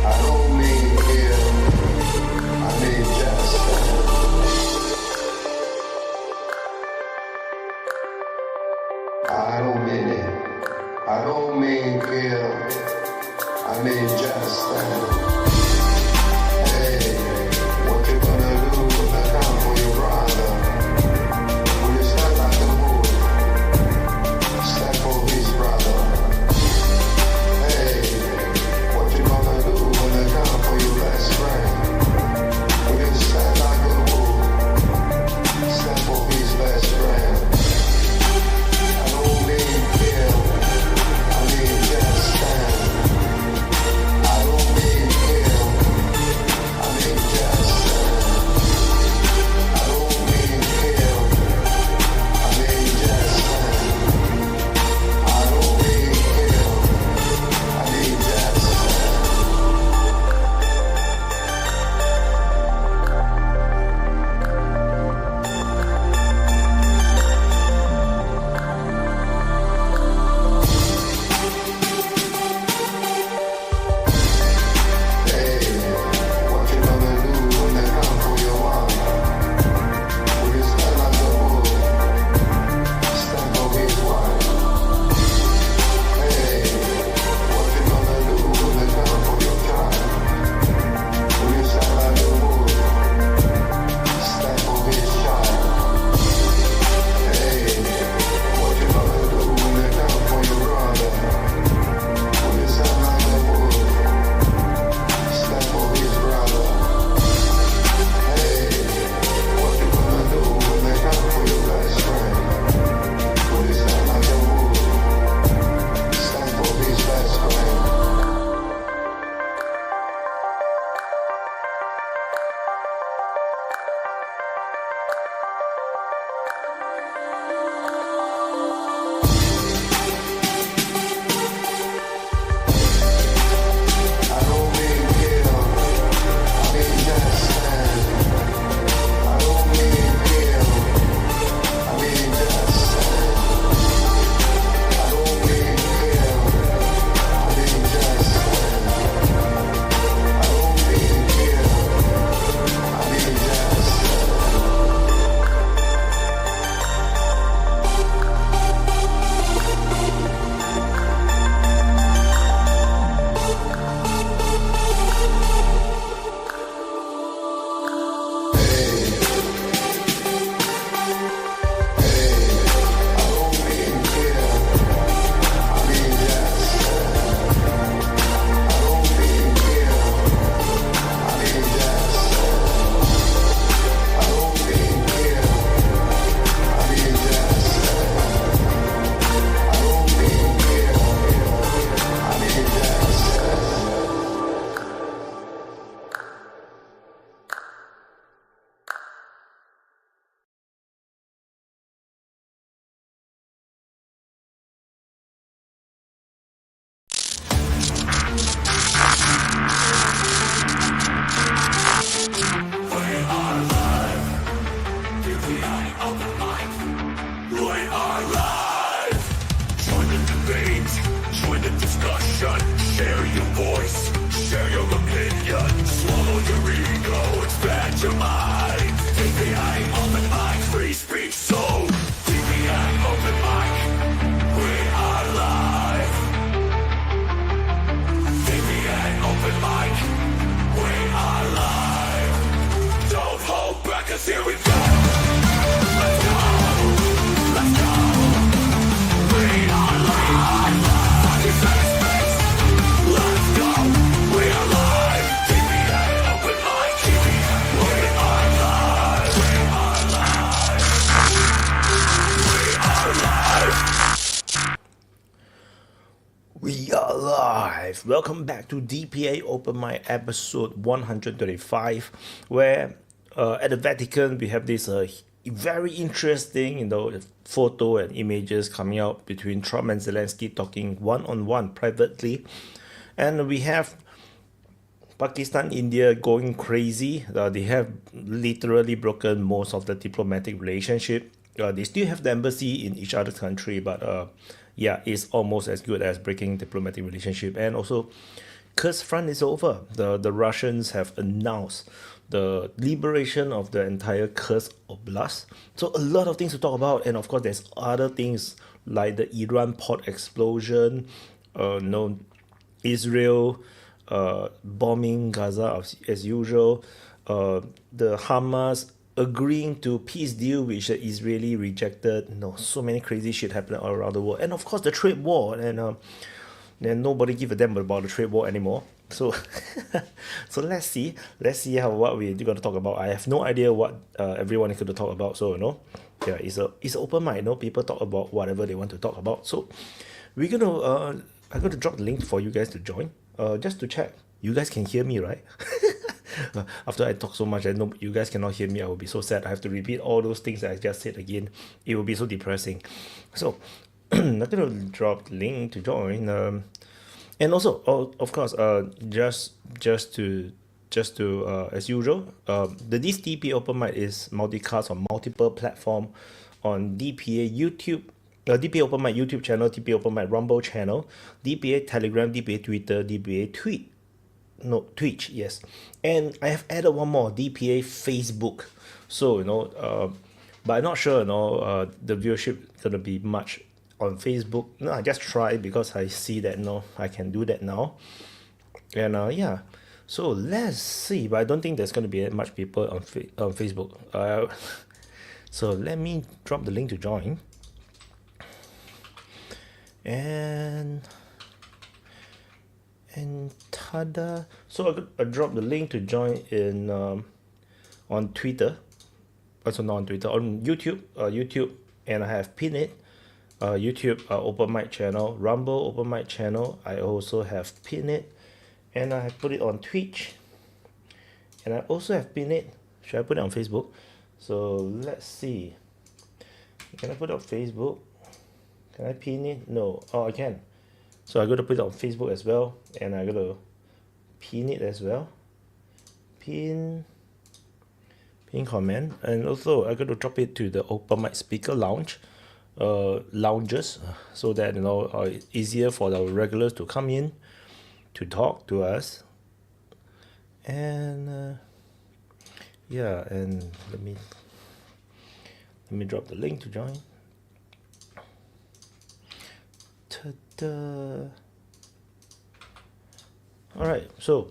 I don't mean your mind. DPA, open mic, free speech zone. DPA, open mic, we are live. DPA, open mic, we are live. Don't hold back, 'cause here we go. Let's go, let's go. We are live. 30 seconds space. Let's go, we are live. DPA, open mic, DPA, we are live. We are live. We are live. We are live. Welcome back to DPA Open Mic episode 135, where at the Vatican we have this very interesting, photo and images coming out between Trump and Zelenskyy talking one-on-one privately, and we have Pakistan, India going crazy. They have literally broken most of the diplomatic relationship. They still have the embassy in each other's country, but yeah, it's almost as good as breaking diplomatic relationship. And also, Kursk front is over. The Russians have announced the liberation of the entire Kursk Oblast. So a lot of things to talk about, and of course, there's other things like the Iran port explosion, Israel bombing Gaza as usual, the Hamas agreeing to peace deal which the Israeli rejected. So many crazy shit happening all around the world, and of course the trade war, and then nobody give a damn about the trade war anymore. So so let's see what we're going to talk about. I have no idea what everyone is going to talk about, so yeah, it's an open mic. People talk about whatever they want to talk about. So we're gonna I'm going to drop the link for you guys to join, just to check you guys can hear me, right? After I talk so much, I know you guys cannot hear me. I will be so sad. I have to repeat all those things that I just said again. It will be so depressing. So I'm going to drop the link to join. And also, of course, just to as usual, this DPA Open Mic is multicast on multiple platform on DPA YouTube. DPA Open Mic YouTube channel, DPA Open Mic Rumble channel, DPA Telegram, DPA Twitter, DPA Twitch, yes. And I have added one more, DPA Facebook. So, but I'm not sure, the viewership gonna be much on Facebook. I just try because I see that, I can do that now. And yeah, so let's see. But I don't think there's gonna be much people on Facebook. So let me drop the link to join. And tada! So I dropped the link to join in on Twitter. Also not on Twitter, on YouTube, and I have pinned it. YouTube Open Mic channel, Rumble Open Mic channel. I also have pinned it, and I have put it on Twitch, and I also have pinned it. Should I put it on Facebook? So let's see. Can I put it on Facebook? Can I pin it? No. Oh, I can. So I'm going to put it on Facebook as well, and I'm going to pin it as well. Pin comment, and also I'm going to drop it to the Open Mic speaker lounges, so that it's easier for the regulars to come in to talk to us. And yeah, and let me drop the link to join. Alright, so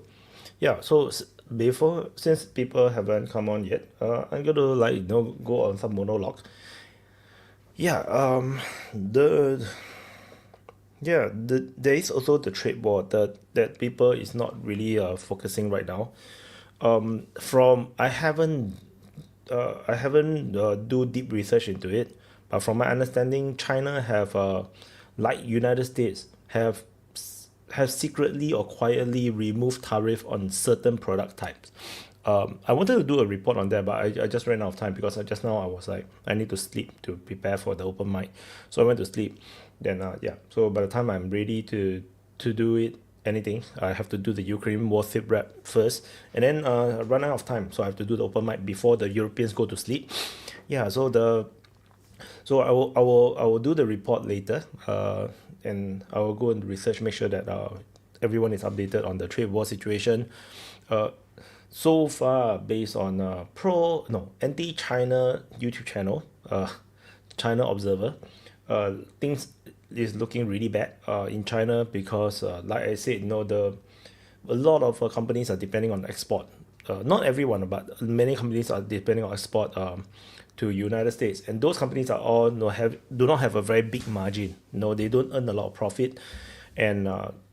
yeah, so since people haven't come on yet, I'm gonna go on some monologue. Yeah, there is also the trade war that people is not really focusing right now. I haven't do deep research into it, but from my understanding, China have like United States have secretly or quietly removed tariff on certain product types. I wanted to do a report on that, but I just ran out of time because just now I was like, I need to sleep to prepare for the open mic. So I went to sleep. Then yeah, so by the time I'm ready to do anything, I have to do the Ukraine war tip rap first, and then run out of time. So I have to do the open mic before the Europeans go to sleep. Yeah, so I will do the report later, and I will go and research, make sure that everyone is updated on the trade war situation. so far based on anti-China YouTube channel, China Observer, things is looking really bad in China because like I said, a lot of companies are depending on export. Not everyone, but many companies are depending on export to United States, and those companies are all do not have a very big margin. They don't earn a lot of profit, and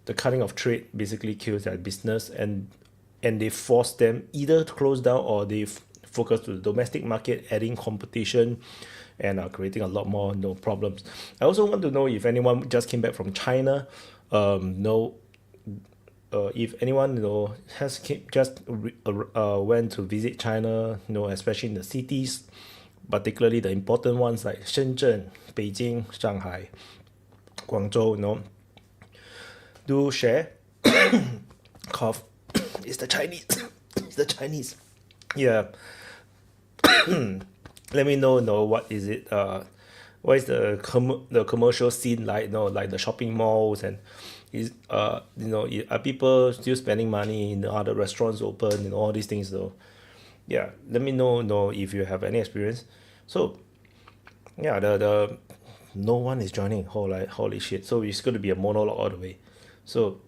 the cutting of trade basically kills their business, and they force them either to close down or they focus to the domestic market, adding competition and creating a lot more problems. I also want to know if anyone just came back from China. If anyone went to visit China, especially in the cities, particularly the important ones like Shenzhen, Beijing, Shanghai, Guangzhou, do share. Cough. It's the Chinese. It's the Chinese. Yeah. Let me know what is it what is the commercial scene like, like the shopping malls, and is are people still spending money in other restaurants open and all these things though. Yeah, let me know if you have any experience. So yeah, the no one is joining. Holy shit. So it's going to be a monologue all the way. So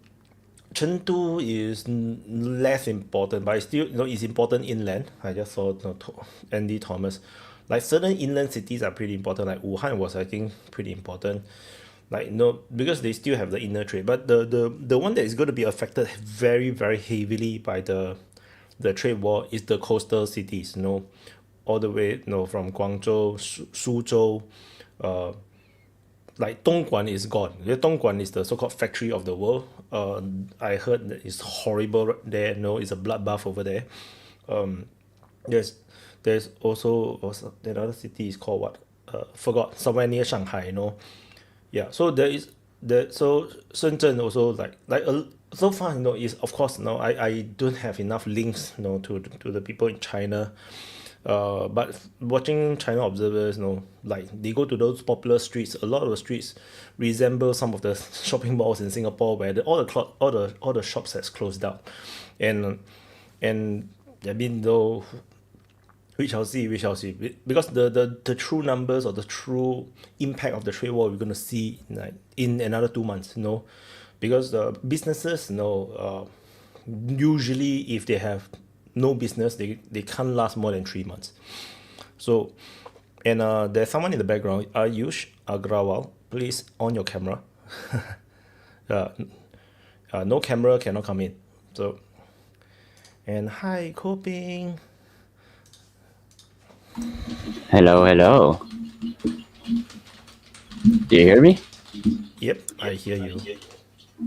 Chengdu is less important, but it's still it's important inland. I just saw Andy Thomas. Like certain inland cities are pretty important. Like Wuhan was, I think, pretty important. Like because they still have the inner trade. But the one that is going to be affected very very heavily by the trade war is the coastal cities. All the way from Guangzhou, Suzhou, like Dongguan is gone. Dongguan is the so-called factory of the world. I heard that it's horrible there. It's a bloodbath over there. There's also another city is called what? Forgot, somewhere near Shanghai. Yeah. So there is so Shenzhen also so far is, of course, I don't have enough links to the people in China. But watching China observers, like they go to those popular streets. A lot of the streets resemble some of the shopping malls in Singapore, where all the shops has closed down, and I mean though, we shall see, because the true numbers or the true impact of the trade war we're gonna see in another 2 months, because the businesses, usually if they have no business, they can't last more than 3 months. So, and there's someone in the background, Ayush Agrawal. Please on your camera. No camera cannot come in. So, and hi, Coping. Hello. Do you hear me? Yep, I hear you.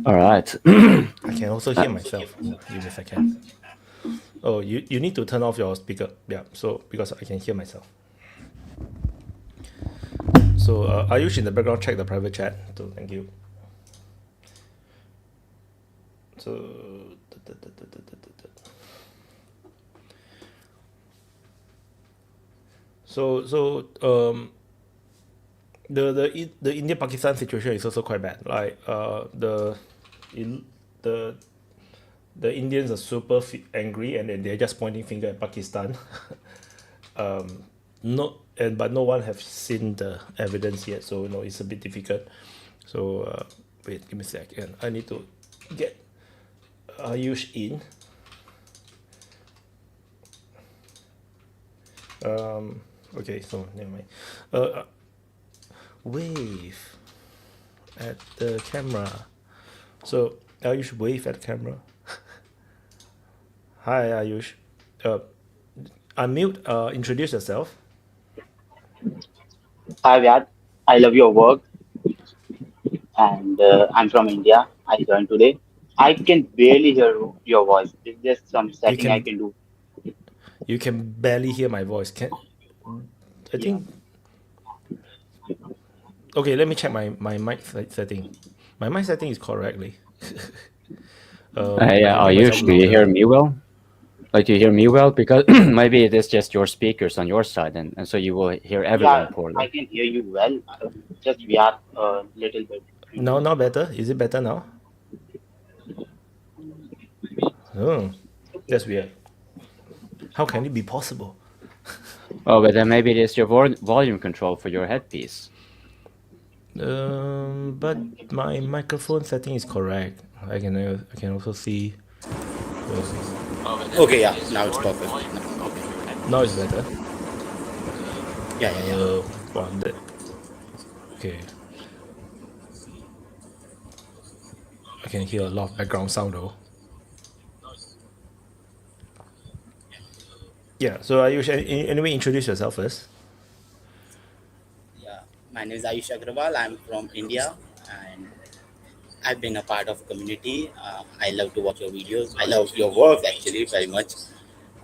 All right. I can also hear myself. Give me a second. Oh, you need to turn off your speaker. Yeah, so because I can hear myself. So Ayush in the background, check the private chat. So thank you. So the India Pakistan situation is also quite bad. Like the Indians are super angry, and then they're just pointing finger at Pakistan. But no one have seen the evidence yet, so it's a bit difficult. So wait, give me a second. I need to get Ayush in. Okay, so never mind. Wave at the camera. So Ayush, wave at the camera. Hi, Ayush. Unmute. Introduce yourself. Hi, Vyad. I love your work, and I'm from India. I joined today. I can barely hear your voice. Is there some setting I can do? You can barely hear my voice. I think. Okay, let me check my mic setting. My mic setting is correctly. Ayush, do you hear me well? Like, do you hear me well? Because maybe it is just your speakers on your side, and so you will hear everyone poorly. I can hear you well. Just Vyad a little bit. No, not better. Is it better now? Oh, that's weird. How can it be possible? Oh, but then maybe it is your volume control for your headpiece. But my microphone setting is correct. I can also see. Okay, yeah, now it's perfect. Okay. Now it's better. Yeah, yeah, yeah. Wow, okay. I can hear a lot of background sound though. Yeah. So you should anyway introduce yourself first. Yeah. My name is Ayush Agrawal. I'm from India, and I've been a part of community. I love to watch your videos. I love your work actually very much.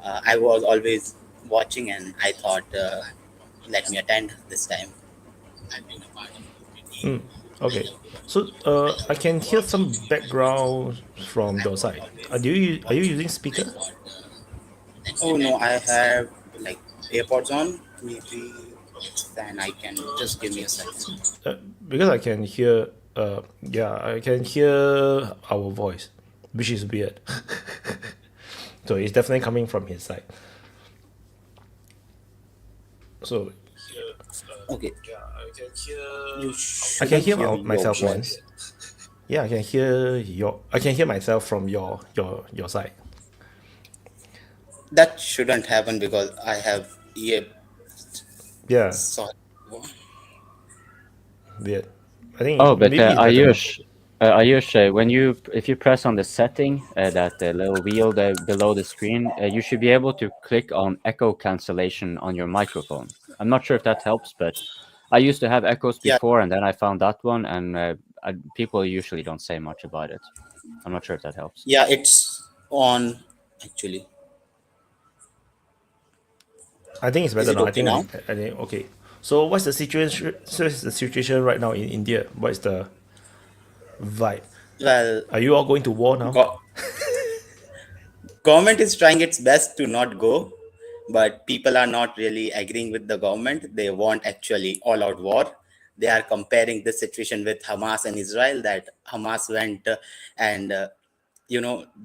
I was always watching, and I thought, let me attend this time. I've been a part of community. Okay. So I can hear some background from your side. Are you using speaker? Oh no, I have like AirPods on. Maybe then I can just give me a second. Because I can hear. Yeah, I can hear our voice, which is weird. So it's definitely coming from his side. So Okay, you I can shouldn't hear hear your myself once. voice. Yeah, I can hear myself from your side. That shouldn't happen because I have ear. Yeah, Sorry. weird. I think Oh, but maybe it's better now. Ayush, if you press on the setting, that little wheel there below the screen, you should be able to click on echo cancellation on your microphone. I'm not sure if that helps, but I used to have echoes Yeah, before, and then I found that one, and people usually don't say much about it. I'm not sure if that helps. yeah, it's on actually. I think it's Is better it now. okay now? I think okay. So what's the situation? So what's the situation right now in India? What is the vibe? Well, Are you all going to war now? go- government is trying its best to not go, but people are not really agreeing with the government. They want actually all out war. They are comparing this situation with Hamas and Israel, that Hamas went and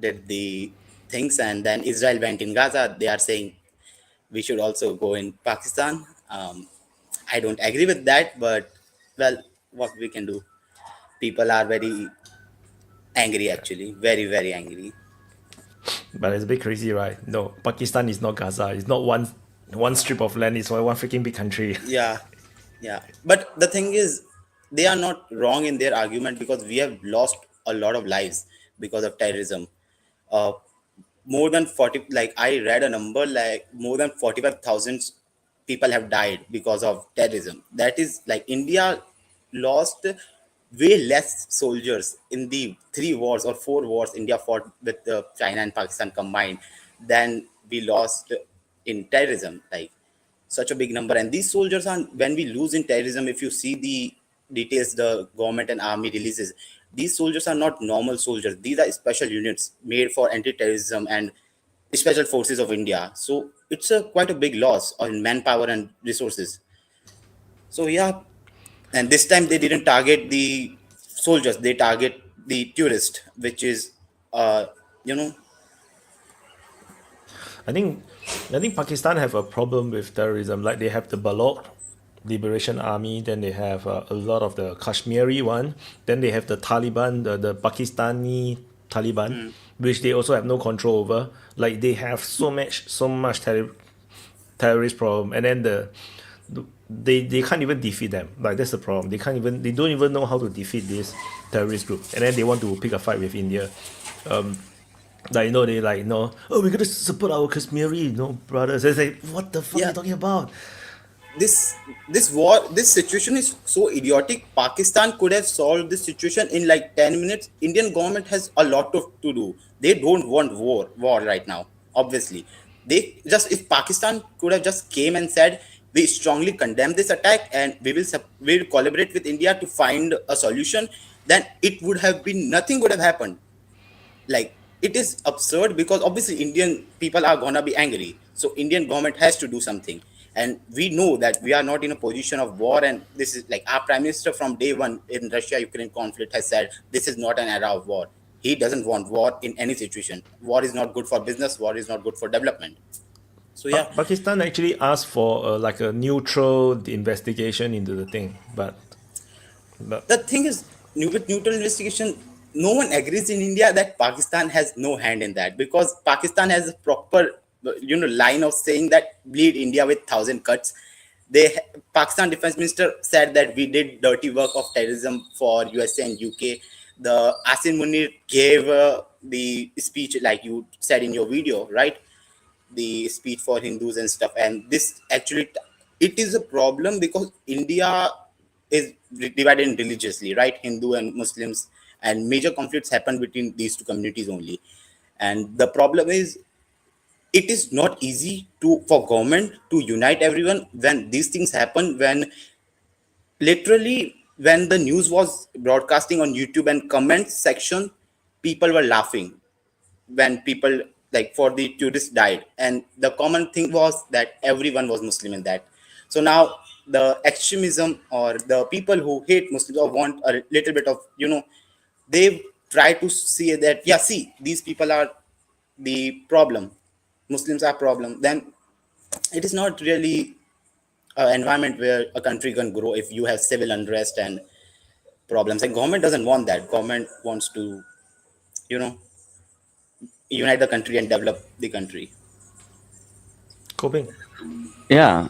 did the things, and then Israel went in Gaza. They are saying we should also go in Pakistan. I don't agree with that, but well, what we can do? People are very angry, actually, very, very angry. But it's a bit crazy, right? No, Pakistan is not Gaza. It's not one strip of land. It's one freaking big country. Yeah, yeah. But the thing is, they are not wrong in their argument because we have lost a lot of lives because of terrorism. Uh, More than 40, like I read a number, like more than 45,000 people have died because of terrorism. That is like India lost way less soldiers in the 3 wars or 4 wars India fought with China and Pakistan combined than we lost in terrorism. Like such a big number. And these soldiers are, when we lose in terrorism, if you see the details the government and army releases, these soldiers are not normal soldiers. These are special units made for anti-terrorism and special forces of India. So it's a quite a big loss on manpower and resources. So yeah, and this time they didn't target the soldiers, they target the tourist, which is uh you know I think Pakistan have a problem with terrorism. Like they have the Baloch Liberation Army, then they have a lot of the Kashmiri one, then they have the Taliban, the Pakistani Taliban, which they also have no control over. Like they have so much terrorist problem, and then they can't even defeat them. Like that's the problem. They don't even know how to defeat this terrorist group, and then they want to pick a fight with India. Like they oh, we're gonna support our Kashmiri brothers. It's like, what the fuck are yeah, you talking about? this situation is so idiotic. Pakistan could have solved this situation in like 10 minutes. Indian government has a lot to do. They don't want war right now, obviously. They just, if Pakistan could have just came and said we strongly condemn this attack and we will collaborate with India to find a solution, then it would have been, nothing would have happened. Like it is absurd because obviously Indian people are gonna be angry, so Indian government has to do something. And we know that we are not in a position of war, and this is like our prime minister from day one in Russia Ukraine conflict has said this is not an era of war. He doesn't want war in any situation. War is not good for business, war is not good for development. So yeah, Pakistan actually asked for like a neutral investigation into the thing, but the thing is, with neutral investigation, no one agrees in India that Pakistan has no hand in that, because Pakistan has a proper, line of saying that bleed India with thousand cuts. They Pakistan Defense Minister said that we did dirty work of terrorism for USA and UK. The Asin Munir gave the speech like you said in your video, right? The speech for Hindus and stuff. And this actually, it is a problem because India is divided religiously, right? Hindu and Muslims, and major conflicts happen between these two communities only. And the problem is, it is not easy to for government to unite everyone when these things happen. When literally, when the news was broadcasting on YouTube and comments section, people were laughing when people, like, for the tourists died, and the common thing was that everyone was Muslim in that. So now the extremism, or the people who hate Muslims or want a little bit of, they try to see that, yeah, see, these people are the problem, Muslims are problem. Then it is not really an environment where a country can grow if you have civil unrest and problems. And government doesn't want that. Government wants to, you know unite the country and develop the country. Coping. Yeah.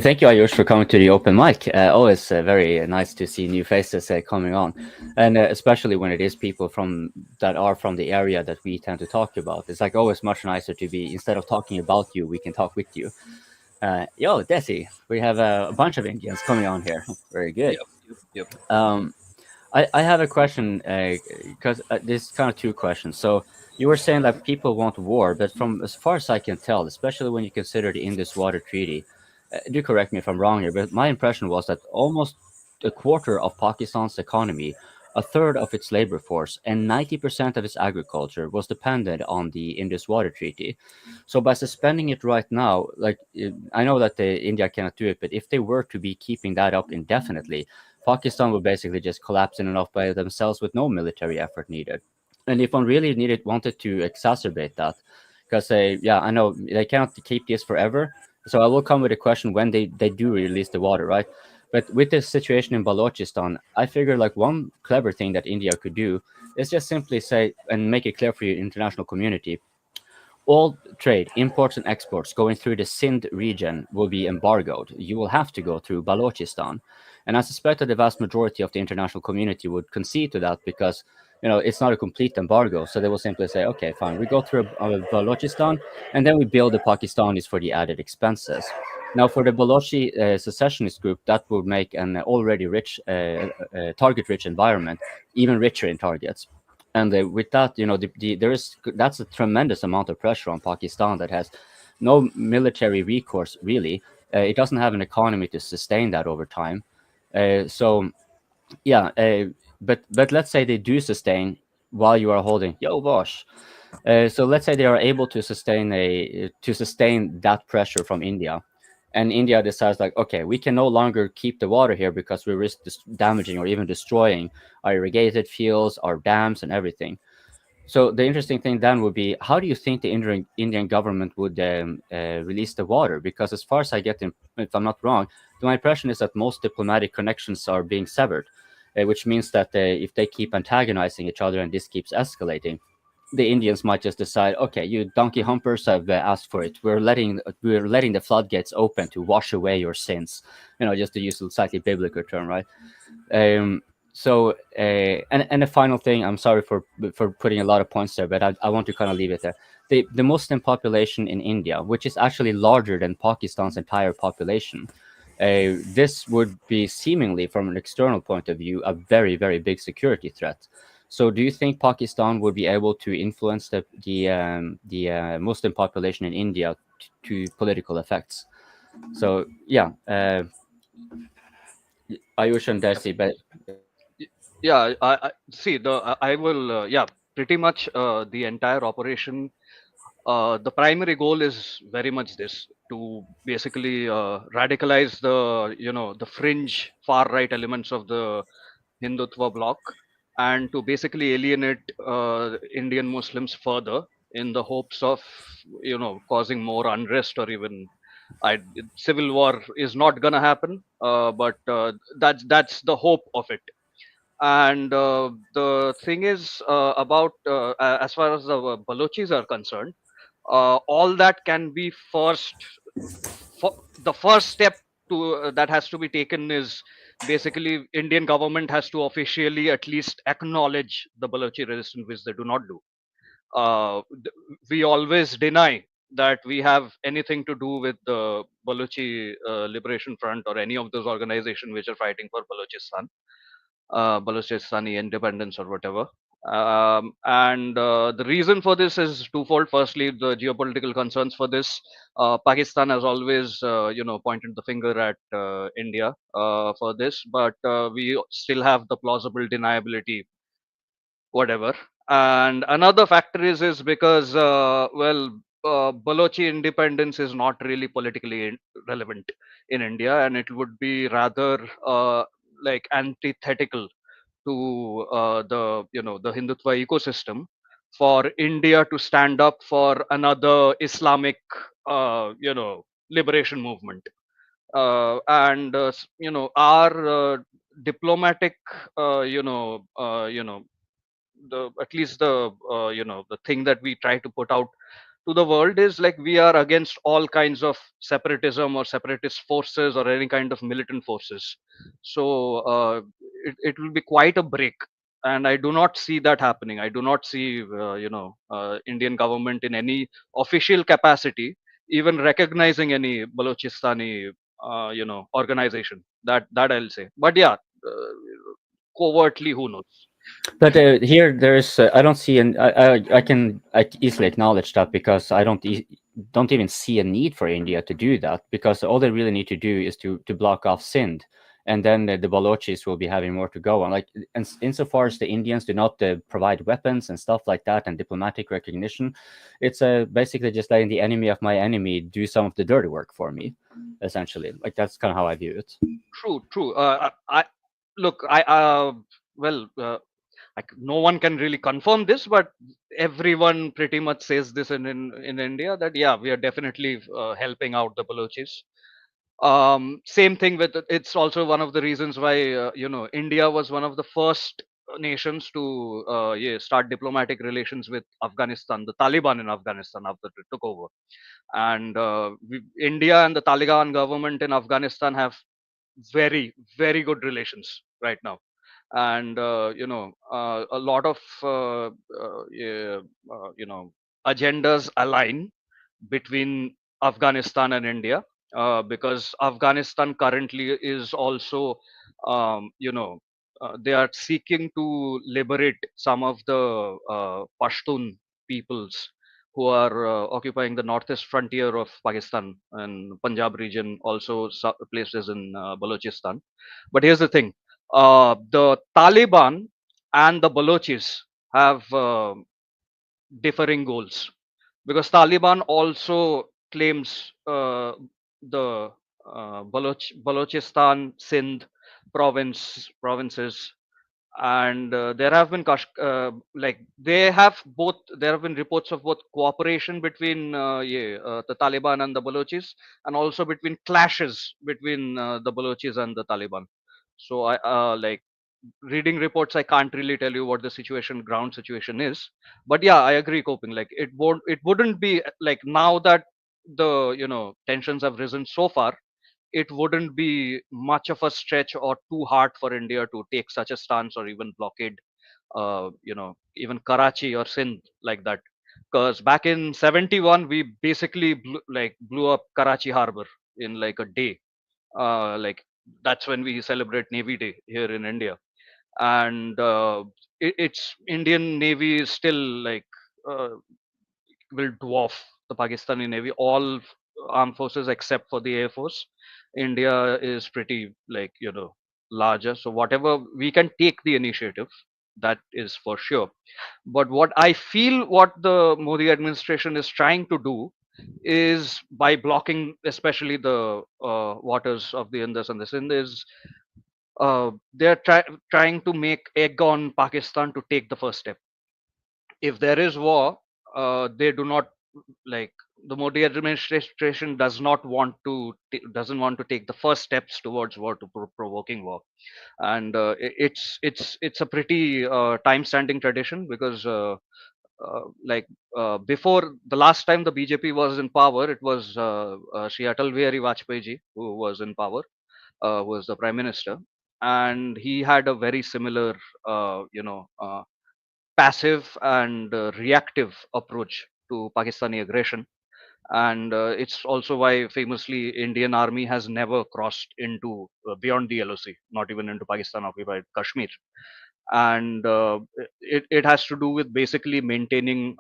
Thank you, Ayush, for coming to the open mic. Always very nice to see new faces coming on, and especially when it is people that are from the area that we tend to talk about. It's like always much nicer to be, instead of talking about you, we can talk with you. Yo, Desi, we have a bunch of Indians coming on here. Very good. Yep. I have a question because there's kind of two questions. So you were saying that people want war, but from as far as I can tell, especially when you consider the Indus Water Treaty, do correct me if I'm wrong here, but my impression was that almost a quarter of Pakistan's economy, a third of its labor force, and 90% of its agriculture was dependent on the Indus Water Treaty. So by suspending it right now, like I know that India cannot do it, but if they were to be keeping that up indefinitely, Pakistan would basically just collapse in and of by themselves with no military effort needed. And if one really wanted to exacerbate that, because yeah, I know they cannot keep this forever. So I will come with a question when they do release the water, right? But with this situation in Balochistan, I figure like one clever thing that India could do is just simply say and make it clear for your international community, all trade, imports and exports going through the Sindh region will be embargoed. You will have to go through Balochistan. And I suspect that the vast majority of the international community would concede to that because, it's not a complete embargo. So they will simply say, okay, fine, we go through Balochistan and then we bill the Pakistanis for the added expenses. Now, for the Balochi secessionist group, that would make an already rich, target-rich environment even richer in targets. And with that, that's a tremendous amount of pressure on Pakistan that has no military recourse, really. It doesn't have an economy to sustain that over time. So, yeah, but let's say they do sustain while you are holding, yo, Bosch. So let's say they are able to sustain that pressure from India. And India decides like, okay, we can no longer keep the water here because we risk damaging or even destroying our irrigated fields, our dams, and everything. So the interesting thing then would be, how do you think the Indian government would release the water? Because as far as I get, if I'm not wrong, my impression is that most diplomatic connections are being severed, which means that if they keep antagonizing each other and this keeps escalating, the Indians might just decide, okay, you donkey humpers have asked for it. We're letting the floodgates open to wash away your sins. Just to use a slightly biblical term, right? So, and the final thing, I'm sorry for putting a lot of points there, but I want to kind of leave it there. The Muslim population in India, which is actually larger than Pakistan's entire population, this would be seemingly, from an external point of view, a very, very big security threat. So, do you think Pakistan would be able to influence the Muslim population in India to political effects? So, yeah, Ayush and Darcy, but Yeah, I see. I will. Yeah, pretty much the entire operation. The primary goal is very much this, to basically radicalize the fringe far right elements of the Hindutva bloc, and to basically alienate Indian Muslims further, in the hopes of causing more unrest, or even I, civil war is not gonna happen. But that's the hope of it. And the thing is about as far as the Balochis are concerned, all that can be the first step to that has to be taken is basically Indian government has to officially at least acknowledge the Balochi resistance, which they do not do. We always deny that we have anything to do with the Balochi Liberation Front or any of those organizations which are fighting for Balochistan, Balochistan independence or whatever. And the reason for this is twofold. Firstly, the geopolitical concerns for this. Pakistan has always, pointed the finger at India for this, but we still have the plausible deniability, whatever. And another factor is because, Balochi independence is not really politically relevant in India, and it would be rather like antithetical to the Hindutva ecosystem for India to stand up for another Islamic liberation movement. And our diplomatic the at least the the thing that we try to put out to the world is like we are against all kinds of separatism or separatist forces or any kind of militant forces. So it will be quite a break, and I do not see that happening. I do not see Indian government in any official capacity even recognizing any Balochistan organization. That I'll say. But yeah, covertly, who knows? But here there's I don't see I easily acknowledge that, because I don't even see a need for India to do that, because all they really need to do is to block off Sindh, and then the Balochis will be having more to go on. Like, and insofar as the Indians do not provide weapons and stuff like that and diplomatic recognition, it's basically just letting the enemy of my enemy do some of the dirty work for me, essentially. Like, that's kind of how I view it. True, true. I look. Well, like no one can really confirm this, but everyone pretty much says this in India that yeah, we are definitely helping out the Balochis. Same thing with it's also one of the reasons why India was one of the first nations to start diplomatic relations with Afghanistan, the Taliban in Afghanistan after it took over. And India and the Taliban government in Afghanistan have very very good relations right now. And a lot of agendas align between Afghanistan and India, because Afghanistan currently is also they are seeking to liberate some of the Pashtun peoples who are occupying the northeast frontier of Pakistan and Punjab region, also places in Balochistan. But here's the thing: the Taliban and the Balochis have differing goals, because Taliban also claims the Balochistan, Sindh provinces, and there have been like they have both. There have been reports of both cooperation between the Taliban and the Balochis, and also between clashes between the Balochis and the Taliban. So I like reading reports, I can't really tell you what the ground situation is. But yeah, I agree, coping, like it wouldn't be like now that the tensions have risen so far, it wouldn't be much of a stretch or too hard for India to take such a stance or even blockade even Karachi or Sindh like that. Because back in 71 we basically blew up Karachi harbor in like a day. Like that's when we celebrate Navy Day here in India. And it's Indian Navy is still like uh, will dwarf the Pakistani Navy. All armed forces except for the Air Force, India is pretty like larger. So whatever we can take the initiative, that is for sure. But what I feel, what the Modi administration is trying to do is by blocking, especially the waters of the Indus and the Sindh, is they're trying to make egg on Pakistan to take the first step. If there is war, they do not like the Modi administration doesn't want to take the first steps towards war, to provoking war. And it's a pretty time-standing tradition, because like before the last time the BJP was in power, it was Shri Atal Bihari Vajpayee ji who was in power, was the prime minister, and he had a very similar, passive and reactive approach to Pakistani aggression. And it's also why famously Indian army has never crossed into beyond the LOC, not even into Pakistan occupied Kashmir. And it has to do with basically maintaining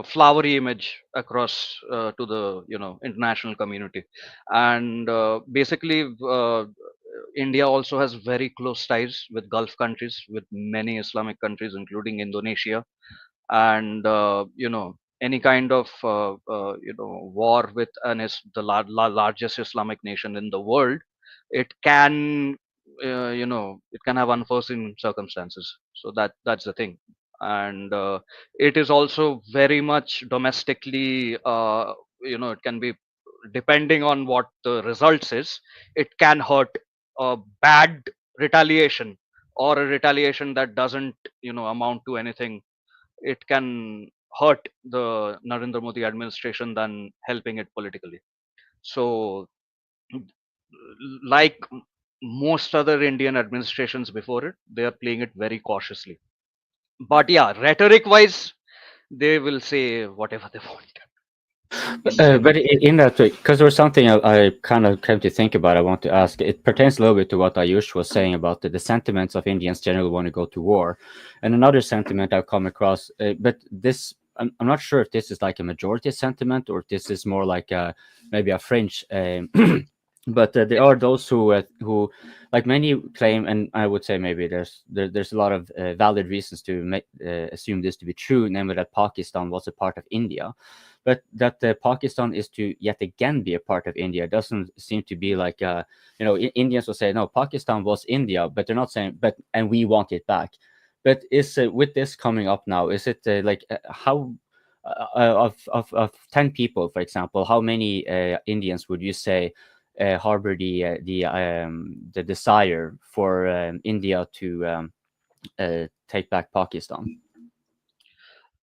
flowery image across to the international community. And basically India also has very close ties with Gulf countries, with many Islamic countries including Indonesia. And any kind of war with the largest Islamic nation in the world, it can it can have unforeseen circumstances. So that's the thing. And it is also very much domestically, it can be, depending on what the results is, it can hurt a bad retaliation, or a retaliation that doesn't amount to anything. It can hurt the Narendra Modi administration than helping it politically. So, like most other Indian administrations before it, they are playing it very cautiously. But yeah, rhetoric wise, they will say whatever they want. But in that, because there was something I kind of came to think about, I want to ask. It pertains a little bit to what Ayush was saying about the sentiments of Indians generally want to go to war. And another sentiment I've come across, but this, I'm not sure if this is like a majority sentiment or if this is more like maybe a fringe. But there are those who, like many claim, and I would say maybe there's a lot of valid reasons to assume this to be true, namely that Pakistan was a part of India. But that Pakistan is to yet again be a part of India doesn't seem to be like, Indians will say, no, Pakistan was India, but they're not saying, and we want it back. But is with this coming up now, is it how of 10 people, for example, how many Indians would you say harbor the desire for India to take back Pakistan?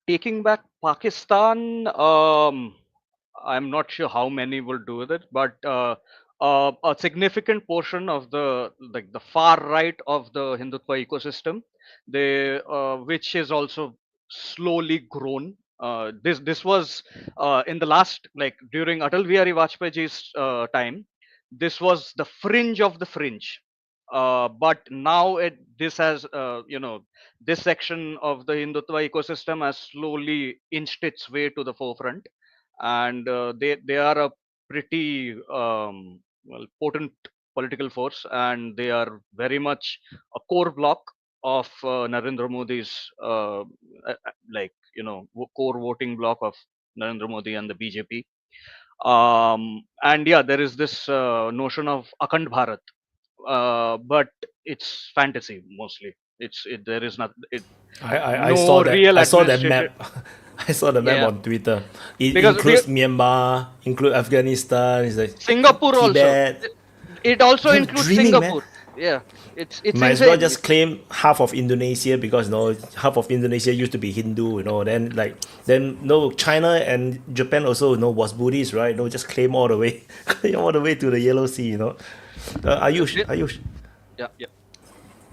Taking back Pakistan, I'm not sure how many will do with it, but a significant portion of the far right of the Hindutva ecosystem, which is also slowly grown. This was in the last, like during Atal Bihari Vajpayee's time, this was the fringe of the fringe. But now this has this section of the Hindutva ecosystem has slowly inched its way to the forefront, and they are a pretty potent political force, and they are very much a core block of Narendra Modi's core voting block of Narendra Modi and the BJP. And yeah, there is this notion of Akhand Bharat, but it's fantasy mostly. There is not I saw no that. real I saw that administrative. map. I saw the map Yeah, on Twitter. It because includes Myanmar, include Afghanistan. It's like Singapore also. Tibet. It also You're includes dreaming, man. Singapore. Yeah, it's Might as well insane. just claim half of Indonesia, because half of Indonesia used to be Hindu. Then no, China and Japan also was Buddhist, right? No, just claim all the way, claim all the way to the Yellow Sea. Yeah, Ayush. yeah, yeah.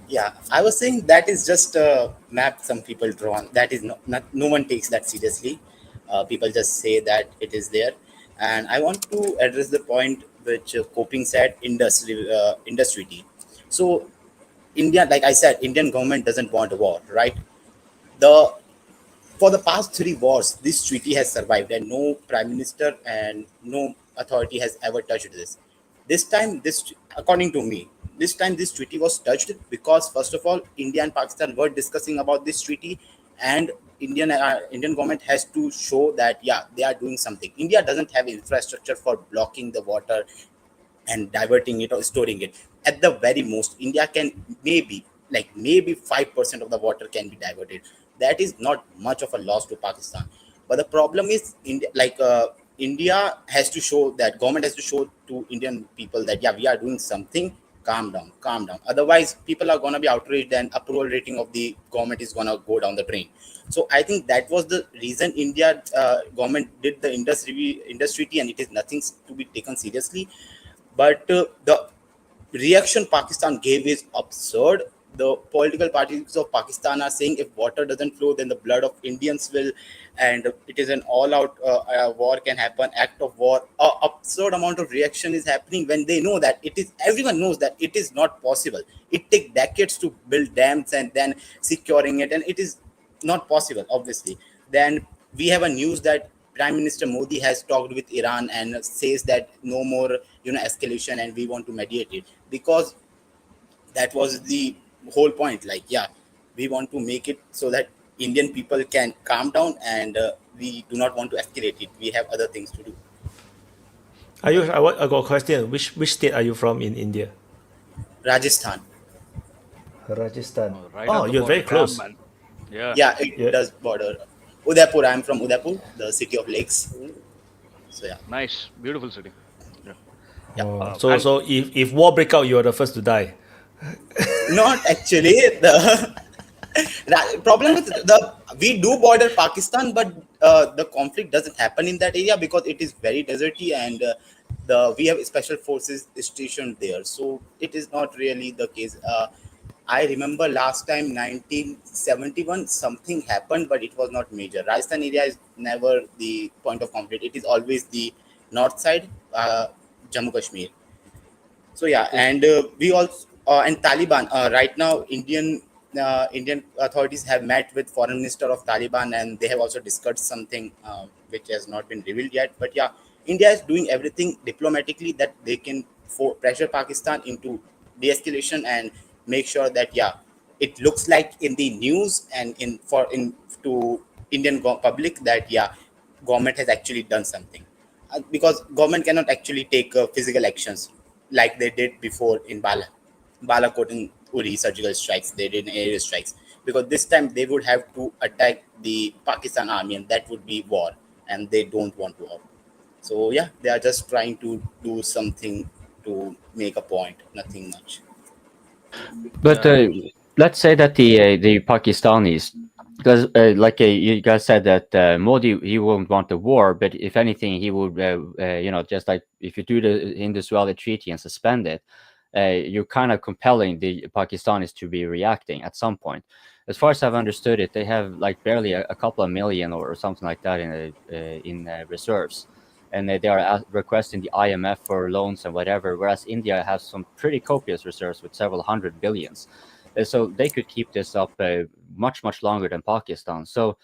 Yeah, I was saying that is just a map some people draw on. That is not no one takes that seriously. People just say that it is there. And I want to address the point which Coping said, industry. So India, like I said, Indian government doesn't want a war, right? The For the past 3 wars, this treaty has survived, and no prime minister and no authority has ever touched this. This time, according to me, this time this treaty was touched because, first of all, India and Pakistan were discussing about this treaty, and Indian government has to show that yeah, they are doing something. India doesn't have infrastructure for blocking the water and diverting it or storing it. At the very most, India can maybe like maybe 5% of the water can be diverted. That is not much of a loss to Pakistan. But the problem is, India has to show, that government has to show to Indian people that, yeah, we are doing something. Calm down, calm down. Otherwise, people are gonna be outraged, and approval rating of the government is gonna go down the drain. So I think that was the reason India government did the industry tea, and it is nothing to be taken seriously. But the reaction Pakistan gave is absurd. The political parties of Pakistan are saying if water doesn't flow, then the blood of Indians will, and it is an all-out war can happen, act of war. Absurd amount of reaction is happening when they know that it is. Everyone knows that it is not possible. It takes decades to build dams and then securing it, and it is not possible, obviously. Then we have a news that Prime Minister Modi has talked with Iran and says that no more, escalation, and we want to mediate it, because that was the whole point. Like, yeah, we want to make it so that Indian people can calm down, and we do not want to escalate it. We have other things to do. I got a question. Which state are you from in India? Rajasthan. Rajasthan. Right Oh, on the you're very border. close. Damn, man. Yeah. Yeah, it Yeah. does border. Udaipur. I'm from Udaipur, the city of lakes. So yeah, Nice. Beautiful city. Yeah. yeah. Oh, And so if war break out, you're the first to die. Not actually. The problem with we do border Pakistan, but the conflict doesn't happen in that area because it is very deserty, and we have special forces stationed there, so it is not really the case. I remember last time 1971 something happened, but it was not major. Rajasthan area is never the point of conflict. It is always the north side, Jammu Kashmir. So yeah, and we also and Taliban right now, Indian authorities have met with foreign minister of Taliban, and they have also discussed something which has not been revealed yet. But yeah, India is doing everything diplomatically that they can pressure Pakistan into de-escalation and make sure that, yeah, it looks like in the news and in to Indian public that, yeah, government has actually done something. Because government cannot actually take physical actions like they did before in Balakot and Uri surgical strikes. They did aerial strikes, because this time they would have to attack the Pakistan army, and that would be war, and they don't want war. So yeah, they are just trying to do something to make a point, nothing much. But let's say that the Pakistanis, because you guys said that Modi, he won't want the war, but if anything, he would just like if you do the Indus Valley Treaty and suspend it, you're kind of compelling the Pakistanis to be reacting at some point. As far as I've understood it, they have like barely a couple of million or something like that in reserves, and they are requesting the IMF for loans and whatever, whereas India has some pretty copious reserves with several hundred billions. So they could keep this up much longer than Pakistan. So,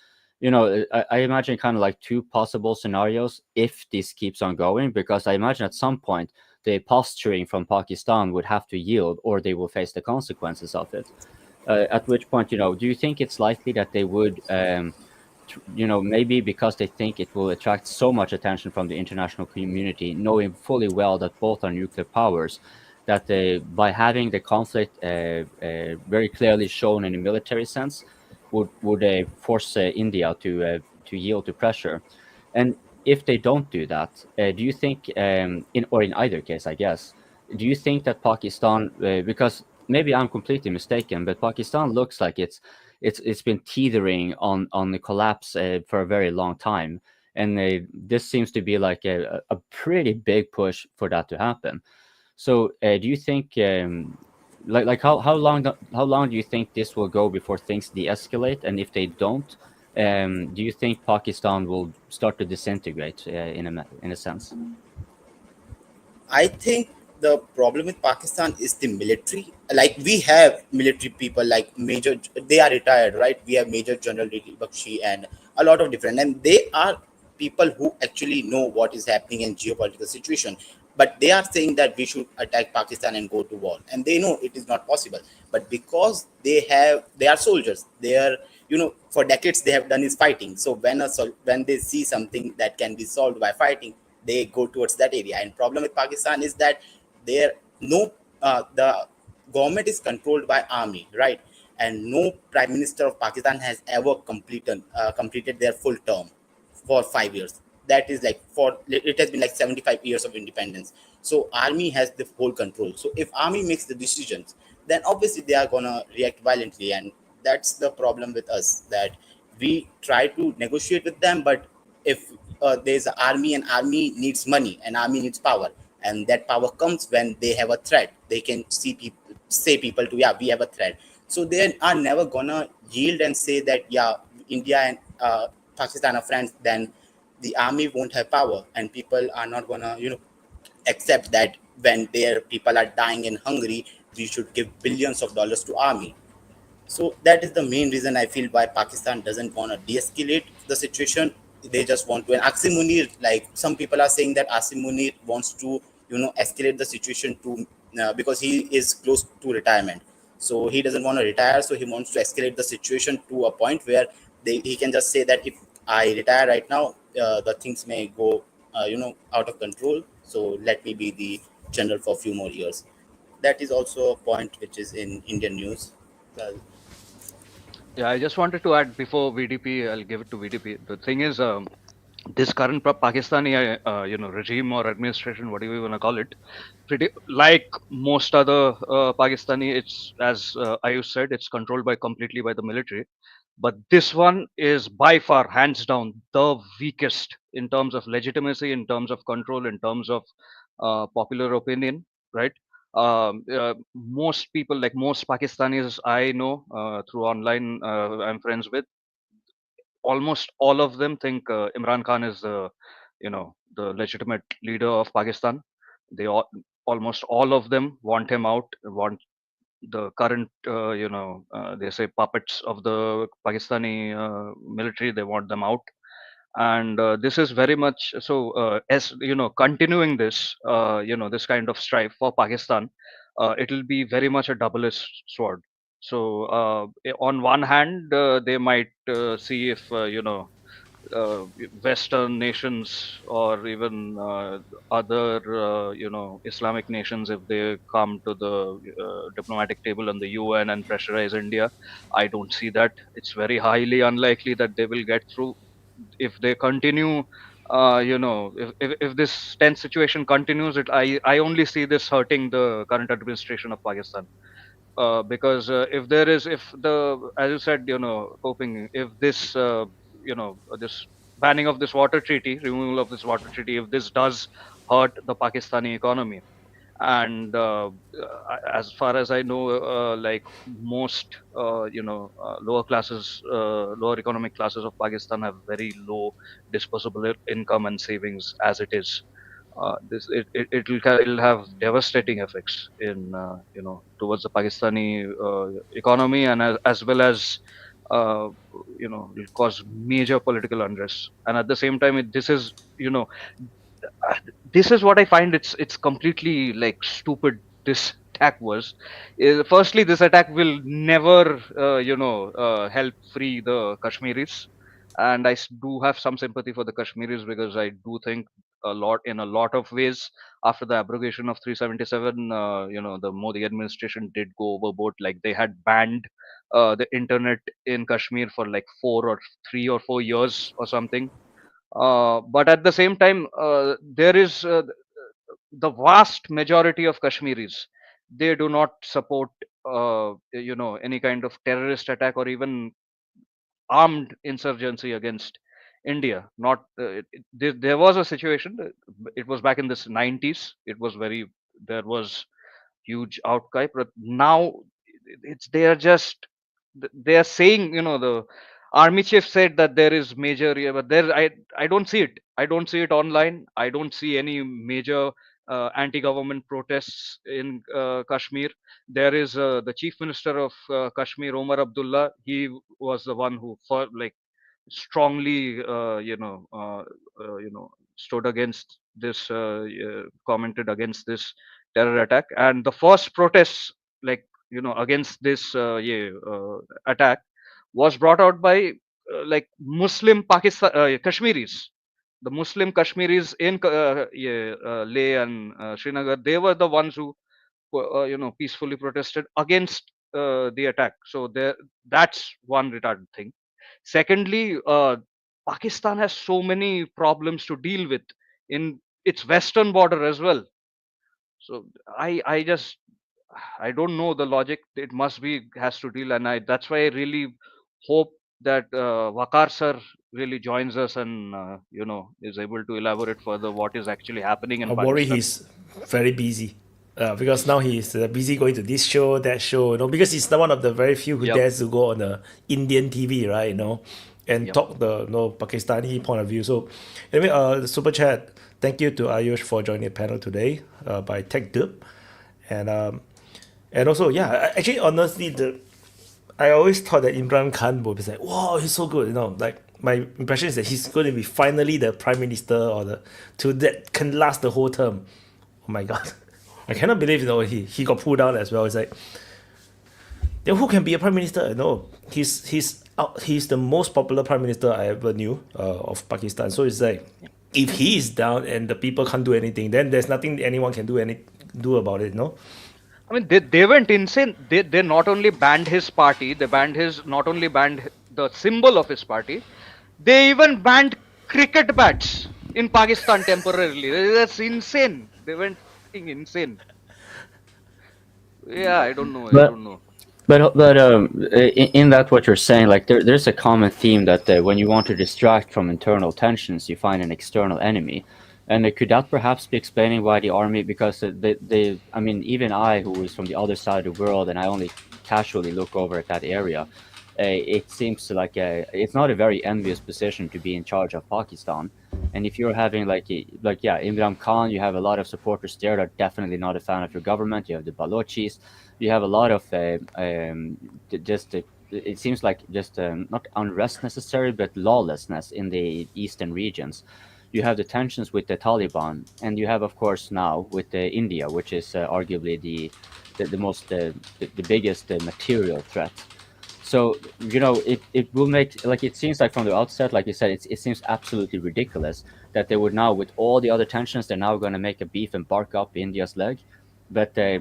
I imagine kind of like two possible scenarios if this keeps on going, because I imagine at some point the posturing from Pakistan would have to yield, or they will face the consequences of it. At which point, do you think it's likely that they would, maybe because they think it will attract so much attention from the international community, knowing fully well that both are nuclear powers, that by having the conflict very clearly shown in a military sense, would force India to yield to pressure? And if they don't do that, do you think, in either case, I guess, do you think that Pakistan, because maybe I'm completely mistaken, but Pakistan looks like it's been teetering on the collapse for a very long time, and this seems to be like a pretty big push for that to happen. So, do you think, how long do you think this will go before things de-escalate? And if they don't, do you think Pakistan will start to disintegrate in a sense? I think the problem with Pakistan is the military. Like, we have military people like Major, they are retired, right? We have Major General Riti Bakshi and a lot of different, and they are people who actually know what is happening in geopolitical situation. But they are saying that we should attack Pakistan and go to war, and they know it is not possible. But because they are soldiers, they are, for decades they have done is fighting. So when they see something that can be solved by fighting, they go towards that area. And problem with Pakistan is that there no government is controlled by army, right? And no prime minister of Pakistan has ever completed their full term for 5 years. That is like for it has been like 75 years of independence. So army has the whole control. So if army makes the decisions, then obviously they are gonna react violently, and that's the problem with us, that we try to negotiate with them, but if there's an army, and army needs money and army needs power, and that power comes when they have a threat. They can see people, say people to, yeah, we have a threat. So they are never gonna yield and say that, yeah, India and Pakistan are friends. Then the army won't have power, and people are not gonna accept that when their people are dying in Hungary, we should give billions of dollars to army. So that is the main reason I feel why Pakistan doesn't want to de-escalate the situation. They just want to. And Asim Munir, like some people are saying that Asim Munir wants to, escalate the situation to because he is close to retirement. So he doesn't want to retire. So he wants to escalate the situation to a point where he can just say that if I retire right now, the things may go, out of control. So let me be the general for a few more years. That is also a point which is in Indian news. Well, Yeah, I just wanted to add before VDP, I'll give it to VDP. The thing is, this current Pakistani, regime or administration, whatever you want to call it, pretty like most other Pakistani, it's as Ayush said, it's controlled by completely by the military. But this one is by far, hands down, the weakest in terms of legitimacy, in terms of control, in terms of popular opinion, right? Most people, like most Pakistanis I know through online, I'm friends with, almost all of them think Imran Khan is the legitimate leader of Pakistan. They all, almost all of them want him out, want the current they say puppets of the Pakistani military. They want them out, and this is very much so. As you know, continuing this this kind of strife for Pakistan, it will be very much a double-edged sword. So on one hand, they might see if uh, Western nations or even other Islamic nations, if they come to the diplomatic table and the UN and pressurize India. I don't see that. It's very highly unlikely that they will get through if they continue. If this tense situation continues, I only see this hurting the current administration of Pakistan, because if the, as you said, coping, if this this banning of this water treaty, removal of this water treaty, if this does hurt the Pakistani economy, and as far as I know, like most lower economic classes of Pakistan have very low disposable income and savings as it is. This it'll have devastating effects in towards the Pakistani economy, and as well as uh, it'll cause major political unrest. And at the same time, this is this is what I find, it's completely like stupid. This attack was, firstly, this attack will never help free the Kashmiris, and do have some sympathy for the Kashmiris, because I do think in a lot of ways, after the abrogation of 377, the Modi administration did go overboard. Like they had banned the internet in Kashmir for like 3 or 4 years or something. But at the same time, there is the vast majority of Kashmiris. They do not support any kind of terrorist attack or even armed insurgency against India. Not there was a situation. It was back in this 90s. It was very, there was huge outcry, but now it's they are just they are saying, the army chief said that there is major, yeah, but there I don't see it. I don't see it online. I don't see any major anti-government protests in Kashmir. There is the chief minister of Kashmir, Omar Abdullah. He was the one who for like strongly stood against this, commented against this terror attack. And the first protests, like against this attack, was brought out by like Muslim Pakistan Kashmiris. The Muslim Kashmiris in Leh and Srinagar, they were the ones who peacefully protested against the attack. So there, that's one retarded thing. Secondly, Pakistan has so many problems to deal with in its western border as well. So I just I don't know the logic. It must be has to deal, and I that's why I really hope that Vakar sir really joins us and is able to elaborate further what is actually happening in I worry Pakistan. he's very busy. Because now he's busy going to this show, that show, because he's one of the very few who Yep. dares to go on the Indian TV, right? And Yep. talk the Pakistani point of view. So, anyway, the super chat. Thank you to Ayush for joining the panel today by Tech Dub, and also actually honestly I always thought that Imran Khan would be like, wow, he's so good, like my impression is that he's going to be finally the prime minister or that can last the whole term. Oh my god. I cannot believe he got pulled out as well. It's like, then who can be a prime minister? No, he's the most popular prime minister I ever knew of Pakistan. So it's like, if he is down and the people can't do anything, then there's nothing anyone can do about it. No, I mean, they went insane. They not only banned his party, they banned his not only banned the symbol of his party, they even banned cricket bats in Pakistan temporarily. That's insane. They went fucking insane. Yeah, I don't know. I But don't know. in that what you're saying, like there's a common theme that when you want to distract from internal tensions, you find an external enemy. And could that perhaps be explaining why the army? Because I mean, even I, who is from the other side of the world, and I only casually look over at that area, it seems like it's not a very envious position to be in charge of Pakistan. And if you're having Imran Khan, you have a lot of supporters there that are definitely not a fan of your government. You have the Balochis, you have a lot of it seems like just not unrest necessary, but lawlessness in the eastern regions. You have the tensions with the Taliban, and you have, of course, now with India, which is arguably the most the biggest material threat. So it will make, like, it seems like from the outset, like you said, it seems absolutely ridiculous that they would now, with all the other tensions, they're now going to make a beef and bark up India's leg. But they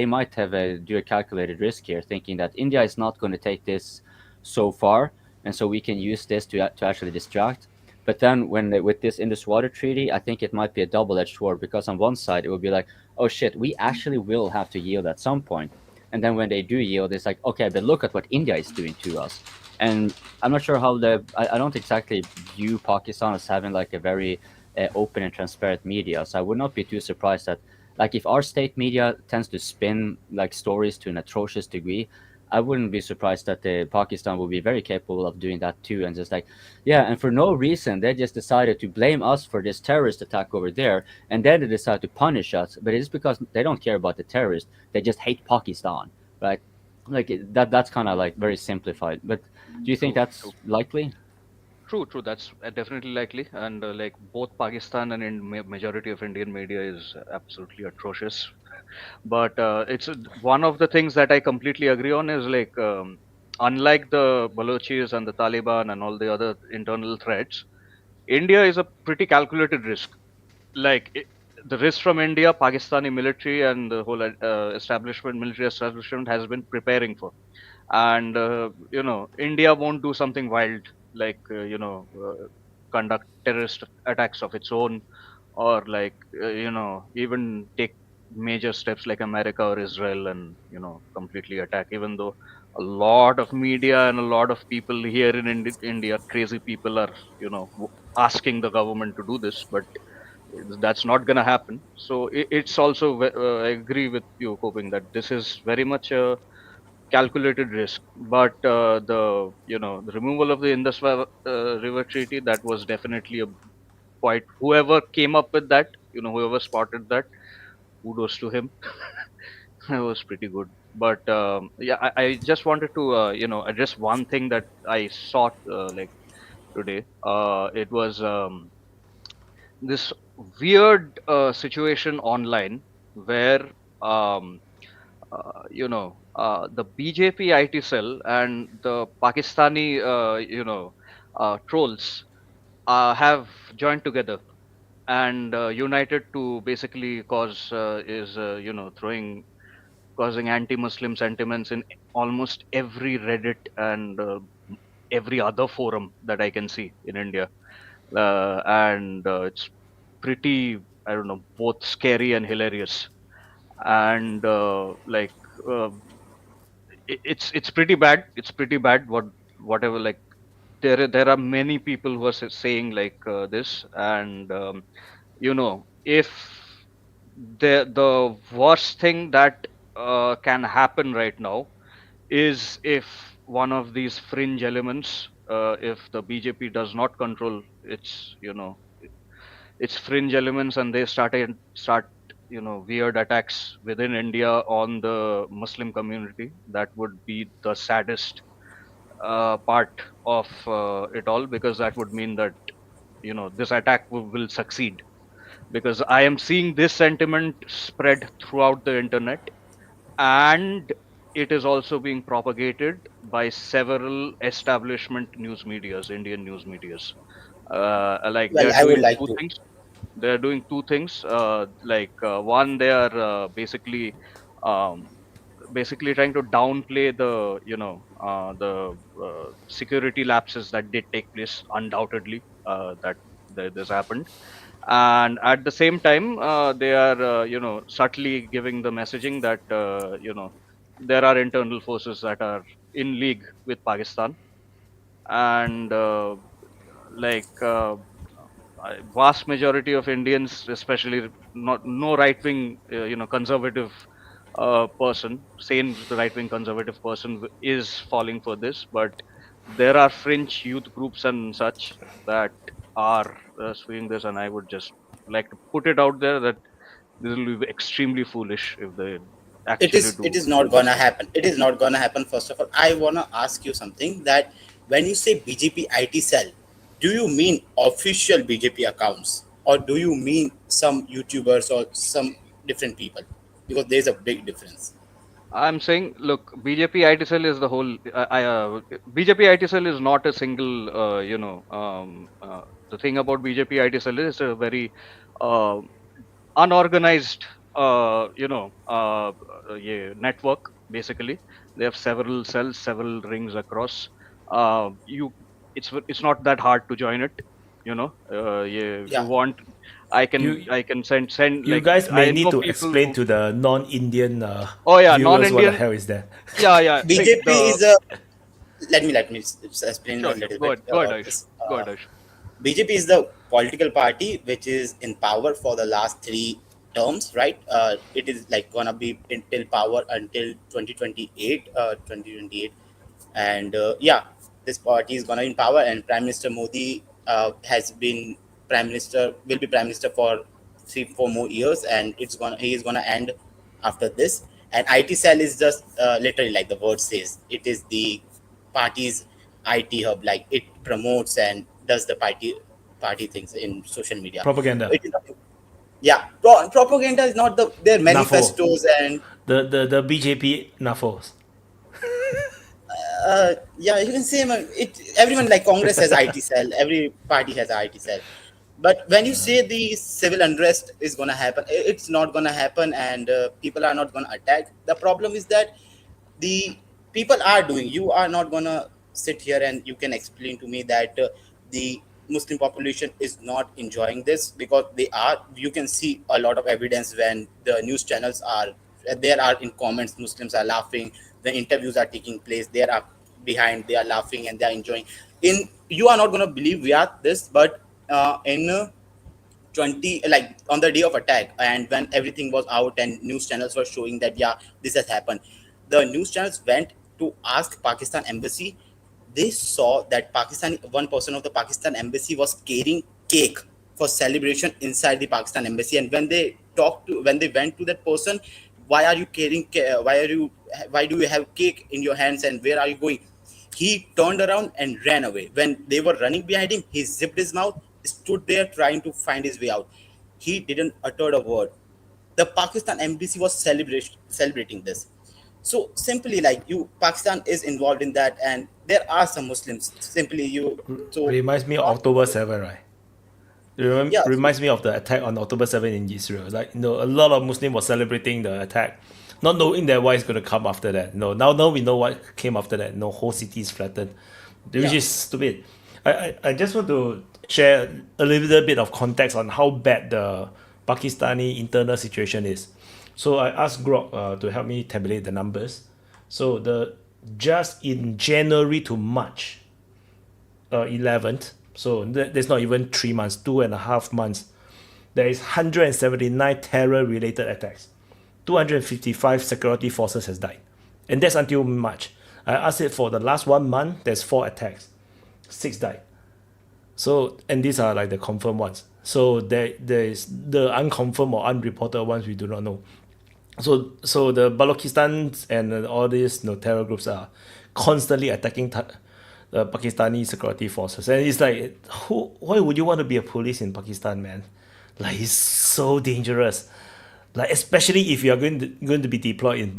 might have do a calculated risk here, thinking that India is not going to take this so far, and so we can use this to actually distract. But then with this Indus Water Treaty, I think it might be a double-edged sword, because on one side it would be like, oh shit, we actually will have to yield at some point. And then when they do yield, it's like, okay, but look at what India is doing to us. And I'm not sure how I don't exactly view Pakistan as having like a very open and transparent media. So I would not be too surprised that, like, if our state media tends to spin like stories to an atrocious degree, I wouldn't be surprised that Pakistan will be very capable of doing that too, and just like, yeah, and for no reason they just decided to blame us for this terrorist attack over there, and then they decide to punish us, but it's because they don't care about the terrorists, they just hate Pakistan, right? Like that's kind of like very simplified. But do you think True, that's true, likely? true. That's definitely likely, and like both Pakistan and in majority of Indian media is absolutely atrocious. But it's one of the things that I completely agree on is like, unlike the Balochis and the Taliban and all the other internal threats, India is a pretty calculated risk. Like the risk from India, Pakistani military and the whole military establishment has been preparing for. And India won't do something wild like conduct terrorist attacks of its own, or like even take major steps like America or Israel and completely attack. Even though a lot of media and a lot of people here in India, crazy people, are asking the government to do this, but that's not going to happen. So it's also I agree with you, Coping, that this is very much a calculated risk. But the removal of the River Treaty, that was definitely a quite, whoever came up with that, whoever spotted that, kudos to him. That was pretty good. But yeah, I just wanted to address one thing that I saw like today. It was this weird situation online where um, the BJP IT cell and the Pakistani trolls have joined together. and united to basically cause causing anti-Muslim sentiments in almost every Reddit and every other forum that I can see in India, and it's pretty, I don't know, both scary and hilarious, and uh, it's pretty bad. It's pretty bad. Whatever, like there are many people who are saying like this, and if the worst thing that can happen right now is if one of these fringe elements, if the BJP does not control its fringe elements, and they start weird attacks within India on the Muslim community, that would be the saddest part of it all, because that would mean that this attack will succeed, because I am seeing this sentiment spread throughout the internet, and it is also being propagated by several establishment news medias, Indian news medias. Like Well, I would like to. they're doing two things. One, they are um, basically trying to downplay the security lapses that did take place, undoubtedly, that this happened, and at the same time they are subtly giving the messaging that there are internal forces that are in league with Pakistan, and like vast majority of Indians, especially not no right wing, conservative person, sane right wing conservative person, is falling for this. But there are fringe youth groups and such that are swinging this, and I would just like to put it out there that this will be extremely foolish if they it actually is it do is not this. gonna happen. It is not gonna happen. First of all, I wanna ask you something, that when you say BJP IT cell, do you mean official BJP accounts, or do you mean some YouTubers or some different people? Because there's a big difference. I'm saying, look, BJP IT cell is the whole. BJP IT cell is not a single. The thing about BJP IT cell is a very uh, unorganized, yeah, network. Basically, they have several cells, several rings across. You, it's not that hard to join it. Yeah, if you Yeah. want, You I can send you like guys may I need know to people explain who. to the non-Indian Oh yeah, viewers what the non-Indian. hell is that. Yeah, yeah. See BJP the is a, let me explain a Sure, sure. little Go bit ahead. Go ahead, Aish. this. Go ahead, Aish. BJP is the political party which is in power for the last 3 terms, right? It is like gonna be until power until 2028, 2028, and yeah, this party is gonna in power, and Prime Minister Modi has been prime minister, will be prime minister for 3 4 more years, and he is gonna end after this. And IT cell is just literally like the word says, it is the party's IT hub. Like it promotes and does the party things in social media. Propaganda. It is not, yeah, propaganda is not their NAFO. manifestos and The BJP NAFOs. yeah, you can say it. Everyone like Congress has IT cell. Every party has a IT cell. But when you say the civil unrest is gonna happen, it's not gonna happen, and people are not gonna attack. The problem is that the people are doing. You are not gonna sit here and you can explain to me that the Muslim population is not enjoying this, because they are. You can see a lot of evidence when the news channels are there are in comments. Muslims are laughing. The interviews are taking place. They are behind. They are laughing and they are enjoying. In you are not gonna believe we are this, but in 20, like on the day of attack, and when everything was out and news channels were showing that yeah, this has happened, the news channels went to ask Pakistan embassy. They saw that Pakistan, one person of the Pakistan embassy was carrying cake for celebration inside the Pakistan embassy. And when they went to that person, why are you why do you have cake in your hands and where are you going? He turned around and ran away. When they were running behind him, he zipped his mouth, stood there trying to find his way out. He didn't utter a word. The Pakistan embassy was celebrating this. So simply, like you, Pakistan is involved in that, and there are some Muslims. Simply you, so Reminds me of October 7, right? Yeah. Reminds me of the attack on October 7 in Israel. Like, a lot of Muslims were celebrating the attack, not knowing that what is going to come after that. Now we know what came after that. Whole city is flattened, which Yeah. is stupid. I just want to share a little bit of context on how bad the Pakistani internal situation is. So I asked Grok to help me tabulate the numbers. So just in January to March 11th, so there's not even 3 months, 2.5 months, there is 179 terror-related attacks. 255 security forces has died. And that's until March. I asked it for the last 1 month, there's 4 attacks. 6 died. So, and these are like the confirmed ones. So there is the unconfirmed or unreported ones we do not know. So the Balochistan and all these terror groups are constantly attacking the Pakistani security forces. And it's like, why would you want to be a police in Pakistan, man? Like, it's so dangerous. Like, especially if you are going to be deployed in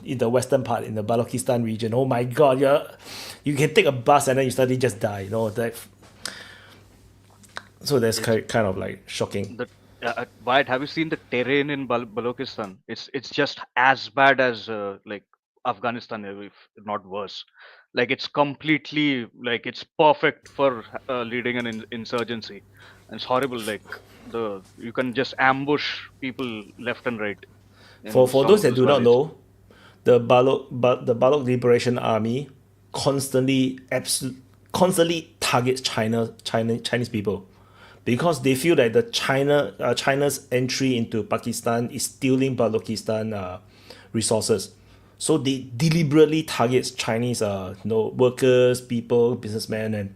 in the western part, in the Balochistan region. Oh my God, you can take a bus and then you suddenly just die. So that's kind of like shocking. Wyatt, have you seen the terrain in Balochistan? It's just as bad as like Afghanistan, if not worse. Like it's completely like it's perfect for leading an insurgency, and it's horrible. Like you can just ambush people left and right. For Some those of that those do not valleys. know, the Balok Liberation Army constantly targets Chinese people, because they feel that China's entry into Pakistan is stealing Balochistan resources. So they deliberately targets Chinese workers, people, businessmen,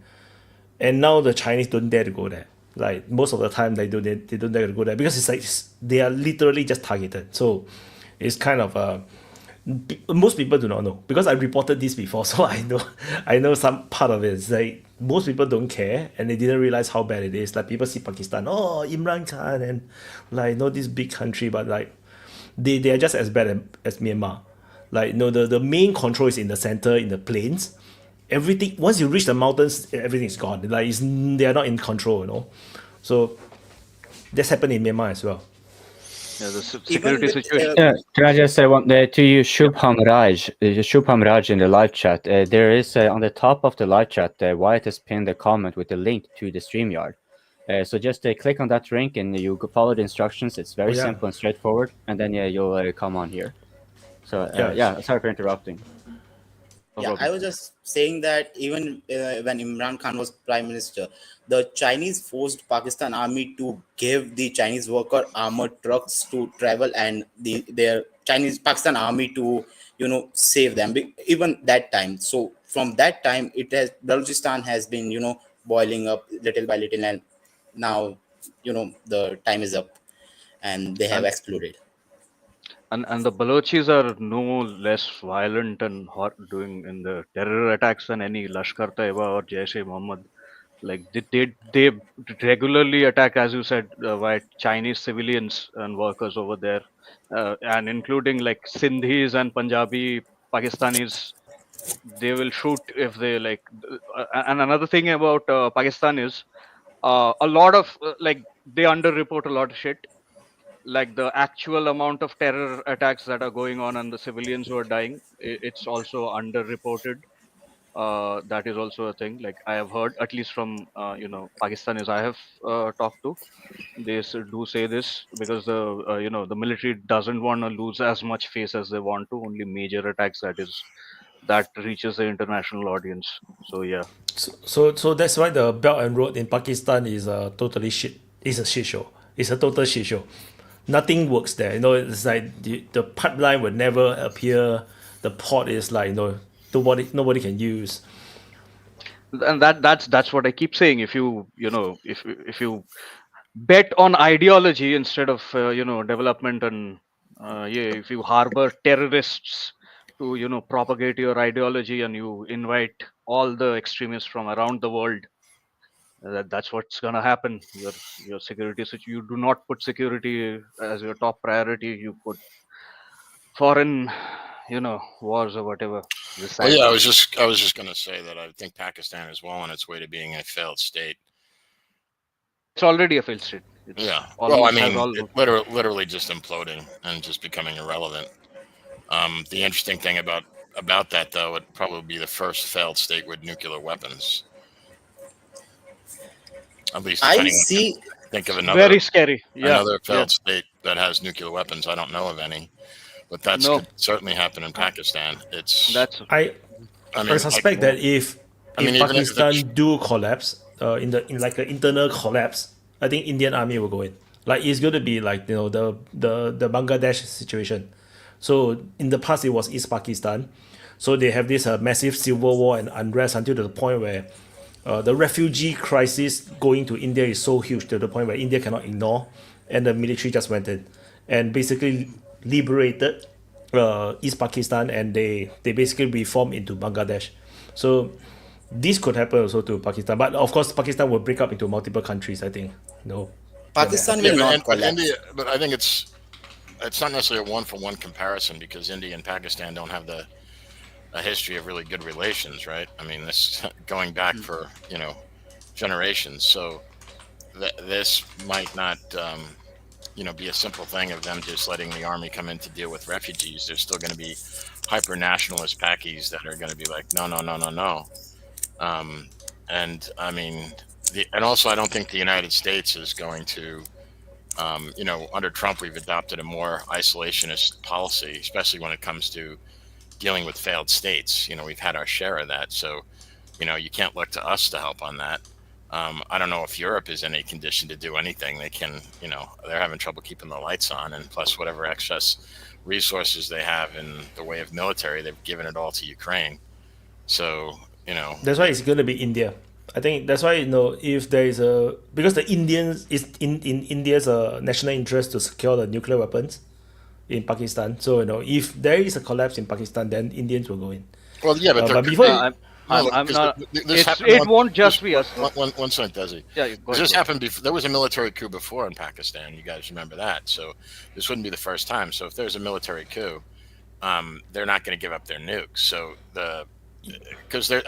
and now the Chinese don't dare to go there. Like most of the time they don't dare to go there, because it's like they are literally just targeted. So it's kind of most people do not know, because I reported this before, so I know some part of it. It's like most people don't care and they didn't realize how bad it is. Like people see Pakistan, oh, Imran Khan, and like this big country, but like they are just as bad as Myanmar. Like the main control is in the center, in the plains. Everything, once you reach the mountains, everything is gone. Like they are not in control. So that's happened in Myanmar as well. Yeah, the Even security with situation. Can I just say one to you, Shubham Raj in the live chat? There is on the top of the live chat, Wyatt has pinned a comment with a link to the Streamyard. So just click on that link and you go follow the instructions. It's very yeah. simple and straightforward, and then you'll come on here. So Yeah. sorry for interrupting. No Yeah, problem. I was just saying that even when Imran Khan was prime minister, the Chinese forced Pakistan army to give the Chinese worker armored trucks to travel, and their Chinese Pakistan army to save them. Even that time. So from that time, Balochistan has been boiling up little by little, and now the time is up, and they have And exploded. and the Balochis are no less violent and hot doing in the terror attacks than any Lashkar-Taiba or Jaish-e-Mohammed. Like they regularly attack, as you said, white Chinese civilians and workers over there, and including like Sindhis and Punjabi Pakistanis. They will shoot if they like. And another thing about Pakistan is a lot of like they underreport a lot of shit, like the actual amount of terror attacks that are going on and the civilians who are dying, it's also underreported. That is also a thing, like I have heard, at least from Pakistanis I have talked to. They do say this because the military doesn't want to lose as much face as they want to. Only major attacks that reaches the international audience. So yeah. So that's why the Belt and Road in Pakistan is totally shit. It's a shit show. It's a total shit show. Nothing works there. It's like the pipeline would never appear. The port is like nobody can use. And that's what I keep saying. If if you bet on ideology instead of development, and yeah, if you harbor terrorists to propagate your ideology, and you invite all the extremists from around the world, that's what's gonna happen. Your security, you do not put security as your top priority. You put foreign wars or whatever this Well, side. yeah, I was just going to say that I think Pakistan is well on its way to being a failed state. It's already a failed state. It's Yeah. Well, I almost has mean, all. it literally just imploding and just becoming irrelevant. The interesting thing about that, though, would probably be the first failed state with nuclear weapons. At least if I anyone can see. think of Very scary. Yeah. another Yeah. failed state that has nuclear weapons, I don't know of any, but that No. could certainly happen in Pakistan. It's That's I I suspect that if even if Pakistan do collapse, in like an internal collapse, I think Indian army will go in. Like it's going to be like the Bangladesh situation. So in the past it was East Pakistan, so they have this massive civil war and unrest until to the point where the refugee crisis going to India is so huge to the point where India cannot ignore, and the military just went in and basically liberated East Pakistan, and they basically reformed into Bangladesh. So this could happen also to Pakistan, but of course Pakistan will break up into multiple countries. I think no. Pakistan will not but collapse. India, but I think it's not necessarily a one-for-one comparison because India and Pakistan don't have a history of really good relations, right? I mean, this going back for generations. So this might not be a simple thing of them just letting the army come in to deal with refugees. There's still going to be hyper nationalist Pakis that are going to be like, no, no, no, no, no. And I mean, and also I don't think the United States is going to. Under Trump, we've adopted a more isolationist policy, especially when it comes to dealing with failed states. We've had our share of that. So, you can't look to us to help on that. I don't know if Europe is in a condition to do anything. They can, they're having trouble keeping the lights on, and plus whatever excess resources they have in the way of military, they've given it all to Ukraine. So, That's why it's going to be India. I think that's why if there is because the Indians is in India's national interest to secure the nuclear weapons in Pakistan. So if there is a collapse in Pakistan, then Indians will go in. Well, yeah, but, but before I'm not. This It won't just be us. One second, Desi. Yeah, go ahead. This happened before. There was a military coup before in Pakistan. You guys remember that? So this wouldn't be the first time. So if there's a military coup, they're not going to give up their nukes. So because there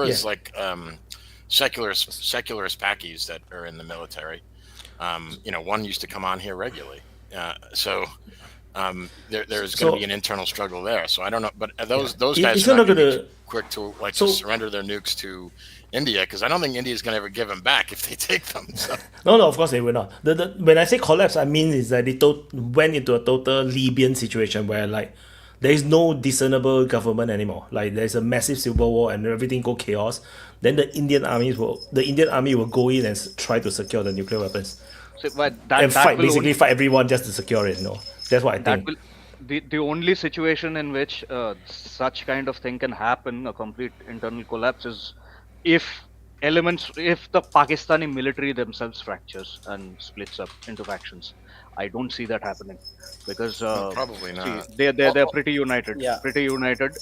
is like secularist Pakis that are in the military. One used to come on here regularly. So there's going to be an internal struggle there. So I don't know, but those guys are not going to be quick to just surrender their nukes to India, because I don't think India is going to ever give them back if they take them. So. No, of course they will not. When I say collapse, I mean is that they went into a total Libyan situation where like there is no discernible government anymore. Like there's a massive civil war and everything go chaos. Then the Indian army will go in and try to secure the nuclear weapons So, but and fight everyone just to secure it. No, that's what I think. The only situation in which such kind of thing can happen, a complete internal collapse, is if the Pakistani military themselves fractures and splits up into factions. I don't see that happening because probably not. See, they're pretty united. Yeah. Pretty united.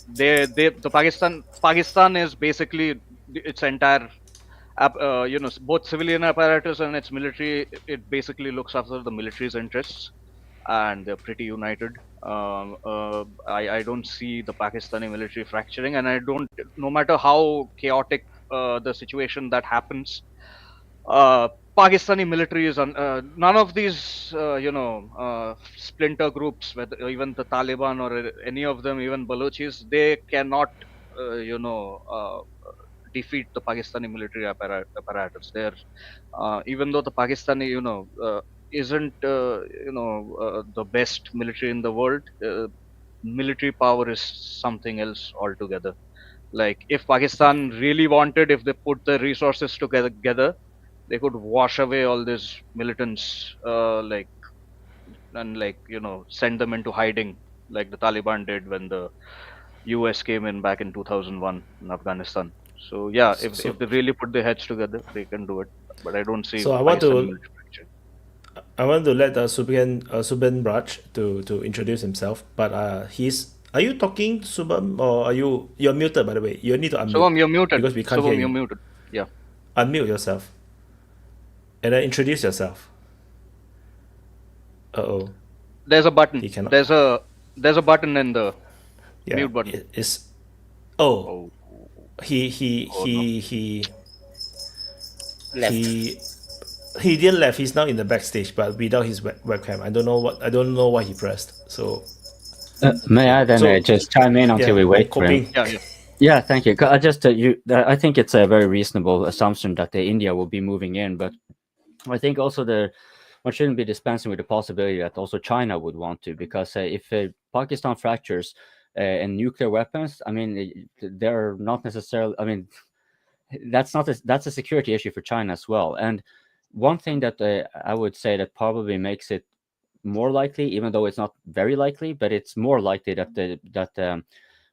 Pakistan is basically its entire both civilian apparatus and its military. It basically looks after the military's interests, and they're pretty united. I don't see the Pakistani military fracturing, and no matter how chaotic the situation that happens, Pakistani military is none of these splinter groups, whether even the Taliban or any of them, even Balochis, they cannot defeat the Pakistani military apparatus. They're even though the Pakistani isn't the best military in the world, military power is something else altogether. Like if Pakistan really wanted, if they put the resources together, they could wash away all these militants, send them into hiding, like the Taliban did when the US came in back in 2001 in Afghanistan. So yeah, if they really put their heads together, they can do it. But I don't see. So I want to let Subhan Raj to introduce himself, but are you talking, Subham, or you're muted, by the way? You need to unmute. Subham, you're muted. Because we can't hear you. You're muted. Yeah. Unmute yourself. And then introduce yourself. There's a button. He cannot. There's a button in the mute button. He Left. He didn't left. He's now in the backstage, but without his webcam. I don't know what he pressed. So May I then So- just chime in until yeah, we wait for him? coping. Yeah. Yeah, thank you. I just I think it's a very reasonable assumption that India will be moving in, but I think also one shouldn't be dispensing with the possibility that also China would want to, because if Pakistan fractures and nuclear weapons, I mean, they're not necessarily. I mean, that's a security issue for China as well. And one thing that I would say that probably makes it more likely, even though it's not very likely, but it's more likely that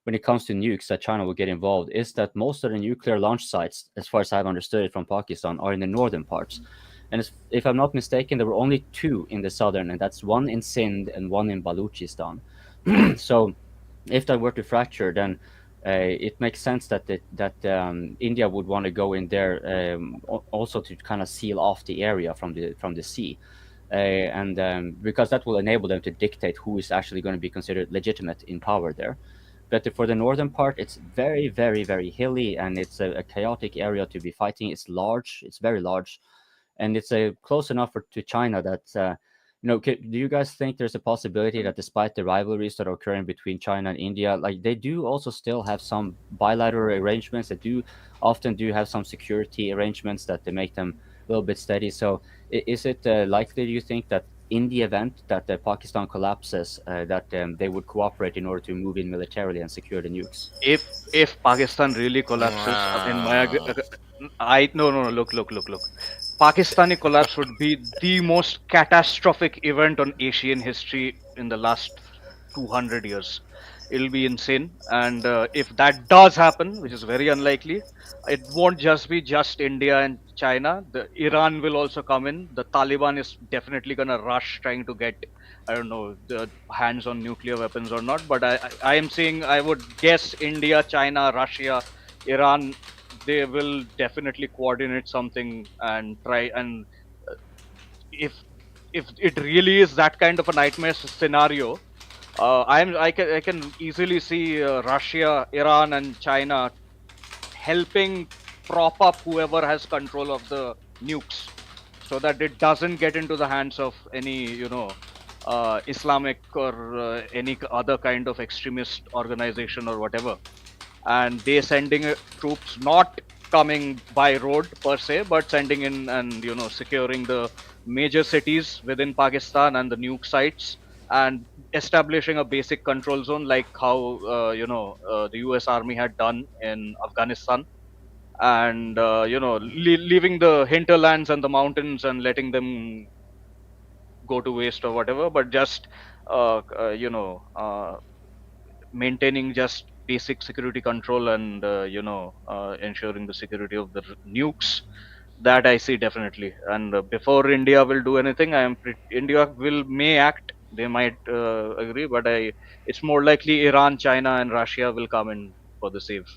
when it comes to nukes that China will get involved, is that most of the nuclear launch sites, as far as I've understood it from Pakistan, are in the northern parts. And if I'm not mistaken, there were only two in the southern, and that's one in Sindh and one in Balochistan. So if that were to fracture, then it makes sense that India would want to go in there also to kind of seal off the area from the sea. And because that will enable them to dictate who is actually going to be considered legitimate in power there. But for the northern part, it's very, very, very hilly, and it's a chaotic area to be fighting. It's large, it's very large, and it's close enough to China that, do you guys think there's a possibility that despite the rivalries that are occurring between China and India, like they do also still have some bilateral arrangements, that often have some security arrangements that they make them a little bit steady. So is it likely, do you think, that in the event that Pakistan collapses, that they would cooperate in order to move in militarily and secure the nukes? If Pakistan really collapses, in my no, look. Pakistani collapse would be the most catastrophic event on Asian history in the last 200 years. It'll be insane, and if that does happen, which is very unlikely, it won't just be India and China. Iran will also come in. The Taliban is definitely gonna rush, trying to get, I don't know, the hands on nuclear weapons or not. But I am saying, I would guess India, China, Russia, Iran, they will definitely coordinate something and try. And if it really is that kind of a nightmare scenario, I can easily see Russia, Iran, and China helping prop up whoever has control of the nukes, so that it doesn't get into the hands of any Islamic or any other kind of extremist organization or whatever. And they sending troops, not coming by road per se, but sending in and securing the major cities within Pakistan and the nuke sites, and establishing a basic control zone, like how the US Army had done in Afghanistan, and leaving the hinterlands and the mountains and letting them go to waste or whatever, but just maintaining just basic security control and ensuring the security of the nukes. That I see definitely. And before India will do anything, India may act. They might agree, but it's more likely Iran, China, and Russia will come in for the save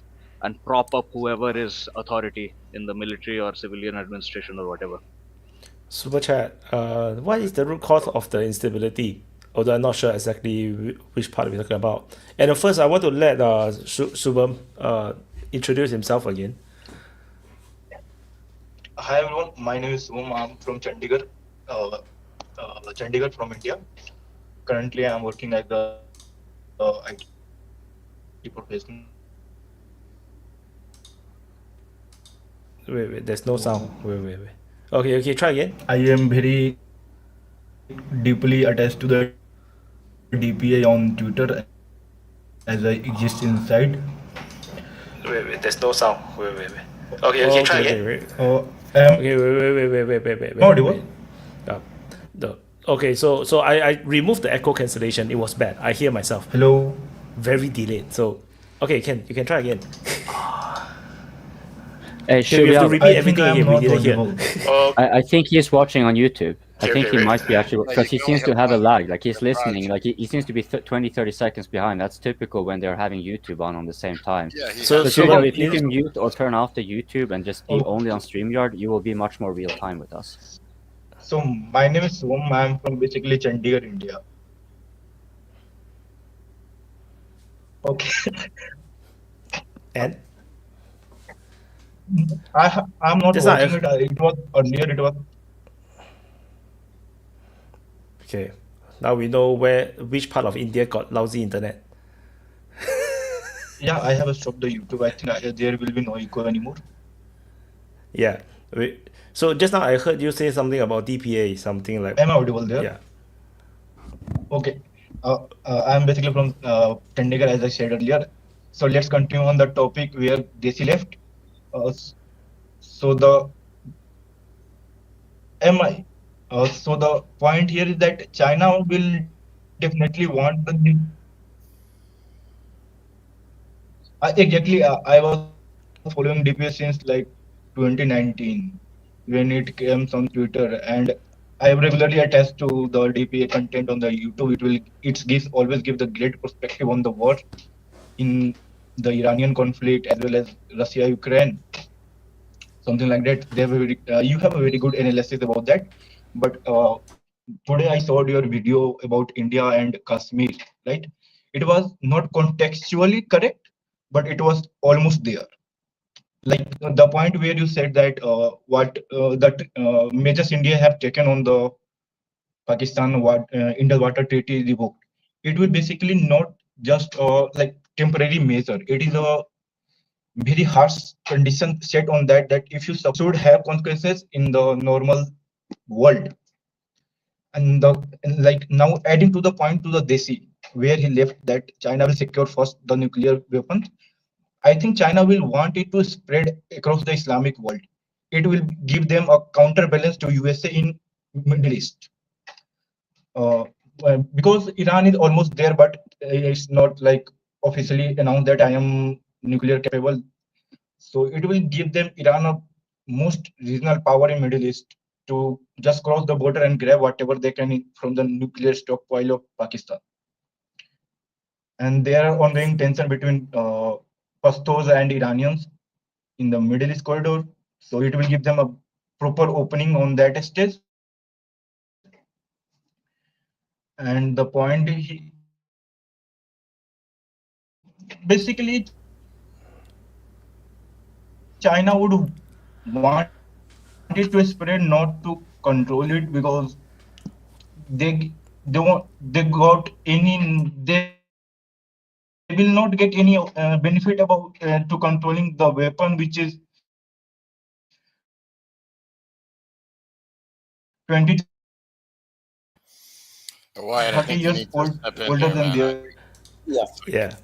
and prop up whoever is authority in the military or civilian administration or whatever. Super chat. What is the root cause of the instability? Although I'm not sure exactly which part we're talking about. And first, I want to let Subham introduce himself again. Hi everyone, my name is Subham. I'm from Chandigarh, Chandigarh from India. Currently, I'm working as the IT professional. Wait, there's no sound. Wait. Okay, try again. I am very deeply attached to the DPA on Twitter, as I exist inside. Wait, there's no sound. Wait. Okay, try again. Wait. Audible? Okay, so I removed the echo cancellation. It was bad. I hear myself. Hello. Very delayed. So, okay, you can try again. Should we have to repeat I think everything I am again. We not didn't hear. audible. I think he's watching on YouTube. I think he okay, might be actually, because he you seems only to have have a one lag. Like he's listening, like he seems to be 20-30 seconds behind. That's typical when they're having YouTube on the same time. Yeah, he So- has So Subham, if you can mute or turn off the YouTube and just be Oh. only on StreamYard, you will be much more real time with us. So my name is Subham. I'm from basically Chandigarh, India. Okay. And I'm not Just now, watching it. It was earlier. It was Okay. Now we know which part of India got lousy internet. Yeah, I have stopped the YouTube. I think there will be no echo anymore. Yeah. So just now I heard you say something about DPA, something like, Am I audible there? yeah. Okay. I'm basically from Chandigarh, as I said earlier. So let's continue on the topic where Desi left. So the MI. So the point here is that China will definitely want exactly. I was following DPA since like 2019 when it came on Twitter, and I regularly attach to the DPA content on the YouTube. It always give the great perspective on the war in the Iranian conflict as well as Russia Ukraine, something like that. You have a very good analysis about that, but today I saw your video about India and Kashmir, right? It was not contextually correct, but it was almost there. Like the point where you said that measures India have taken on the Pakistan Indus Water Treaty is revoked. It will basically not just like temporary measure. It is a very harsh condition set on that if you should have consequences in the normal world. And like now adding to the point to the Desi, where he left that China will secure first the nuclear weapons. I think China will want it to spread across the Islamic world. It will give them a counterbalance to USA in Middle East. Because Iran is almost there, but it's not like officially announced that I am nuclear capable. So it will give them Iran a most regional power in Middle East to just cross the border and grab whatever they can from the nuclear stockpile of Pakistan. And there are ongoing tension between Pashtuns and Iranians in the Middle East corridor. So it will give them a proper opening on that stage. And the point basically China would want it to spread, not to control it, because they will not get any benefit about to controlling the weapon which is 20 to 30 years Wyatt, I think you need to step in older here, than man. their Yeah. Yeah.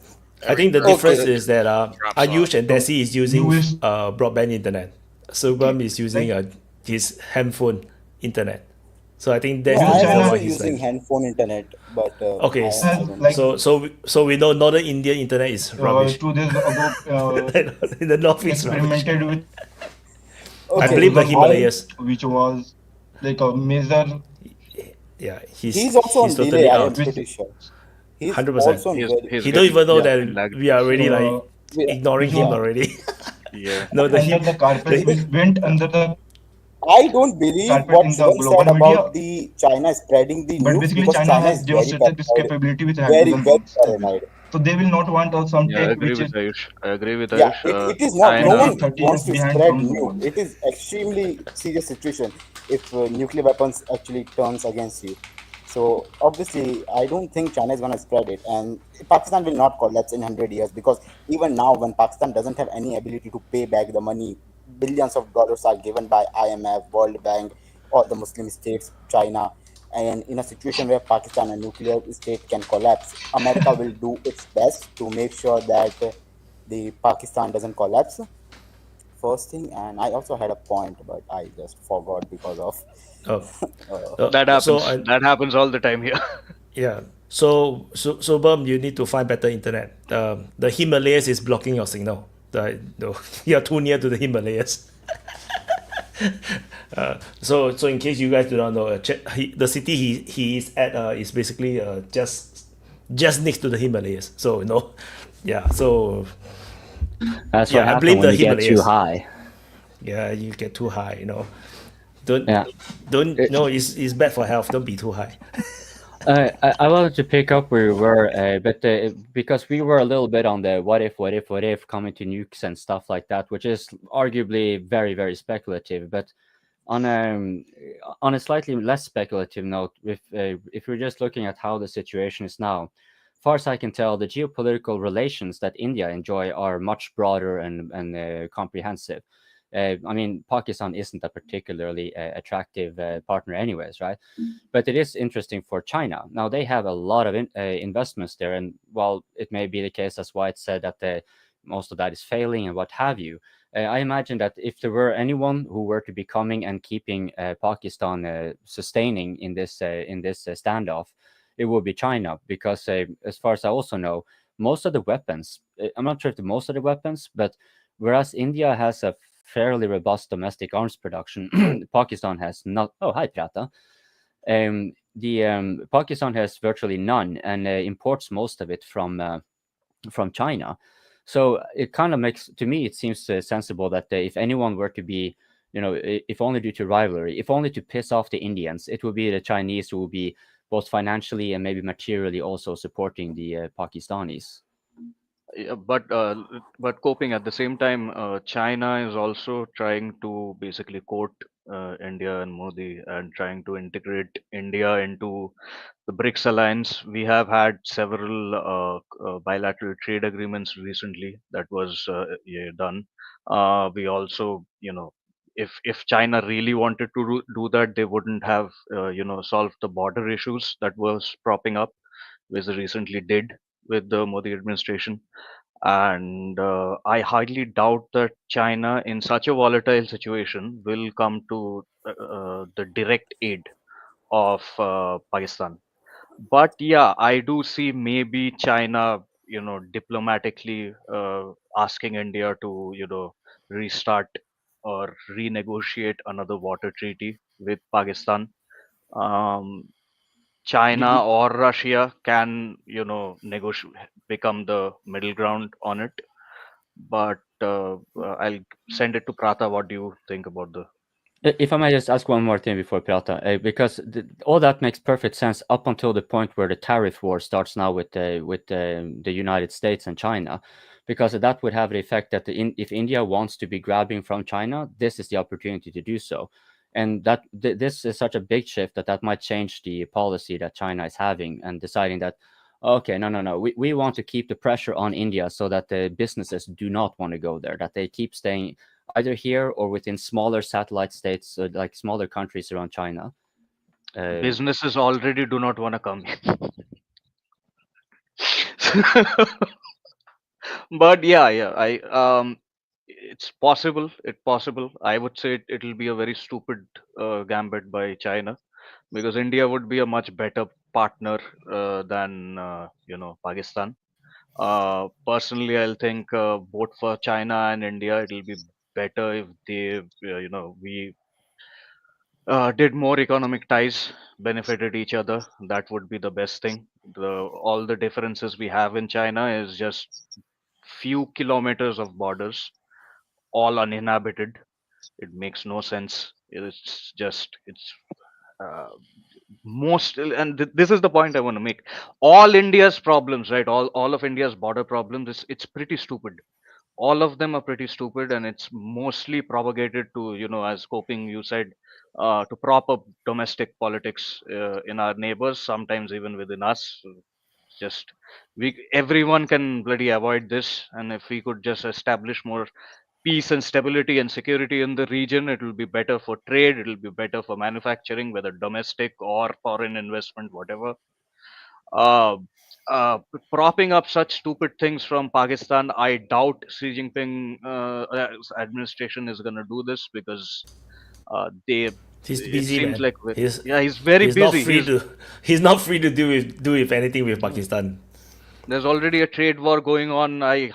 I think the difference is that Drops Ayush off. and Desi is using US broadband internet. Subham is using his handphone internet. So I think that's No, the because I'm reason China why also he's using like, handphone internet, but okay, has I don't like know. so we know northern Indian internet is rubbish. 2 days ago In the north it's rubbish. experimented with I Okay, believe the I Himalayas. which was like a major Yeah, he's also he's on delay. totally I am out. which pretty sure. He's 100%. also on He's very. he's He don't getting even know Yeah, that lagged. we are already like so ignoring which him was yeah. already. Yeah. No, under the carpet, which went under the I don't believe carpet what in the Shivam global said media. about the China spreading the But nukes basically, because China China has is very demonstrated this paranoid, capability with very hydrogen very bombs. paranoid. So they will not want some Yeah, I tech agree which with is Ayush. I agree with Yeah, Ayush. it is not. And No 20 to one 30 wants years to behind spread from the nuke. world. It is extremely serious situation if nuclear weapons actually turns against you. So obviously, I don't think China is gonna spread it, and Pakistan will not collapse in 100 years because even now, when Pakistan doesn't have any ability to pay back the money, billions of dollars are given by IMF, World Bank, or the Muslim states, China, and in a situation where Pakistan, a nuclear state, can collapse, America will do its best to make sure that the Pakistan doesn't collapse. First thing, and I also had a point, but I just forgot because of. Oh, that so happens. That happens all the time here. yeah. So Bum, you need to find better internet. The Himalayas is blocking your signal. No, you're too near to the Himalayas. So in case you guys do not know, the city he is at is basically just next to the Himalayas. So yeah. So That's yeah, what I happens blame when the you get too Himalayas. high. Yeah, you get too high. Don't Yeah. don't no. It's bad for health. Don't be too high. I wanted to pick up where we were, but because we were a little bit on the what if coming to nukes and stuff like that, which is arguably very, very speculative. But On a slightly less speculative note, if we're just looking at how the situation is now, far as I can tell, the geopolitical relations that India enjoy are much broader and comprehensive. I mean, Pakistan isn't a particularly attractive partner, anyways, right? But it is interesting for China. Now they have a lot of investments there, and while it may be the case, that's why it's said that most of that is failing and what have you. I imagine that if there were anyone who were to be coming and keeping Pakistan sustaining in this standoff, it would be China, because as far as I also know, most of the weapons, I'm not sure if the most of the weapons, but whereas India has a fairly robust domestic arms production, Pakistan has not. Oh, hi, Prata. The Pakistan has virtually none and imports most of it from China. So it kind of makes, to me, it seems sensible that if anyone were to be, if only due to rivalry, if only to piss off the Indians, it would be the Chinese who would be both financially and maybe materially also supporting the Pakistanis. Yeah, but coping at the same time, China is also trying to basically court India and Modi and trying to integrate India into the BRICS alliance. We have had several bilateral trade agreements recently that was yeah, done. We also, if China really wanted to do that, they wouldn't have, solved the border issues that was propping up, which they recently did with the Modi administration. And I highly doubt that China, in such a volatile situation, will come to the direct aid of Pakistan. But yeah, I do see maybe China, diplomatically asking India to, restart or renegotiate another water treaty with Pakistan. Um, China or Russia can, negotiate, become the middle ground on it. But I'll send it to Prata. What do you think about the? If I may just ask one more thing before Prata, because all that makes perfect sense up until the point where the tariff war starts now with the United States and China, because that would have the effect that if India wants to be grabbing from China, this is the opportunity to do so, and that this is such a big shift that might change the policy that China is having and deciding that, okay, no, we want to keep the pressure on India so that the businesses do not want to go there, that they keep staying either here or within smaller satellite states, like smaller countries around China. Businesses already do not want to come. But yeah, it's possible. It's possible. I would say it'll be a very stupid gambit by China, because India would be a much better partner than Pakistan. Personally, I'll think both for China and India, it'll be better if they, we did more economic ties, benefited each other. That would be the best thing. All the differences we have in China is just few kilometers of borders, all uninhabited. It makes no sense. It's just it's uh, most, and this is the point I want to make. All India's problems, right? All of India's border problems, it's pretty stupid. All of them are pretty stupid, and it's mostly propagated to, as coping you said, to prop up domestic politics in our neighbors, sometimes even within us. Just we everyone can bloody avoid this, and if we could just establish more peace and stability and security in the region, it will be better for trade, it will be better for manufacturing, whether domestic or foreign investment, whatever. uh, Propping up such stupid things from Pakistan, I doubt Xi Jinping administration is going to do this, because they He's it busy, seems man. like He's yeah, he's very he's not busy. free to he's not free to do with anything with Pakistan. There's already a trade war going on. I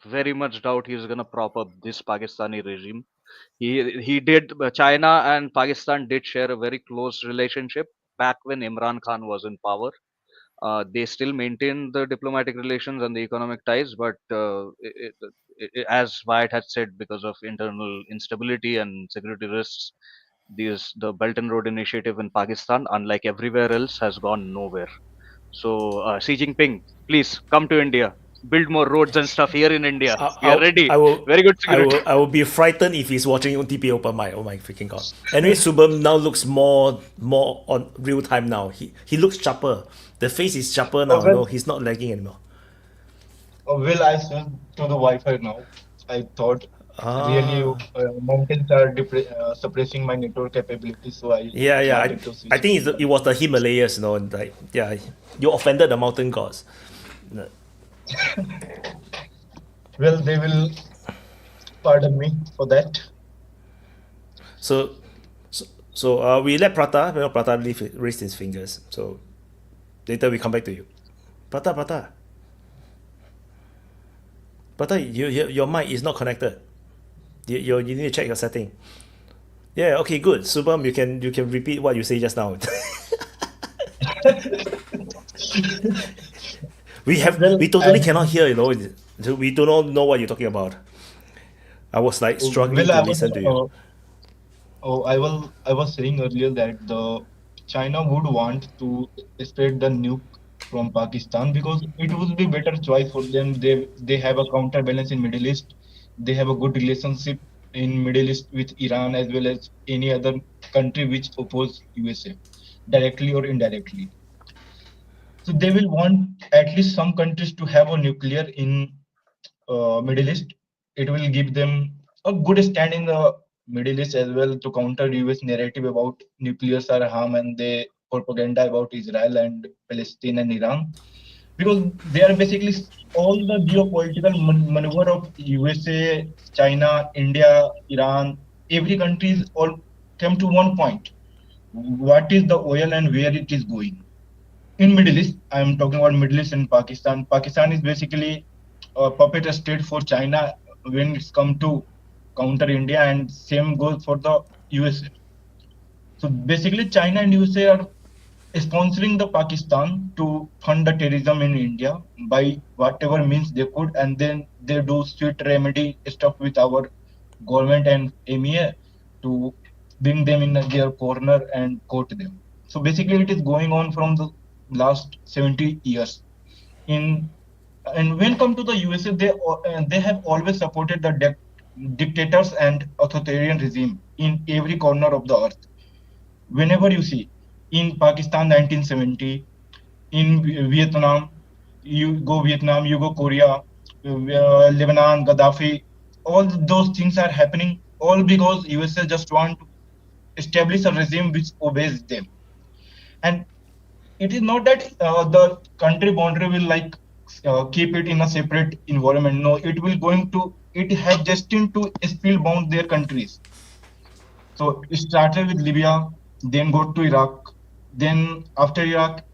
very much doubt he's going to prop up this Pakistani regime. He did. China and Pakistan did share a very close relationship back when Imran Khan was in power. They still maintain the diplomatic relations and the economic ties, but as Wyatt had said, because of internal instability and security risks, the Belt and Road Initiative in Pakistan, unlike everywhere else, has gone nowhere. So Xi Jinping, please come to India. build more roads and stuff here in India. We are I, ready. I will, Very good spirit. I will be frightened if he's watching on DPA open mic. Oh my freaking god! Anyway, Subam now looks more on real time now. He looks sharper. The face is sharper now. well, No, he's not lagging anymore. well, I switched to the Wi-Fi now. I thought really Ah, mountains are suppressing my network capability, so I yeah. wanted to I switch think to it was the Himalayas. Like yeah, you offended the mountain gods. well, they will pardon me for that. So we let Prata. Prata raised his fingers. So later we come back to you. Prata. Your mic is not connected. You need to check your setting. Yeah, okay, good. Subam, you can repeat what you say just now. Well, we totally cannot hear, So we do not know what you're talking about. I was like struggling well, to listen to you. I was saying earlier that the China would want to spread the nuke from Pakistan because it would be better choice for them. They have a counterbalance in Middle East. They have a good relationship in Middle East with Iran as well as any other country which oppose USA directly or indirectly. So they will want at least some countries to have a nuclear in Middle East. It will give them a good stand in the Middle East as well to counter US narrative about nuclears are harm and the propaganda about Israel and Palestine and Iran. Because they are basically all the geopolitical maneuver of USA, China, India, Iran, every country is all come to one point. What is the oil and where it is going? In Middle East, I'm talking about Middle East and Pakistan. Pakistan is basically a puppet state for China when it's come to counter India, and same goes for the USA. So basically, China and USA are sponsoring the Pakistan to fund the terrorism in India by whatever means they could, and then they do sweet remedy stuff with our government and MEA to bring them in their corner and quote them. So basically, it is going on from the last 70 years. And when come to the USA, they have always supported the dictators and authoritarian regime in every corner of the earth. Whenever you see in Pakistan 1970, in Vietnam, you go Korea, Lebanon, Gaddafi, all those things are happening all because USA just want to establish a regime which obeys them. And it is not that the country boundary will keep it in a separate environment. No, it has destined to spill bound their countries. So it started with Libya, then go to Iraq, then after Iraq,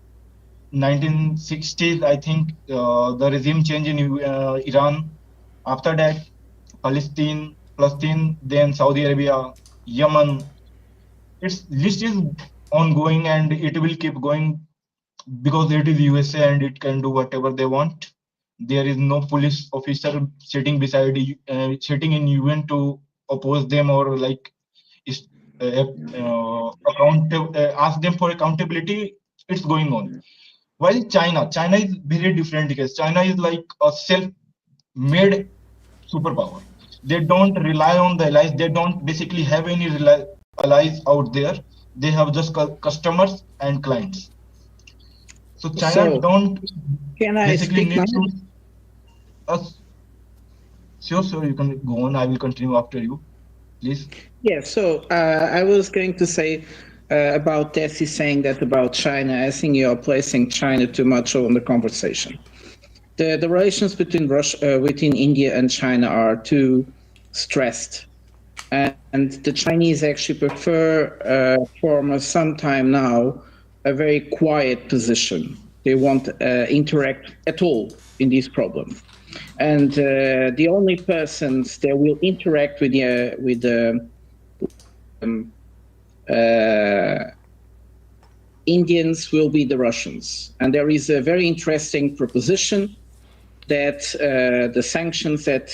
1960s, I think the regime change in Iran. After that, Palestine, then Saudi Arabia, Yemen. Its list is ongoing and it will keep going because it is USA and it can do whatever they want. There is no police officer sitting sitting in UN to oppose them or ask them for accountability. It's going on. While China is very different because China is like a self-made superpower. They don't rely on the allies. They don't basically have any allies out there. They have just customers and clients. So China So, don't can I basically speak now? need to us. Sure, you can go on. I will continue after you, please. Yeah, so I was going to say about Tessie saying that about China. I think you are placing China too much on the conversation. The relations between within India and China are too stressed. And the Chinese actually prefer, for some time now, a very quiet position. They won't interact at all in these problems. And the only persons that will interact with the Indians will be the Russians. And there is a very interesting proposition that the sanctions that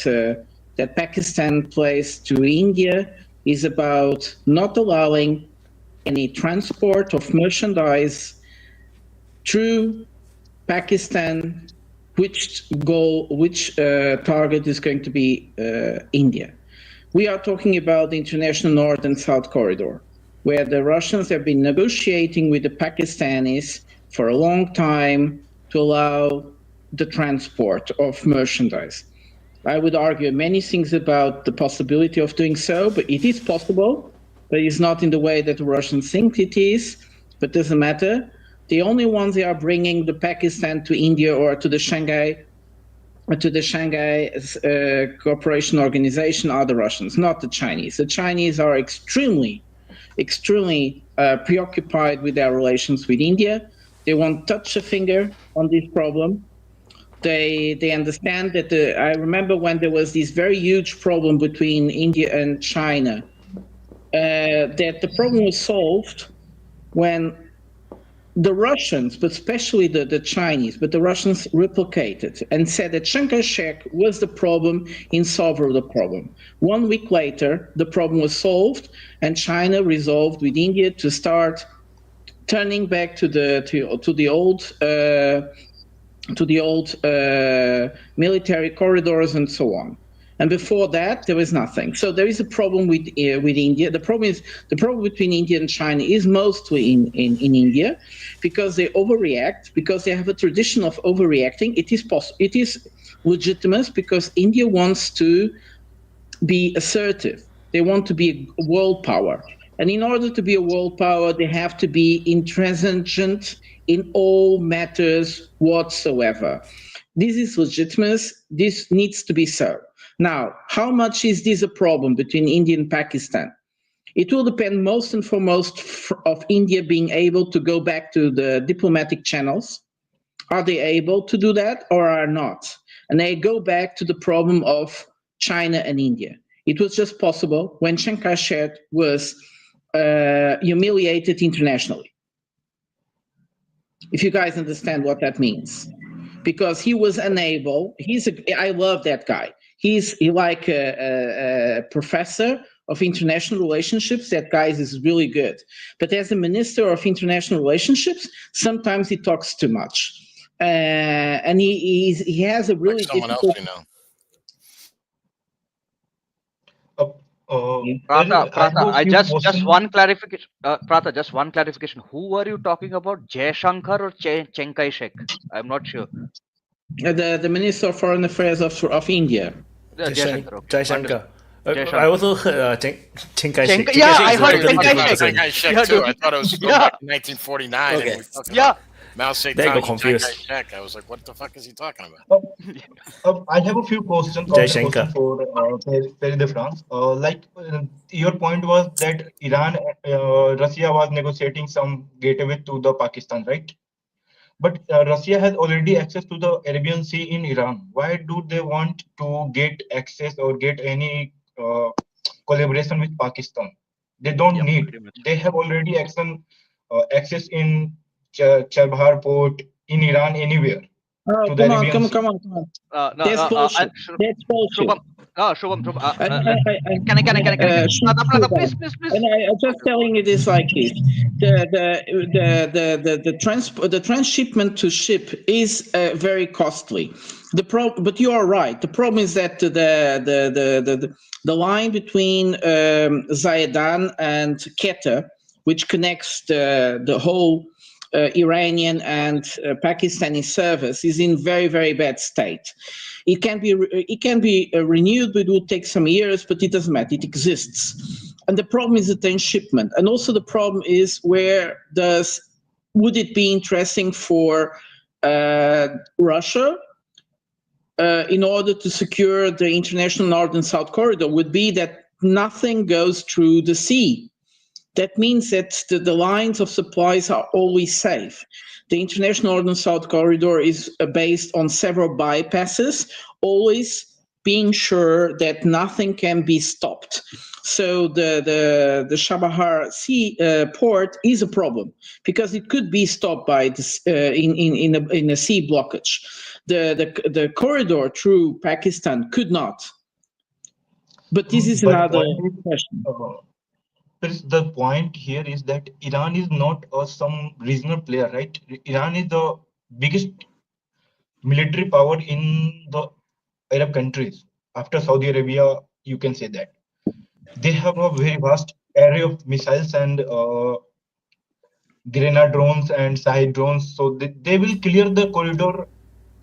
Pakistan placed to India is about not allowing any transport of merchandise through Pakistan which target is going to be India. We are talking about the international North and South corridor, where the Russians have been negotiating with the Pakistanis for a long time to allow the transport of merchandise. I would argue many things about the possibility of doing so, but it is possible, but it's not in the way that the Russians think it is, but doesn't matter. The only ones they are bringing the Pakistan to India or to the Shanghai Cooperation Organization are the Russians, not the Chinese. The Chinese are extremely preoccupied with their relations with India. They won't touch a finger on this problem. They understand that I remember when there was this very huge problem between India and China, that the problem was solved when the Russians, but especially the Chinese, but the Russians replicated and said that Chiang Kai-shek was the problem in solving the problem. 1 week later, the problem was solved, and China resolved with India to start turning back to the old military corridors and so on. And before that, there was nothing. So there is a problem with India. The problem between India and China is mostly in India, because they overreact, because they have a tradition of overreacting. It is legitimate because India wants to be assertive. They want to be a world power. And in order to be a world power, they have to be intransigent in all matters whatsoever. This is legitimate. This needs to be so. Now, how much is this a problem between India and Pakistan? It will depend most and foremost of India being able to go back to the diplomatic channels. Are they able to do that or are not? And they go back to the problem of China and India. It was just possible when Chiang Kai-shek was humiliated internationally. If you guys understand what that means. Because he was unable, I love that guy. He's like a professor of international relationships. That guy is really good. But as a minister of international relationships, sometimes he talks too much. And he has a really Like someone difficult... else, Pratha, just one clarification. Pratha, just one clarification. Who are you talking about? Jay Shankar or Chiang Kai-shek? I'm not sure. The Minister of Foreign Affairs of India. Jay Shankar. Okay. Jai Shankar. Shankar. I also heard Chiang Kai-shek. Yeah, I heard Chiang Chiang Kai-shek. Kai-shek too. I thought it was going back to 1949. Okay. And we talking about Mao Zedong. They got and confused. Chiang Kai-shek. I was like, what the fuck is he talking about? I have a few questions Jai for Pere de France. Your point was that Russia was negotiating some gateway to the Pakistan, right? But Russia has already access to the Arabian Sea in Iran. Why do they want to get access or get any collaboration with Pakistan? They don't need. They have already access in Chabahar port in Iran anywhere. Oh, come on. That's bullshit. That's bullshit. Shubham. Can I? Please. And I'm just telling you this like this: the transshipment to ship is very costly. But you are right. The problem is that the line between Zahedan and Quetta, which connects the whole Iranian and Pakistani service, is in very, very bad state. It can be renewed, but it will take some years, but it doesn't matter. It exists. And the problem is the transshipment. And also the problem is would it be interesting for Russia in order to secure the international North and South corridor would be that nothing goes through the sea. That means that the lines of supplies are always safe. The international North and South corridor is based on several bypasses, always being sure that nothing can be stopped. So the Chabahar Sea port is a problem because it could be stopped by this, in a sea blockage. The corridor through Pakistan could not. But this is another question. The point here is that Iran is not some regional player, right? Iran is the biggest military power in the Arab countries. After Saudi Arabia, you can say that they have a very vast array of missiles and grenade drones and side drones. So they will clear the corridor.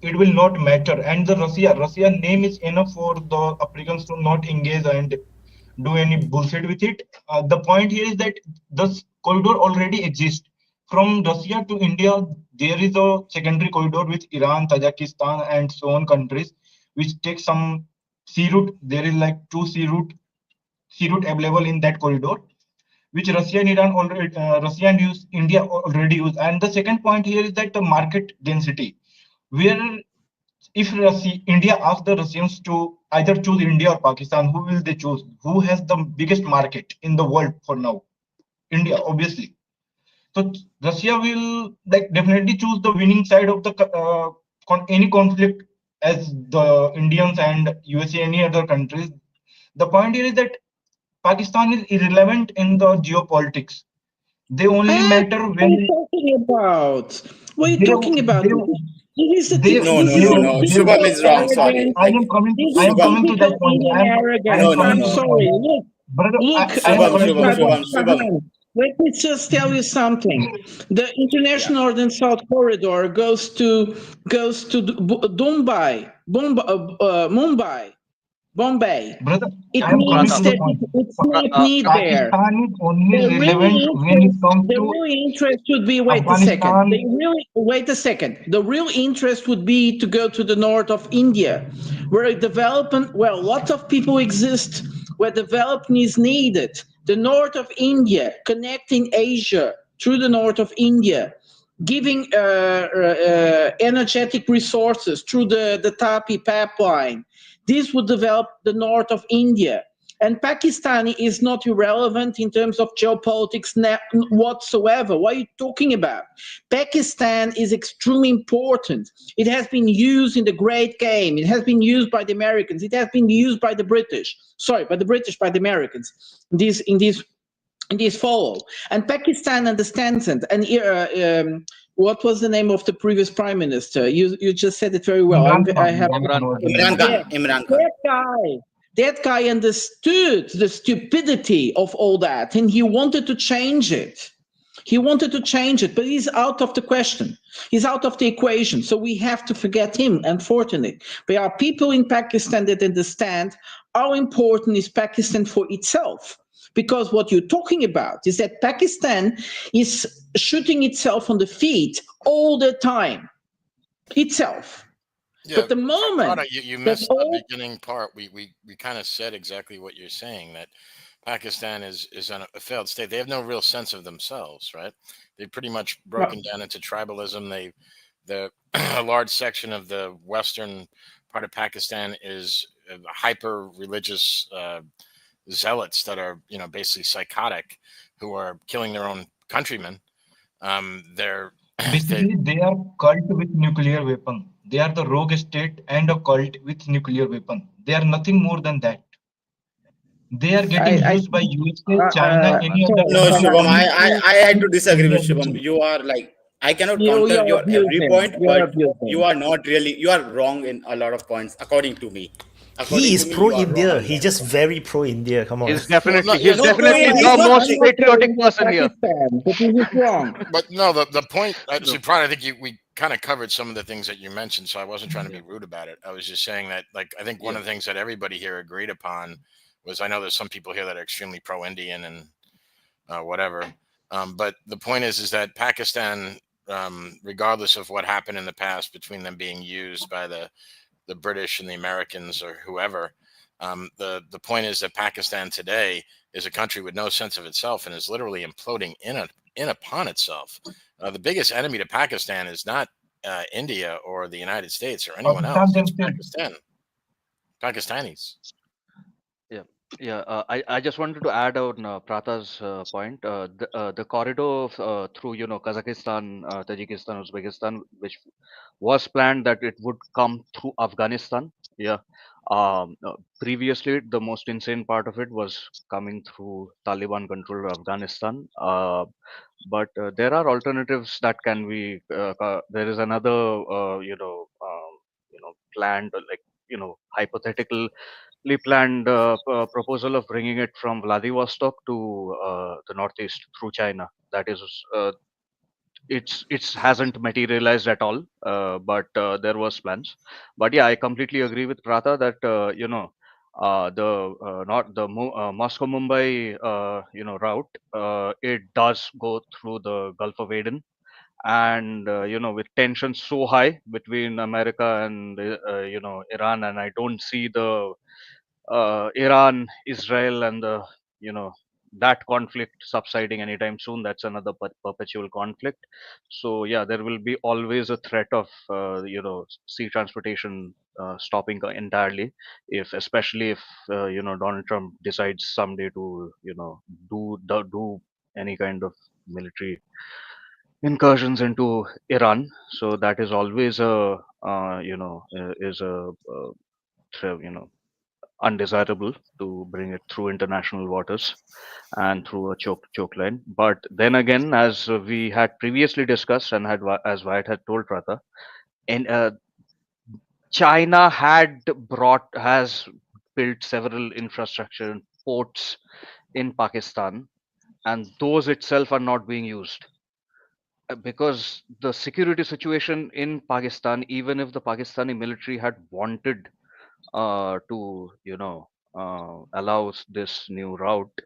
It will not matter. And the Russia name is enough for the Africans to not engage and do any bullshit with it. The point here is that the corridor already exists. From Russia to India, there is a secondary corridor with Iran, Tajikistan, and so on countries, which take some sea route. There is like two sea route available in that corridor, which Russia and Iran already, Russia and India already use. And the second point here is that the market density, where if India asks the Russians to either choose India or Pakistan, who will they choose? Who has the biggest market in the world for now? India, obviously. So Russia will like definitely choose the winning side of the any conflict as the Indians and USA, any other countries. The point here is that Pakistan is irrelevant in the geopolitics. They only matter What are when you talking about? What are you they talking about? This is they No, this no, is no, a no. they Shubham typical is wrong. Sorry. arrogance. I Like am coming. This I is am coming to that typical point. Indian no, arrogance. no, I'm no, no. sorry. Brother. Look, I am Shubham, coming to Shubham, that Dr. Shubham, point. Shubham. Sahan, let me just tell you something. The Yeah. international north and south corridor goes to Mumbai, Bombay. Brother, It I am coming means Prata, to the that point. it's not uh, need there. Pakistan is only The relevant really when it interest, comes the to really interest would be wait a second. Afghanistan. Wait a second. The real interest would be to go to the north of India, where development, well, lots of people exist, where development is needed. The north of India, connecting Asia through the north of India, giving energetic resources through the Tapi pipeline. This would develop the north of India. And Pakistan is not irrelevant in terms of geopolitics whatsoever. What are you talking about? Pakistan is extremely important. It has been used in the Great Game. It has been used by the Americans. It has been used by the British. Sorry, by the Americans. In this follow. And Pakistan understands it. And what was the name of the previous prime minister? You just said it very well. Imran I Khan. have I don't Imran know Khan. the Imran name. Khan. yeah, Imran Khan. that guy understood the stupidity of all that, and he wanted to change it. He wanted to change it, but he's out of the question. He's out of the equation. So we have to forget him, unfortunately. There are people in Pakistan that understand how important is Pakistan for itself. Because what you're talking about is that Pakistan is shooting itself on the feet all the time. Itself. Yeah, But the moment Prada, you that missed the all beginning part. We kind of said exactly what you're saying, that Pakistan is a failed state. They have no real sense of themselves, right? They've pretty much broken down into tribalism. The a large section of the western part of Pakistan is hyper religious zealots that are, basically psychotic, who are killing their own countrymen. They're they Basically, they are cult with nuclear weapon. They are the rogue state and a cult with nuclear weapon. They are nothing more than that. They are getting I used by USA, China, any other sorry, No, country Shubham, only I had to disagree India with Shubham. region. You are like, I cannot counter you're your every abusing. point, You're but you abusing. are not really, you are wrong in a lot of points, according to me. He According to is me, pro you are wrong India. on He's that just point. very pro India. Come on. He's well, definitely not yeah, he's No, pro, definitely he's the not. most I'm not patriotic saying person here. Pakistan, but this is wrong. but no, the point. No. See, Prada, I think we kind of covered some of the things that you mentioned, so I wasn't trying to be Yeah. rude about it. I was just saying that, like, I think one Yeah. of the things that everybody here agreed upon was, I know there's some people here that are extremely pro-Indian and whatever. But the point is that Pakistan, regardless of what happened in the past between them being used by the British and the Americans or whoever, the point is that Pakistan today is a country with no sense of itself and is literally imploding in upon itself. The biggest enemy to Pakistan is not India or the United States or anyone Pakistan else. It's themselves. Pakistanis. Yeah, yeah. I just wanted to add on Prata's point. The corridor through Kazakhstan, Tajikistan, Uzbekistan, which was planned that it would come through Afghanistan. Yeah. Previously, the most insane part of it was coming through Taliban-controlled Afghanistan. But there are alternatives that can be. There is another, planned, like, hypothetically planned proposal of bringing it from Vladivostok to the northeast through China. That is, it's hasn't materialized at all, but there was plans. But yeah, I completely agree with Prata that the not the Moscow Mumbai route, it does go through the Gulf of Aden, and with tensions so high between America and Iran, and I don't see the Iran, Israel, and the you know that conflict subsiding anytime soon. That's another perpetual conflict. So yeah, there will be always a threat of sea transportation stopping entirely, if especially if Donald Trump decides someday to do any kind of military incursions into Iran. So that is always a is a undesirable to bring it through international waters and through a choke line. But then again, as we had previously discussed and as Wyatt had told Pratha, and China has built several infrastructure and ports in Pakistan, and those itself are not being used because the security situation in Pakistan, even if the Pakistani military had wanted to allow this new route,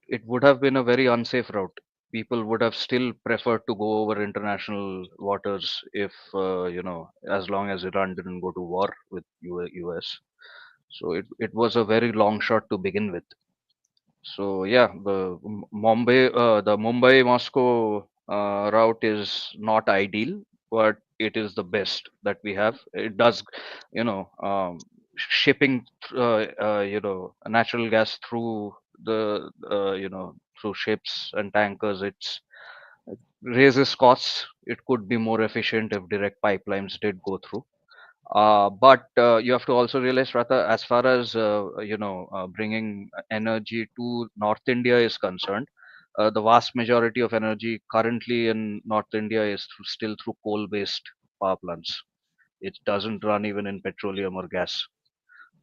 it would have been a very unsafe route. People would have still preferred to go over international waters if as long as Iran didn't go to war with US. So it was a very long shot to begin with. So yeah, the Mumbai Moscow route is not ideal, but it is the best that we have. It does, shipping, natural gas through the, through ships and tankers. It raises costs. It could be more efficient if direct pipelines did go through. But you have to also realize, Rata, as far as bringing energy to North India is concerned, the vast majority of energy currently in North India is still through coal-based power plants. It doesn't run even in petroleum or gas.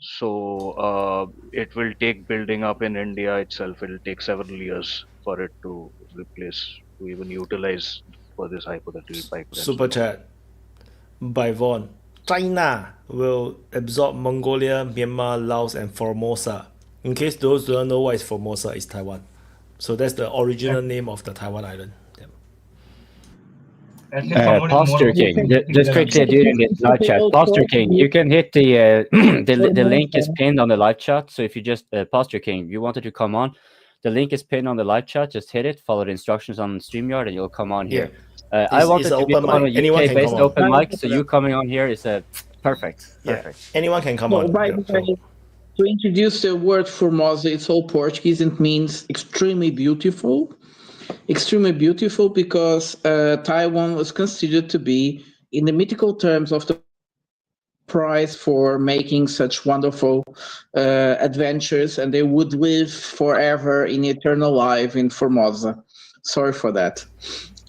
So it will take building up in India itself. It will take several years for it to even utilize for this hypothetical pipeline. Super chat by Vaughn. China will absorb Mongolia, Myanmar, Laos, and Formosa. In case those don't know what is Formosa, it's Taiwan. So that's the original name of the Taiwan island. Yeah. At least someone is more Pastor King, optimistic just than quickly me. during this live chat, Pastor King, you can hit the the link is pinned on the live chat. So if you just Pastor King, you wanted to come on, the link is pinned on the live chat. Just hit it, follow the instructions on Streamyard, and you'll come on here. I wanted to be on a UK-based open mic, so you coming on here is perfect. Yeah, anyone can come on. By the way, to introduce the word Formosa, it's all Portuguese and means extremely beautiful. Extremely beautiful because Taiwan was considered to be, in the mythical terms of the prize for making such wonderful adventures, and they would live forever in eternal life in Formosa. Sorry for that.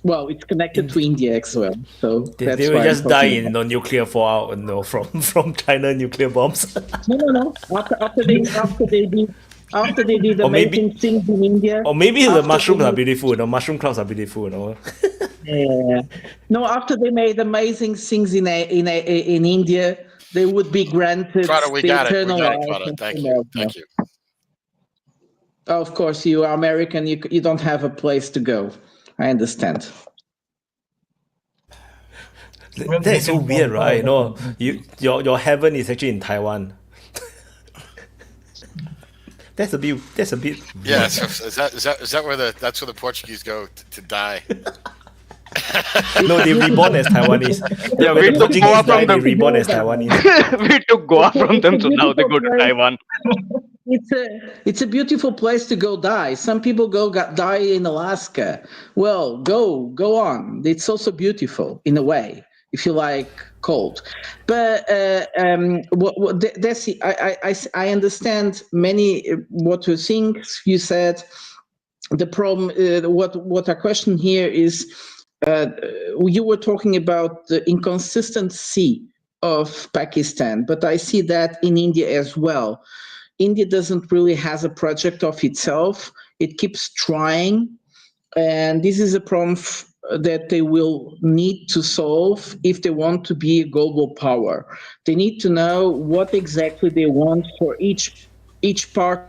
Well, it's connected to India as well, so that's they will why just I'm die talking in about. nuclear fallout, from China nuclear bombs. No. After they did Or maybe- amazing things in India. Or maybe the after mushrooms they are made- beautiful. The mushroom clouds are beautiful. Yeah. No, after they made amazing things in India, they would be granted Prada, we the got it. We eternal got it, life. Prada. in Thank you. Formosa. Thank you. Of course, you are American. You don't have a place to go. I understand. That is so weird, right? No, your heaven is actually in Taiwan. That's a bit. Yeah. So is that where that's where the Portuguese go to die? No, they reborn as Taiwanese. Yeah, When we the took Portuguese Goa die, from they them. reborn as Taiwanese. We took Goa from them, so now they go to Beautiful place. Taiwan. It's a beautiful place to go die. Some people die in Alaska. Well, go on. It's also beautiful in a way if you like cold. But Desi, I understand many what you think you said. The problem, what our question here is, you were talking about the inconsistency of Pakistan, but I see that in India as well. India doesn't really has a project of itself. It keeps trying, and this is a problem that they will need to solve if they want to be a global power. They need to know what exactly they want for each part.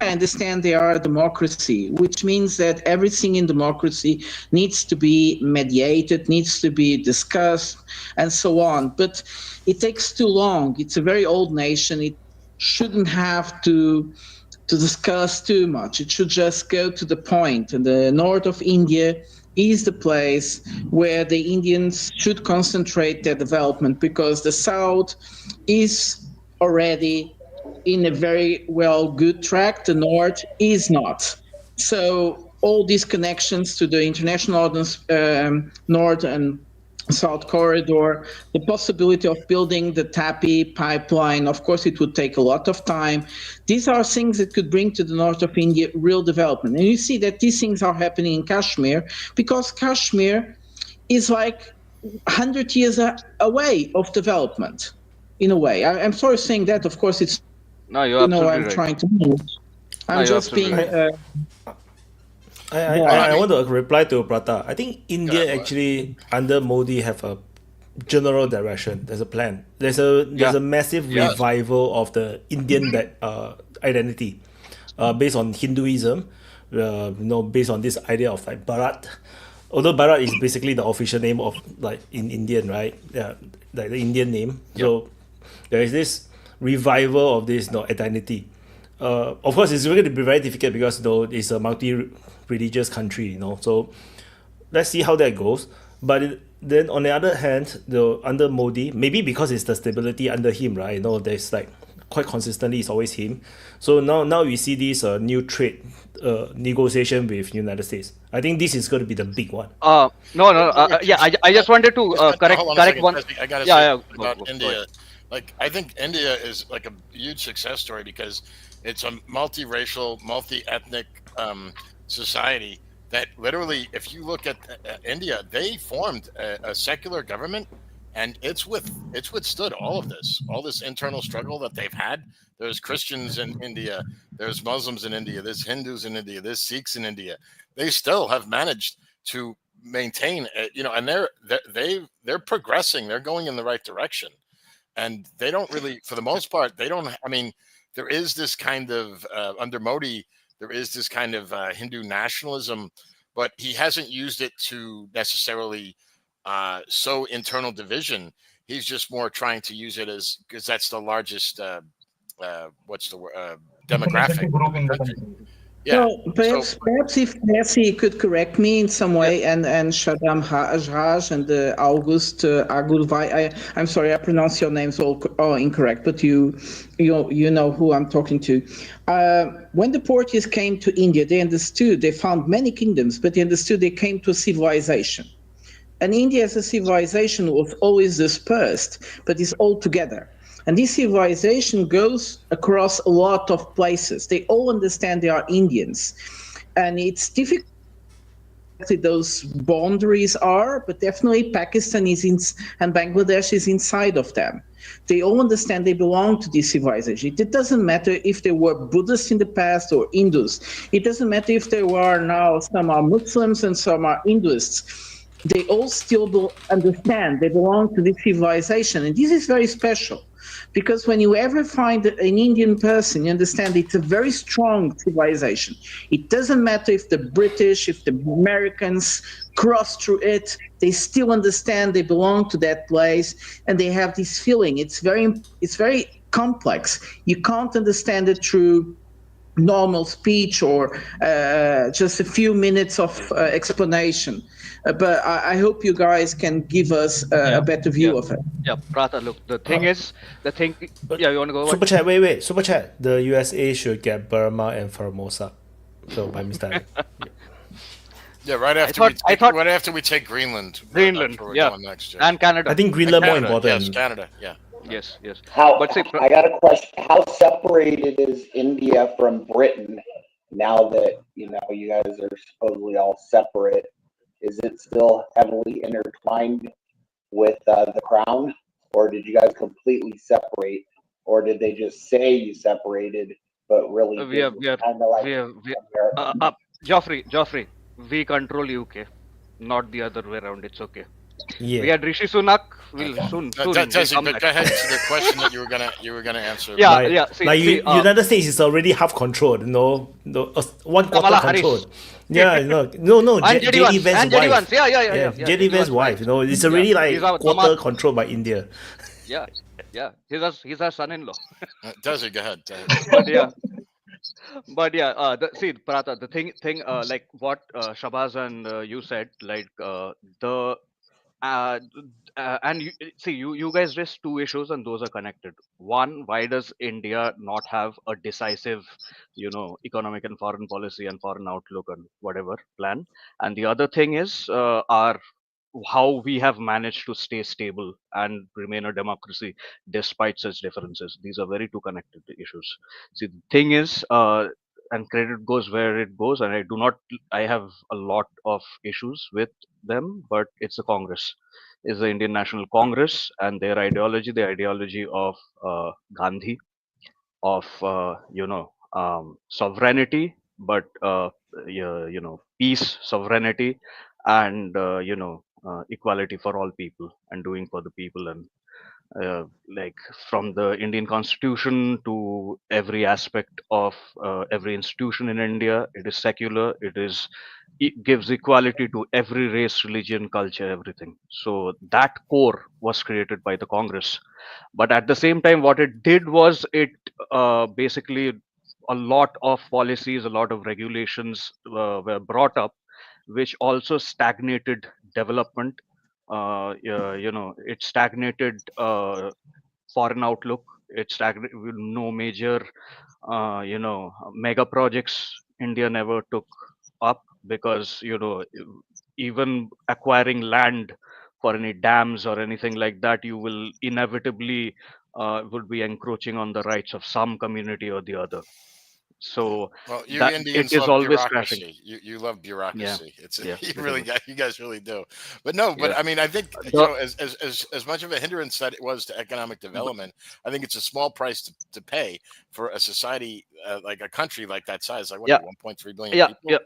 I understand they are a democracy, which means that everything in democracy needs to be mediated, needs to be discussed, and so on. But it takes too long. It's a very old nation. It shouldn't have to discuss too much. It should just go to the point. And the north of India is the place where the Indians should concentrate their development, because the south is already in a very good track. The north is not. So all these connections to the international north and south corridor, the possibility of building the TAPI pipeline, of course it would take a lot of time. These are things that could bring to the north of India real development. And you see that these things are happening in Kashmir, because Kashmir is like 100 years away of development, in a way. I'm sorry saying that, of course it's, No, you're absolutely I'm right. trying to move. I'm you're just being... absolutely I want to reply to Prata. I think India actually under Modi have a general direction. There's a plan. There's a massive revival of the Indian identity, based on Hinduism, based on this idea of like Bharat. Although Bharat is basically the official name of like in Indian, right? Yeah, like the Indian name. So there is this revival of this identity. Of course, it's going to be very difficult because it's a multi-religious country, So let's see how that goes. But then on the other hand, under Modi, maybe because it's the stability under him, right? There's like quite consistently it's always him. So now we see this new trade negotiation with United States. I think this is going to be the big one. No. I just wanted to correct one. I gotta say about India. Like, I think India is like a huge success story because it's a multiracial, multi-ethnic society that literally, if you look at India, they formed a secular government, and it's withstood all of this internal struggle that they've had. There's Christians in India, there's Muslims in India, there's Hindus in India, there's Sikhs in India. They still have managed to maintain, and they're progressing. They're going in the right direction. And they don't really, for the most part, there is this kind of, under Modi, there is this kind of Hindu nationalism, but he hasn't used it to necessarily sow internal division. He's just more trying to use it because that's the largest, demographic group in the country. country. Yeah. So perhaps if Messi could correct me in some way, and Shadam Hajraj and August Agulvai, I'm sorry, I pronounce your names all incorrect, but you know who I'm talking to. When the Portuguese came to India, they found many kingdoms, but they understood they came to a civilization. And India as a civilization was always dispersed, but it's all together. And this civilization goes across a lot of places. They all understand they are Indians. And it's difficult those boundaries are, but definitely Pakistan and Bangladesh is inside of them. They all understand they belong to this civilization. It doesn't matter if they were Buddhists in the past or Hindus. It doesn't matter if there are now, some are Muslims and some are Hinduists. They all still understand they belong to this civilization. And this is very special. Because when you ever find an Indian person, you understand it's a very strong civilization. It doesn't matter if the British, if the Americans cross through it, they still understand they belong to that place, and they have this feeling. It's very complex. You can't understand it through normal speech or just a few minutes of explanation. But I hope you guys can give us a better view of it. Yeah, Prata, look, you want to go? Super chat, wait. Super chat. The USA should get Burma and Formosa. So by mistake. Yeah, right after we take Greenland. Greenland, next, and Canada. I think Greenland more important. Yes, Canada, yeah. Yes. I got a question. How separated is India from Britain now that you guys are supposedly all separate? Is it still heavily intertwined with the crown? or did you guys completely separate, or did they just say you separated, but really We are did we are kind of like we are, we America? Joffrey, we control UK, not the other way around. It's okay. We Yeah. had Rishi Sunak. Will Okay. soon No, will Desi, come but back. go ahead to the question that you were gonna answer. Yeah, Like, yeah. See, United States is already half controlled, no, 1/4 Kamala Harris. controlled. Yeah, no, And JD JD Vance. Vance's And JD wife. Vance. Yeah. JD Vance's wife. Right. It's already He's like our quarter Damat. controlled by India. Yeah. He's our son-in-law. Desi, go ahead. But yeah, see, Prata, the thing, like what Shabazz and you said, like the and you guys raised two issues, and those are connected. One, why does India not have a decisive, economic and foreign policy and foreign outlook and whatever plan? And the other thing is our how we have managed to stay stable and remain a democracy despite such differences. These are very two connected issues. See, the thing is, and credit goes where it goes, and I have a lot of issues with them, but it's the Congress, is the Indian National Congress, and their ideology, the ideology of Gandhi, of sovereignty, but peace, sovereignty, and equality for all people, and doing for the people, and like from the Indian Constitution to every aspect of every institution in India, it is secular. It gives equality to every race, religion, culture, everything. So that core was created by the Congress. But at the same time, what it did was it basically a lot of policies, a lot of regulations were brought up, which also stagnated development. It stagnated foreign outlook. It stagnated with no major, mega projects. India never took up because even acquiring land for any dams or anything like that, you will inevitably would be encroaching on the rights of some community or the other. So Well, you that it Indians is love always crashing. bureaucracy. You love Yeah, bureaucracy. It's yeah, you guys really do. But no, but yeah. I mean, I think The, as much of a hindrance that it was to economic development, I think it's a small price to pay for a society like a country like that size, like what, yeah, 1.3 billion yeah, people. yeah.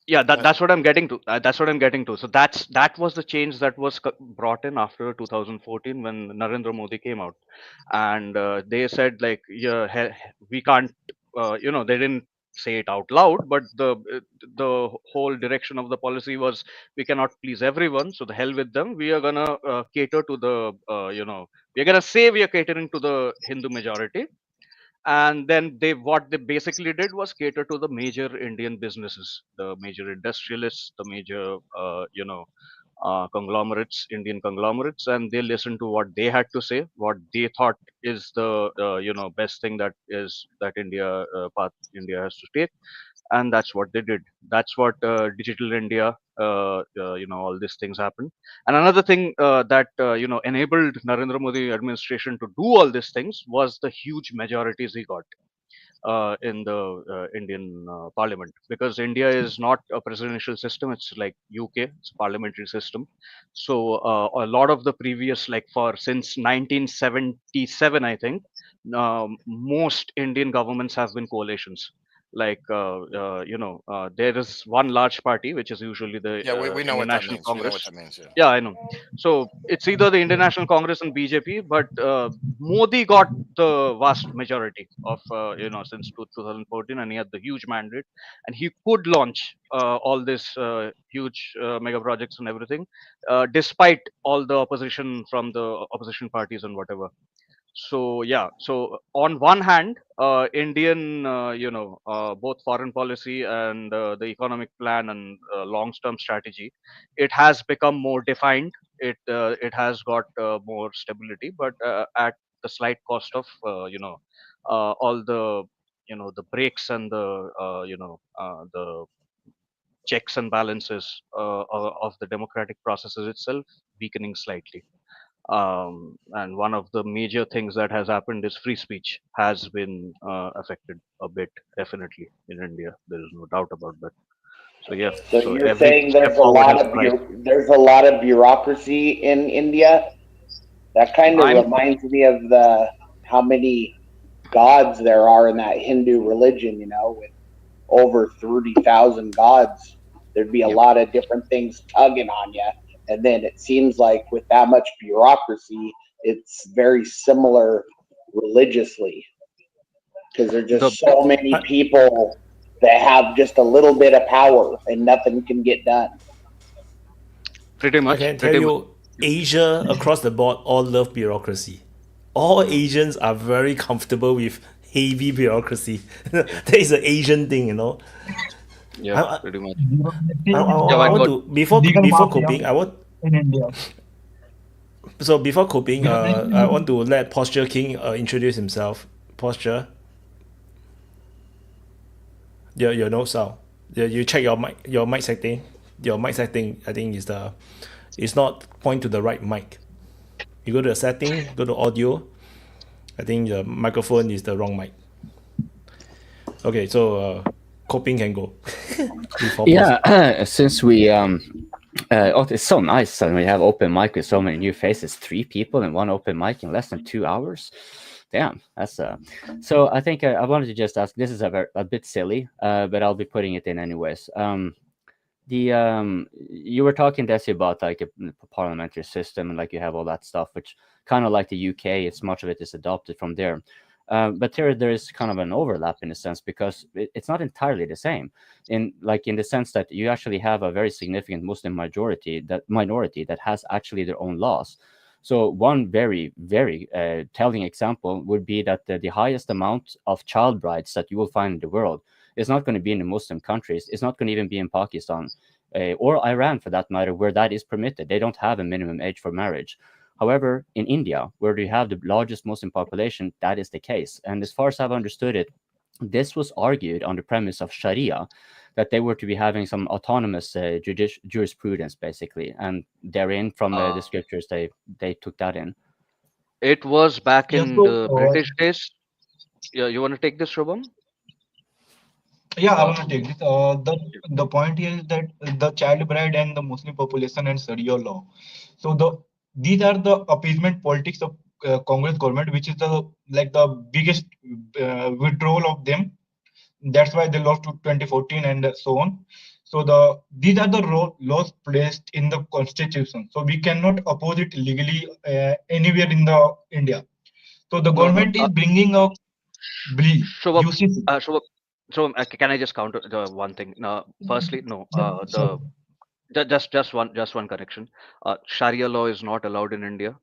Yeah, that's what I'm getting to. That's what I'm getting to. So that was the change that was brought in after 2014 when Narendra Modi came out, and they said like, yeah, we can't. They didn't say it out loud, but the whole direction of the policy was we cannot please everyone. So the hell with them. We are gonna cater to the we are gonna say we are catering to the Hindu majority, and then what they basically did was cater to the major Indian businesses, the major industrialists, the major conglomerates, Indian conglomerates, and they listened to what they had to say, what they thought is the best thing that India has to take, and that's what they did. That's what Digital India, all these things happened. And another thing that enabled Narendra Modi administration to do all these things was the huge majorities he got in the Indian Parliament, because India is not a presidential system; it's like UK, it's a parliamentary system. So a lot of the previous, like for since 1977, I think, most Indian governments have been coalitions. Like there is one large party, which is usually the Yeah, we know Indian what that National means. We know what Congress. that means. Yeah. Yeah, I know. So it's either the Indian National Congress and BJP, but Modi got the vast majority of since 2014, and he had the huge mandate, and he could launch all this huge mega projects and everything, despite all the opposition from the opposition parties and whatever. So yeah, so on one hand, Indian both foreign policy and the economic plan and long term strategy, it has become more defined. It has got more stability, but at the slight cost of all the the breaks and the checks and balances of the democratic processes itself weakening slightly. And one of the major things that has happened is free speech has been affected a bit, definitely in India. There is no doubt about that. So yeah, So so you're every saying step forward has price. there's a lot of bureaucracy in India? That kind of I'm reminds me of how many gods there are in that Hindu religion. With over 30,000 gods, there'd be a Yep. lot of different things tugging on you. And then it seems like with that much bureaucracy, it's very similar religiously, because there's The just so many people that have just a little bit of power and nothing can get done. pretty I much, can tell pretty much. you, Asia across the board all love bureaucracy. All Asians are very comfortable with heavy bureaucracy. That is an Asian thing, you know. Yeah, I, pretty much. Bureaucracy I, I, is Yeah, I why want God? to before legal before mafia coping. in India. Before coping, Bureaucracy I is want to let Posture King introduce himself. Posture, your no sound. You check your mic setting. Your mic setting, I think, it's not point to the right mic. You go to the setting, go to audio. I think the microphone is the wrong mic. Okay, so coping can go. Before pause. Yeah, since we oh, it's so nice when we have open mic with so many new faces. 3 people in one open mic in less than 2 hours. Damn, that's So I think I wanted to just ask. This is a bit silly, but I'll be putting it in anyways. You were talking, Desi, about like a parliamentary system and like you have all that stuff, which kind of like the UK, it's much of it is adopted from there. But there is kind of an overlap in a sense, because it's not entirely the same in the sense that you actually have a very significant Muslim minority that has actually their own laws. So one very, very telling example would be that the highest amount of child brides that you will find in the world is not going to be in the Muslim countries. It's not going to even be in Pakistan or Iran, for that matter, where that is permitted. They don't have a minimum age for marriage. However, in India, where you have the largest Muslim population, that is the case. And as far as I've understood it, this was argued on the premise of Sharia, that they were to be having some autonomous jurisprudence, basically. And therein, from the scriptures, they took that in. It was back yeah. in So the British days. Yeah, you want to take this, Shubham? yeah, I Uh, want to take this. The point here is that the child bride and the Muslim population and Sharia law. So these are the appeasement politics of Congress government, which is the biggest withdrawal of them. That's why they lost to 2014 and so on. So these are the laws placed in the constitution. So we cannot oppose it legally anywhere in the India. So the no, no. government is bringing a bill, Shubham, UCC. Shubham, Shubham, can I just counter the one thing? No, firstly, no. Yeah, so Just one correction. Sharia law is not allowed in India.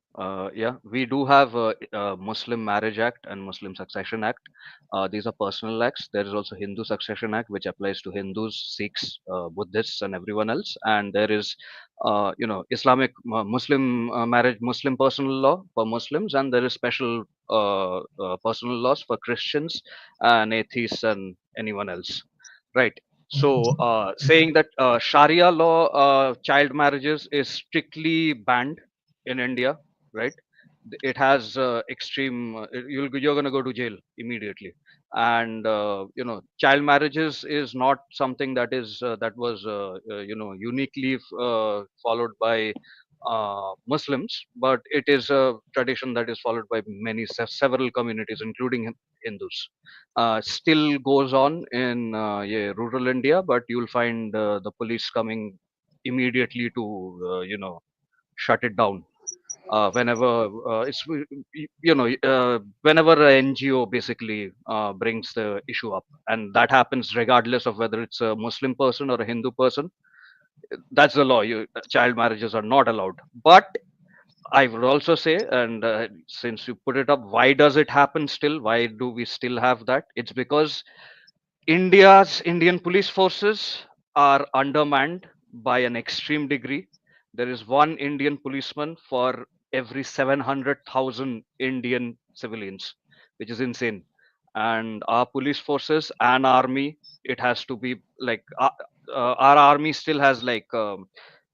Yeah, we do have a Muslim Marriage Act and Muslim Succession Act. These are personal acts. There is also Hindu Succession Act, which applies to Hindus, Sikhs, Buddhists, and everyone else. And there is, Islamic Muslim marriage, Muslim personal law for Muslims, and there is special personal laws for Christians and atheists and anyone else. Right. So, saying that Sharia law, child marriages is strictly banned in India, right? It has extreme. You're gonna go to jail immediately, and child marriages is not something that was uniquely followed by Muslims, but it is a tradition that is followed by several communities, including Hindus. Still goes on in rural India, but you'll find the police coming immediately to shut it down whenever whenever an NGO basically brings the issue up, and that happens regardless of whether it's a Muslim person or a Hindu person. That's the law. Child marriages are not allowed, but I would also say, and since you put it up, why does it happen still? Why do we still have that? It's because Indian police forces are undermanned by an extreme degree. There is one Indian policeman for every 700,000 Indian civilians, which is insane. And our police forces and army, it has to be like our army still has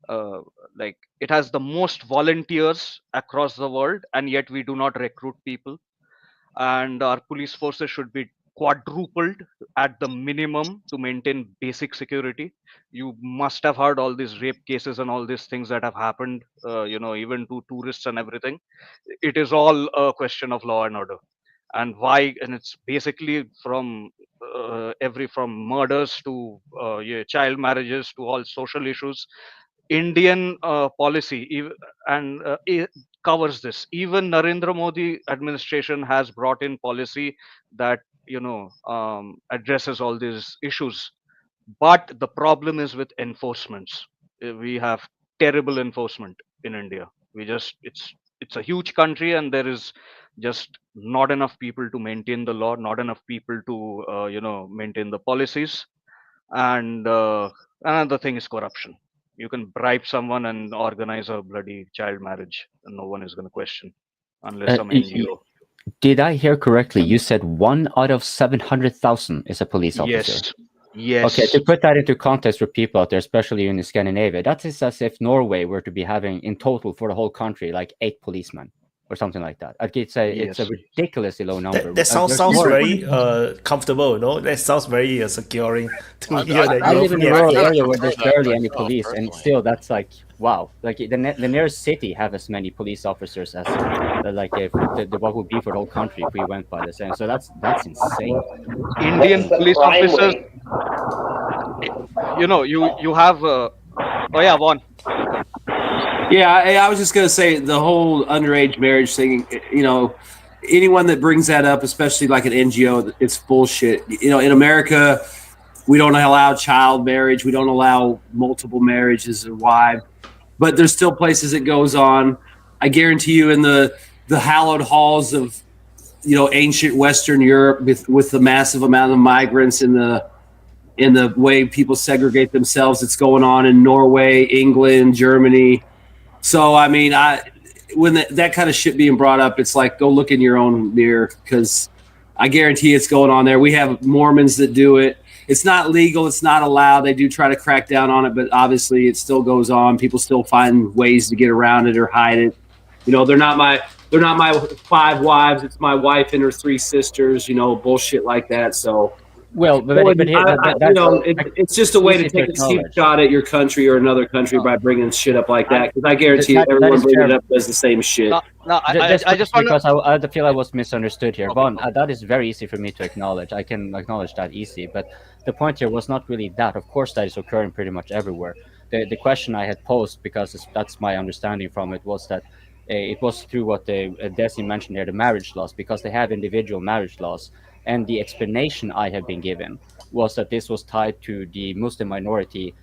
uh, like it has the most volunteers across the world, and yet we do not recruit people. And our police forces should be quadrupled at the minimum to maintain basic security. You must have heard all these rape cases and all these things that have happened, even to tourists and everything. It is all a question of law and order. And why? And it's basically from from murders to child marriages to all social issues. Indian policy and covers this. Even Narendra Modi administration has brought in policy that addresses all these issues. But the problem is with enforcements. We have terrible enforcement in India. It's a huge country, and there is just not enough people to maintain the law, not enough people to maintain the policies. And another thing is corruption. You can bribe someone and organize a bloody child marriage, and no one is going to question unless some NGO. Did I hear correctly? You said 1 out of 700,000 is a police officer. Yes. Yes. Okay, to put that into context for people out there, especially in Scandinavia, that is as if Norway were to be having in total for the whole country like 8 policemen or something like that. Like it's a ridiculously low number. That sounds very comfortable, no? That sounds very securing to hear that. I live in a rural area where there's barely any police, and still that's like wow. Like the nearest city have as many police officers as what would be for the whole country if we went by the same. So that's insane. Indian police officers. You have. Oh yeah, Vaughn. Yeah, I was just going to say the whole underage marriage thing, anyone that brings that up, especially like an NGO, it's bullshit. In America, we don't allow child marriage. We don't allow multiple marriages or wives. But there's still places it goes on. I guarantee you in the hallowed halls of, ancient Western Europe with the massive amount of migrants in the way people segregate themselves, it's going on in Norway, England, Germany. So, I mean, when that kind of shit being brought up, it's like, go look in your own mirror, because I guarantee it's going on there. We have Mormons that do it. It's not legal. It's not allowed. They do try to crack down on it, but obviously it still goes on. People still find ways to get around it or hide it. They're not my 5 wives. It's my wife and her 3 sisters, bullshit like that. So, well, it's just a way to take a cheap shot at your country or another country by bringing shit up like that. Because I guarantee everyone bringing it up does the same shit. I just because I feel I was misunderstood here. Vaughn, that is very easy for me to acknowledge. I can acknowledge that easy. But the point here was not really that. Of course, that is occurring pretty much everywhere. The question I had posed, because that's my understanding from it, was that it was through what Desi mentioned here, the marriage laws, because they have individual marriage laws. And the explanation I have been given was that this was tied to the Muslim minority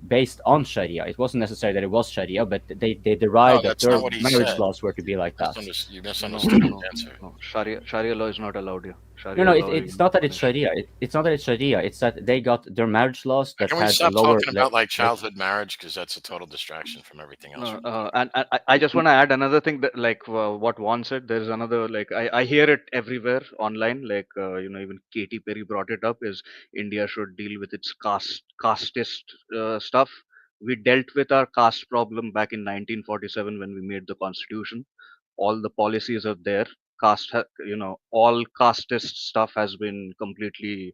based on Sharia. It wasn't necessary that it was Sharia, but they derived that their marriage laws were to be like that. You misunderstood the answer. No, Sharia law is not allowed here. It's not that it's Sharia. It's not that it's Sharia. It's that they got their marriage laws that Can we had stop a lower talking about like childhood marriage, because that's a total distraction from everything else. And I just want to add another thing that what Vaughn said. There's another I hear it everywhere online. Even Katy Perry brought it up. Is India should deal with its casteist stuff. We dealt with our caste problem back in 1947 when we made the constitution. All the policies are there. All casteist stuff has been completely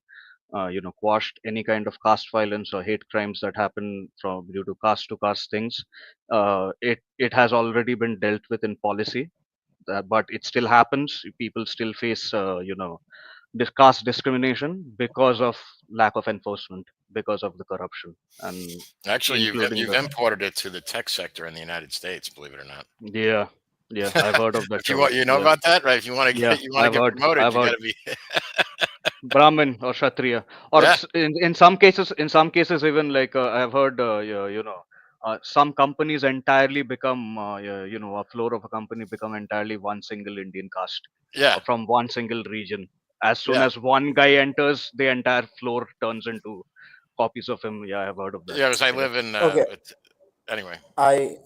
quashed. Any kind of caste violence or hate crimes that happen from due to caste things, it has already been dealt with in policy. But it still happens. People still face this caste discrimination because of lack of enforcement, because of the corruption. And actually, you've imported it to the tech sector in the United States, believe it or not. Yeah, I've heard of that. You know about that, right? If you want to get promoted, you got to be Brahmin or Kshatriya, or in some cases, even I've heard, some companies entirely become, a floor of a company become entirely one single Indian caste. From one single region. As soon as one guy enters, the entire floor turns into copies of him. Yeah, I've heard of that. Yeah, because I live in. Anyway. I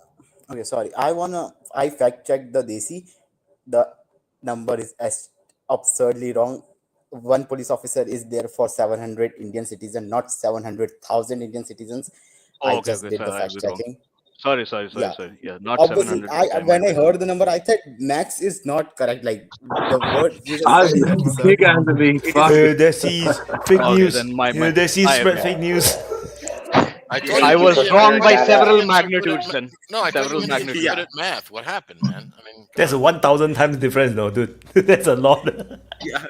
fact checked the Desi. The number is absurdly wrong. One police officer is there for 700 Indian citizens, not 700,000 Indian citizens. I just did the fact checking. Sorry. Yeah. Yeah, not Obviously, 700 I DPI. when I heard the number, I thought max is not correct. Like the word you just I, said is you absurd. guys would be It is fucking. That's his fake Okay, news. then my That's his I am spread wrong. fake news. I yeah, told I you, Thank you for was India. wrong clearing by Why that is up. several India so good at? magnitudes. Then No, I told you several India is so magnitudes. good yeah. at math. What happened, man? I mean, come That's a on. 1,000 times difference, no, dude. That's a lot. Yeah.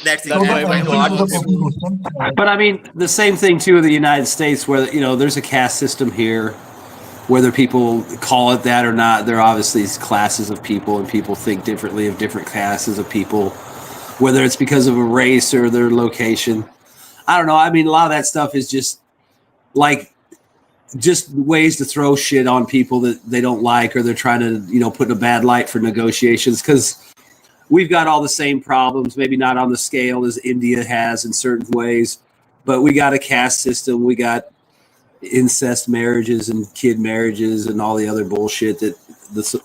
That's it. So That's the why And my when answer to heart the once skipped. second question, But I mean, the same thing too in the United States, where there's a caste system here. Whether people call it that or not, there are obviously classes of people, and people think differently of different classes of people. Whether it's because of a race or their location, I don't know. I mean, a lot of that stuff is just like just ways to throw shit on people that they don't like, or they're trying to put in a bad light for negotiations, because we've got all the same problems, maybe not on the scale as India has in certain ways, but we got a caste system, we got incest marriages and kid marriages and all the other bullshit that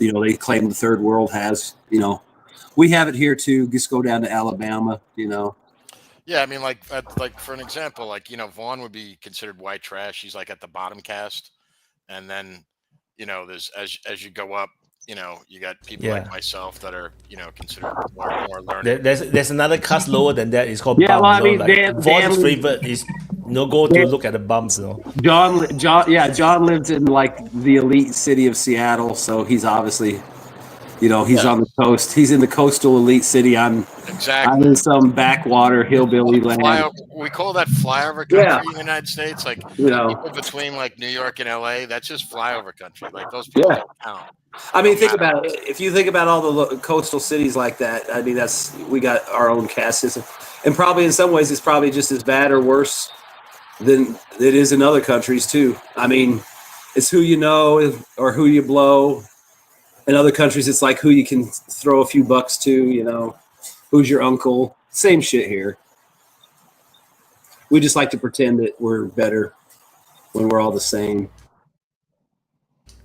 they claim the third world has. We have it here too. Just go down to Alabama. Yeah, I mean, like for an example, like Vaughn would be considered white trash. He's like at the bottom caste, and then there's as you go up, you got people like Yeah. myself that are considered more learned. There's another caste lower than that. It's called Yeah, well, bums. I mean, Like Dan Vaughn's lives, favorite is go to look at the bums. John lives in like the elite city of Seattle, so he's obviously, he's Yeah. on the coast. He's in the coastal elite city. I'm Exactly. in some backwater hillbilly land. We call that flyover Yeah. country in the United States. Like You people between like New York and LA, that's just flyover country. Like those people Yeah. don't count. I They mean, don't think matter. about it. If you think about all the coastal cities like that, I mean, we got our own caste system, and probably in some ways it's probably just as bad or worse than it is in other countries too. I mean, it's who you know or who you blow. In other countries, it's like who you can throw a few bucks to. Who's your uncle? Same shit here. We just like to pretend that we're better when we're all the same.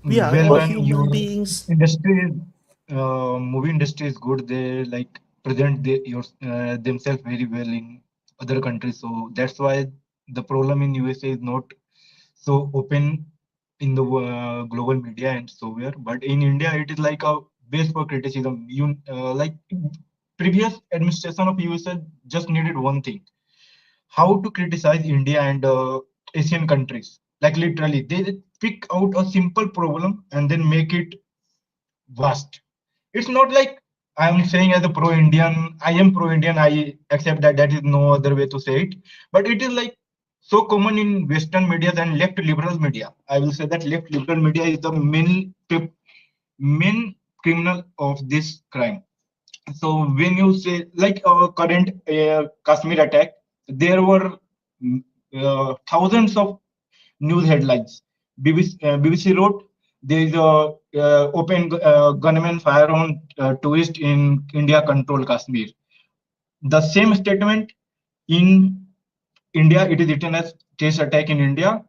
We are well, all when human your beings. industry, movie industry is good, they like present themselves very well in other countries. So that's why the problem in USA is not so open in the global media and so where. But in India, it is like a base for criticism. Like previous administration of USA just needed one thing: how to criticize India and Asian countries. Like literally, they pick out a simple problem and then make it vast. It's not like I'm saying as a pro-Indian, I am pro-Indian, I accept that that is no other way to say it. But it is like so common in Western media and left liberal media. I will say that left liberal media is the main criminal of this crime. So when you say like current Kashmir attack, there were thousands of news headlines. BBC wrote there is a open gunman fire on tourist in India controlled Kashmir. The same statement in India, it is written as terrorist attack in India,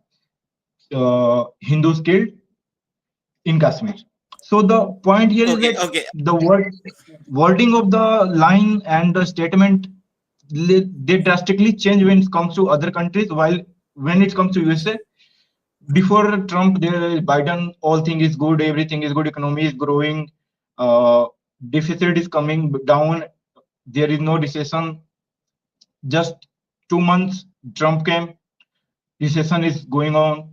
Hindus killed in Kashmir. So the point here is Okay. that Okay. the wording of the line and the statement, they drastically change when it comes to other countries. While when it comes to USA, before Trump, Biden, all thing is good, everything is good, economy is growing, deficit is coming down, there is no recession. Just 2 months, Trump came, recession is going on.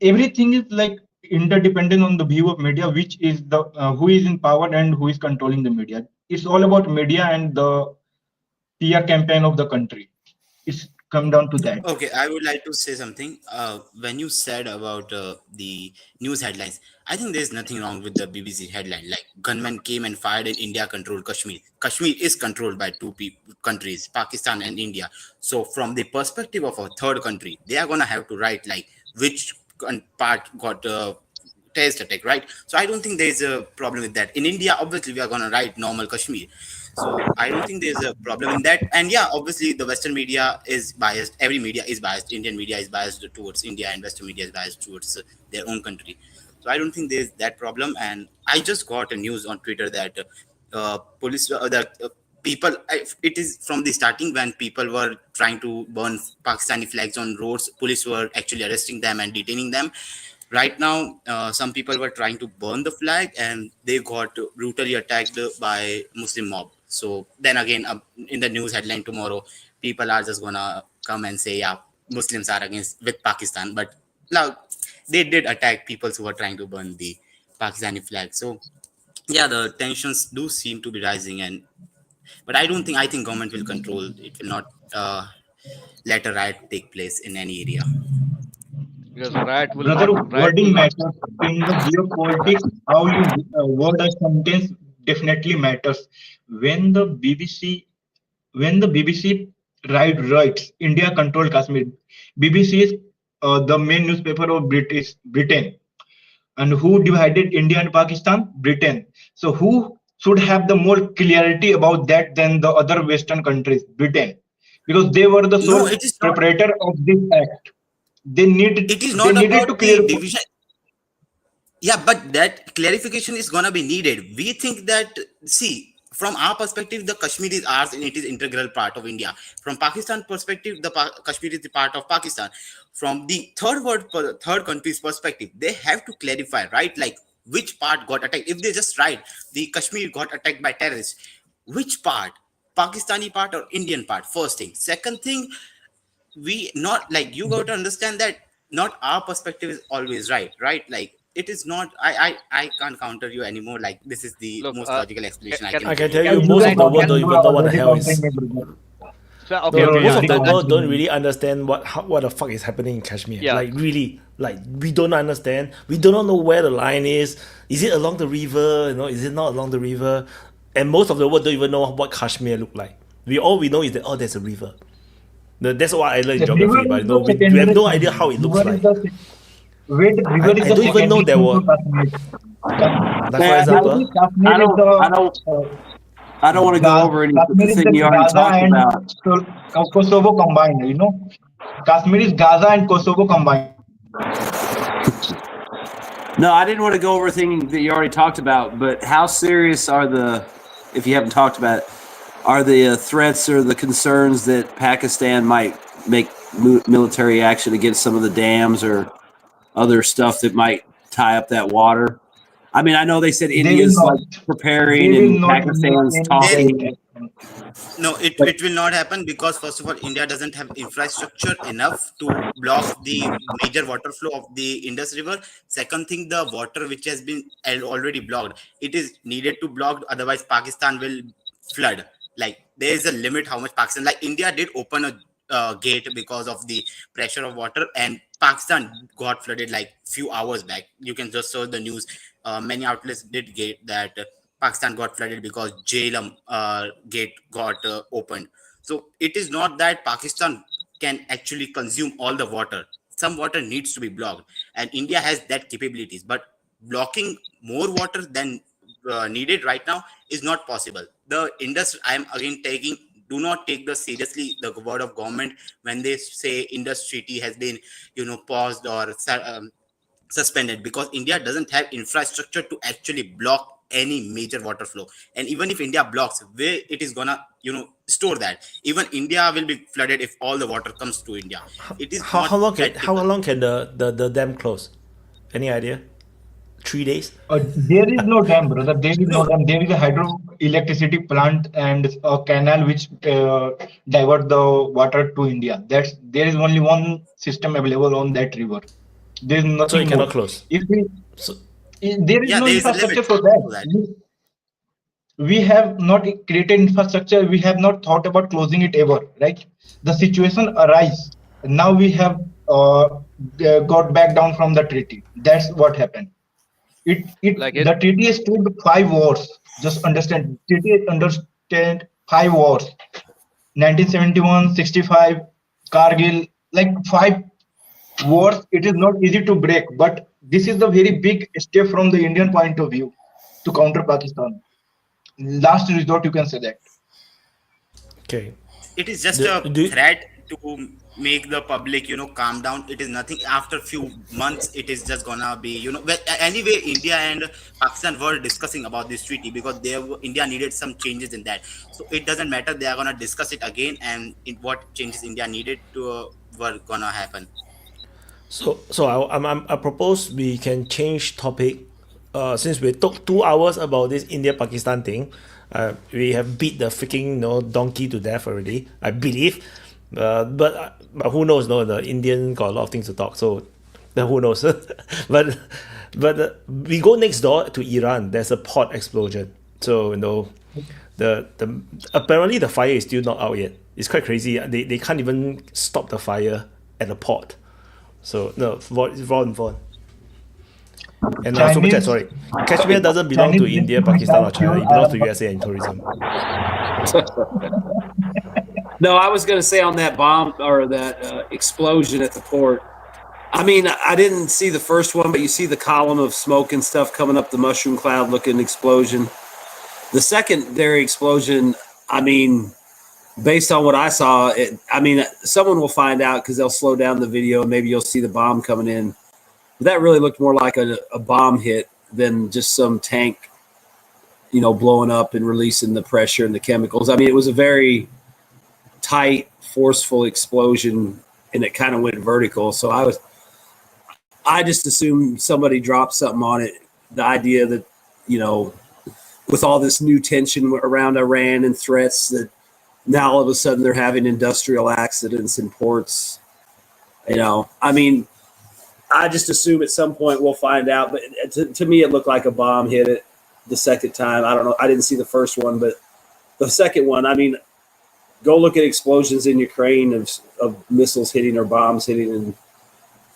Everything is like interdependent on the view of media, which is the who is in power and who is controlling the media. It's all about media and the PR campaign of the country. It's come down to that. Okay, I would like to say something. When you said about the news headlines, I think there's nothing wrong with the BBC headline. Like, gunmen came and fired in India-controlled Kashmir. Kashmir is controlled by two countries, Pakistan and India. So, from the perspective of a third country, they are gonna have to write like which part got terrorist attack, right? So, I don't think there's a problem with that. In India, obviously, we are gonna write normal Kashmir. So I don't think there's a problem in that. And yeah, obviously the Western media is biased. Every media is biased. Indian media is biased towards India, and Western media is biased towards their own country. So I don't think there's that problem. And I just got a news on Twitter that police, that people, it is from the starting when people were trying to burn Pakistani flags on roads, police were actually arresting them and detaining them. Right now, some people were trying to burn the flag, and they got brutally attacked by Muslim mob. So then again, in the news headline tomorrow, people are just gonna come and say, yeah, Muslims are against with Pakistan. But now they did attack people who were trying to burn the Pakistani flag. So yeah, the tensions do seem to be rising, and but I think government will control. It will not let a riot take place in any area. Because riot will Brother, not. Riot wording will not. matters in the geopolitics. How you word a sentence definitely matters. When the BBC, when the BBC writes India controlled Kashmir, BBC is the main newspaper of Britain, and who divided India and Pakistan? Britain. So who should have the more clarity about that than the other Western countries? Britain, because they were the No, sole it is not. preparator of this act. It is They not needed to about the clarify. division. Yeah, but that clarification is gonna be needed. We think that, see, from our perspective, the Kashmir is ours and it is integral part of India. From Pakistan perspective, the Kashmir is the part of Pakistan. From the third country's perspective, they have to clarify, right? Like which part got attacked. If they just write the Kashmir got attacked by terrorists, which part? Pakistani part or Indian part? First thing. Second thing, we not like you got to understand that not our perspective is always right, like it is not. I can't counter you anymore. Like this is the Look, most logical explanation I can, can I give can you. tell you, can, most can of I the world can, don't even know what the hell is. so, No, okay, most of the I- world don't really understand what the fuck is happening in Kashmir. Yeah. Like really, like we don't understand. We do not know where the line is. Is it along the river? You know, is it not along the river? And most of the world don't even know what Kashmir look like. We know is that there's a river. That's what I learned in The river geography, but is no, the we have secondary no idea how thing. it looks River is like. the wait, river is I the don't even know secondary there thing were, to Kashmir. like for Man, example, Kashmir is I don't want to go over Kashmir is anything the you already Gaza talked and about. Kosovo combined. You know, Kashmir is Gaza and Kosovo combined. No, I didn't want to go over things that you already talked about, but how serious are if you haven't talked about it, are the threats or the concerns that Pakistan might make military action against some of the dams or other stuff that might tie up that water? I mean, I know they said They will India's not. like preparing They will and not make Pakistan's any talking. direct action. No, it will not happen because first of all, India doesn't have infrastructure enough to block the major water flow of the Indus River. Second thing, the water which has been already blocked, it is needed to block. Otherwise, Pakistan will flood. Like there is a limit how much Pakistan. Like India did open a gate because of the pressure of water, and Pakistan got flooded like few hours back. You can just search the news. Many outlets did get that. Pakistan got flooded because Jhelum gate got opened. So it is not that Pakistan can actually consume all the water. Some water needs to be blocked, and India has that capabilities. But blocking more water than needed right now is not possible. The industry, I am again taking. Do not take the seriously the word of government when they say Indus Treaty has been, paused or suspended, because India doesn't have infrastructure to actually block any major water flow. And even if India blocks, where it is gonna, store that? Even India will be flooded if all the water comes to India. It is how not long can practical. the dam close? Any idea? 3 days? There is no dam, brother. There is no No, dam. There is a hydroelectricity plant and a canal which divert the water to India. There is only one system available on that river. There is So it nothing cannot more. close. If we, So there is yeah, no there is a limit infrastructure for to that. that. We have not created infrastructure. We have not thought about closing it ever. Right? The situation arise. Now we have got back down from the treaty. That's what happened. like The treaty has stood 5 wars. Just understand, treaty understand 5 wars. 1971, 65, Kargil, like 5 wars. It is not easy to break, but this is the very big step from the Indian point of view to counter Pakistan. Last resort, you can say that. okay. It is just Do, a do threat to make the public, calm down. It is nothing. After few months, it is just gonna be, well, anyway, India and Pakistan were discussing about this treaty because India needed some changes in that. So it doesn't matter. They are gonna discuss it again, and in what changes India needed to were gonna happen. I propose we can change topic. Since we took 2 hours about this India-Pakistan thing, we have beat the freaking donkey to death already, I believe. But who knows? No, the Indian got a lot of things to talk. So, who knows? but we go next door to Iran. There's a port explosion. So the apparently the fire is still not out yet. It's quite crazy. They can't even stop the fire at the port. So no, Vaughn. And Super Chat, sorry. Kashmir doesn't belong to India, Pakistan, or China. It belongs to USA and tourism. No, I was going to say on that bomb or that explosion at the port. I mean, I didn't see the first one, but you see the column of smoke and stuff coming up the mushroom cloud looking explosion. The secondary explosion, I mean, based on what I saw, someone will find out because they'll slow down the video and maybe you'll see the bomb coming in. But that really looked more like a bomb hit than just some tank, blowing up and releasing the pressure and the chemicals. I mean, it was a very tight, forceful explosion, and it kind of went vertical. So I just assumed somebody dropped something on it. The idea that, with all this new tension around Iran and threats that now all of a sudden they're having industrial accidents in ports. I mean, I just assume at some point we'll find out. But to me, it looked like a bomb hit it the second time. I don't know. I didn't see the first one, but the second one, I mean, go look at explosions in Ukraine of missiles hitting or bombs hitting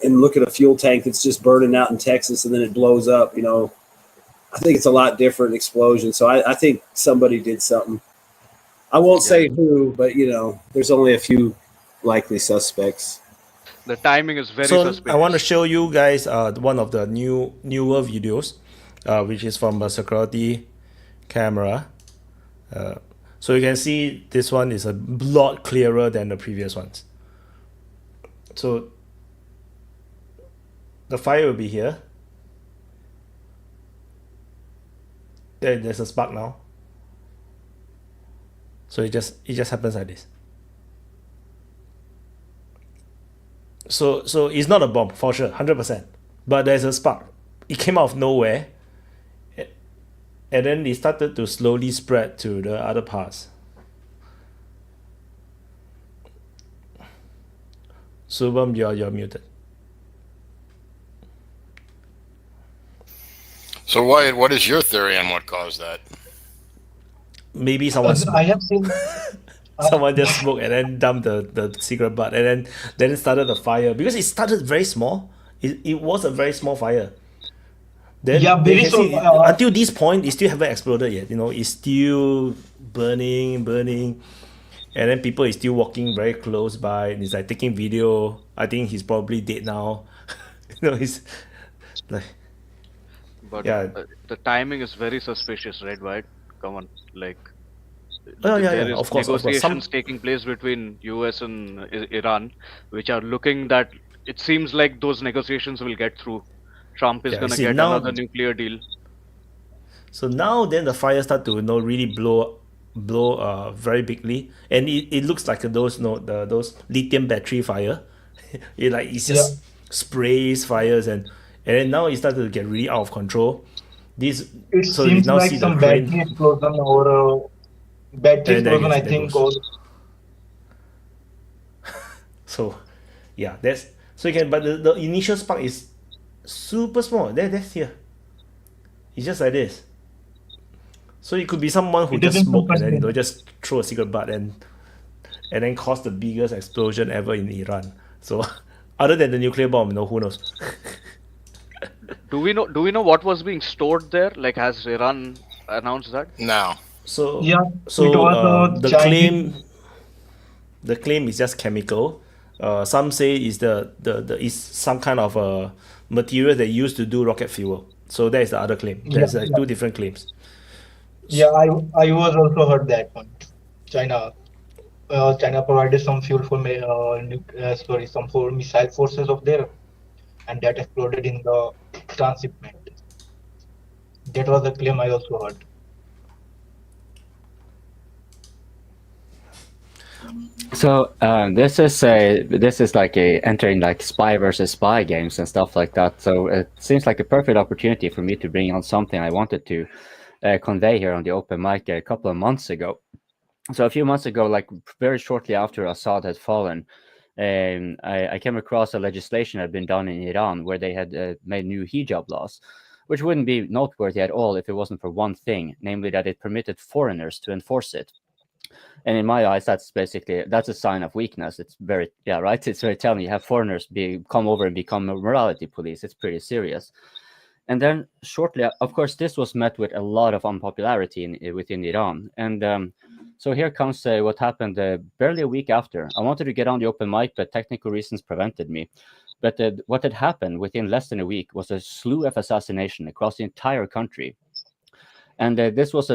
and look at a fuel tank that's just burning out in Texas and then it blows up. I think it's a lot different explosion. So I think somebody did something. I won't say who, but there's only a few likely suspects. The timing is very suspicious. I want to show you guys one of the newer videos, which is from a security camera. So you can see this one is a lot clearer than the previous ones. So the fire will be here. There's a spark now. So it just happens like this. So it's not a bomb for sure, 100%. But there's a spark. It came out of nowhere, and then it started to slowly spread to the other parts. Subham, you're muted. So what is your theory on what caused that? Maybe someone I have seen. someone just smoked and then dumped the cigarette butt and then it started the fire because it started very small. It was a very small fire. Then very small. Until this point, it still haven't exploded yet. It's still burning, and then people is still walking very close by. And it's like taking video. I think he's probably dead now. He's like. But Yeah. the timing is very suspicious, right? Right? Come on, like. Oh yeah, There is of course. negotiations taking place between US and Iran, which are looking that it seems like those negotiations will get through. Trump is Yeah, going to see, get now- another nuclear deal. So now then the fire start to really blow very bigly, and it looks like those those lithium battery fire. It's just sprays fires and then now it started to get really out of control. It You seems now like see the some crane. battery explosion or battery And there explosion, I there think. goes. So yeah, so you can, but the initial spark is super small. That's here. It's just like this. So it could be someone who It just doesn't smoked and focus then in. just throw a cigarette butt and then cause the biggest explosion ever in Iran. So other than the nuclear bomb, who knows? Do we know what was being stored there? Like, has Iran announced that? No. So Yeah, so it was the Chinese. claim is just chemical. Some say is is some kind of a material they use to do rocket fuel. So that is the other claim. There's Yeah, two different claims. Yeah, I was also heard that one. China provided some fuel for some for missile forces of there, and that exploded in the transshipment. That was the claim I also heard. So this is like a entering like spy versus spy games and stuff like that. So it seems like a perfect opportunity for me to bring on something I wanted to convey here on the open mic a couple of months ago. So a few months ago, like very shortly after Assad had fallen, I came across a legislation that had been done in Iran where they had made new hijab laws, which wouldn't be noteworthy at all if it wasn't for one thing, namely that it permitted foreigners to enforce it. And in my eyes, that's a sign of weakness. It's very right. It's very telling. You have foreigners come over and become a morality police. It's pretty serious. And then shortly, of course, this was met with a lot of unpopularity within Iran. And so here comes what happened barely a week after. I wanted to get on the open mic, but technical reasons prevented me. But what had happened within less than a week was a slew of assassination across the entire country. And this was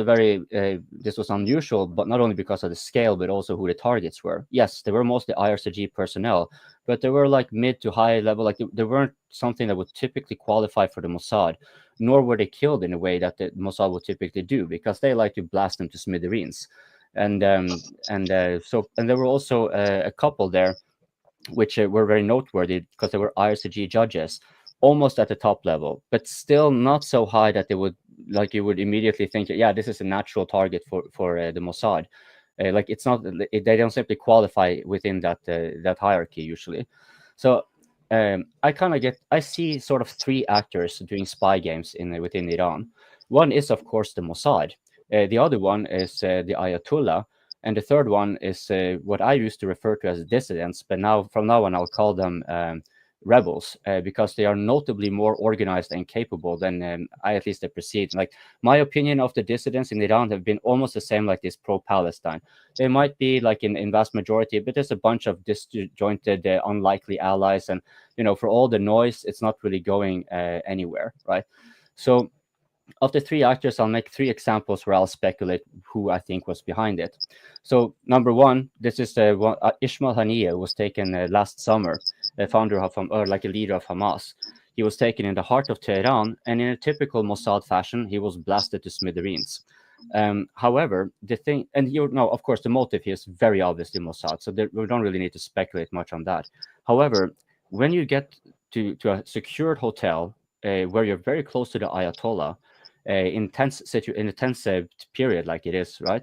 unusual, but not only because of the scale, but also who the targets were. Yes, they were mostly IRCG personnel, but they were like mid to high level. Like they weren't something that would typically qualify for the Mossad, nor were they killed in a way that the Mossad would typically do, because they like to blast them to smithereens. And there were also a couple there, which were very noteworthy because they were IRCG judges, almost at the top level, but still not so high that they would, like, you would immediately think, yeah, this is a natural target for the Mossad. Like it's not, they don't simply qualify within that hierarchy usually. So I see sort of three actors doing spy games within Iran. One is of course the Mossad. The other one is the Ayatollah. And the third one is what I used to refer to as dissidents, but from now on I'll call them rebels, because they are notably more organized and capable than I at least perceived. Like my opinion of the dissidents in Iran have been almost the same like this pro-Palestine. They might be like in vast majority, but there's a bunch of disjointed, unlikely allies, and for all the noise, it's not really going anywhere, right? So of the three actors, I'll make three examples where I'll speculate who I think was behind it. So number one, this is Ismail Haniyeh was taken last summer, the founder of, or like a leader of Hamas. He was taken in the heart of Tehran, and in a typical Mossad fashion, he was blasted to smithereens. However, the thing, and of course, the motive here is very obviously Mossad, so we don't really need to speculate much on that. However, when you get to a secured hotel where you're very close to the Ayatollah, in a tense period like it is, right?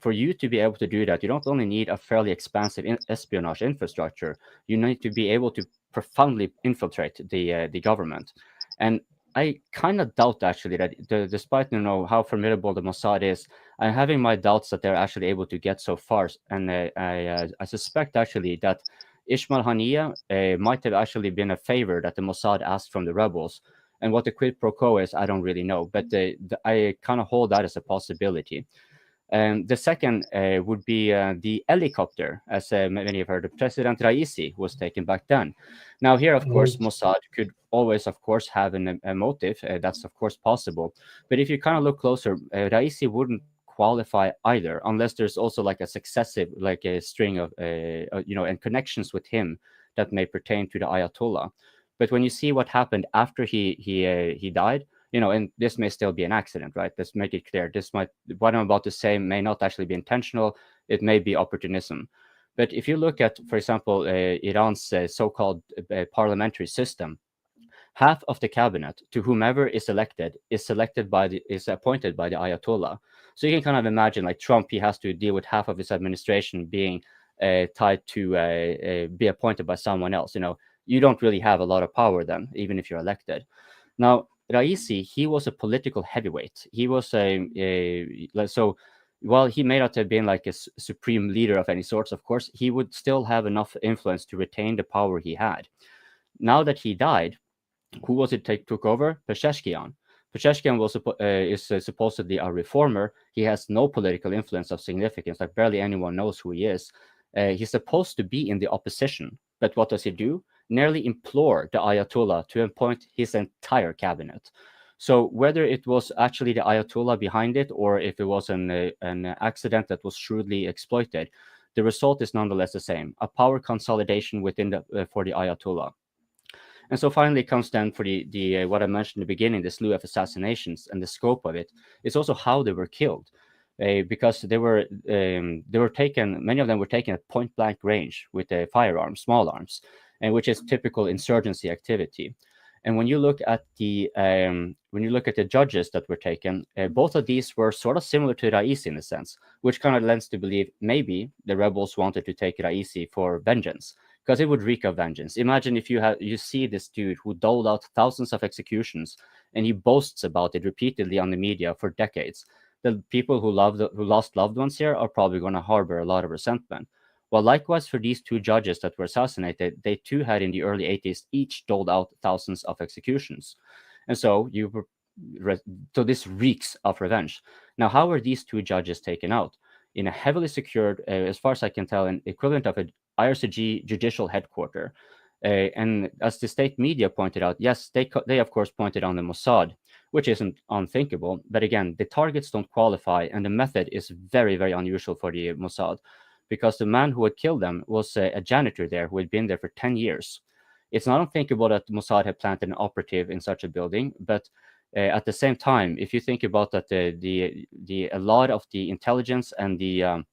For you to be able to do that, you don't only need a fairly expansive espionage infrastructure, you need to be able to profoundly infiltrate the government. And I kind of doubt actually that despite how formidable the Mossad is, I'm having my doubts that they're actually able to get so far. And I suspect actually that Ismail Haniyeh might have actually been a favor that the Mossad asked from the rebels. And what the quid pro quo is, I don't really know, but I kind of hold that as a possibility. The second would be the helicopter, as many have heard. President Raisi was taken back then. Now here, of course, Mossad could always, of course, have a motive. That's, of course, possible. But if you kind of look closer, Raisi wouldn't qualify either, unless there's also like a successive, like a string of, and connections with him that may pertain to the Ayatollah. But when you see what happened after he died, and this may still be an accident, right? Let's make it clear. What I'm about to say may not actually be intentional. It may be opportunism. But if you look at, for example, Iran's so-called parliamentary system, half of the cabinet, to whomever is elected, is appointed by the Ayatollah. So you can kind of imagine, like Trump, he has to deal with half of his administration being tied to be appointed by someone else. You don't really have a lot of power then, even if you're elected. Now, Raisi, he was a political heavyweight. He was so while he may not have been like a supreme leader of any sorts, of course, he would still have enough influence to retain the power he had. Now that he died, who was it took over? Pezeshkian. Pezeshkian is supposedly a reformer. He has no political influence of significance. Like barely anyone knows who he is. He's supposed to be in the opposition, but what does he do? Nearly implore the Ayatollah to appoint his entire cabinet. So whether it was actually the Ayatollah behind it, or if it was an accident that was shrewdly exploited, the result is nonetheless the same: a power consolidation within for the Ayatollah. And so finally, it comes then for the what I mentioned in the beginning, the slew of assassinations, and the scope of it is also how they were killed. because they were taken. Many of them were taken at point blank range with firearms, small arms, and which is typical insurgency activity. And when you look at the judges that were taken, both of these were sort of similar to Raisi in a sense, which kind of lends to believe maybe the rebels wanted to take Raisi for vengeance, because it would reek of vengeance. Imagine if you see this dude who doled out thousands of executions, and he boasts about it repeatedly on the media for decades. The people who lost loved ones here are probably going to harbor a lot of resentment. Well, likewise for these two judges that were assassinated, they too had in the early 80s each doled out thousands of executions. And so so this reeks of revenge. Now, how were these two judges taken out? In a heavily secured, as far as I can tell, an equivalent of an IRCG judicial headquarters. And as the state media pointed out, yes, they of course pointed on the Mossad, which isn't unthinkable. But again, the targets don't qualify, and the method is very, very unusual for the Mossad, because the man who had killed them was a janitor there who had been there for 10 years. It's not unthinkable that Mossad had planted an operative in such a building, but at the same time, if you think about that, a lot of the intelligence and the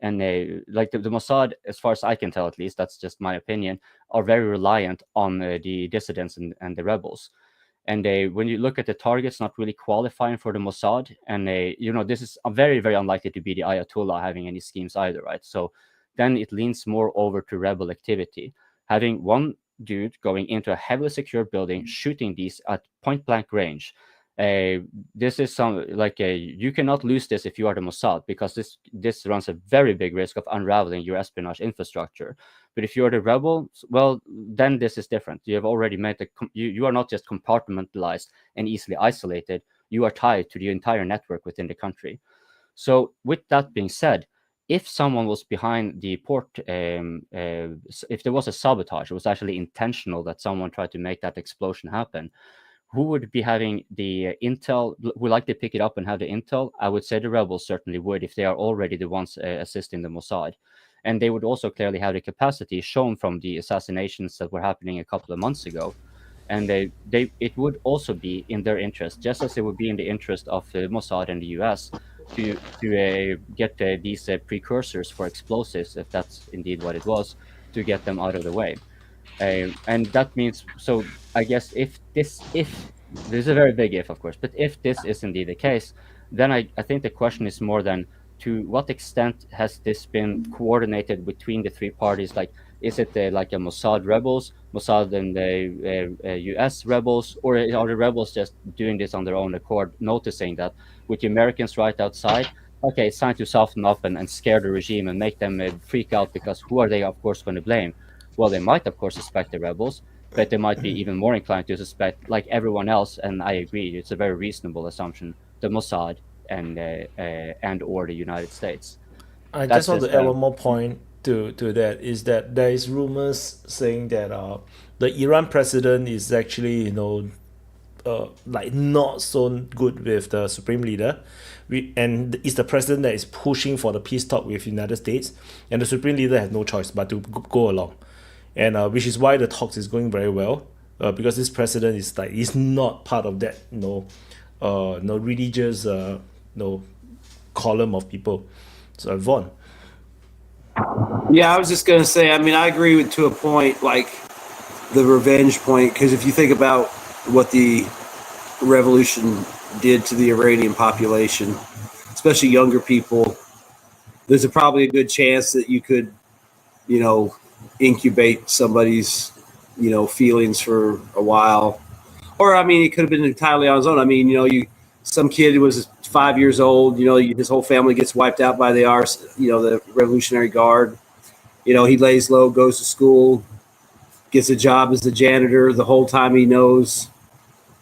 Mossad, as far as I can tell, at least, that's just my opinion, are very reliant on the dissidents and the rebels. And when you look at the targets not really qualifying for the Mossad, and this is very, very unlikely to be the Ayatollah having any schemes either, right? So then it leans more over to rebel activity. Having one dude going into a heavily secured building, shooting these at point blank range. This is you cannot lose this if you are the Mossad, because this runs a very big risk of unraveling your espionage infrastructure. But if you're the rebel, well, then this is different. You have already made you are not just compartmentalized and easily isolated. You are tied to the entire network within the country. So with that being said, if someone was behind the port, if there was a sabotage, it was actually intentional that someone tried to make that explosion happen, who would be having the intel? Would like to pick it up and have the intel? I would say the rebels certainly would, if they are already the ones assisting the Mossad. And they would also clearly have the capacity shown from the assassinations that were happening a couple of months ago. And it would also be in their interest, just as it would be in the interest of Mossad and the US, to get these precursors for explosives, if that's indeed what it was, to get them out of the way. And that means, so I guess if there's a very big if, of course, but if this is indeed the case, then I think the question is more than to what extent has this been coordinated between the three parties? Like, is it like a Mossad rebels, Mossad and the US rebels, or are the rebels just doing this on their own accord, noticing that with the Americans right outside, okay, it's time to soften up and scare the regime and make them freak out, because who are they, of course, going to blame? Well, they might, of course, suspect the rebels, but they might be even more inclined to suspect, like everyone else, and I agree, it's a very reasonable assumption, the Mossad and or the United States. I just want to add one more point to that, is that there is rumors saying that the Iran president is actually, like not so good with the supreme leader, and it's the president that is pushing for the peace talk with United States, and the supreme leader has no choice but to go along, and which is why the talks is going very well, because this president is not part of that religious column of people. So Vaughn. Yeah, I was just going to say, I mean, I agree with to a point, like the revenge point, because if you think about what the revolution did to the Iranian population, especially younger people, there's probably a good chance that you could, incubate somebody's, feelings for a while. Or, I mean, it could have been entirely on his own. I mean, some kid who was 5 years old, his whole family gets wiped out by the the Revolutionary Guard. He lays low, goes to school, gets a job as a janitor. The whole time he knows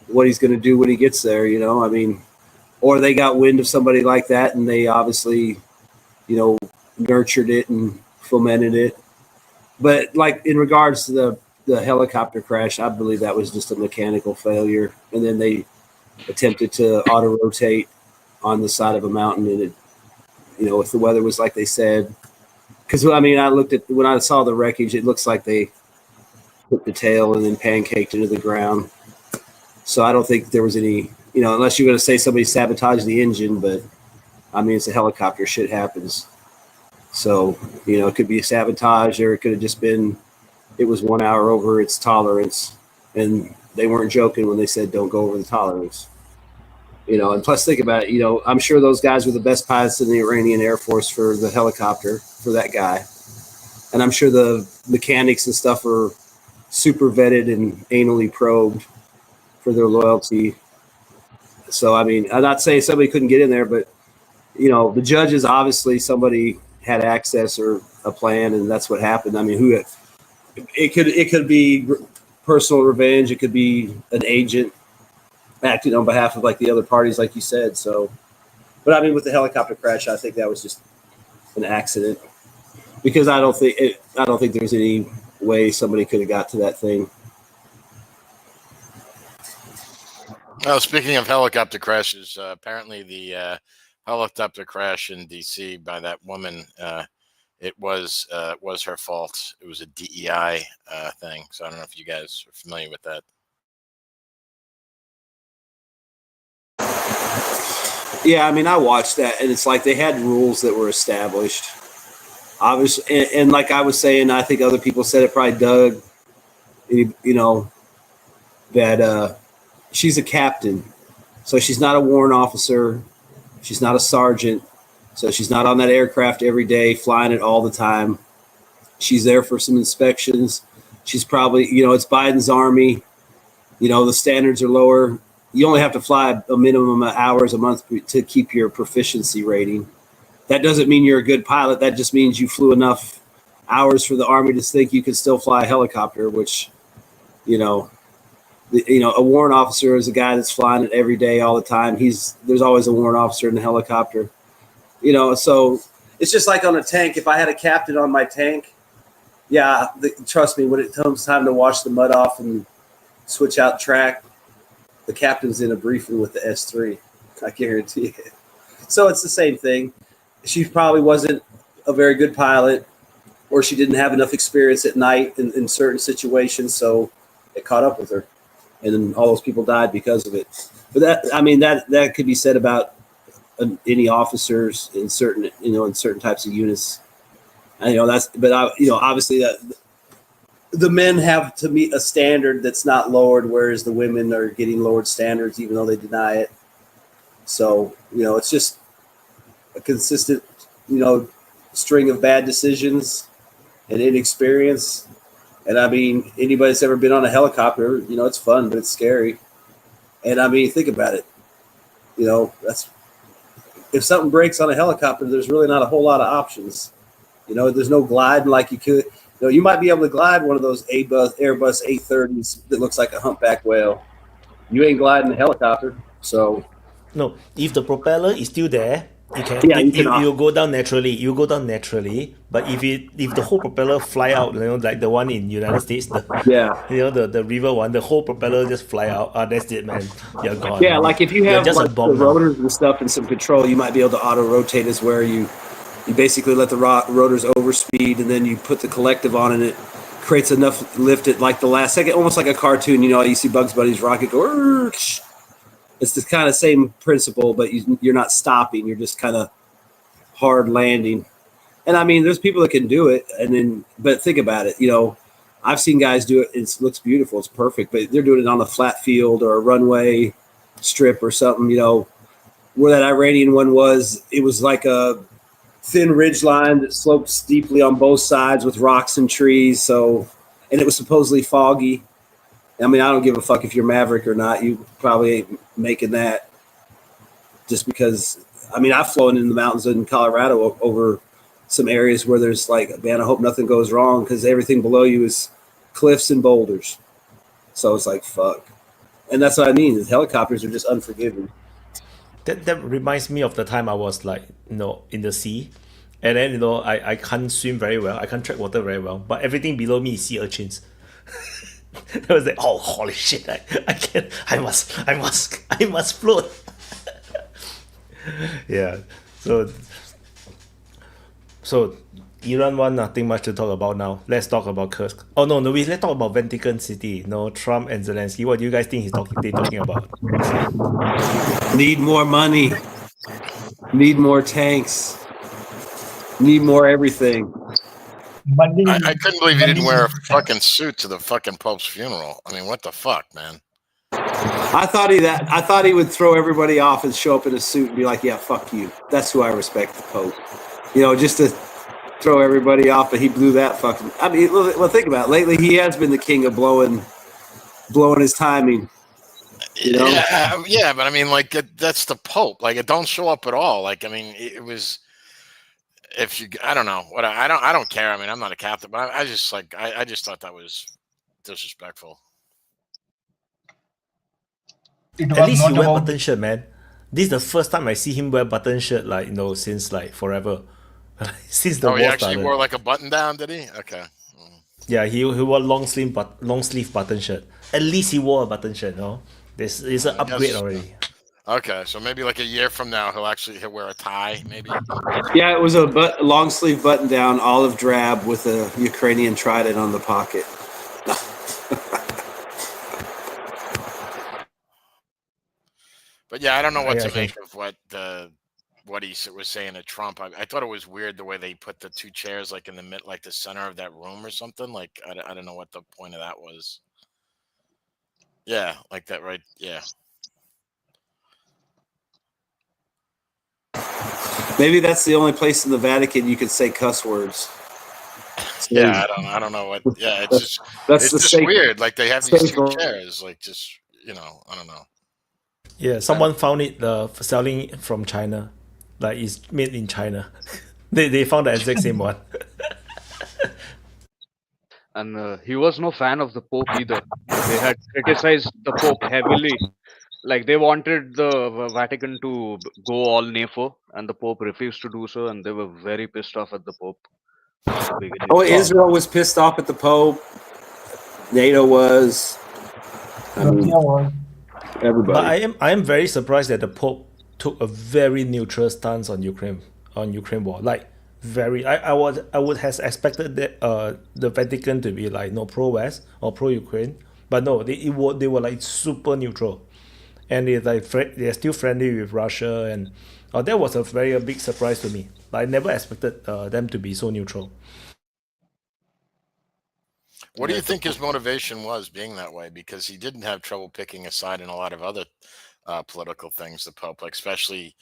what he's going to do when he gets there, I mean, or they got wind of somebody like that and they obviously, nurtured it and fomented it. But like in regards to the helicopter crash, I believe that was just a mechanical failure. And then they attempted to auto rotate on the side of a mountain, and it, if the weather was like they said, because I mean, when I saw the wreckage, it looks like they put the tail and then pancaked into the ground. So I don't think there was any, unless you're going to say somebody sabotaged the engine, but I mean, it's a helicopter. Shit happens. So, you know, it could be sabotage, or it could have just been, it was 1 hour over its tolerance, and they weren't joking when they said don't go over the tolerance. You know, and plus think about it, you know, I'm sure those guys were the best pilots in the Iranian Air Force for the helicopter, for that guy. And I'm sure the mechanics and stuff are super vetted and anally probed for their loyalty. So, I mean, I'm not saying somebody couldn't get in there, but, you know, the judges, obviously somebody had access or a plan, and that's what happened. I mean, it could be personal revenge. It could be an agent acting on behalf of like the other parties, like you said. So, but I mean, with the helicopter crash, I think that was just an accident, because I don't think there's any way somebody could have got to that thing. Well, speaking of helicopter crashes, apparently the helicopter crash in D.C. by that woman, it was her fault. It was a DEI thing. So I don't know if you guys are familiar with that. Yeah, I mean, I watched that, and it's like they had rules that were established. Obviously, and like I was saying, I think other people said it, probably Doug, you know, that she's a captain. So she's not a warrant officer. She's not a sergeant. So she's not on that aircraft every day, flying it all the time. She's there for some inspections. She's probably, you know, it's Biden's army. You know, the standards are lower. You only have to fly a minimum of hours a month to keep your proficiency rating. That doesn't mean you're a good pilot. That just means you flew enough hours for the Army to think you could still fly a helicopter, which, you know, a warrant officer is a guy that's flying it every day, all the time. There's always a warrant officer in the helicopter. You know, so it's just like on a tank. If I had a captain on my tank, yeah, trust me, when it comes time to wash the mud off and switch out track, the captain's in a briefing with the S3. I guarantee it. So it's the same thing. She probably wasn't a very good pilot, or she didn't have enough experience at night in certain situations, so it caught up with her. And then all those people died because of it. But that could be said about any officers in certain types of units. Obviously the men have to meet a standard that's not lowered, whereas the women are getting lowered standards, even though they deny it. So, you know, it's just a consistent, you know, string of bad decisions and inexperience. And I mean, anybody that's ever been on a helicopter, you know, it's fun, but it's scary. And I mean, think about it. You know, if something breaks on a helicopter, there's really not a whole lot of options. You know, there's no gliding like you could. You know, you might be able to glide one of those Airbus A330s that looks like a humpback whale. You ain't gliding a helicopter. So, no, if the propeller is still there, you go down naturally. You go down naturally. But if the whole propeller fly out, you know, like the one in United States, the river one, the whole propeller just fly out. That's it, man. You're gone. Yeah, like if you have just like the rotors and stuff and some control, you might be able to auto rotate us, where you basically let the rotors overspeed, and then you put the collective on, and it creates enough lift at like the last second, almost like a cartoon. You know, you see Bugs Bunny's rocket go. It's the kind of same principle, but you're not stopping. You're just kind of hard landing. And I mean, there's people that can do it. But think about it. You know, I've seen guys do it. It looks beautiful. It's perfect. But they're doing it on a flat field or a runway strip or something. You know, where that Iranian one was, it was like a thin ridge line that sloped steeply on both sides with rocks and trees. So, and it was supposedly foggy. I mean, I don't give a fuck if you're Maverick or not. You probably ain't making that, just because, I mean, I've flown in the mountains in Colorado over some areas where there's like, man, I hope nothing goes wrong, because everything below you is cliffs and boulders. So it's like, fuck. And that's what I mean. The helicopters are just unforgiving. That reminds me of the time I was like, you know, in the sea. And then, you know, I can't swim very well. I can't tread water very well. But everything below me is sea urchins. I was like, oh, holy shit! I must float. Yeah. So Iran one, nothing much to talk about now. Let's talk about Kursk. Oh no, let's talk about Vatican City. No, Trump and Zelenskyy. What do you guys think they're talking about? Need more money. Need more tanks. Need more everything. I couldn't believe he didn't wear a fucking suit to the fucking Pope's funeral. I mean, what the fuck, man? I thought he would throw everybody off and show up in a suit and be like, "Yeah, fuck you. That's who I respect, the Pope." You know, just to throw everybody off. But he blew that fucking. I mean, well, think about it. Lately, he has been the king of blowing his timing. You know? Yeah, but I mean, like that's the Pope. Like, it don't show up at all. Like, I mean, it was. If you, I don't know what I don't care. I mean, I'm not a Catholic, but I just like I just thought that was disrespectful. At least he wear button shirt, man. This is the first time I see him wear button shirt, like, you know, since like forever. Since the war he actually started. wore like a button down, did he? Okay. Yeah, he wore long sleeve button shirt. At least he wore a button shirt, no? This is an upgrade already. Okay, so maybe like a year from now he'll wear a tie, maybe. Yeah, it was a long sleeve button down, olive drab with a Ukrainian trident on the pocket. But yeah, I don't know what to make of what he was saying to Trump. I thought it was weird the way they put the two chairs like in the mid, like the center of that room or something. Like I don't know what the point of that was. Yeah, like that, right? Yeah. Maybe that's the only place in the Vatican you can say cuss words. So, yeah, I don't know what. Yeah, it's just weird. Like they have these two chairs, like just I don't know. Yeah, someone found it selling from China, like it's made in China. they found the exact same one. And he was no fan of the Pope either. They had criticized the Pope heavily. Like they wanted the Vatican to go all NATO, and the Pope refused to do so, and they were very pissed off at the Pope. Israel was pissed off at the Pope. NATO was. I mean, everybody. But I am very surprised that the Pope took a very neutral stance on Ukraine war. Like I would have expected that the Vatican to be like no pro-West or pro-Ukraine, but no, they were like super neutral. And they're still friendly with Russia, and that was a big surprise to me. I never expected them to be so neutral. What do you think his motivation was being that way? Because he didn't have trouble picking a side in a lot of other political things, the Pope, like especially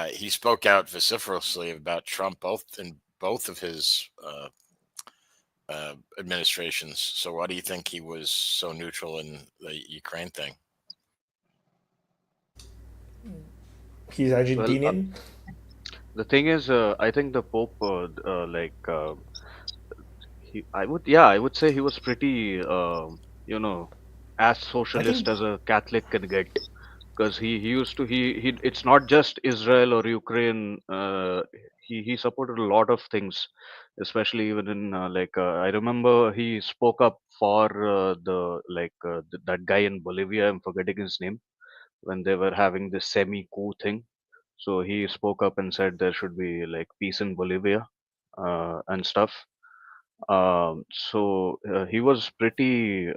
he spoke out vociferously about Trump in both of his administrations. So why do you think he was so neutral in the Ukraine thing? He's Argentinian. Well, the thing is, I think the Pope, I would say he was pretty, as socialist as a Catholic can get, because he used to it's not just Israel or Ukraine. He supported a lot of things, especially even in I remember he spoke up for that guy in Bolivia. I'm forgetting his name. When they were having this semi-coup thing, so he spoke up and said there should be like peace in Bolivia and stuff. So he was pretty,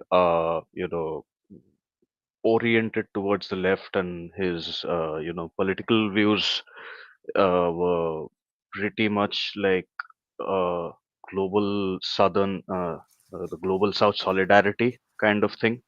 oriented towards the left, and his, political views were pretty much like global southern, the global South solidarity kind of thing.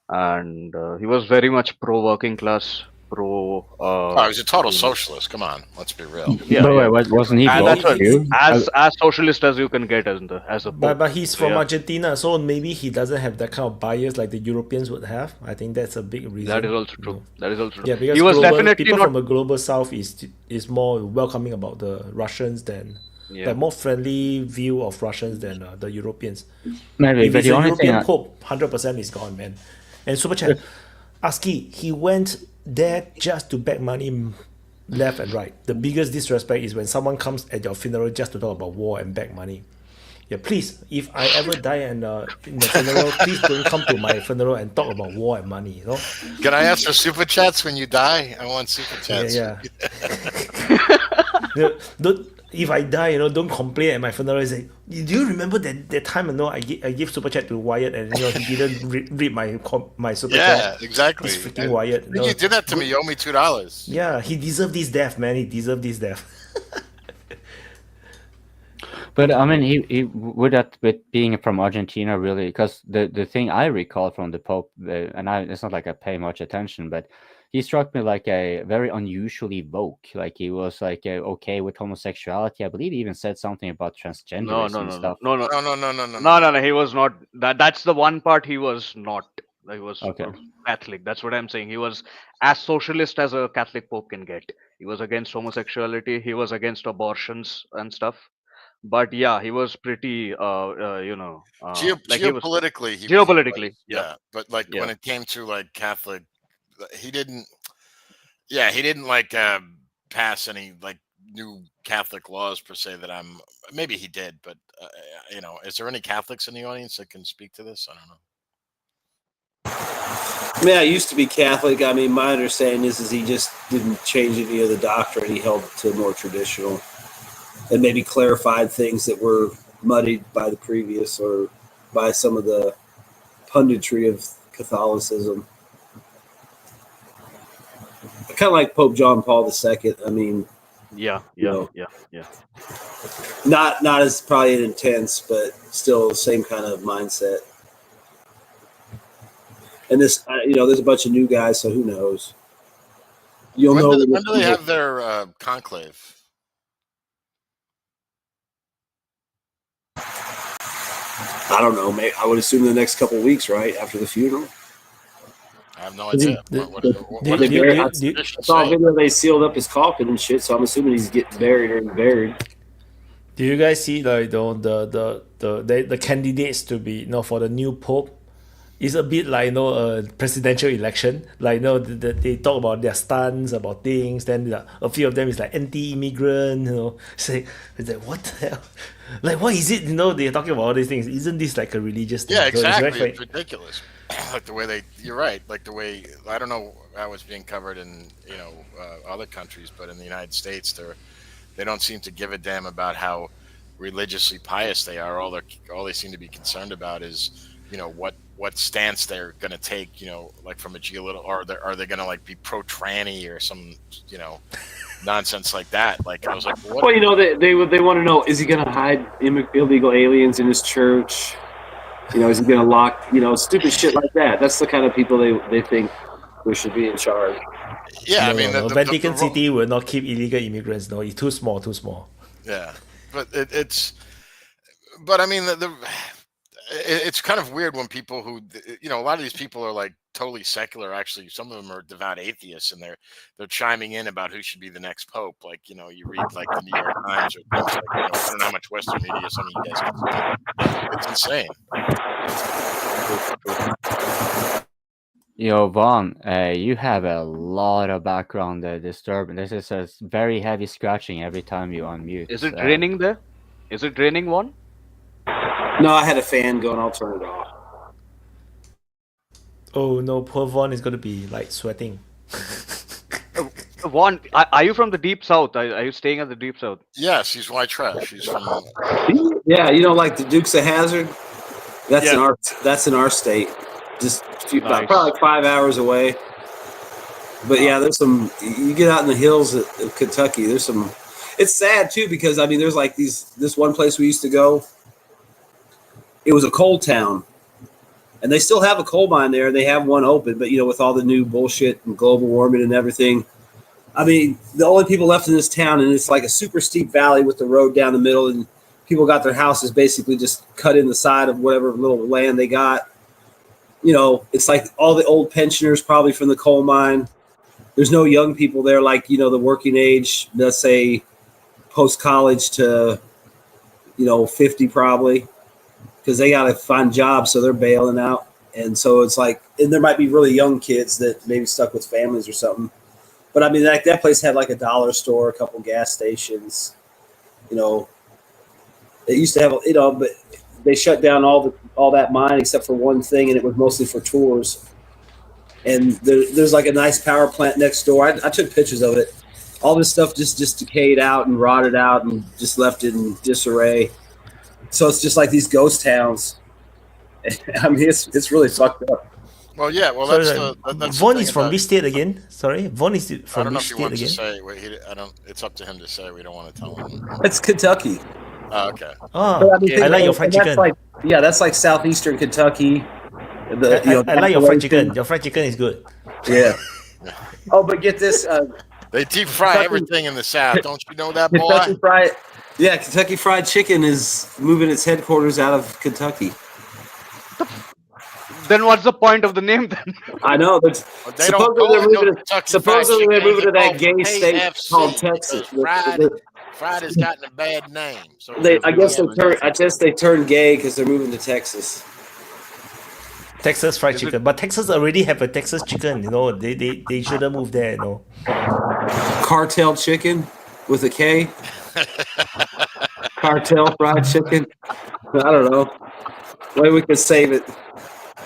And he was very much pro working class, pro. He was a total socialist. Come on, let's be real. Yeah, wasn't he? And that's what as socialist as you can get as a Pope. But he's from Argentina, so maybe he doesn't have that kind of bias like the Europeans would have. I think that's a big reason. That is also true. That is also true. Yeah, because he was definitely people from the global south is more welcoming about the Russians than. Like more friendly view of Russians than the Europeans. Maybe, if but it's the a only European thing Pope, 100% is gone, man. And Super Chat, ASCII, he went there just to beg money left and right. The biggest disrespect is when someone comes at your funeral just to talk about war and beg money. Yeah, please, if I ever die in the funeral, please don't come to my funeral and talk about war and money. You know? Can I ask for super chats when you die? I want super chats. Yeah. if I die, don't complain at my funeral. He's like, do you remember that time? I give super chat to Wyatt, and he didn't read my super chat. Yeah, exactly. He's freaking Wyatt. You did that to me. You owe me $2. Yeah, he deserved this death, man. He deserved this death. But I mean, he would that with being from Argentina really, because the thing I recall from the Pope, and it's not like I pay much attention, but he struck me like a very unusually woke. Like he was like okay with homosexuality. I believe he even said something about transgenderism and stuff. No. He was not. That's the one part he was not. He was Okay. Catholic. That's what I'm saying. He was as socialist as a Catholic Pope can get. He was against homosexuality. He was against abortions and stuff. But yeah, he was pretty, Geopolitically, he geopolitically, was, yeah. But like when it came to like Catholic, he didn't like pass any like new Catholic laws per se that maybe he did, but is there any Catholics in the audience that can speak to this? I don't know. I mean, I used to be Catholic. I mean, my understanding is he just didn't change any of the doctrine. He held to more traditional and maybe clarified things that were muddied by the previous or by some of the punditry of Catholicism. Kind of like Pope John Paul II. I mean, yeah. Not as probably intense, but still the same kind of mindset. And this, there's a bunch of new guys, so who knows? When do they have their conclave? I don't know. Maybe, I would assume the next couple of weeks, right after the funeral. I have no idea. I saw a video they sealed up his coffin and shit, so I'm assuming he's getting buried. Do you guys see like the candidates to be for the new pope? It's a bit like a presidential election. Like they talk about their stance about things. Then a few of them is like anti-immigrant. It's like what the hell? Like what is it? They're talking about all these things. Isn't this like a religious thing? Yeah, exactly. It's ridiculous. Like the way you're right. Like the way I don't know how it's being covered in other countries, but in the United States, they don't seem to give a damn about how religiously pious they are. All they seem to be concerned about is what stance they're going to take, like from a geopolitical, or are they going to like be pro-tranny or some, nonsense like that. Like I was like, what? Well, they want to know: is he going to hide illegal aliens in his church? Is he going to lock? Stupid shit like that. That's the kind of people they think we should be in charge. Yeah, the Vatican City will not keep illegal immigrants. No, it's too small. Yeah, but but I mean it's kind of weird when people who a lot of these people are like totally secular. Actually, some of them are devout atheists, and they're chiming in about who should be the next pope. Like you read like the New York Times or things like I don't know how much Western media some of you guys can. It's insane. Vaughn, you have a lot of background disturbance. This is a very heavy scratching every time you unmute. Is it raining there? Is it raining, Vaughn? No, I had a fan going. I'll turn it off. Oh no, poor Vaughn is going to be like sweating. Vaughn, are you from the deep south? Are you staying at the deep south? Yes, he's white trash. He's from. Yeah, like the Dukes of Hazzard. That's in our state. Just probably like 5 hours away. But yeah, there's some. You get out in the hills of Kentucky. There's some. It's sad too because there's like this one place we used to go. It was a coal town, and they still have a coal mine there. They have one open, but with all the new bullshit and global warming and everything, the only people left in this town, and it's like a super steep valley with the road down the middle, and people got their houses basically just cut in the side of whatever little land they got. It's like all the old pensioners probably from the coal mine. There's no young people there, like the working age, let's say post college to 50 probably. Because they got to find jobs, so they're bailing out. And so it's like, and there might be really young kids that maybe stuck with families or something. But that place had like a dollar store, a couple gas stations. It used to have, but they shut down all that mine except for one thing, and it was mostly for tours. And there's like a nice power plant next door. I took pictures of it. all this stuff just decayed out and rotted out and just left in disarray. So it's just like these ghost towns. I mean, it's really fucked up. Well, yeah. Well, Sorry, that's Von the is thing from about, which state again? Sorry, Von is I from don't know which if he state wants to again? say. I don't. It's up to him to say. We don't want to tell him. It's Kentucky. Oh, okay. Oh, But I mean, Yeah. think I like your about it, fried and that's chicken. like, yeah, that's like southeastern Kentucky. I like your fried Appalachian- chicken. Your fried chicken is good. Yeah. Oh, but get this. They deep fry Kentucky- everything in the South. Don't you know that, boy? Kentucky Fried. Yeah, Kentucky Fried Chicken is moving its headquarters out of Kentucky. Then what's the point of the name then? I know. But They don't supposedly call they're it no moving. Kentucky Supposedly Fried they're Chicken. moving to that It's gay called state KFC called Texas. because Fried has gotten a bad name. So I guess they turned gay because they're moving to Texas. Texas fried Is it- chicken, but Texas already have a Texas chicken. You know, they shouldn't move there. You know. Cartel chicken with a K. Cartel fried chicken. I don't know. Maybe we could save it.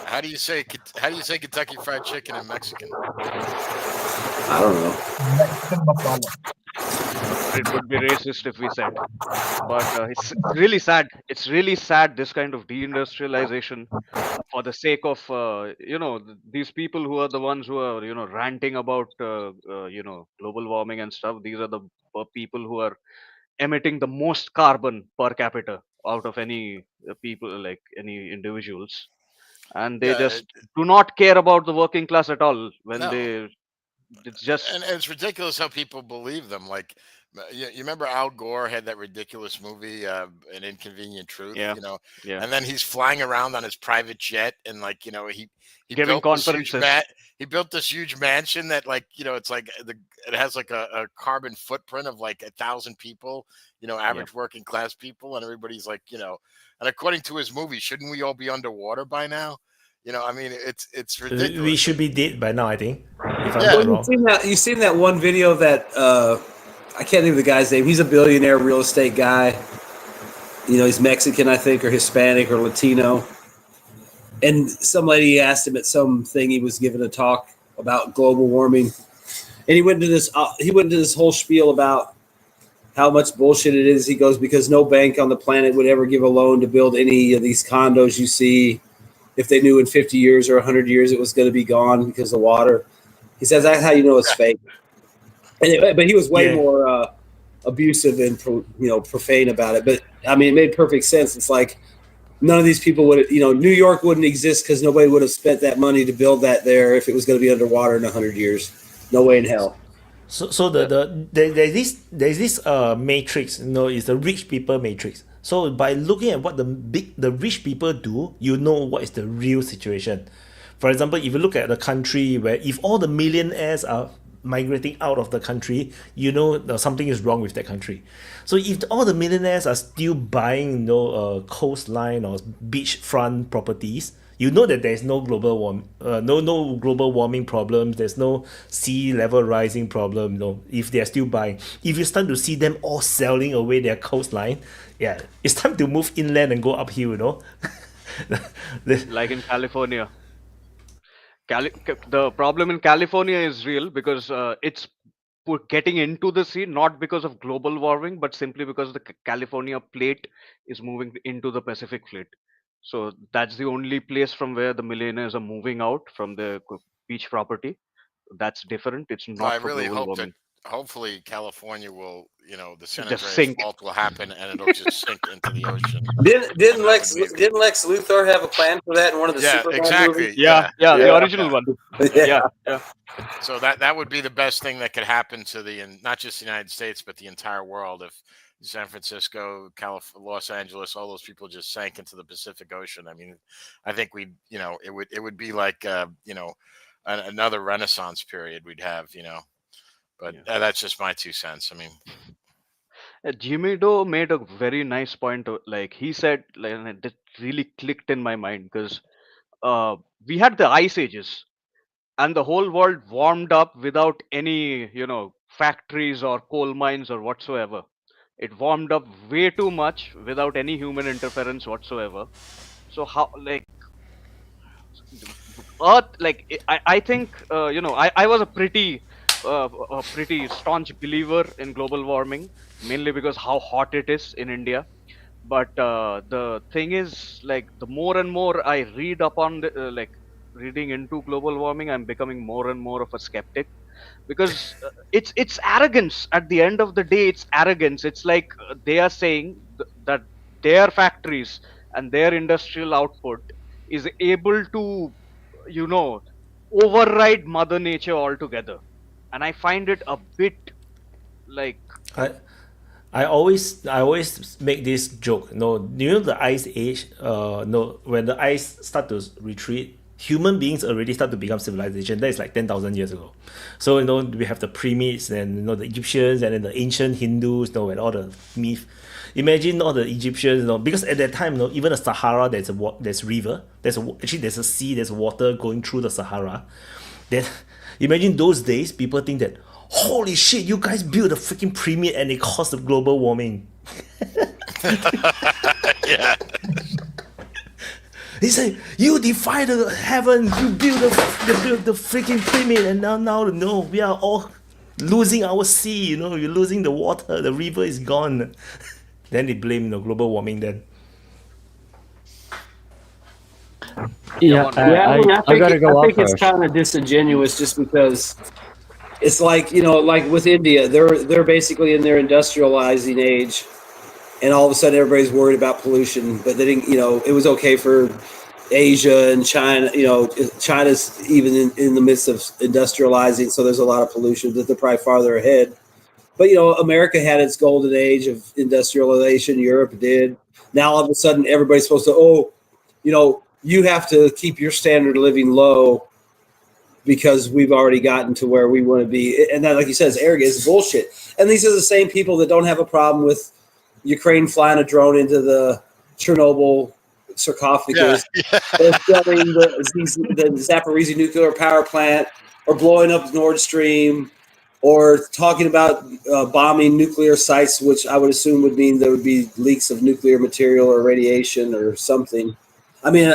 How do you say Kentucky Fried Chicken in Mexican? I don't know. Mexican masala. It would be racist if we said. But it's really sad. It's really sad, this kind of deindustrialization for the sake of, these people who are the ones who are, ranting about, global warming and stuff. These are the people who are emitting the most carbon per capita out of any people, like any individuals. And they Yeah, just do not care about the working class at all when No. it's just And it's ridiculous how people believe them. Like, you remember Al Gore had that ridiculous movie, An Inconvenient Truth, Yeah. Yeah. and then he's flying around on his private jet, and like, he Giving built this huge conferences. he built this huge mansion that, like, it's like it has like a carbon footprint of like 1,000 people, average working class people, and everybody's like, and according to his movie, shouldn't we all be underwater by now? I mean, it's ridiculous. We should be dead by now, I think. If I'm Yeah. not Well, wrong. you've seen that one video that I can't think of the guy's name. He's a billionaire real estate guy. He's Mexican, I think, or Hispanic or Latino. And some lady asked him at something, he was giving a talk about global warming, and he went into this whole spiel about how much bullshit it is. He goes, because no bank on the planet would ever give a loan to build any of these condos you see if they knew in 50 years or 100 years it was going to be gone because of water. He says that's how you know it's fake. But he was way more abusive and profane about it. But I mean, it made perfect sense. It's like none of these people would, New York wouldn't exist because nobody would have spent that money to build that there if it was going to be underwater in 100 years. No way in hell. So there's this matrix, it's the rich people matrix. So by looking at what the rich people do, you know what is the real situation. For example, if you look at a country where if all the millionaires are migrating out of the country, something is wrong with that country. So if all the millionaires are still buying coastline or beachfront properties, you know that there's no global warming problems, there's no sea level rising problem, if they're still buying. If you start to see them all selling away their coastline, it's time to move inland and go uphill, like in California. The problem in California is real because it's getting into the sea not because of global warming, but simply because the California plate is moving into the Pacific plate. So that's the only place from where the millionaires are moving out from the beach property. That's different. It's not I for really global hope warming. that hopefully California will, the San Just Andreas sink. fault will happen and it'll just sink into the ocean. Didn't Lex Luthor have a plan for that in one of the Superman exactly. movies? Yeah, the original one. Yeah. So that would be the best thing that could happen to not just the United States, but the entire world if San Francisco, Los Angeles, all those people just sank into the Pacific Ocean. I mean, I think it would be like another Renaissance period we'd have, but that's just my 2 cents. I mean, Jimmy Doe made a very nice point. Like he said, and it really clicked in my mind because we had the ice ages, and the whole world warmed up without any, factories or coal mines or whatsoever. It warmed up way too much without any human interference whatsoever. So how, like, Earth, like I think, I was a pretty a pretty staunch believer in global warming, mainly because how hot it is in India. But the thing is, like, the more and more I read upon reading into global warming, I'm becoming more and more of a skeptic, because it's arrogance. At the end of the day, it's arrogance. It's like they are saying that their factories and their industrial output is able to, you know, override mother nature altogether. And I find it a bit like, I I always make this joke. No, you know the ice age. No, when the ice start to retreat, human beings already start to become civilization. That is like 10,000 years ago. So we have the pyramids and the Egyptians and then the ancient Hindus. And all the myth. Imagine all the Egyptians. Because at that time, even the Sahara, there's river. Actually there's a sea. There's water going through the Sahara. Then imagine those days, people think that, holy shit, you guys built a freaking pyramid and it caused the global warming. Yeah. He said, you defy the heaven, you build the freaking pyramid, and now no, we are all losing our sea. You're losing the water, the river is gone. Then they blame global warming. Then Yeah, I gotta go I think off it's first. kind of disingenuous, just because it's like, like with India, they're basically in their industrializing age, and all of a sudden everybody's worried about pollution, but they didn't. It was okay for Asia and China. China's even in the midst of industrializing, so there's a lot of pollution that they're probably farther ahead. But America had its golden age of industrialization. Europe did. Now all of a sudden everybody's supposed to, you have to keep your standard of living low because we've already gotten to where we want to be. And that, like you said, is arrogant. It's bullshit. And these are the same people that don't have a problem with Ukraine flying a drone into the Chernobyl sarcophagus, or selling the Zaporizhzhia nuclear power plant, or blowing up Nord Stream, or talking about bombing nuclear sites, which I would assume would mean there would be leaks of nuclear material or radiation or something. I mean,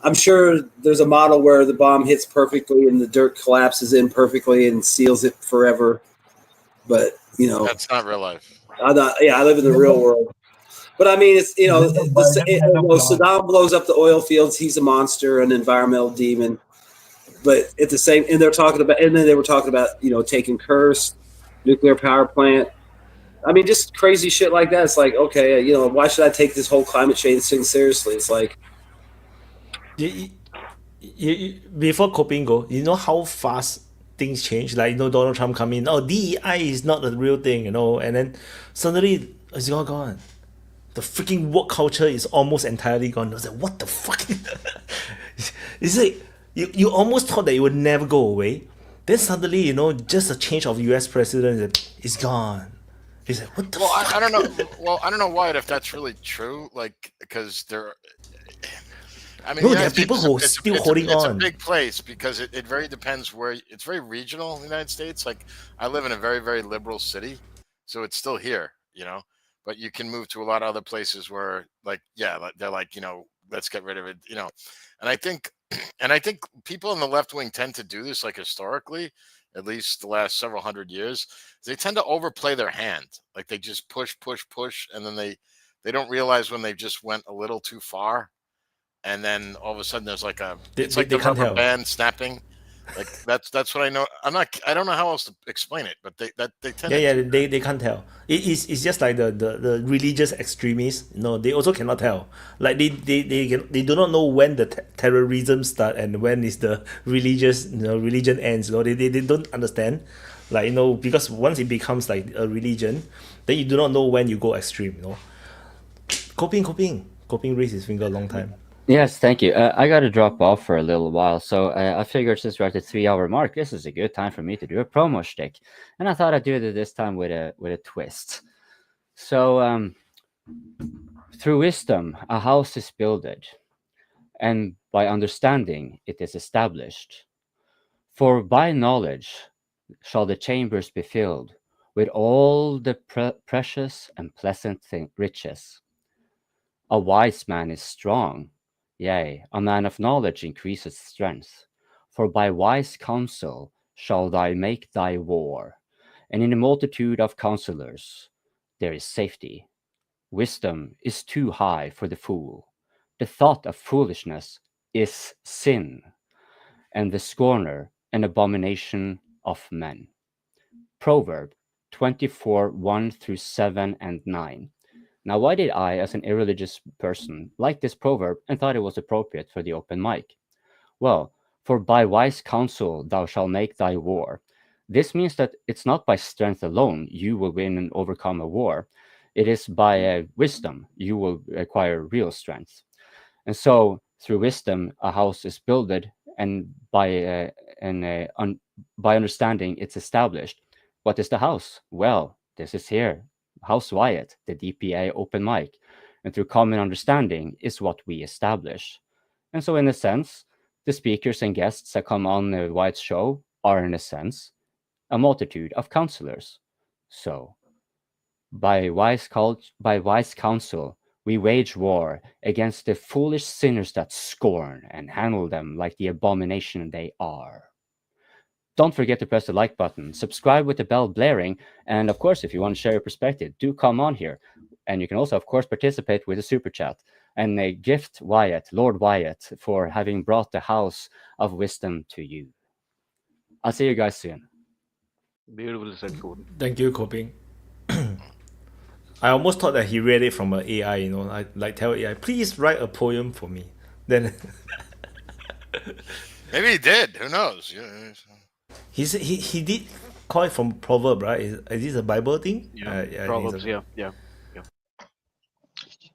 I'm sure there's a model where the bomb hits perfectly and the dirt collapses in perfectly and seals it forever. But, That's not real life. I live in the real world. But I mean, it's, Saddam blows up the oil fields. He's a monster, an environmental demon. But at the same, and they're talking about, and then they were talking about, taking Kursk, nuclear power plant. I mean, just crazy shit like that. It's like, okay, why should I take this whole climate change thing seriously? It's like, before coping go, you know how fast things change? Like, Donald Trump come in, DEI is not the real thing, and then suddenly it's all gone. The freaking work culture is almost entirely gone. I was like, what the fuck? It's like, you almost thought that it would never go away. Then suddenly, just a change of US president, it's gone. It's like, what the fuck? I don't know. Well, I don't know, Wyatt, if that's really true. Like, because there. I mean, No, there are people who are still holding It's on. a big place because it very depends where. It's very regional in the United States. Like, I live in a very, very liberal city, so it's still here, But you can move to a lot of other places where, like, they're like, let's get rid of it, And I think people in the left wing tend to do this, like, historically, at least the last several hundred years. They tend to overplay their hand. Like, they just push, and then they don't realize when they just went a little too far. And then all of a sudden there's like it's like the rubber band snapping. Like, that's what I know. I don't know how else to explain it, but they tend to they can't tell. It's just like the religious extremists. They also cannot tell. Like, they do not know when the terrorism start and when is the religious religion ends. They don't understand. Like, because once it becomes like a religion, then you do not know when you go extreme. Coping raised his finger a long time. Yes, thank you. I got to drop off for a little while, so I figured since we're at the 3-hour mark, this is a good time for me to do a promo shtick, and I thought I'd do it this time with a twist. So, through wisdom, a house is builded, and by understanding, it is established. For by knowledge shall the chambers be filled with all the precious and pleasant riches. A wise man is strong. Yea, a man of knowledge increases strength, for by wise counsel shall thou make thy war, and in a multitude of counselors there is safety. Wisdom is too high for the fool. The thought of foolishness is sin, and the scorner an abomination of men. Proverb 24, 1 through 7 and 9. Now, why did I, as an irreligious person, like this proverb and thought it was appropriate for the open mic? Well, for by wise counsel thou shalt make thy war. This means that it's not by strength alone you will win and overcome a war. It is by wisdom you will acquire real strength. And so, through wisdom, a house is builded, and by understanding, it's established. What is the house? Well, this is here. House Wyatt, the DPA open mic. And through common understanding is what we establish. And so, in a sense, the speakers and guests that come on the Wyatt's show are, in a sense, a multitude of counselors. So, by wise counsel, we wage war against the foolish sinners that scorn and handle them like the abomination they are. Don't forget to press the like button, subscribe with the bell blaring, and of course, if you want to share your perspective, do come on here. And you can also, of course, participate with a super chat and gift Wyatt, Lord Wyatt, for having brought the house of wisdom to you. I'll see you guys soon. Beautiful said, Gordon. Thank you, Coping. I almost thought that he read it from an AI, you know, I like tell AI, please write a poem for me. Then Maybe he did. Who knows? Yeah. he did call it from proverb, right? Is this a Bible thing? Yeah, Proverbs, yeah.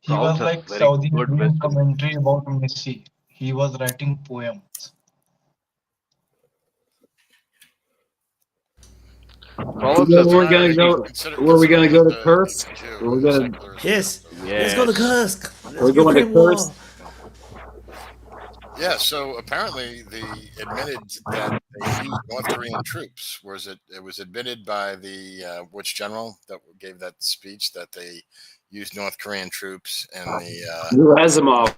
He was Proverbs are like very Saudi good Arabian wisdom. commentary about Messi. He was writing poems. Proverbs So are we're gonna very go. good. Were we gonna go to Kursk? We're gonna. Yes. Let's go to Kursk. We're going to Ukraine war. Kursk. Yeah, so apparently they admitted that they used North Korean troops. It was admitted by the which general that gave that speech that they used North Korean troops in the Gerasimov.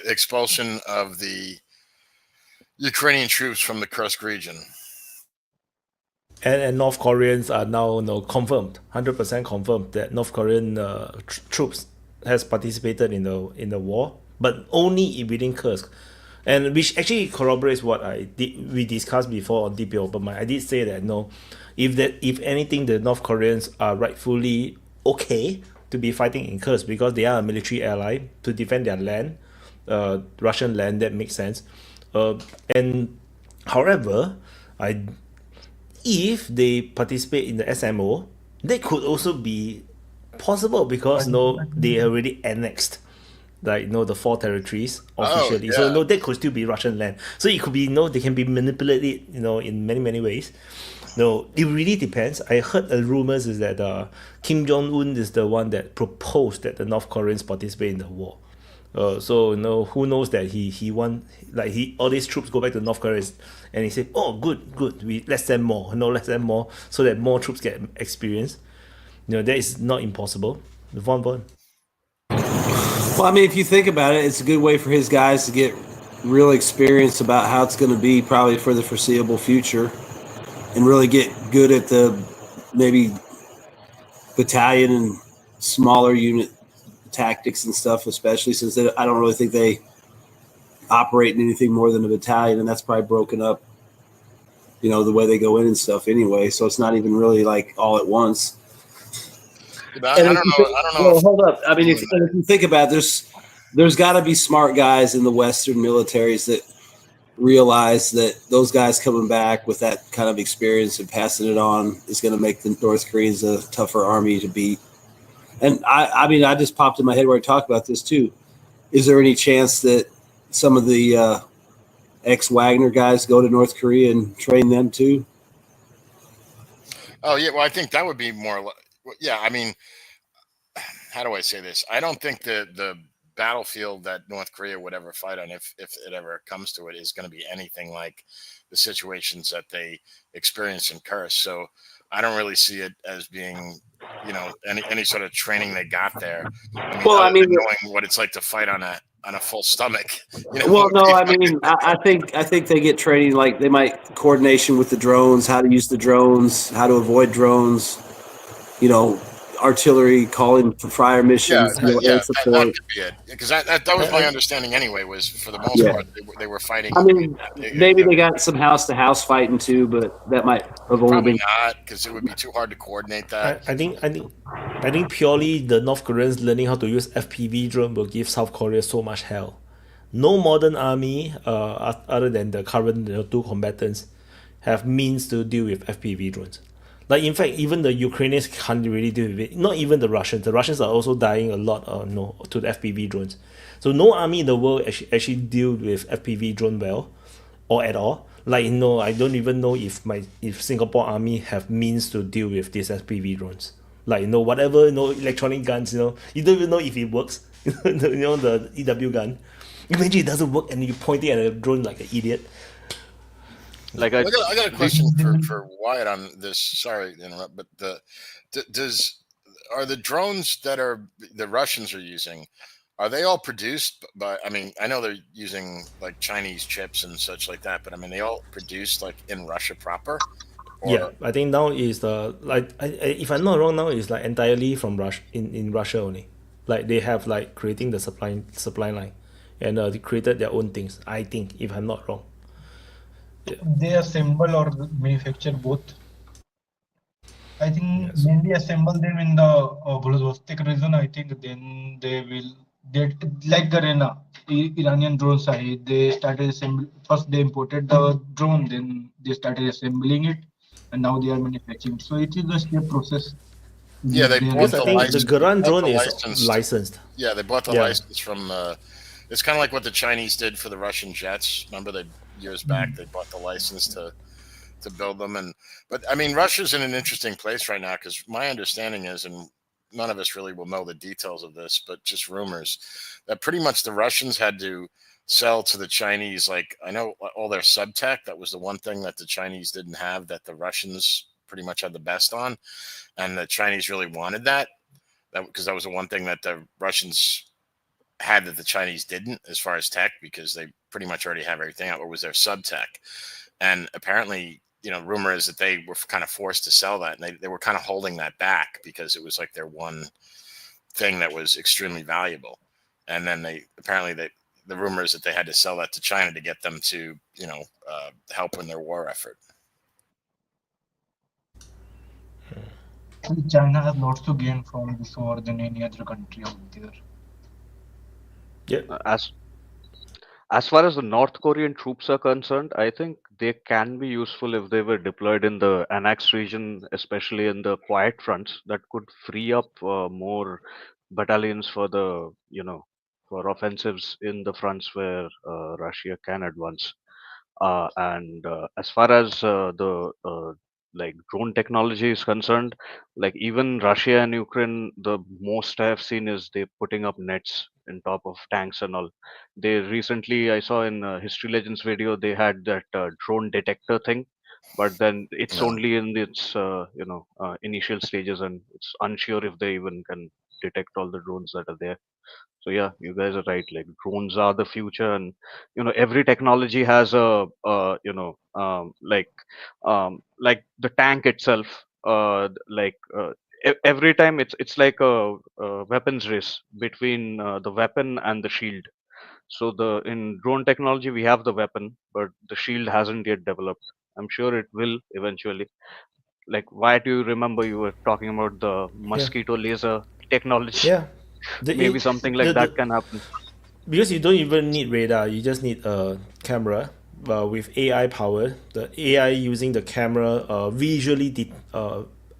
expulsion of the Ukrainian troops from the Kursk region. And North Koreans are now confirmed, 100% confirmed that North Korean troops has participated in the war, but only within Kursk, and which actually corroborates what we discussed before on DPA Open Mic. I did say that if anything, the North Koreans are rightfully okay to be fighting in Kursk because they are a military ally to defend their land, Russian land. That makes sense. And however, if they participate in the SMO, that could also be possible because they already annexed the 4 territories officially. So that could still be Russian land. So it could be they can be manipulated in many ways. It really depends. I heard rumors is that Kim Jong-un is the one that proposed that the North Koreans participate in the war. So who knows that he want all these troops go back to North Korea and he said, oh good, let's send more, so that more troops get experience. That is not impossible. Von. Well, I mean, if you think about it, it's a good way for his guys to get real experience about how it's going to be probably for the foreseeable future, and really get good at the maybe battalion and smaller unit tactics and stuff, especially since I don't really think they operate in anything more than a battalion, and that's probably broken up, the way they go in and stuff anyway. So it's not even really like all at once. I don't know. Well, hold up. I mean, if you think about it, there's got to be smart guys in the Western militaries that realize that those guys coming back with that kind of experience and passing it on is going to make the North Koreans a tougher army to beat. And I mean, I just popped in my head where I talked about this too. Is there any chance that some of the ex-Wagner guys go to North Korea and train them too? Oh yeah, well, I think that would be more. Yeah, I mean, how do I say this? I don't think the battlefield that North Korea would ever fight on, if it ever comes to it, is going to be anything like the situations that they experience in Kursk. So I don't really see it as being, any sort of training they got there. I mean, knowing what it's like to fight on on a full stomach. Well, no, I mean, I think they get training. Like they might coordination with the drones, how to use the drones, how to avoid drones. Artillery calling for fire missions. Air support. That could be it. Because that was my understanding anyway. Was for the most part they were fighting. I mean, maybe they got some house-to-house fighting too, but that might have only probably been not, because it would be too hard to coordinate that. I think purely the North Koreans learning how to use FPV drone will give South Korea so much hell. No modern army, other than the current two combatants, have means to deal with FPV drones. Like in fact, even the Ukrainians can't really deal with it. Not even the Russians. The Russians are also dying a lot. To the FPV drones. So no army in the world actually deal with FPV drone well, or at all. Like I don't even know if Singapore army have means to deal with these FPV drones. Like whatever electronic guns. You don't even know if it works. The EW gun. Imagine it doesn't work and you're pointing at a drone like an idiot. I got a question for Wyatt on this. Sorry to interrupt, but are the drones that the Russians are using, are they all produced by? I mean, I know they're using like Chinese chips and such like that, but I mean, they all produced like in Russia proper. Yeah, I think now is if I'm not wrong, now is like entirely from Russia in Russia only. Like they have like creating the supply line, and they created their own things. I think, if I'm not wrong. They assemble or manufacture both. I think mainly assemble them in the Vladivostok region. I think then they will get like the Iranian drones. They started first they imported the drone, then they started assembling it, and now they are manufacturing. So it is a step process. Yeah, they bought the license. The Garan drone is licensed. Yeah, they bought the license from. It's kind of like what the Chinese did for the Russian jets. Remember, years back they bought the license to build them. But I mean, Russia's in an interesting place right now, because my understanding is, and none of us really will know the details of this, but just rumors, that pretty much the Russians had to sell to the Chinese. Like, I know all their subtech, that was the one thing that the Chinese didn't have, that the Russians pretty much had the best on, and the Chinese really wanted that because that was the one thing that the Russians had that the Chinese didn't, as far as tech, because they pretty much already have everything out. What was their subtech? And apparently, rumor is that they were kind of forced to sell that, and they were kind of holding that back because it was like their one thing that was extremely valuable. And then the rumor is that they had to sell that to China to get them to help in their war effort. China has lots to gain from this war than any other country out there. Yeah. As far as the North Korean troops are concerned, I think they can be useful if they were deployed in the annexed region, especially in the quiet fronts. That could free up more battalions for for offensives in the fronts where Russia can advance. And as far as the drone technology is concerned, like even Russia and Ukraine, the most I have seen is they putting up nets in top of tanks and all. They recently, I saw in History Legends video, they had that drone detector thing, but then it's only in its initial stages, and it's unsure if they even can detect all the drones that are there. So yeah, you guys are right. Like drones are the future, and every technology has like the tank itself. Every time it's like a weapons race between the weapon and the shield. So in drone technology we have the weapon, but the shield hasn't yet developed. I'm sure it will eventually. Like, why do you remember you were talking about the mosquito laser technology? Yeah. Maybe something like that can happen. Because you don't even need radar, you just need a camera with AI power. The AI using the camera visually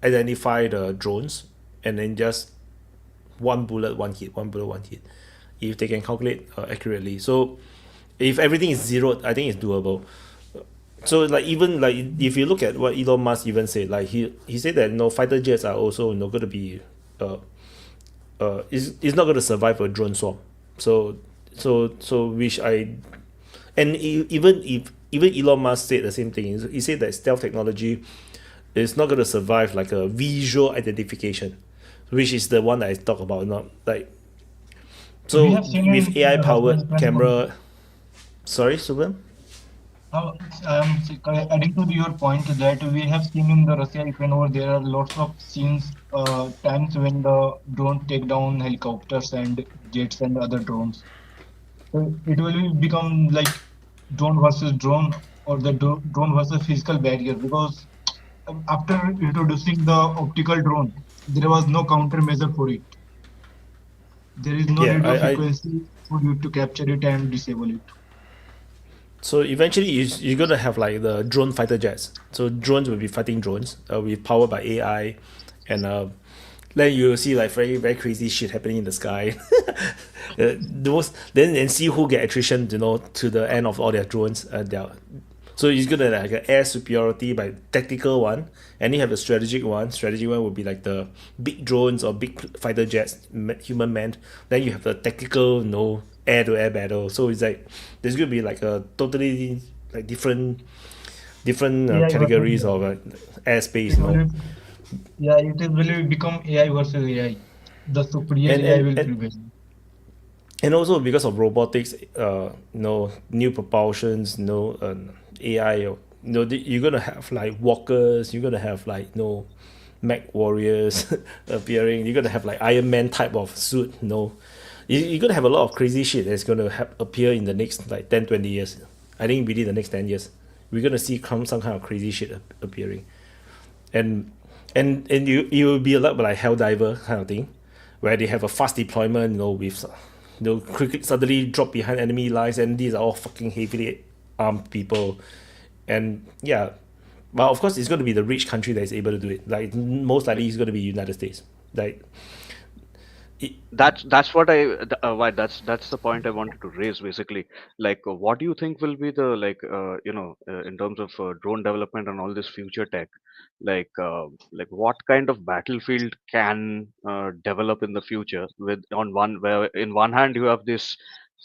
identify the drones, and then just one bullet, one hit. If they can calculate accurately. So if everything is zeroed, I think it's doable. So even if you look at what Elon Musk even said, like he said that fighter jets are also going to be it's not going to survive a drone swarm. So even Elon Musk said the same thing. He said that stealth technology is not going to survive like a visual identification, which is the one that I talk about. Not like We So have seen with in AI the powered Russia-Ukraine war. camera, sorry, Subham? Now, adding to your point that we have seen in the Russia-Ukraine war, there are lots of scenes, times when the drones take down helicopters and jets and other drones. So it will become like drone versus drone, or the drone versus physical barrier, because after introducing the optical drone, there was no countermeasure for it. There is no Yeah, radio I frequency for you to capture it and disable it. so eventually you're gonna have like the drone fighter jets. So drones will be fighting drones, with powered by AI, and then you'll see like very very crazy shit happening in the sky. Those then and see who get attrition, to the end of all their drones. So you're gonna like an air superiority by tactical one, and you have a strategic one. Strategic one would be like the big drones or big fighter jets, human manned. Then you have the tactical, air to air battle. So it's like there's gonna be like a totally like different AI categories versus of airspace. it will, yeah, it will become AI versus AI. The superior and AI and, will and prevail. and also because of robotics, new propulsions, AI, you're gonna have like walkers, you're gonna have like mech warriors appearing, you're gonna have like Iron Man type of suit, you're gonna have a lot of crazy shit that's gonna appear in the next like 10-20 years. I think within the next 10 years we're gonna see some kind of crazy shit appearing, and you will be a lot like Helldiver kind of thing, where they have a fast deployment, with quickly suddenly drop behind enemy lines, and these are all fucking heavily armed people, and yeah, but of course it's going to be the rich country that is able to do it. Like most likely it's going to be United States. Like That's what why that's the point I wanted to raise basically. Like, what do you think will be the in terms of drone development and all this future tech, like what kind of battlefield can develop in the future, with on one where in one hand you have this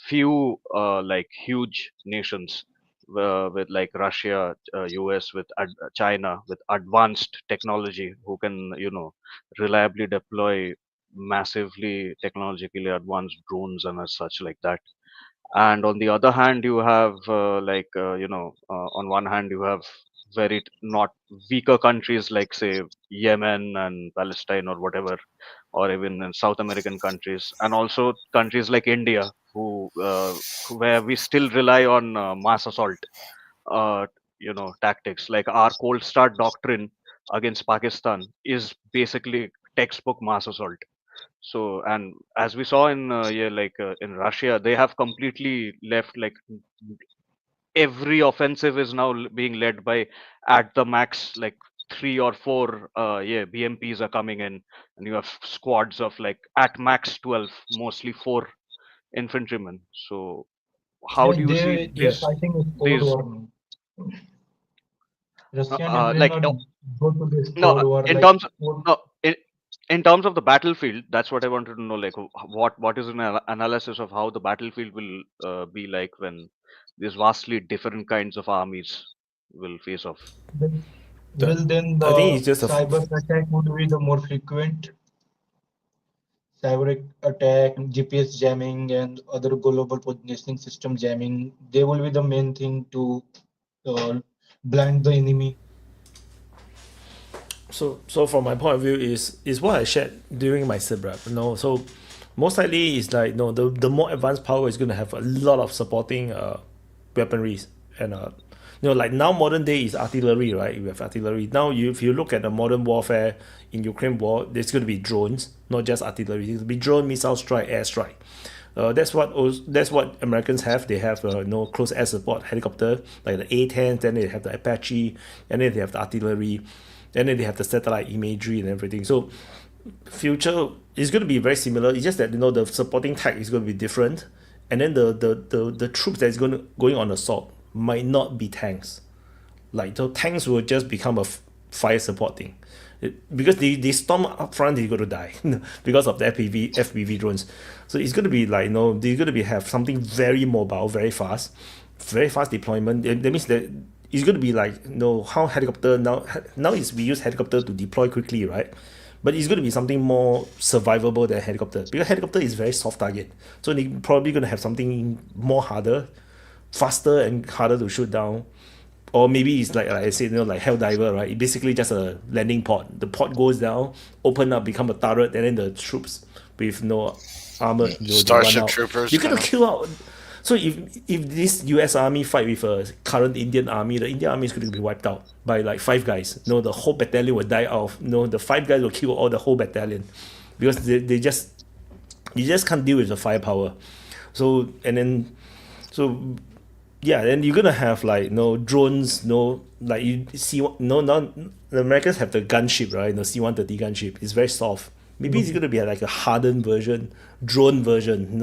few like huge nations, with like Russia, US, with China with advanced technology, who can reliably deploy massively technologically advanced drones and as such like that. And on the other hand you have on one hand you have very not weaker countries like say Yemen and Palestine or whatever, or even in South American countries, and also countries like India, where we still rely on mass assault uh, tactics. Like our cold start doctrine against Pakistan is basically textbook mass assault. So, and as we saw in in Russia, they have completely left, like every offensive is now being led by, at the max, like 3 or 4 BMPs are coming in, and you have squads of like at max 12, mostly 4 infantrymen. So how Yeah, do you see they are fighting a cold these war now. Russia and Ukraine like are go to this no cold war in like terms cold. no in terms of the battlefield, that's what I wanted to know. Like, what is an analysis of how the battlefield will be like when these vastly different kinds of armies will face off. Then, the, well, then I think the it's just cyber attack would be the more frequent. Cyber attack, GPS jamming, and other global positioning system jamming. They will be the main thing to uh, blind the enemy. so from my point of view is what I shared during my SIP rep. So most likely it's like the more advanced power is going to have a lot of supporting weaponries, and like now modern day is artillery, right? We have artillery now. If you look at the modern warfare in Ukraine war, there's going to be drones, not just artillery. It's going to be drone, missile strike, air strike. That's what Americans have. They have close air support helicopter like the A-10s, then they have the Apache, and then they have the artillery, and then they have the satellite imagery and everything. So future is going to be very similar. It's just that the supporting tech is going to be different, and then the troops that is going on assault might not be tanks. Like the tanks will just become a fire support thing. Because they storm up front, they're going to die because of the FPV drones. So it's going to be like they're going to have something very mobile, very fast deployment. That means that it's going to be like how helicopter now is we use helicopter to deploy quickly, right? but it's going to be something more survivable than helicopter, because helicopter is very soft target. So they're probably going to have something more harder, faster and harder to shoot down. Or maybe it's like I said, like Helldiver, right? It's basically just a landing pod. The pod goes down, open up, become a turret, and then the troops with no armor, Starship Troopers. You're gonna kill out. So if this US army fight with a current Indian army, the Indian army is going to be wiped out by like 5 guys. The whole battalion will die off. The 5 guys will kill all the whole battalion, because you just can't deal with the firepower. Then you're gonna have like drones, like you see the Americans have the gunship, right? The C-130 gunship. It's very soft. Maybe it's gonna be like a hardened version, drone version.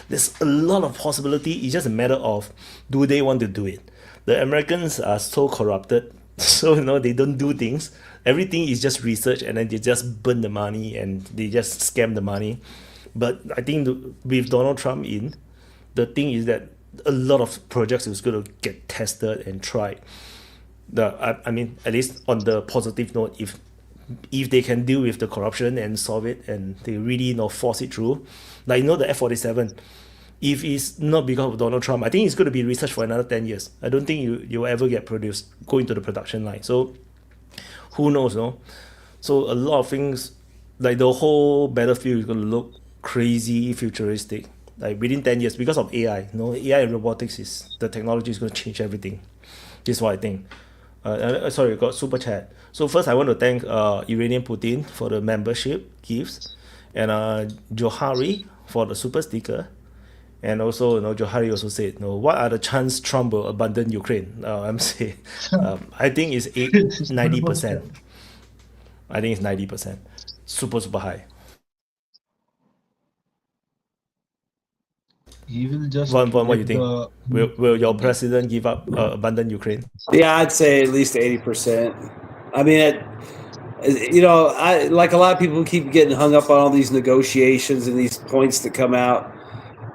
There's a lot of possibility. It's just a matter of, do they want to do it? The Americans are so corrupted, so they don't do things. Everything is just research, and then they just burn the money and they just scam the money. But I think with Donald Trump in, the thing is that a lot of projects is going to get tested and tried. I mean, at least on the positive note, if they can deal with the corruption and solve it, and they really force it through, like the F-47, if it's not because of Donald Trump, I think it's going to be researched for another 10 years. I don't think you'll ever go into the production line. So who knows, no? So a lot of things, like the whole battlefield is going to look crazy futuristic, like within 10 years, because of AI. AI and robotics the technology is going to change everything. This is what I think. Sorry, we got super chat. So first, I want to thank Iranian Putin for the membership gifts, and Johari for the super sticker, and also Johari also said, what are the chances Trump will abandon Ukraine? I'm saying, I think it's 90%. I think it's 90%. Super high. He will just. What do you think? Will your president give up, abandon Ukraine? Yeah, I'd say at least 80%. I mean, I like a lot of people keep getting hung up on all these negotiations and these points that come out,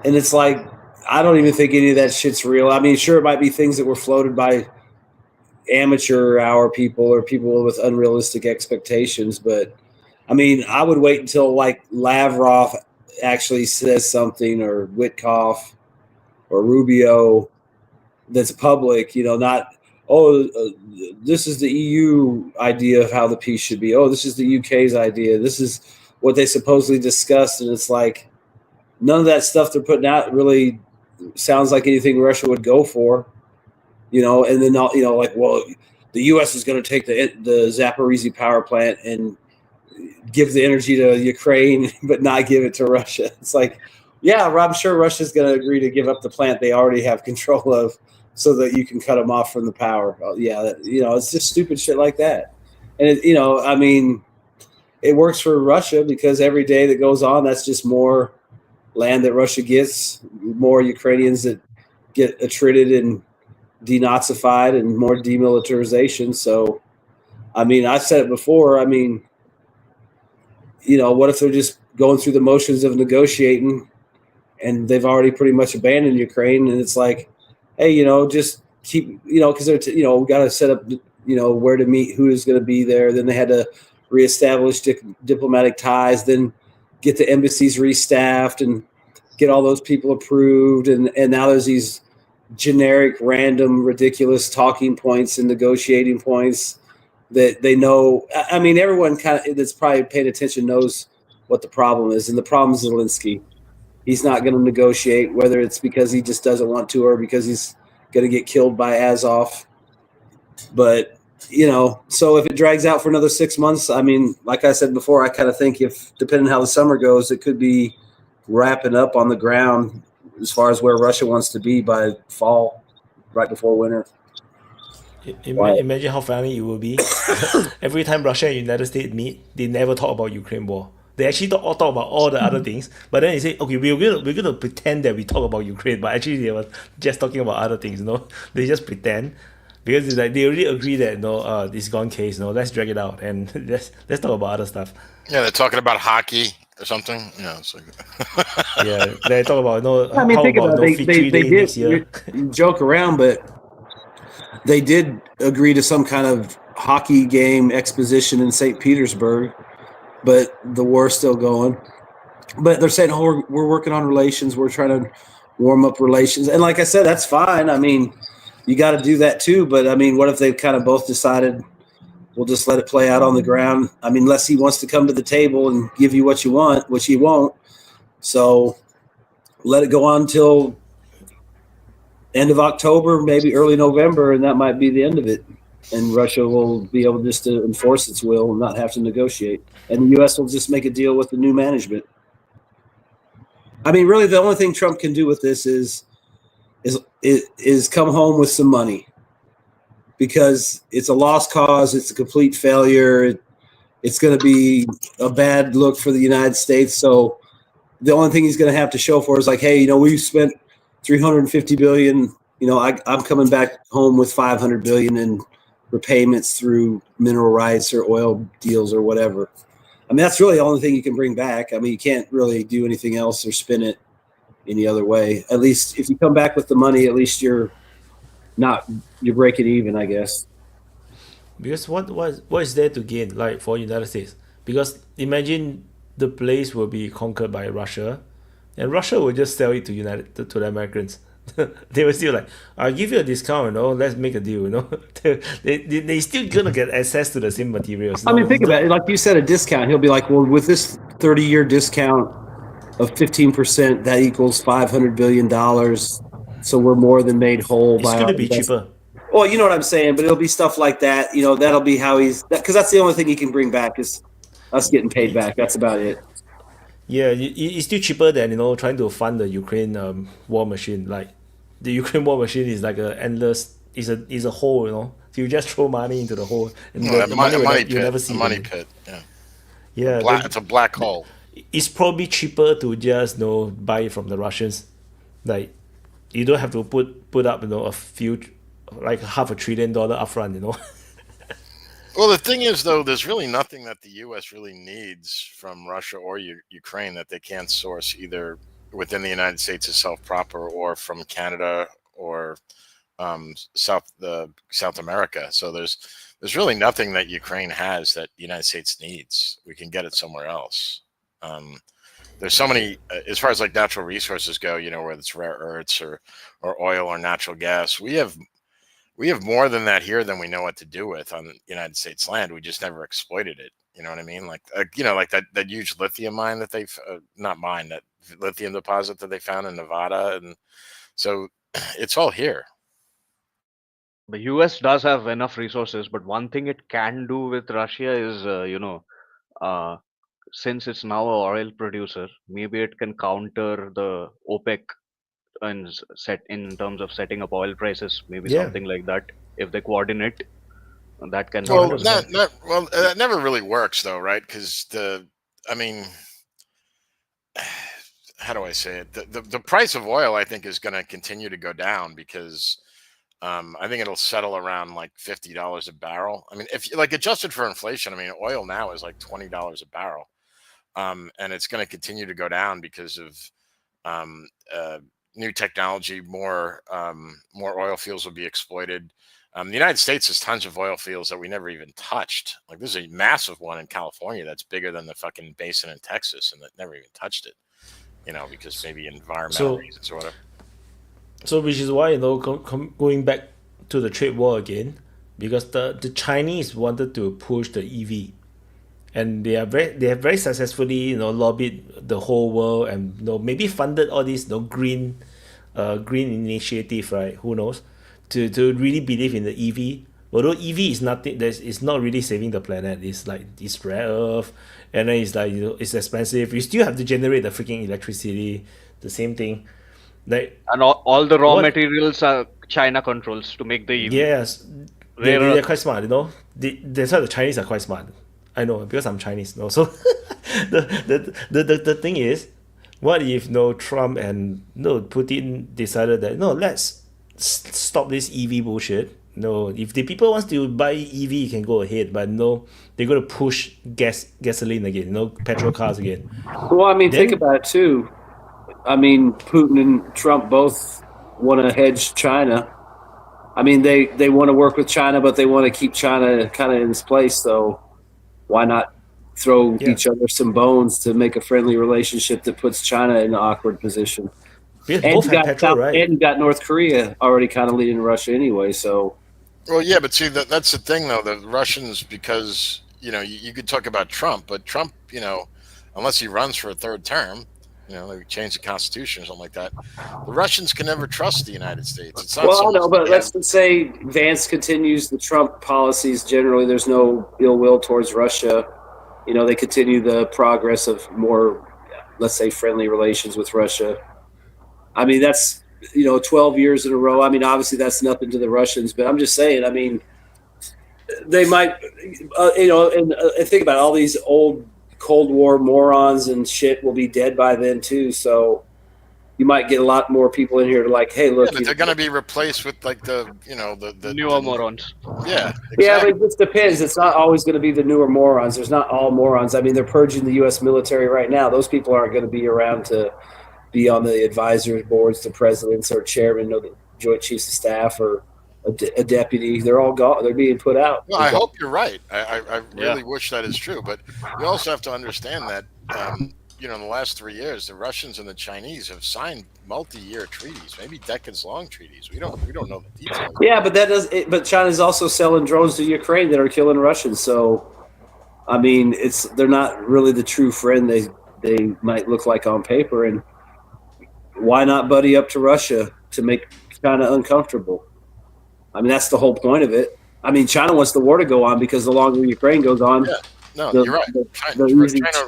and it's like, I don't even think any of that shit's real. I mean, sure, it might be things that were floated by amateur hour people or people with unrealistic expectations, but I mean, I would wait until like Lavrov actually says something, or Witkoff or Rubio, that's public, not, this is the EU idea of how the peace should be. This is the UK's idea. This is what they supposedly discussed. And it's like, none of that stuff they're putting out really sounds like anything Russia would go for, and then, like, well, the US is going to take the Zaporizhzhia power plant and give the energy to Ukraine, but not give it to Russia. It's like, yeah, I'm sure Russia's going to agree to give up the plant they already have control of, so that you can cut them off from the power. It's just stupid shit like that. And I mean, it works for Russia, because every day that goes on, that's just more land that Russia gets, more Ukrainians that get attrited and denazified, and more demilitarization. So, I mean, I've said it before. I mean, what if they're just going through the motions of negotiating, and they've already pretty much abandoned Ukraine, and it's like, hey, just keep, because they're, we got to set up, where to meet, who is going to be there. Then they had to reestablish diplomatic ties, then get the embassies restaffed and get all those people approved. And now there's these generic, random, ridiculous talking points and negotiating points that they know. I mean, everyone kind of that's probably paying attention knows what the problem is. And the problem is Zelenskyy. He's not going to negotiate, whether it's because he just doesn't want to, or because he's going to get killed by Azov. But, so if it drags out for another 6 months, I mean, like I said before, I kind of think depending on how the summer goes, it could be wrapping up on the ground as far as where Russia wants to be by fall, right before winter. Imagine how funny it will be. Every time Russia and United States meet, they never talk about Ukraine war. They actually talk about all the other things, but then they say, okay, we're gonna pretend that we talk about Ukraine, but actually they were just talking about other things. They just pretend, because it's like they already agree that it's gone case. Let's drag it out and let's talk about other stuff. Yeah, they're talking about hockey or something. Yeah, it's like yeah, they talk about I mean, think about it. They did joke around, but they did agree to some kind of hockey game exposition in St. Petersburg. but the war's still going. But they're saying, oh, we're working on relations. We're trying to warm up relations. And like I said, that's fine. I mean, you got to do that too. But I mean, what if they've kind of both decided we'll just let it play out on the ground? I mean, unless he wants to come to the table and give you what you want, which he won't. So let it go on until end of October, maybe early November, and that might be the end of it. And Russia will be able just to enforce its will and not have to negotiate. And the U.S. will just make a deal with the new management. I mean, really, the only thing Trump can do with this is come home with some money, because it's a lost cause. It's a complete failure. It's going to be a bad look for the United States. So the only thing he's going to have to show for is like, hey, we spent $350 billion. I'm coming back home with $500 billion in repayments through mineral rights or oil deals or whatever. I mean, that's really the only thing you can bring back. I mean, you can't really do anything else or spin it any other way. At least if you come back with the money, at least you're breaking even, I guess. Because what is there to gain, like for United States? Because imagine the place will be conquered by Russia, and Russia will just sell it to the Americans. They were still like, I'll give you a discount, let's make a deal, they still gonna get access to the same materials. I mean, think about it. Like you said, a discount. He'll be like, well, with this 30-year discount of 15%, that equals $500 billion. So we're more than made whole. It's gonna be cheaper. Well, you know what I'm saying, but it'll be stuff like that. That'll be how because that's the only thing he can bring back is us getting paid back. That's about it. Yeah, it's still cheaper than trying to fund the Ukraine war machine. Like the Ukraine war machine is like a endless, is a hole. So you just throw money into the hole, and the money you never see. A money pit. Yeah. Yeah. It's a black hole. It's probably cheaper to just buy it from the Russians. Like you don't have to put up a few, like $500 billion upfront. Well, the thing is, though, there's really nothing that the U.S. really needs from Russia or Ukraine that they can't source either within the United States itself proper or from Canada or South America. So there's really nothing that Ukraine has that the United States needs. We can get it somewhere else. There's so many, as far as like natural resources go, whether it's rare earths or oil or natural gas, we have more than that here than we know what to do with on United States land. We just never exploited it. You know what I mean? Like, like that huge lithium mine that that lithium deposit that they found in Nevada. And so it's all here. The US does have enough resources, but one thing it can do with Russia is, since it's now an oil producer, maybe it can counter the OPEC and in terms of setting up oil prices, maybe something like that. If they coordinate, that can. Well, that never really works though, right? Because how do I say it? The price of oil, I think, is going to continue to go down because I think it'll settle around like $50 a barrel. I mean, if like adjusted for inflation, oil now is like $20 a barrel, and it's going to continue to go down because of new technology. More oil fields will be exploited. The United States has tons of oil fields that we never even touched. Like there's a massive one in California that's bigger than the fucking basin in Texas, and that never even touched it. Because maybe environmental reasons or whatever. So which is why going back to the trade war again, because the Chinese wanted to push the EV, and they have very successfully lobbied the whole world and maybe funded all these green initiative, right? Who knows, to really believe in the EV. Although EV is nothing, it's not really saving the planet. It's like it's rare earth, and then it's like it's expensive. You still have to generate the freaking electricity. The same thing. Like, and all the raw materials are China controls to make the EV. Yes, they're quite smart. That's why the Chinese are quite smart. I know because I'm Chinese. So the thing is, what if Trump and Putin decided that let's stop this EV bullshit. If the people wants to buy EV, you can go ahead, but they're going to push gasoline again, petrol cars again. Well, think about it too. Putin and Trump both want to hedge China. They want to work with China, but they want to keep China kind of in its place. So why not throw Yeah. each other some bones to make a friendly relationship that puts China in an awkward position. Because And both you have got petrol, right? and you got North Korea already kind of leading Russia anyway. So Well, yeah, but see that's the thing though. The Russians, because you could talk about Trump, but Trump, unless he runs for a third term, they change the constitution or something like that. The Russians can never trust the United States. It's not well, so I know, much but they let's have- just say Vance continues the Trump policies. Generally, there's no ill will towards Russia. They continue the progress of more, let's say, friendly relations with Russia. I mean, that's 12 years in a row. I mean, obviously that's nothing to the Russians, but I'm just saying. I mean, they might, and think about it, all these old Cold War morons and shit will be dead by then too. So you might get a lot more people in here to like, hey, look, Yeah, but they're going to be replaced with like the Newer morons. Yeah, yeah, exactly. but it just depends. It's not always going to be the newer morons. There's not all morons. I mean, they're purging the U.S. military right now. Those people aren't going to be around to be on the advisory boards to presidents or chairman of the Joint Chiefs of Staff or a deputy. They're all gone. They're being put out. Well, I hope you're right. I really wish that is true, but you also have to understand that in the last 3 years, the Russians and the Chinese have signed multi-year treaties, maybe decades-long treaties. We don't know the details. Yeah, but but China's also selling drones to Ukraine that are killing Russians. So, I mean, they're not really the true friend they might look like on paper. And why not buddy up to Russia to make China uncomfortable? I mean, that's the whole point of it. I mean, China wants the war to go on because the longer Ukraine goes on, No, you're right. China does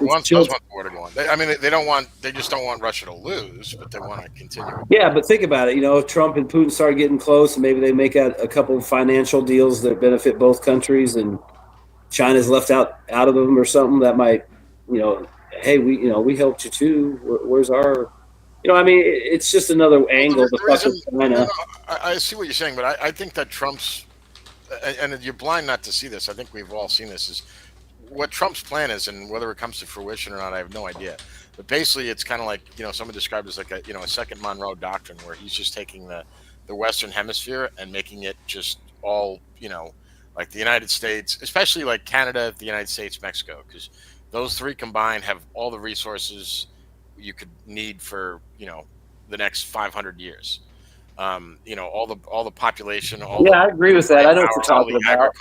want the war to go on. They just don't want Russia to lose, but they want to continue. Yeah, but think about it. If Trump and Putin start getting close, and maybe they make out a couple of financial deals that benefit both countries, and China's left out of them or something, that might, hey, we helped you too. Where's our, I mean, it's just another angle to fuck with China. I see what you're saying, but I think that Trump's, and you're blind not to see this. I think we've all seen this. Is what Trump's plan is, and whether it comes to fruition or not, I have no idea. But basically, it's kind of like someone described it as like a second Monroe Doctrine, where he's just taking the Western Hemisphere and making it just all like the United States, especially like Canada, the United States, Mexico, because those three combined have all the resources you could need for the next 500 years. All the population. I agree with that. I know what you're talking about.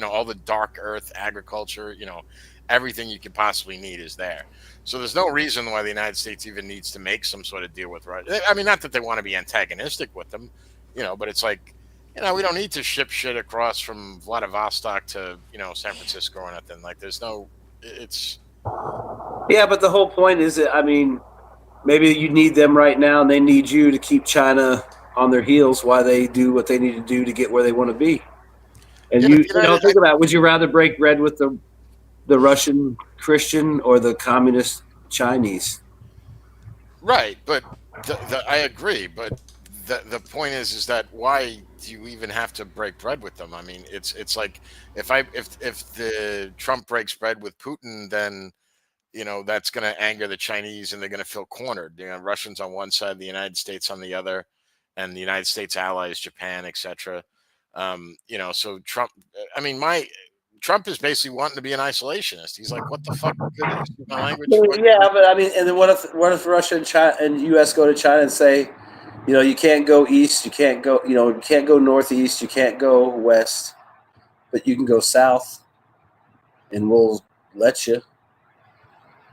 All the dark earth agriculture. Everything you could possibly need is there. So there's no reason why the United States even needs to make some sort of deal with Russia. I mean, not that they want to be antagonistic with them, but it's like, we don't need to ship shit across from Vladivostok to San Francisco or nothing. Like, there's no. Yeah, but the whole point is that, I mean, maybe you need them right now, and they need you to keep China on their heels while they do what they need to do to get where they want to be. And think about it. Would you rather break bread with the Russian Christian or the communist Chinese? Right, but I agree. But the point is that why do you even have to break bread with them? I mean, it's like if the Trump breaks bread with Putin, then that's going to anger the Chinese, and they're going to feel cornered. Russians on one side, the United States on the other, and the United States allies, Japan, etc. So Trump. I mean, Trump is basically wanting to be an isolationist. He's like, what the fuck? My language. Yeah, but I mean, and then what if Russia and China and U.S. go to China and say, you can't go east, you can't go, you can't go northeast, you can't go west, but you can go south, and we'll let you.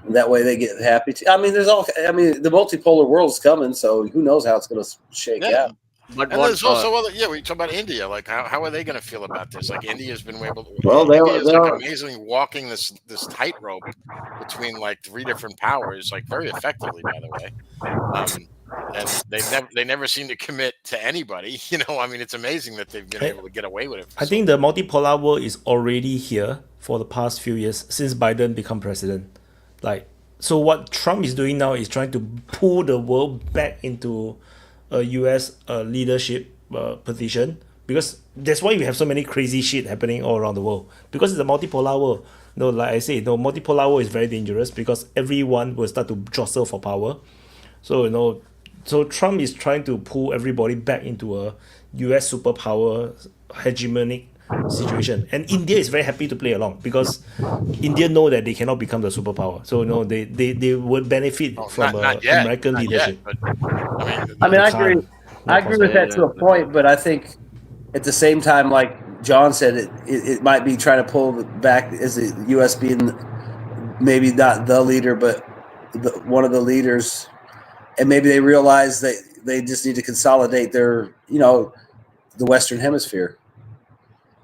And that way they get happy. I mean, the multipolar world's coming, so who knows how it's going to shake out. But and there's also we talk about India. Like, how are they going to feel about this? Like, India's been able to. Well, India's like amazingly walking this tightrope between like three different powers, like very effectively, by the way. And they never seem to commit to anybody. I mean, it's amazing that they've been able to get away with it. I think the multipolar world is already here for the past few years since Biden become president. So what Trump is doing now is trying to pull the world back into a U.S. Leadership position, because that's why we have so many crazy shit happening all around the world, because it's a multipolar world. Like I say, multipolar world is very dangerous because everyone will start to jostle for power. So so Trump is trying to pull everybody back into a U.S. superpower hegemonic situation. And India is very happy to play along because India know that they cannot become the superpower. So they would benefit Oh, from not yet, American not yet. leadership. But I mean, I mean, They I agree. can't. No I agree possible. with that to a point, but I think at the same time, like John said, it might be trying to pull back as the U.S. being maybe not the leader, but one of the leaders, and maybe they realize that they just need to consolidate their, the Western Hemisphere.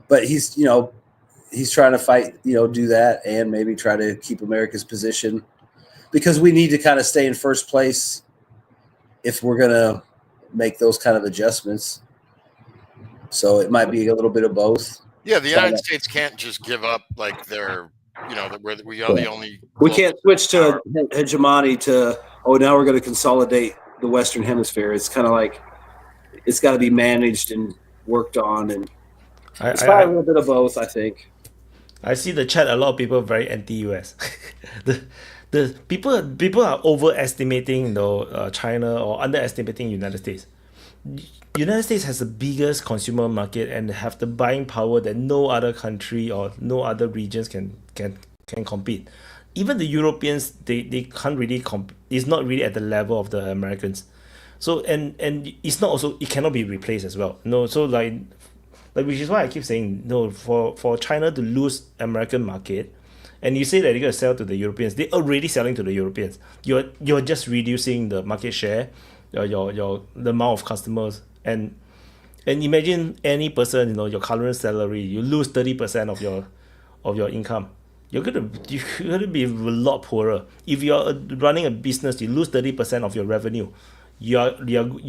But he's trying to fight, do that, and maybe try to keep America's position, because we need to kind of stay in first place if we're gonna make those kind of adjustments. So it might be a little bit of both. yeah, the United States can't just give up like their, we are the only. We global can't switch to power. hegemony to, now we're going to consolidate the Western Hemisphere. It's kind of like it's got to be managed and worked on, and it's probably a little bit of both, I think. I see the chat. A lot of people very anti-US. the people are overestimating China or underestimating United States. United States has the biggest consumer market and have the buying power that no other country or no other regions can compete. Even the Europeans, they can't really it's not really at the level of the Americans. So and it's not also, it cannot be replaced as well. So like which is why I keep saying no, for China to lose American market, and you say that you're gonna sell to the Europeans, they're already selling to the Europeans. You're just reducing the market share, your the amount of customers, and imagine any person, your current salary, you lose 30% of your income. You're gonna be a lot poorer. If you're running a business, you lose 30% of your revenue. You're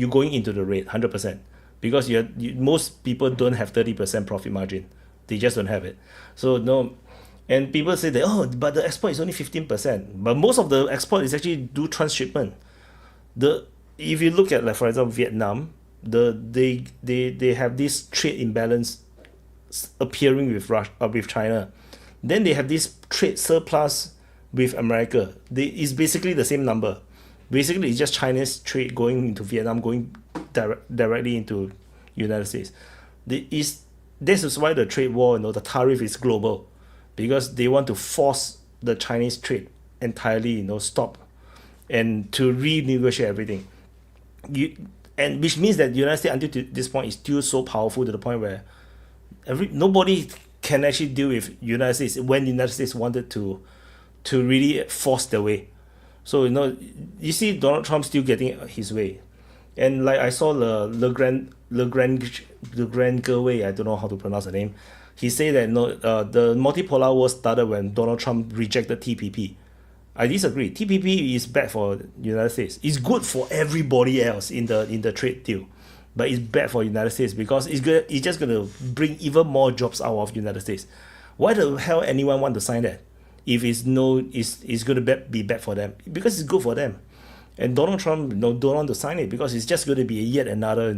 going into the red 100%, because most people don't have 30% profit margin. They just don't have it. So no, and people say that, but the export is only 15%. But most of the export is actually do transshipment. If you look at, like, for example, Vietnam, they have this trade imbalance appearing with China. Then they have this trade surplus with America. It's basically the same number. Basically, it's just China's trade going into Vietnam, going directly into United States. This is why the trade war, the tariff is global, because they want to force the Chinese trade entirely, stop, and to renegotiate everything. And which means that the United States until this point is still so powerful to the point where nobody can actually deal with United States when the United States wanted to really force their way. So you see Donald Trump still getting his way, and like I saw the Grand Gerway, I don't know how to pronounce the name. He said that the multipolar war started when Donald Trump rejected TPP. I disagree. TPP is bad for the United States. It's good for everybody else in the trade deal, but it's bad for United States because it's just gonna bring even more jobs out of United States. Why the hell anyone want to sign that if it's gonna be bad for them? Because it's good for them. And Donald Trump don't want to sign it because it's just going to be yet another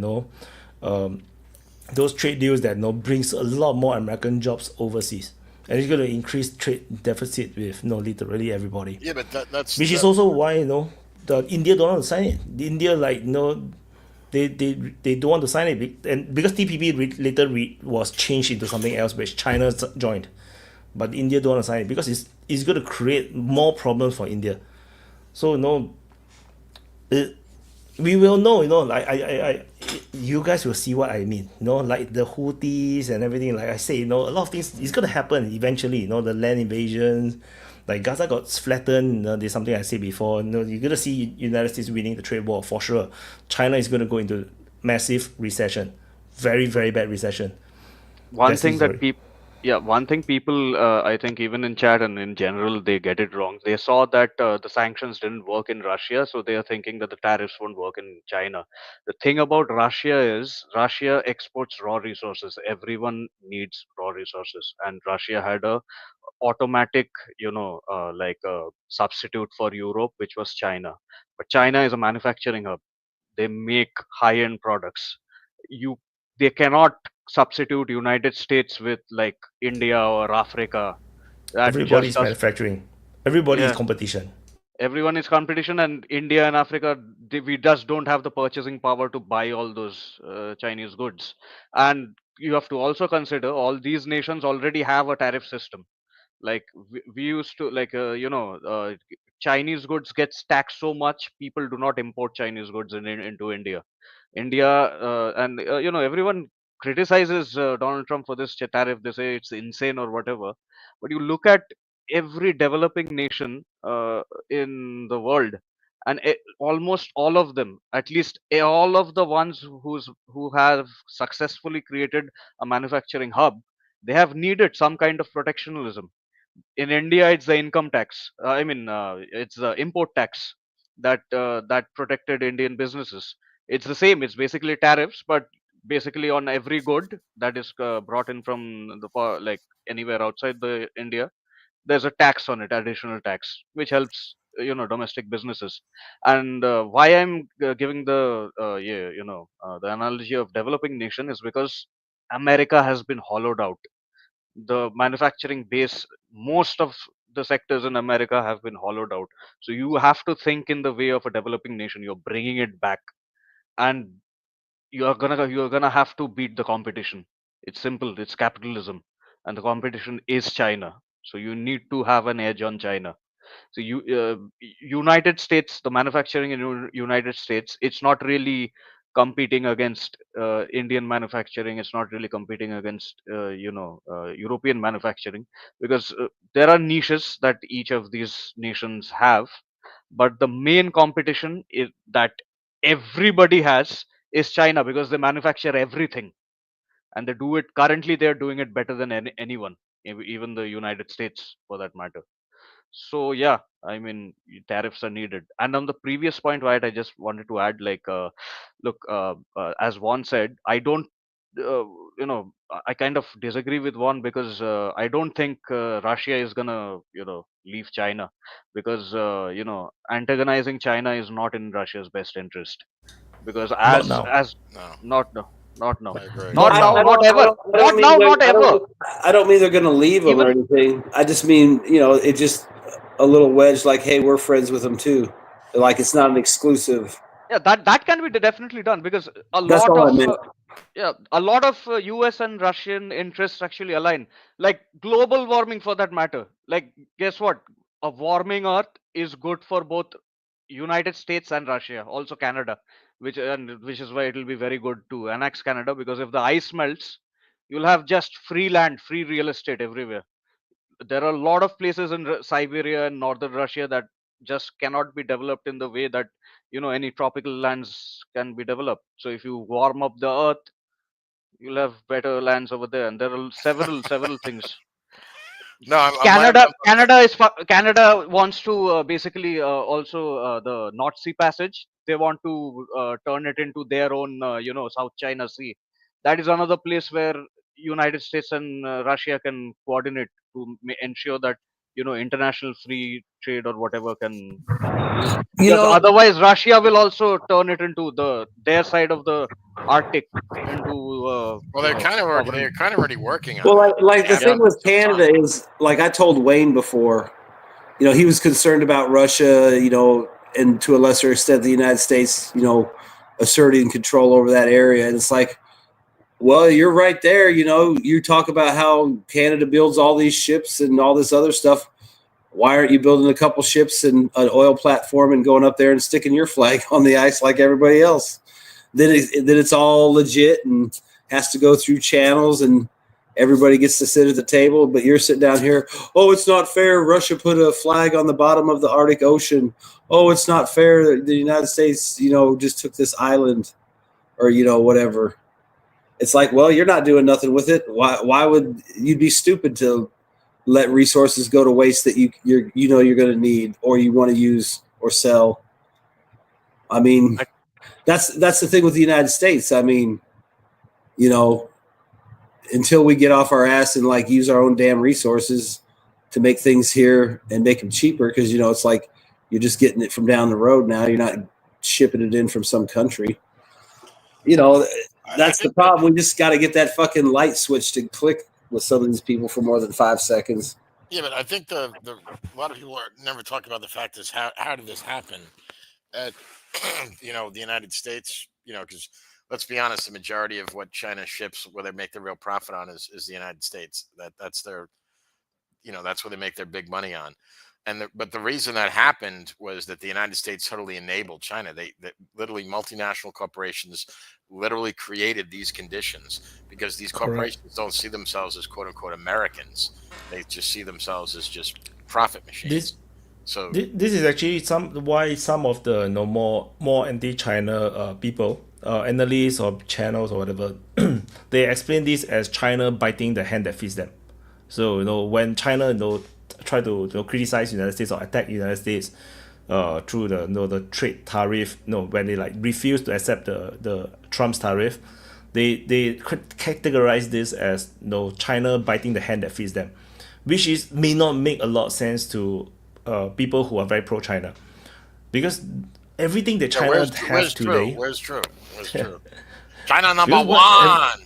those trade deals that brings a lot more American jobs overseas, and it's going to increase trade deficit with literally everybody. Yeah, but that's which is also why the India don't want to sign it. The India they don't want to sign it, and because TPP later was changed into something else which China joined, but India don't want to sign it because it's going to create more problems for India. So we will know, you guys will see what I mean, like the Houthis and everything. Like I say, a lot of things is gonna happen eventually. The land invasions, like Gaza got flattened. There's something I said before. You're gonna see United States winning the trade war for sure. China is gonna go into massive recession, very very bad recession. One thing people, I think even in chat and in general, they get it wrong. They saw that the sanctions didn't work in Russia, so they are thinking that the tariffs won't work in China. The thing about Russia is Russia exports raw resources. Everyone needs raw resources, and Russia had a automatic, like a substitute for Europe, which was China. But China is a manufacturing hub. They make high-end products. You They cannot substitute United States with like India or Africa. That Everybody is just does. manufacturing. Everybody is Yeah. competition. Everyone is competition, and India and Africa, we just don't have the purchasing power to buy all those Chinese goods. And you have to also consider all these nations already have a tariff system. Like we used to like Chinese goods gets taxed so much, people do not import Chinese goods into India. And everyone criticizes Donald Trump for this tariff. They say it's insane or whatever. But you look at every developing nation in the world, and almost all of them, at least all of the ones who have successfully created a manufacturing hub, they have needed some kind of protectionism. In India, it's the income tax. It's the import tax that protected Indian businesses. It's the same. It's basically tariffs, but basically on every good that is brought in from like anywhere outside the India, there's a tax on it, additional tax, which helps domestic businesses. And why I'm giving the analogy of developing nation is because America has been hollowed out. The manufacturing base, most of the sectors in America have been hollowed out. So you have to think in the way of a developing nation. You're bringing it back, and you're gonna have to beat the competition. It's simple. It's capitalism, and the competition is China. So you need to have an edge on China. So United States, the manufacturing in United States, it's not really competing against Indian manufacturing. It's not really competing against European manufacturing, because there are niches that each of these nations have, but the main competition is that everybody has is China, because they manufacture everything, and they do it currently. They're doing it better than anyone, even the United States for that matter. So yeah, I mean, tariffs are needed. And on the previous point, right, I just wanted to add, like, look, as Juan said, I don't, I kind of disagree with Juan, because I don't think Russia is gonna, leave China, because antagonizing China is not in Russia's best interest, because Not as now. as No, not no, not now, I agree. Not not now, now. not ever, I not don't now, mean not ever. I don't mean they're going to leave them or Even anything. I just mean, it just a little wedge like, hey, we're friends with them too. Like it's not an exclusive. yeah, that can be definitely done, because a That's lot all I of meant. yeah, a lot of US and Russian interests actually align, like global warming for that matter. Like, guess what, a warming earth is good for both United States and Russia, also Canada, which is why it will be very good to annex Canada, because if the ice melts, you'll have just free land, free real estate everywhere. There are a lot of places in Siberia and northern Russia that just cannot be developed in the way that any tropical lands can be developed. So if you warm up the earth, you'll have better lands over there, and there are several things. No, Canada wants to basically also the North Sea Passage. They want to turn it into their own, South China Sea. That is another place where United States and Russia can coordinate to ensure that international free trade or whatever can continue. You Because know, otherwise, Russia will also turn it into their side of the Arctic into well, they're sovereign. kind of already working on well, that. like They the have Yeah. thing been with for some Canada time. is, like I told Wayne before, he was concerned about Russia, and to a lesser extent the United States, asserting control over that area. And it's like, well, you're right there. You talk about how Canada builds all these ships and all this other stuff. Why aren't you building a couple ships and an oil platform and going up there and sticking your flag on the ice like everybody else? Then it's all legit and has to go through channels and everybody gets to sit at the table. But you're sitting down here. Oh, it's not fair. Russia put a flag on the bottom of the Arctic Ocean. Oh, it's not fair. The United States, just took this island, or whatever. It's like, well, you're not doing nothing with it. Why would you'd be stupid to let resources go to waste that you're going to need or you want to use or sell? I mean, that's the thing with the United States. I mean, until we get off our ass and like use our own damn resources to make things here and make them cheaper, because it's like you're just getting it from down the road now. You're not shipping it in from some country. That's the problem. We just got to get that fucking light switch to click with some of these people for more than 5 seconds. Yeah, but I think a lot of people never talk about the fact is how did this happen? The United States, because let's be honest, the majority of what China ships, where they make the real profit on, is the United States. That's their, that's where they make their big money on. But the reason that happened was that the United States totally enabled China. They literally, multinational corporations literally created these conditions, because these corporations don't see themselves as quote unquote Americans. They just see themselves as just profit machines. So This is actually why some of the more anti-China people, analysts or channels or whatever, they explain this as China biting the hand that feeds them. So when China try to criticize United States or attack United States through the trade tariff, when they refuse to accept the Trump's tariff, they categorize this as China biting the hand that feeds them, which may not make a lot of sense to people who are very pro-China, because everything that China has today. Where's true? China number one.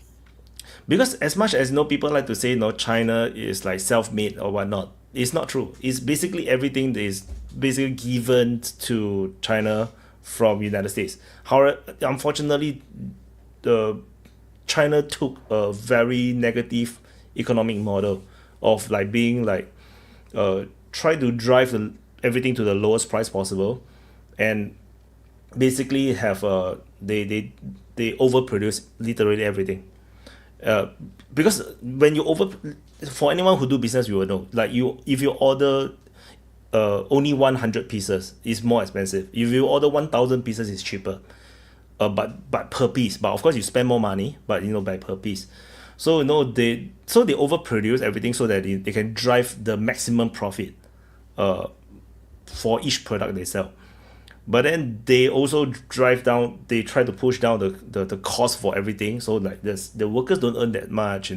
Because as much as people like to say China is self-made or whatnot, it's not true. It's basically everything that is basically given to China from United States. However, unfortunately, China took a very negative economic model of being try to drive everything to the lowest price possible, and basically have they overproduce literally everything. Because when you for anyone who do business, you will know, if you order only 100 pieces, it's more expensive. If you order 1,000 pieces, it's cheaper. But per piece. But of course you spend more money, but by per piece. So they overproduce everything so that they can drive the maximum profit for each product they sell. But then they also try to push down the cost for everything. So the workers don't earn that much,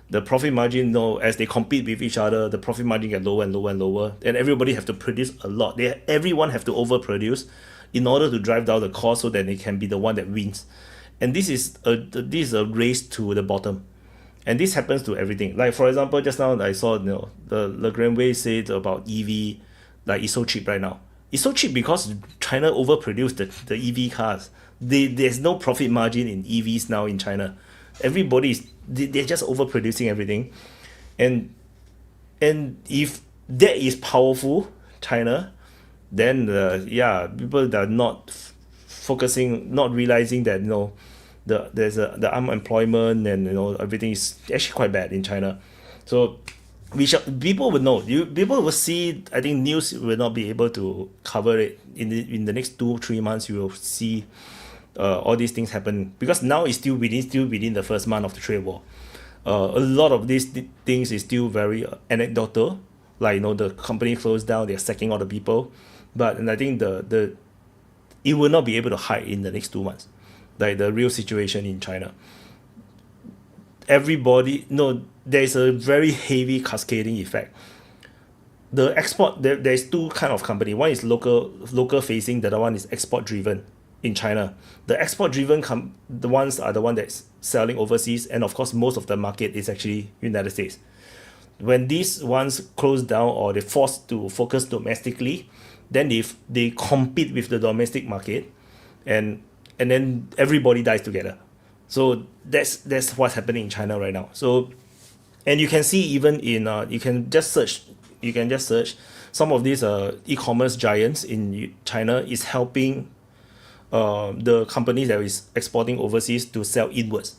The profit margin, as they compete with each other, the profit margin get lower and lower and lower. And everybody have to produce a lot. Everyone have to overproduce in order to drive down the cost so that they can be the one that wins. And this is a race to the bottom. And this happens to everything. For example, just now I saw the Le Granway said about EV, it's so cheap right now. It's so cheap because China overproduced the EV cars. There's no profit margin in EVs now in China. They're just overproducing everything. And if that is powerful, China, then people that are not focusing, not realizing that there's the unemployment and everything is actually quite bad in China. So people will know. People will see. I think news will not be able to cover it in the next 2-3 months. You will see all these things happen, because now it's still within the first month of the trade war. A lot of these things is still very anecdotal. The company closed down, they're sacking all the people, and I think it will not be able to hide in the next 2 months, the real situation in China. There's a very heavy cascading effect. The export, there's two kind of company. One is local facing, the other one is export driven in China. The export driven the ones are the one that's selling overseas, and of course most of the market is actually United States. When these ones close down or they're forced to focus domestically, then if they compete with the domestic market, and then everybody dies together. So that's what's happening in China right now. So, and you can see even in you can just search some of these e-commerce giants in China is helping the companies that is exporting overseas to sell inwards.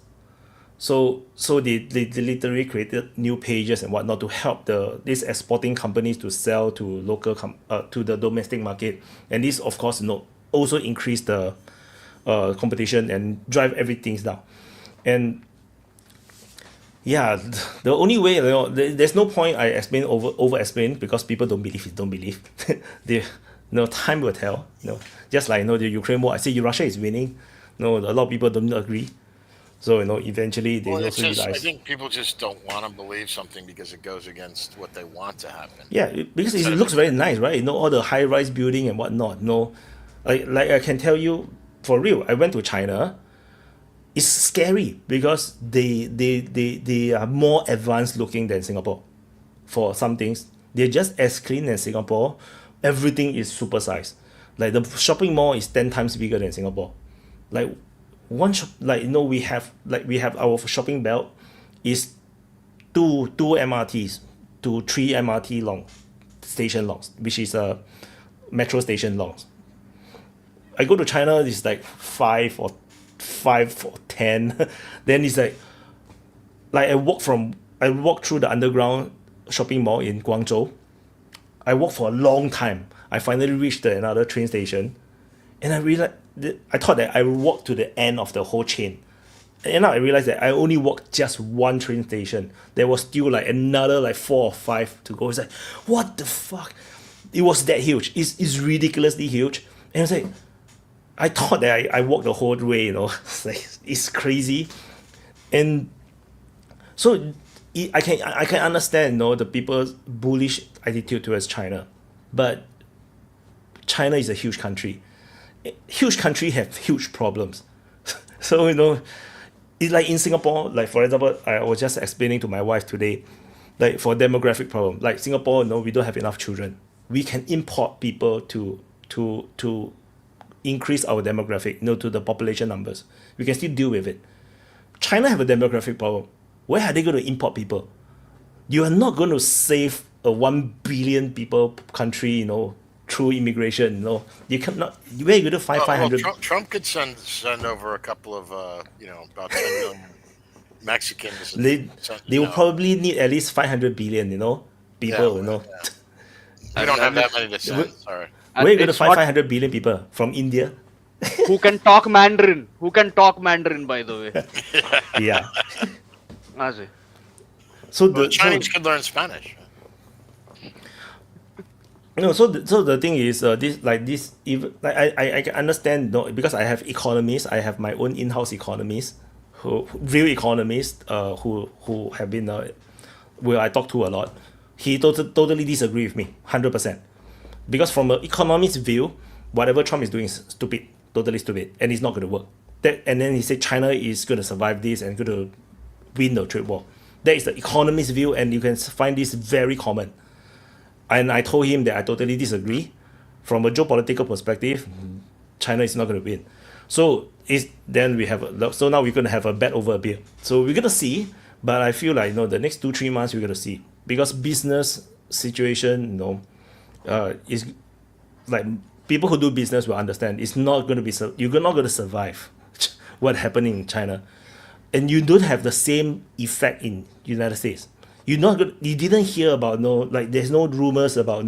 So they literally created new pages and whatnot to help these exporting companies to sell to local to the domestic market, and this of course also increase the competition and drive everything down. And the only way, there's no point I explain over explain, because people don't believe. Time will tell. Just like the Ukraine war, I say Russia is winning. A lot of people don't agree. So eventually they also realize. I think people just don't want to believe something because it goes against what they want to happen. Yeah, because it looks very nice, right? All the high-rise building and whatnot. Like I can tell you for real, I went to China. It's scary because they are more advanced looking than Singapore. For some things, they're just as clean as Singapore. Everything is supersized. The shopping mall is 10 times bigger than Singapore. we have our shopping belt is two MRTs to 3 MRT long station longs, which is a metro station longs. I go to China, it's like 5 or 10. Then it's like I walk through the underground shopping mall in Guangzhou. I walked for a long time. I finally reached another train station, and I realized I thought that I would walk to the end of the whole chain. And now I realized that I only walked just one train station. There was still like another like 4 or 5 to go. It's like, what the fuck? It was that huge. It's ridiculously huge. And it's like, I thought that I walked the whole way, you know. It's crazy. And so I can understand, you know, the people's bullish attitude towards China. But China is a huge country. Huge country have huge problems. So, you know, it's like in Singapore, like for example, I was just explaining to my wife today, like for demographic problem, like Singapore, you know, we don't have enough children. We can import people to increase our demographic, you know, to the population numbers. We can still deal with it. China have a demographic problem. Where are they going to import people? You are not going to save a 1 billion people country, you know, through immigration. You know, you cannot. Where are you going to find 500? Trump could send over a couple of about 10 million Mexicans. They will probably need at least 500 billion. You know, people. You know, we don't have that many to send. Sorry. Where are you going to find 500 billion people from India? Who can talk Mandarin? Who can talk Mandarin, by the way? Yeah. So the Chinese could learn Spanish. No, so the thing is, even like I can understand, no, because I have economists, I have my own in-house economists, real economists, who have been, where I talk to a lot. He totally disagree with me, 100%, because from an economist's view, whatever Trump is doing is stupid, totally stupid, and it's not going to work. And then he said China is going to survive this and going to win the trade war. That is the economist's view, and you can find this very common. And I told him that I totally disagree. From a geopolitical perspective, China is not going to win. So now we're going to have a bet over a beer. So we're going to see, but I feel like, you know, the next 2-3 months we're going to see, because business situation, you know, is like people who do business will understand. It's not going to be you're not going to survive what happening in China, and you don't have the same effect in United States. You didn't hear about there's no rumors about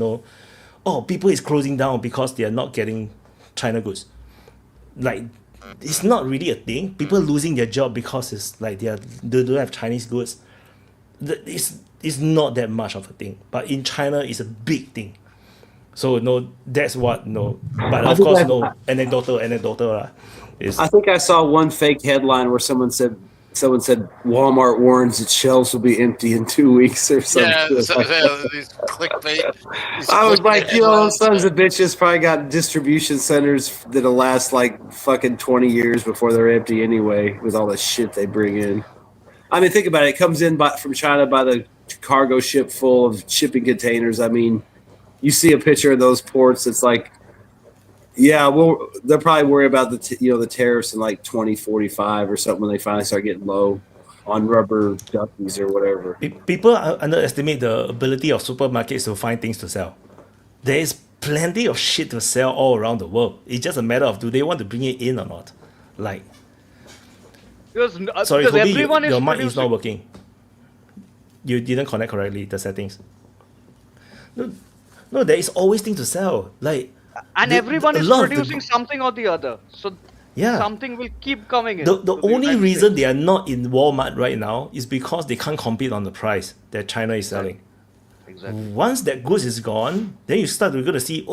people is closing down because they are not getting China goods. Like, it's not really a thing. People losing their job because it's like they don't have Chinese goods. It's not that much of a thing. But in China, it's a big thing. So that's what But of course, anecdotal. I think I saw one fake headline where someone said Walmart warns its shelves will be empty in 2 weeks or something. Yeah, these clickbait. I was like, sons of bitches probably got distribution centers that'll last like fucking 20 years before they're empty anyway, with all the shit they bring in. I mean, think about it. It comes in from China by the cargo ship full of shipping containers. I mean, you see a picture of those ports. It's like, yeah, well, they'll probably worry about the tariffs in like 2045 or something when they finally start getting low on rubber duckies or whatever. People underestimate the ability of supermarkets to find things to sell. There is plenty of shit to sell all around the world. It's just a matter of, do they want to bring it in or not? Like, sorry, Toby, your mic is not working. You didn't connect correctly, the settings. No, there is always things to sell. Like, and everyone is producing something or the other. So something will keep coming in. The only reason they are not in Walmart right now is because they can't compete on the price that China is selling. Exactly. Once that goods is gone, then we're going to see,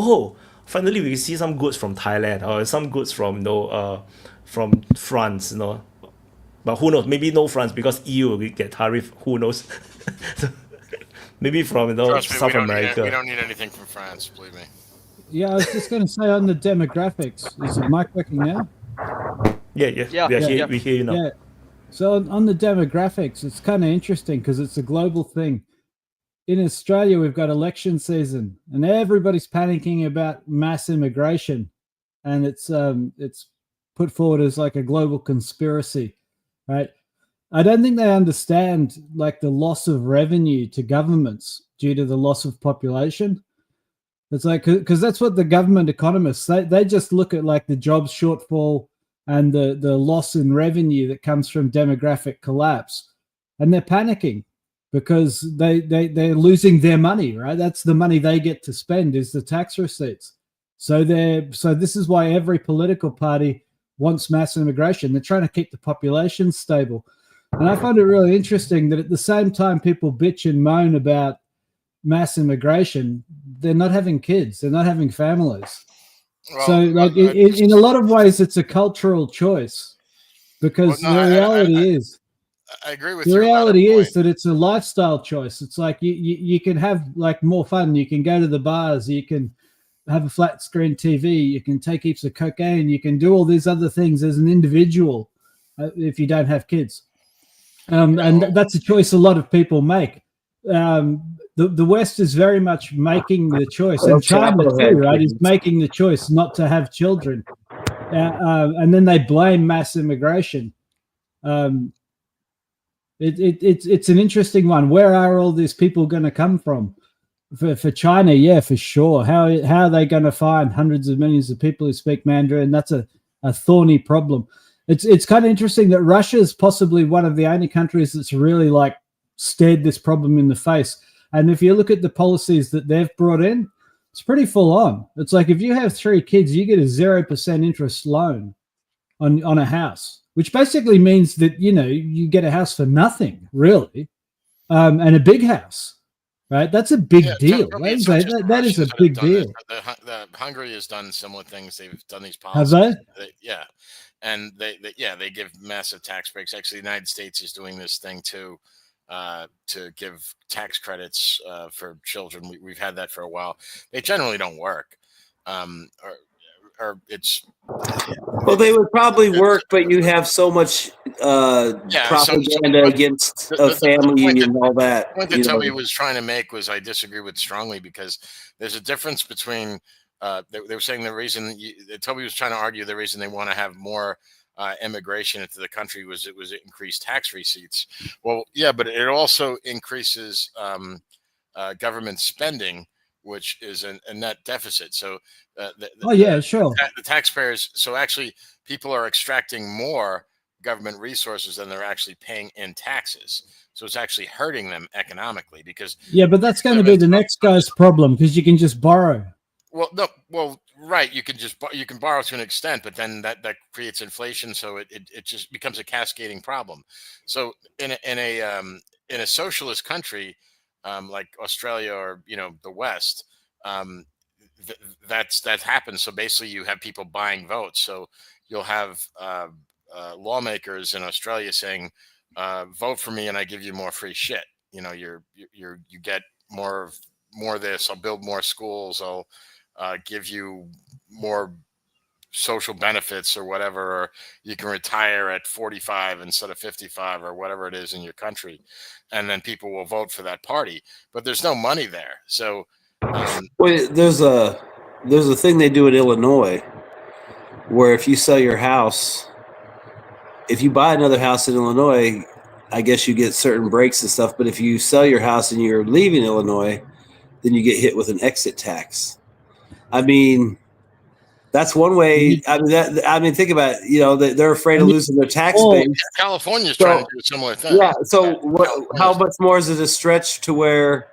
finally we see some goods from Thailand or some goods from France, But who knows? Maybe no France, because EU will get tariff. Who knows? Maybe from South America. We don't need anything from France, believe me. Yeah, I was just going to say on the demographics. Is the mic working now? Yeah. We hear you now. Yeah. So on the demographics, it's kind of interesting because it's a global thing. In Australia, we've got election season, and everybody's panicking about mass immigration, and it's put forward as like a global conspiracy, right? I don't think they understand like the loss of revenue to governments due to the loss of population. It's like, because that's what the government economists, they just look at like the jobs shortfall and the loss in revenue that comes from demographic collapse, and they're panicking because they're losing their money, right? That's the money they get to spend is the tax receipts. So this is why every political party wants mass immigration. They're trying to keep the population stable. And I find it really interesting that at the same time people bitch and moan about mass immigration, they're not having kids, they're not having families. Well, so like in a lot of ways it's a cultural choice, because the reality is I agree with the you. reality is that it's a lifestyle choice. It's like you can have like more fun, you can go to the bars, you can have a flat screen TV, you can take heaps of cocaine, you can do all these other things as an individual if you don't have kids. And that's a choice a lot of people make. The West is very much making the choice, and China too, right, is making the choice not to have children, and then they blame mass immigration. It's an interesting one. Where are all these people going to come from? For China, yeah, for sure. How are they going to find hundreds of millions of people who speak Mandarin? That's a thorny problem. It's kind of interesting that Russia is possibly one of the only countries that's really like stared this problem in the face. And if you look at the policies that they've brought in, it's pretty full on. It's like if you have 3 kids, you get a 0% interest loan on a house, which basically means that, you know, you get a house for nothing, really, and a big house, right? That's a big deal. That is a big deal. Hungary has done similar things. They've done these Have policies. they? Yeah. And they give massive tax breaks. Actually, the United States is doing this thing too, to give tax credits for children. We've had that for a while. They generally don't work, or it's. Well, they would probably work, but you have so much propaganda against a family union and all that. The point that Toby was trying to make was I disagree with strongly, because there's a difference between. They were saying the reason Toby was trying to argue the reason they want to have more immigration into the country was it increased tax receipts. Well, yeah, but it also increases government spending, which is a net deficit. So, the taxpayers. So actually, people are extracting more government resources than they're actually paying in taxes. So it's actually hurting them economically because. Yeah, but that's going to be the next guy's problem, because you can just borrow. Well, no, right. You can borrow to an extent, but then that creates inflation. So it just becomes a cascading problem. So in a socialist country like Australia or the West, that happens. So basically, you have people buying votes. So you'll have lawmakers in Australia saying, "Vote for me, and I give you more free shit." You get more of this. I'll build more schools. I'll give you more social benefits or whatever, or you can retire at 45 instead of 55 or whatever it is in your country. And then people will vote for that party, but there's no money there. So there's a thing they do in Illinois where if you sell your house, if you buy another house in Illinois, I guess you get certain breaks and stuff. But if you sell your house and you're leaving Illinois, then you get hit with an exit tax. I mean, that's one way. I mean, think about it. They're afraid of losing their tax base. California's trying to do a similar thing. Yeah. So how much more is it a stretch to where,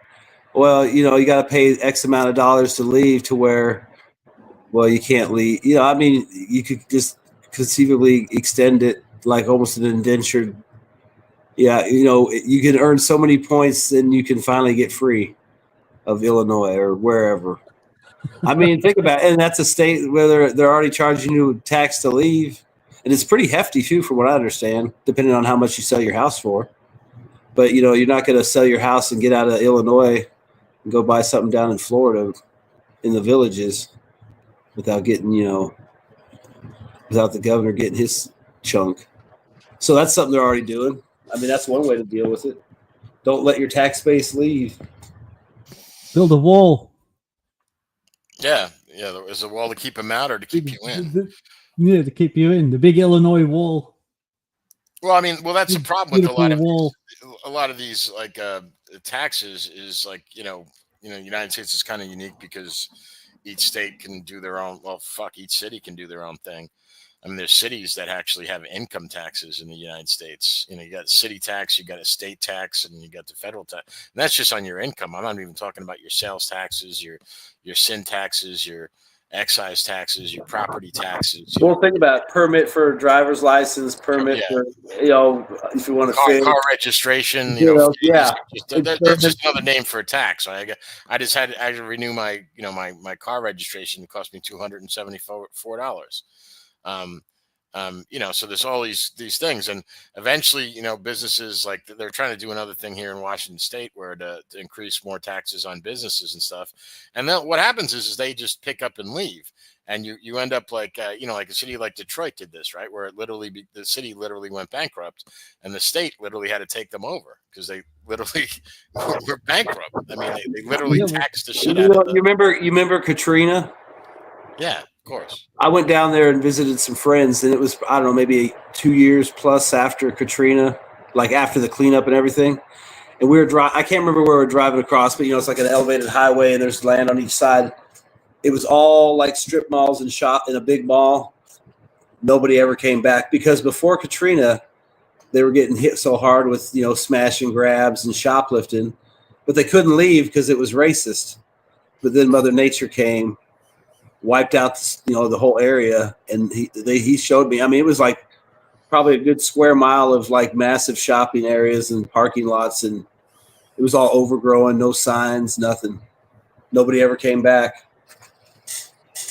you got to pay X amount of dollars to leave to where, you can't leave. I mean, you could just conceivably extend it like almost an indentured. Yeah. You can earn so many points, then you can finally get free of Illinois or wherever. I mean, think about it. And that's a state where they're already charging you tax to leave. And it's pretty hefty, too, from what I understand, depending on how much you sell your house for. But, you're not going to sell your house and get out of Illinois and go buy something down in Florida in the villages without getting, without the governor getting his chunk. So that's something they're already doing. I mean, that's one way to deal with it. Don't let your tax base leave. Build a wall. Yeah. There was a wall to keep them out or to keep you in. Yeah, to keep you in the big Illinois wall. Well, I mean, that's the problem with Beautiful a lot of these like taxes is like United States is kind of unique because each state can do their own. Well, fuck, each city can do their own thing. I mean, there's cities that actually have income taxes in the United States. You got city tax, you got a state tax, and you got the federal tax. And that's just on your income. I'm not even talking about your sales taxes, your sin taxes, your excise taxes, your property taxes. Well, think about it. Permit for driver's license, permit for if you want to car registration. That's just another name for a tax. I just had to renew my my car registration. It cost me $274. So there's all these things, and eventually, businesses like they're trying to do another thing here in Washington State where to increase more taxes on businesses and stuff. And then what happens is they just pick up and leave, and you end up like like a city like Detroit did this, right? Where the city literally went bankrupt, and the state literally had to take them over because they literally were bankrupt. I mean, they literally taxed the shit out of them. You remember Katrina? Yeah, of course. I went down there and visited some friends, and it was, I don't know, maybe 2 years plus after Katrina, like after the cleanup and everything. And we were I can't remember where we were driving across, but it's like an elevated highway and there's land on each side. It was all like strip malls and shop in a big mall. Nobody ever came back because before Katrina, they were getting hit so hard with, smash and grabs and shoplifting, but they couldn't leave because it was racist. But then Mother Nature came, wiped out the whole area, and he showed me. I mean, it was like probably a good square mile of like massive shopping areas and parking lots, and it was all overgrown, no signs, nothing. Nobody ever came back.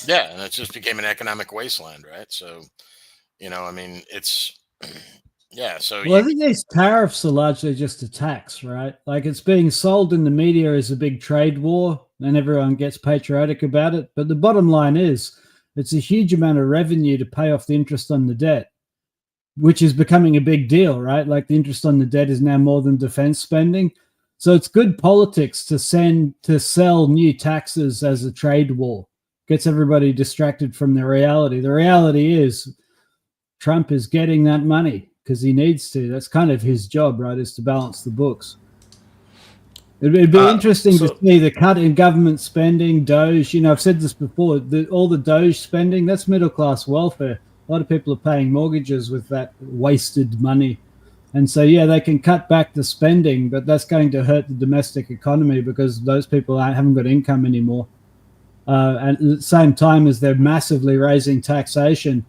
Yeah, and it just became an economic wasteland, right? So, I mean, it's yeah. So I think these tariffs are largely just a tax, right? Like it's being sold in the media as a big trade war, and everyone gets patriotic about it. But the bottom line is it's a huge amount of revenue to pay off the interest on the debt, which is becoming a big deal, right? Like the interest on the debt is now more than defense spending. So it's good politics to sell new taxes as a trade war. Gets everybody distracted from the reality. The reality is Trump is getting that money because he needs to. That's kind of his job, right, is to balance the books. It'd be interesting to see the cut in government spending, Doge. I've said this before, all the Doge spending, that's middle-class welfare. A lot of people are paying mortgages with that wasted money. And so, they can cut back the spending, but that's going to hurt the domestic economy because those people haven't got income anymore. And at the same time as they're massively raising taxation,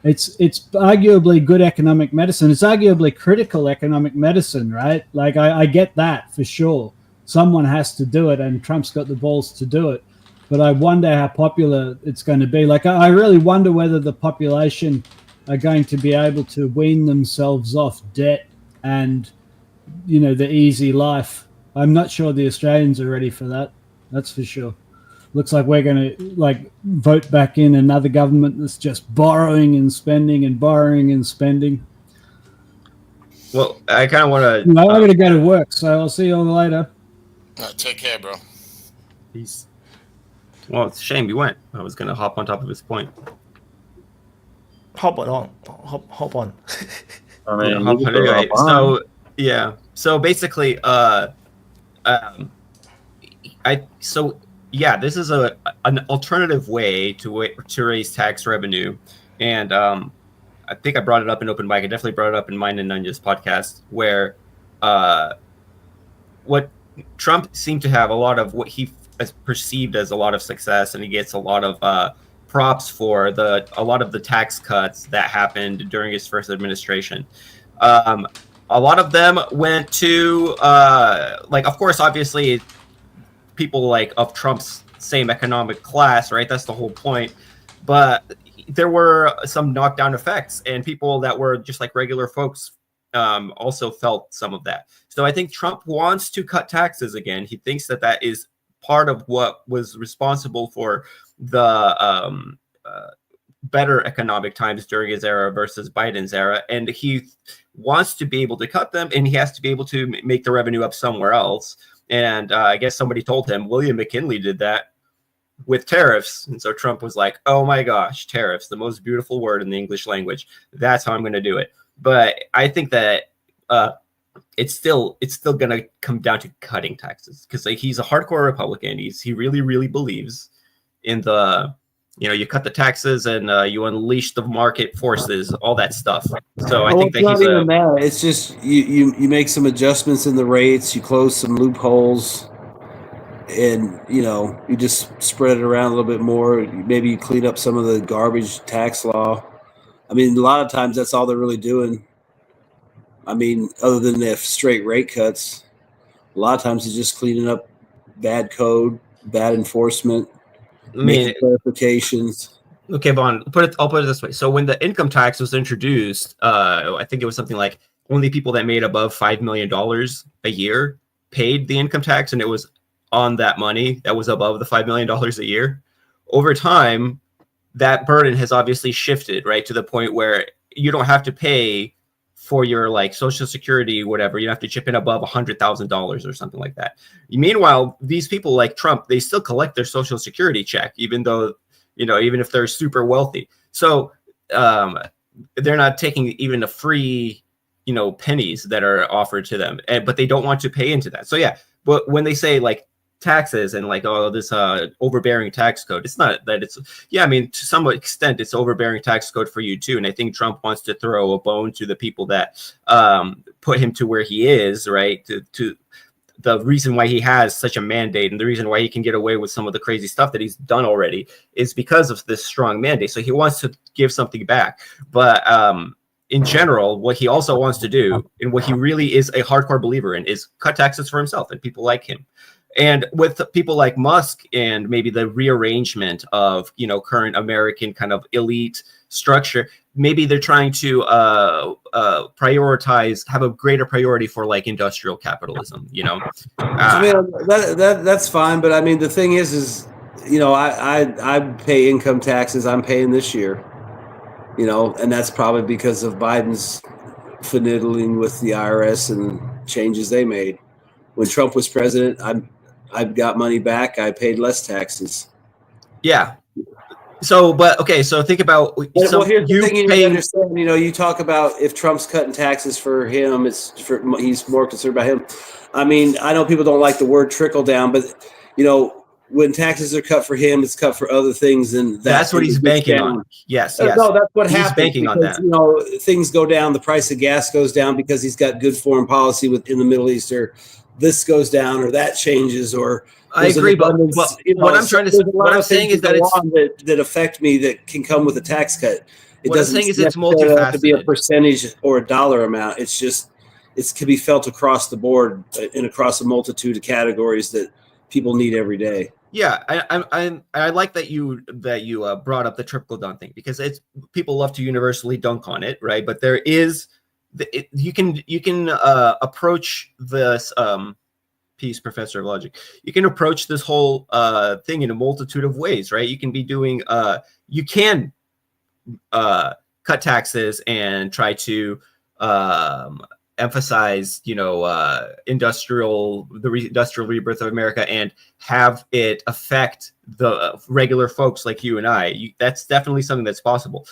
it's arguably good economic medicine. It's arguably critical economic medicine, right? Like I get that for sure. Someone has to do it, and Trump's got the balls to do it. But I wonder how popular it's going to be. Like I really wonder whether the population are going to be able to wean themselves off debt and, the easy life. I'm not sure the Australians are ready for that. That's for sure. Looks like we're going to vote back in another government that's just borrowing and spending and borrowing and spending. Well, I kind of want to. I'm going to go to work, so I'll see you all later. Take care, bro. Peace. Well, it's a shame you went. I was going to hop on top of his point. Hop on. I mean, hop on anyway. So basically, this is an alternative way to raise tax revenue, and I think I brought it up in open mic. I definitely brought it up in mine and Nunya's podcast, where what Trump seemed to have a lot of what he has perceived as a lot of success, and he gets a lot of props for a lot of the tax cuts that happened during his first administration. A lot of them went to of course, obviously, people of Trump's same economic class, right? That's the whole point. But there were some knockdown effects, and people that were just like regular folks also felt some of that. So I think Trump wants to cut taxes again. He thinks that is part of what was responsible for the better economic times during his era versus Biden's era. And he wants to be able to cut them, and he has to be able to make the revenue up somewhere else. And I guess somebody told him, William McKinley did that. with tariffs. And so Trump was like, oh my gosh, tariffs, the most beautiful word in the English language. That's how I'm going to do it. But I think that it's still going to come down to cutting taxes, because like he's a hardcore Republican. He really believes in the, you cut the taxes and you unleash the market forces, all that stuff. So I think that it's not even that. It's just you make some adjustments in the rates, you close some loopholes, and you just spread it around a little bit more. Maybe you clean up some of the garbage tax law. I mean, a lot of times that's all they're really doing. I mean, other than the straight rate cuts, a lot of times it's just cleaning up bad code, bad enforcement, making clarifications. Okay, Vaughn, I'll put it this way. So when the income tax was introduced, I think it was something like only people that made above $5 million a year paid the income tax, and it was on that money that was above the $5 million a year. Over time, that burden has obviously shifted, right, to the point where you don't have to pay for your like Social Security, whatever. You have to chip in above $100,000 or something like that. Meanwhile, these people like Trump, they still collect their Social Security check, even though, even if they're super wealthy. So they're not taking even a free, pennies that are offered to them, but they don't want to pay into that. So yeah, but when they say like taxes and like, oh, this overbearing tax code, it's not that it's, I mean, to some extent it's overbearing tax code for you too. And I think Trump wants to throw a bone to the people that put him to where he is, right? To the reason why he has such a mandate, and the reason why he can get away with some of the crazy stuff that he's done already, is because of this strong mandate. So he wants to give something back. But in general, what he also wants to do, and what he really is a hardcore believer in, is cut taxes for himself and people like him. And with people like Musk and maybe the rearrangement of, current American kind of elite structure, maybe they're trying to prioritize, have a greater priority for like industrial capitalism, I mean, that's fine. But I mean, the thing is, I pay income taxes. I'm paying this year, and that's probably because of Biden's finagling with the IRS and changes they made. When Trump was president, I got money back. I paid less taxes. Yeah. So, but okay. So think about. Here's the thing you understand. You talk about if Trump's cutting taxes for him, he's more concerned about him. I mean, I know people don't like the word trickle down, but when taxes are cut for him, it's cut for other things, and that's what he's banking on. Yes. No, that's what happens. He's banking on that. Things go down. The price of gas goes down because he's got good foreign policy in the Middle East, or this goes down, or that changes, or I agree. But what I'm trying to say, what I'm saying is that it's that affect me that can come with a tax cut. What I'm saying is it's multifaceted. Have to be a percentage or a dollar amount. It's just it can be felt across the board and across a multitude of categories that people need every day. Yeah, I like that you brought up the trickle down thing, because it's people love to universally dunk on it, right? But there is. You can approach this piece, Professor of Logic. You can approach this whole thing in a multitude of ways, right? You can be doing you can cut taxes and try to emphasize, industrial rebirth of America, and have it affect the regular folks like you and I. That's definitely something that's possible.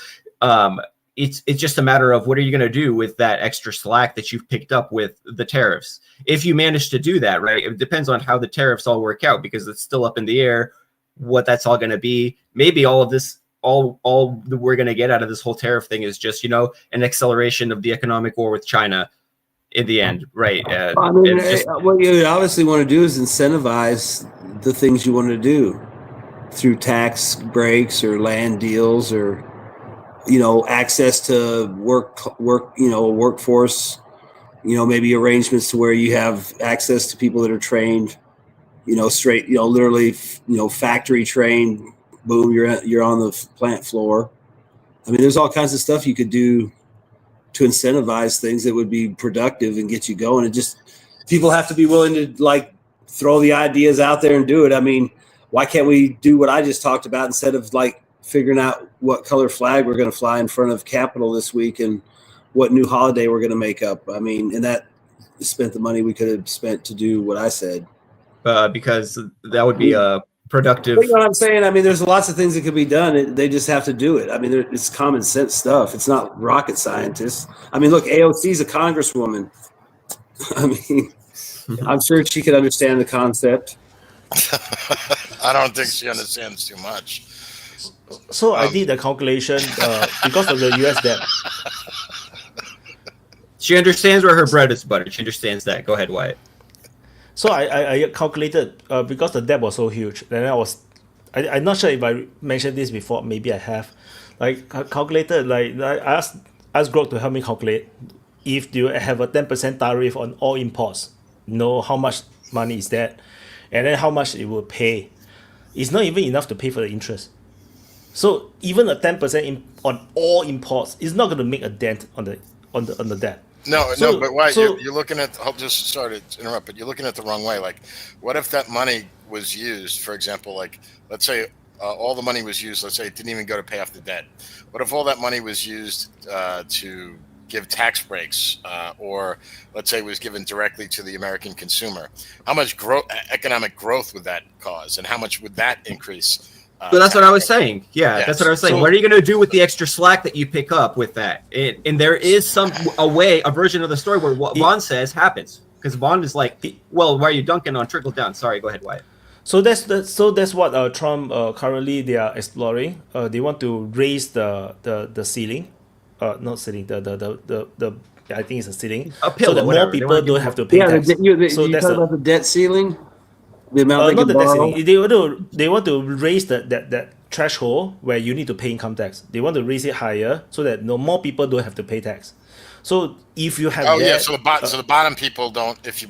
It's just a matter of what are you going to do with that extra slack that you've picked up with the tariffs. If you manage to do that, right, it depends on how the tariffs all work out, because it's still up in the air what that's all going to be. Maybe all of this, all we're going to get out of this whole tariff thing is just, an acceleration of the economic war with China in the end, right? I mean, what you obviously want to do is incentivize the things you want to do through tax breaks or land deals, or access to workforce, maybe arrangements to where you have access to people that are trained, literally, factory trained, boom, you're on the plant floor. I mean, there's all kinds of stuff you could do to incentivize things that would be productive and get you going. And just people have to be willing to like throw the ideas out there and do it. I mean, why can't we do what I just talked about instead of like figuring out what color flag we're going to fly in front of Capitol this week and what new holiday we're going to make up? I mean, and that spent the money we could have spent to do what I said. Because that would be productive. But you know what I'm saying? I mean, there's lots of things that could be done. They just have to do it. I mean, it's common sense stuff. It's not rocket scientists. I mean, look, AOC's a congresswoman. I mean, I'm sure she could understand the concept. I don't think she understands too much. So I did the calculation because of the US debt. She understands where her bread is buttered. She understands that. Go ahead, Wyatt. So I calculated because the debt was so huge. Then I'm not sure if I mentioned this before. Maybe I have. Like calculated, like I asked Grok to help me calculate if you have a 10% tariff on all imports. Know how much money is that, and then how much it will pay. It's not even enough to pay for the interest. So even a 10% on all imports is not going to make a dent on the debt. No, but why? You're looking at. I'll just sorry to interrupt, but you're looking at the wrong way. Like, what if that money was used, for example, like let's say all the money was used. Let's say it didn't even go to pay off the debt. What if all that money was used to give tax breaks, or let's say it was given directly to the American consumer? How much economic growth would that cause, and how much would that increase? So that's what I was saying. Yeah, that's what I was saying. So, what are you going to do with the extra slack that you pick up with that? And there is a version of the story where what Vaughn says happens, because Vaughn is like, well, why are you dunking on trickle down? Sorry, go ahead, Wyatt. So that's what Trump currently they are exploring. They want to raise the ceiling, not ceiling. The I think it's a ceiling. A pillar, so that whatever. more people don't have to pay tax. So you talk about the debt ceiling. The amount not the debt ceiling. They want to raise that threshold where you need to pay income tax. They want to raise it higher so that no more people don't have to pay tax. So if you have so the bottom people don't. If you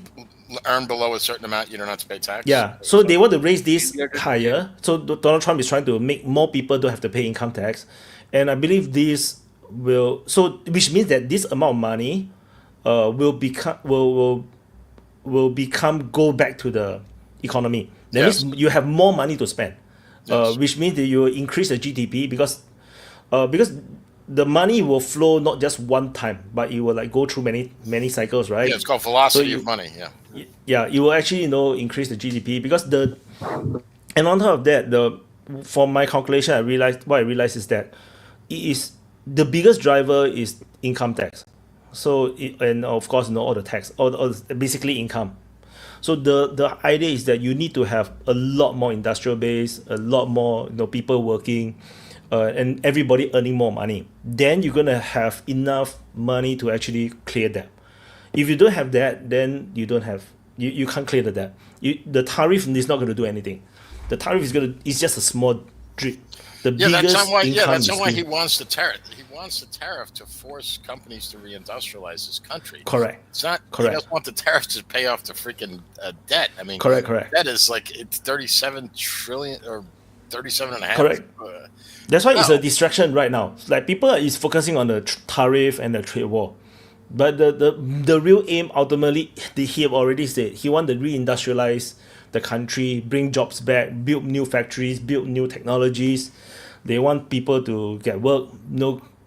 earn below a certain amount, you don't have to pay tax. Yeah, so they want to raise this higher. So Donald Trump is trying to make more people don't have to pay income tax, and I believe this will which means that this amount of money will become go back to the economy. That means you have more money to spend, which means that you will increase the GDP because the money will flow not just one time, but it will like go through many cycles, right? Yeah, it's called velocity of money. Yeah, it will actually increase the GDP because and on top of that, for my calculation, I realized is that it is the biggest driver is income tax. So and of course all the tax, all basically income. So the idea is that you need to have a lot more industrial base, a lot more people working, and everybody earning more money. Then you're gonna have enough money to actually clear debt. If you don't have that, then you can't clear the debt. The tariff is not going to do anything. The tariff is just a small drip. That's not why he wants the tariff. He wants the tariff to force companies to reindustrialize this country. Correct. It's not. Correct. He doesn't want the tariff to pay off the freaking debt. I mean, correct. Debt is like it's 37 trillion or 37 and a half. Correct. That's why it's a distraction right now. Like people is focusing on the tariff and the trade war, but the real aim ultimately, he have already said he want to reindustrialize the country, bring jobs back, build new factories, build new technologies. They want people to get work,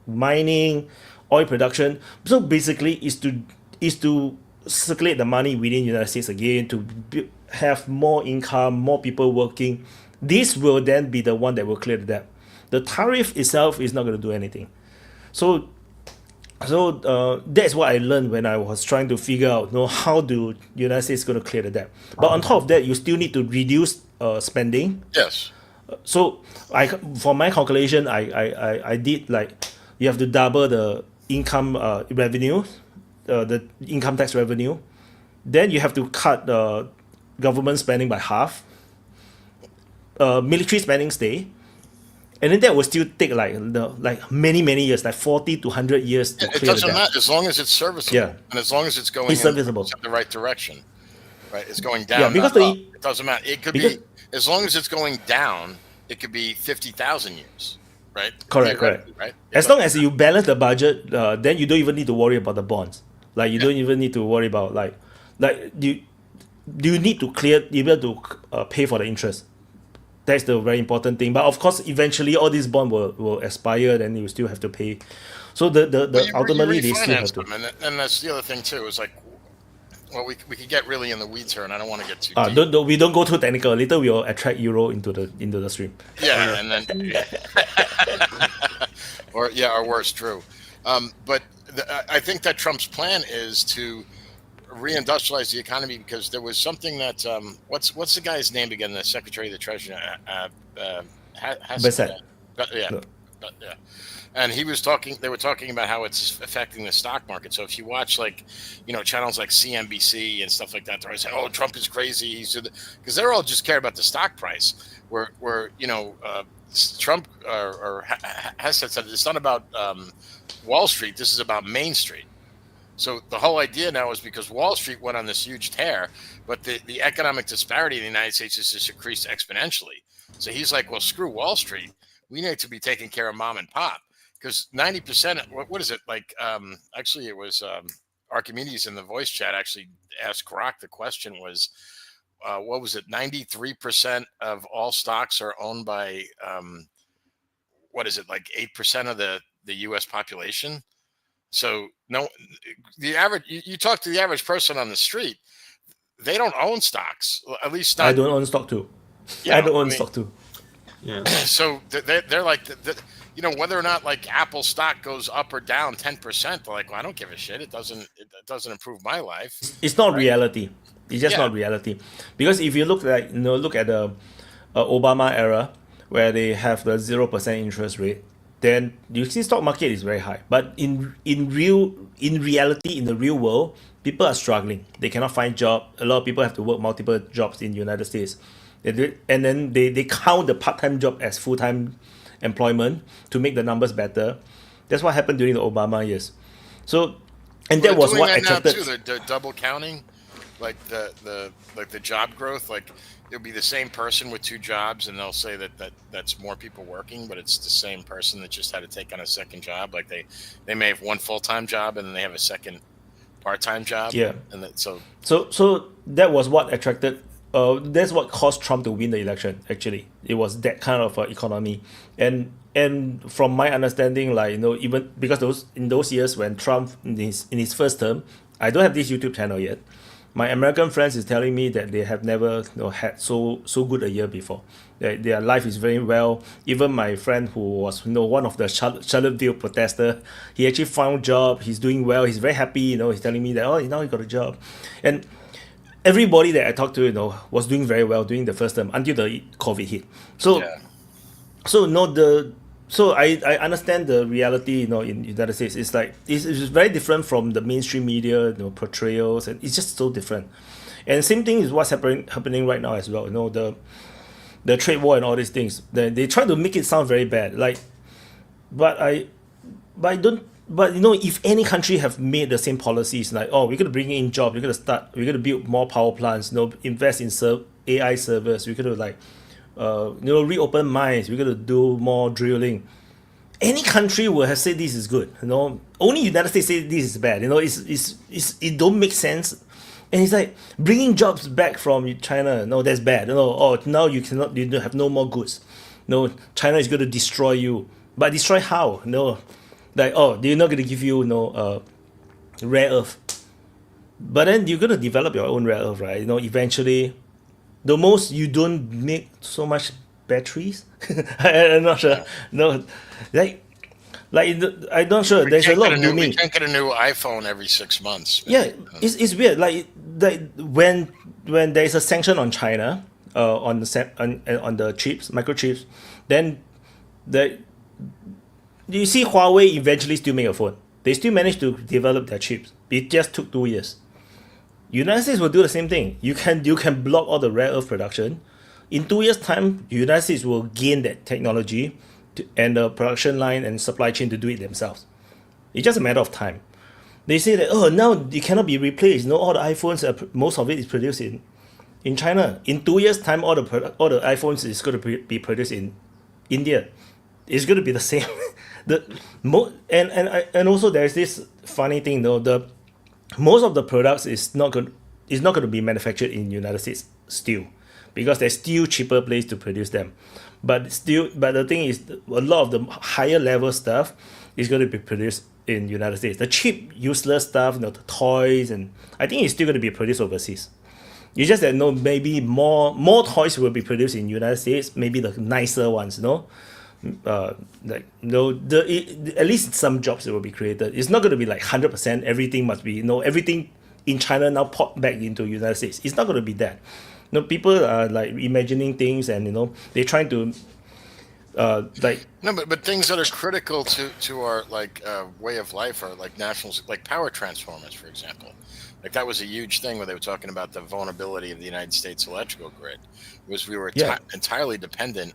mining, oil production. So basically, is to circulate the money within the United States again, to have more income, more people working. This will then be the one that will clear the debt. The tariff itself is not going to do anything. So that's what I learned when I was trying to figure out how the United States is going to clear the debt. But on top of that, you still need to reduce spending. Yes. So for my calculation, I did like you have to double the income revenue, the income tax revenue. Then you have to cut government spending by half. Military spending stay. And then that will still take like many years, like 40 to 100 years to clear the debt. It doesn't matter as long as it's serviceable, and as long as it's going in the right direction, right? It's going down. Yeah, because it doesn't matter. It could be as long as it's going down. It could be 50,000 years, right? Correct. Right. As long as you balance the budget, then you don't even need to worry about the bonds. Like you don't even need to worry about like you need to be able to pay for the interest. That's the very important thing. But of course, eventually all these bonds will expire, then you still have to pay. So ultimately they still have to. And that's the other thing too. Is like Well, we could get really in the weeds here, and I don't want to get too deep. We don't go too technical. Later we will attract Euro into the stream. Yeah, and then or worse, Drew. But I think that Trump's plan is to reindustrialize the economy, because there was something that what's the guy's name again? The Secretary of the Treasury, Bassett. Yeah. And he was talking. They were talking about how it's affecting the stock market. So if you watch, like, channels like CNBC and stuff like that, they're always saying, "Oh, Trump is crazy," because they're all just care about the stock price. Where Trump or Hassett said it's not about Wall Street. This is about Main Street. So the whole idea now is because Wall Street went on this huge tear, but the economic disparity in the United States has just increased exponentially. So he's like, well, screw Wall Street. We need to be taking care of mom and pop, because 90%, what is it? Like, actually, it was Archimedes in the voice chat actually asked Grok, the question was, what was it? 93% of all stocks are owned by, what is it? Like 8% of the U.S. population. So no, the average, you talk to the average person on the street, they don't own stocks. At least not. I don't own stock too. Yeah, I don't own stock too. Yeah. So they're like, whether or not like Apple stock goes up or down 10%, they're like, well, I don't give a shit. It doesn't improve my life. It's not reality. It's just not reality. Because if you look at the Obama era, where they have the 0% interest rate, then you see stock market is very high. But in reality, in the real world, people are struggling. They cannot find job. A lot of people have to work multiple jobs in the United States. And then they count the part-time job as full-time employment to make the numbers better. That's what happened during the Obama years. So, and that was what attracted. Now too. They're double counting, like the job growth. Like, it'll be the same person with two jobs, and they'll say that's more people working, but it's the same person that just had to take on a second job. Like they may have one full-time job and then they have a second part-time job. Yeah. And so that was what attracted. That's what caused Trump to win the election. Actually, it was that kind of economy, and from my understanding, like, even because in those years when Trump in his first term, I don't have this YouTube channel yet. My American friends is telling me that they have never had so good a year before. Their life is very well. Even my friend who was one of the Charlottesville protester, he actually found job. He's doing well. He's very happy. He's telling me that now he got a job, and everybody that I talked to, was doing very well during the first term until the COVID hit. So, So I understand the reality, in the United States. It's like it's very different from the mainstream media, portrayals, and it's just so different. And same thing is what's happening right now as well. The trade war and all these things. They try to make it sound very bad. But if any country have made the same policies, like, we're gonna bring in jobs, we're gonna build more power plants, invest in AI servers, we're gonna reopen mines, we're gonna do more drilling. Any country will have said this is good. Only United States say this is bad. It don't make sense. And it's like bringing jobs back from China. No, that's bad. Now you have no more goods. No, China is going to destroy you. But destroy how? They're not going to give you rare earth. But then you're going to develop your own rare earth, right? Eventually, the most you don't make so much batteries. I'm not sure. No, I'm not sure. There's a lot of booming. We can't get a new iPhone every 6 months. Yeah, it's weird. When there is a sanction on China, on the chips, microchips, then you see Huawei eventually still make a phone. They still managed to develop their chips. It just took 2 years. United States will do the same thing. You can block all the rare earth production. In 2 years' time, the United States will gain that technology and the production line and supply chain to do it themselves. It's just a matter of time. They say that now it cannot be replaced. All the iPhones, most of it is produced in China. In 2 years' time, all the iPhones is going to be produced in India. It's going to be the same. And also there's this funny thing though. Most of the products is not going to be manufactured in the United States still, because there's still cheaper place to produce them. But the thing is, a lot of the higher level stuff is going to be produced in United States. The cheap, useless stuff, the toys, and I think it's still going to be produced overseas. It's just that maybe more toys will be produced in United States, maybe the nicer ones, like at least some jobs will be created. It's not going to be like 100%. Everything must be everything in China now pop back into United States. It's not going to be that. People are like imagining things, and they're trying to like no, but things that are critical to our way of life are like nationals, like power transformers, for example. Like that was a huge thing where they were talking about the vulnerability of the United States electrical grid, was we were entirely dependent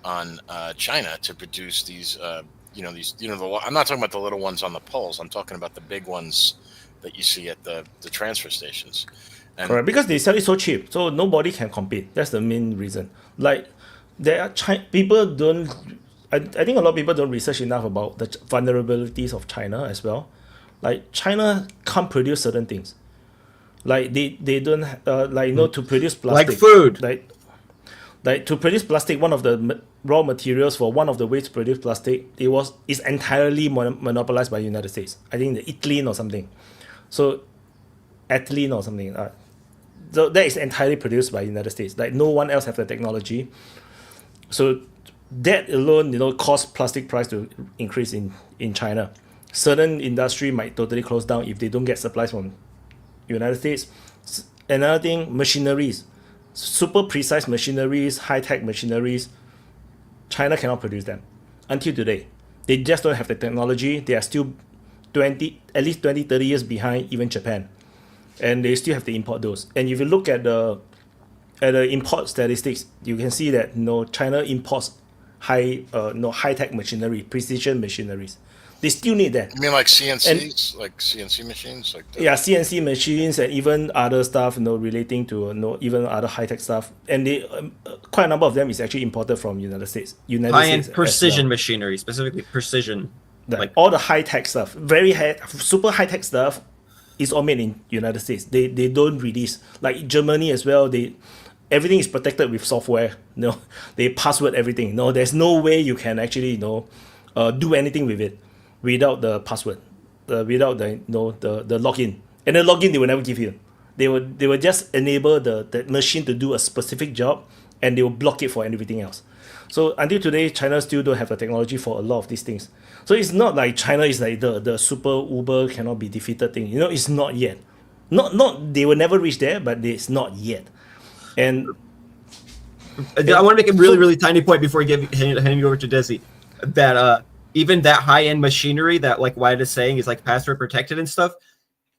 on China to produce these. I'm not talking about the little ones on the poles. I'm talking about the big ones that you see at the transfer stations. And correct, because they sell it so cheap, so nobody can compete. That's the main reason. Like there are people don't. I think a lot of people don't research enough about the vulnerabilities of China as well. Like China can't produce certain things. Like they don't to produce plastic, like food. Like to produce plastic, one of the raw materials for one of the ways to produce plastic, is entirely monopolized by the United States. I think the ethylene or something. So ethylene or something. So that is entirely produced by the United States. Like no one else have the technology. So that alone, caused plastic price to increase in China. Certain industry might totally close down if they don't get supplies from United States. Another thing, machineries, super precise machineries, high-tech machineries, China cannot produce them until today. They just don't have the technology. They are still at least 20, 30 years behind even Japan, and they still have to import those. And if you look at the import statistics, you can see that China imports high-tech machinery, precision machineries. They still need that. You mean like CNCs, like CNC machines, CNC machines, and even other stuff, relating to even other high tech stuff. And they quite a number of them is actually imported from United States. High-end precision machinery, specifically precision. Like all the high tech stuff, super high tech stuff, is all made in United States. They don't release, like Germany as well. Everything is protected with software. They password everything. There's no way you can actually do anything with it without the password, without the login. And the login they will never give you. They will just enable the machine to do a specific job, and they will block it for everything else. So until today, China still don't have the technology for a lot of these things. So it's not like China is like the super uber cannot be defeated thing. It's not yet. Not they will never reach there, but it's not yet. And I want to make a really tiny point before handing you over to Desi, that even that high-end machinery that like Wyatt is saying is like password protected and stuff.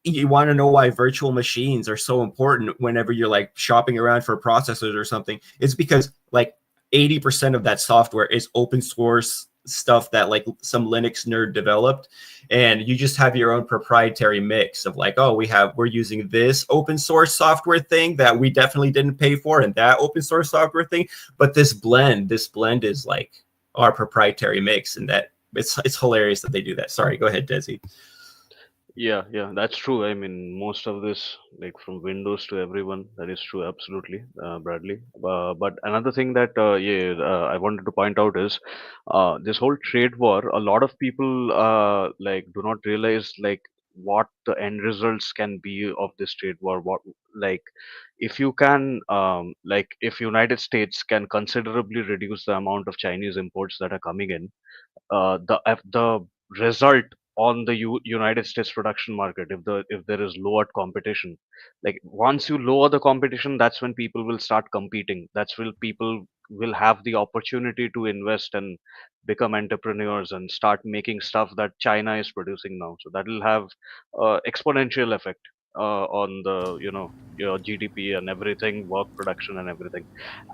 You want to know why virtual machines are so important whenever you're like shopping around for processors or something. It's because like 80% of that software is open source stuff that like some Linux nerd developed, and you just have your own proprietary mix of like, oh, we're using this open source software thing that we definitely didn't pay for, and that open source software thing, but this blend is like our proprietary mix, and that it's hilarious that they do that. Sorry, go ahead, Desi. Yeah, that's true. I mean, most of this, like from Windows to everyone, that is true, absolutely, Bradley. But another thing that, I wanted to point out is this whole trade war. A lot of people like do not realize like what the end results can be of this trade war. What, like, if you can, like, if United States can considerably reduce the amount of Chinese imports that are coming in, the result on the United States production market, if there is lowered competition, like once you lower the competition, that's when people will start competing. That's when people will have the opportunity to invest and become entrepreneurs and start making stuff that China is producing now. So that will have exponential effect on the your GDP and everything, work production and everything.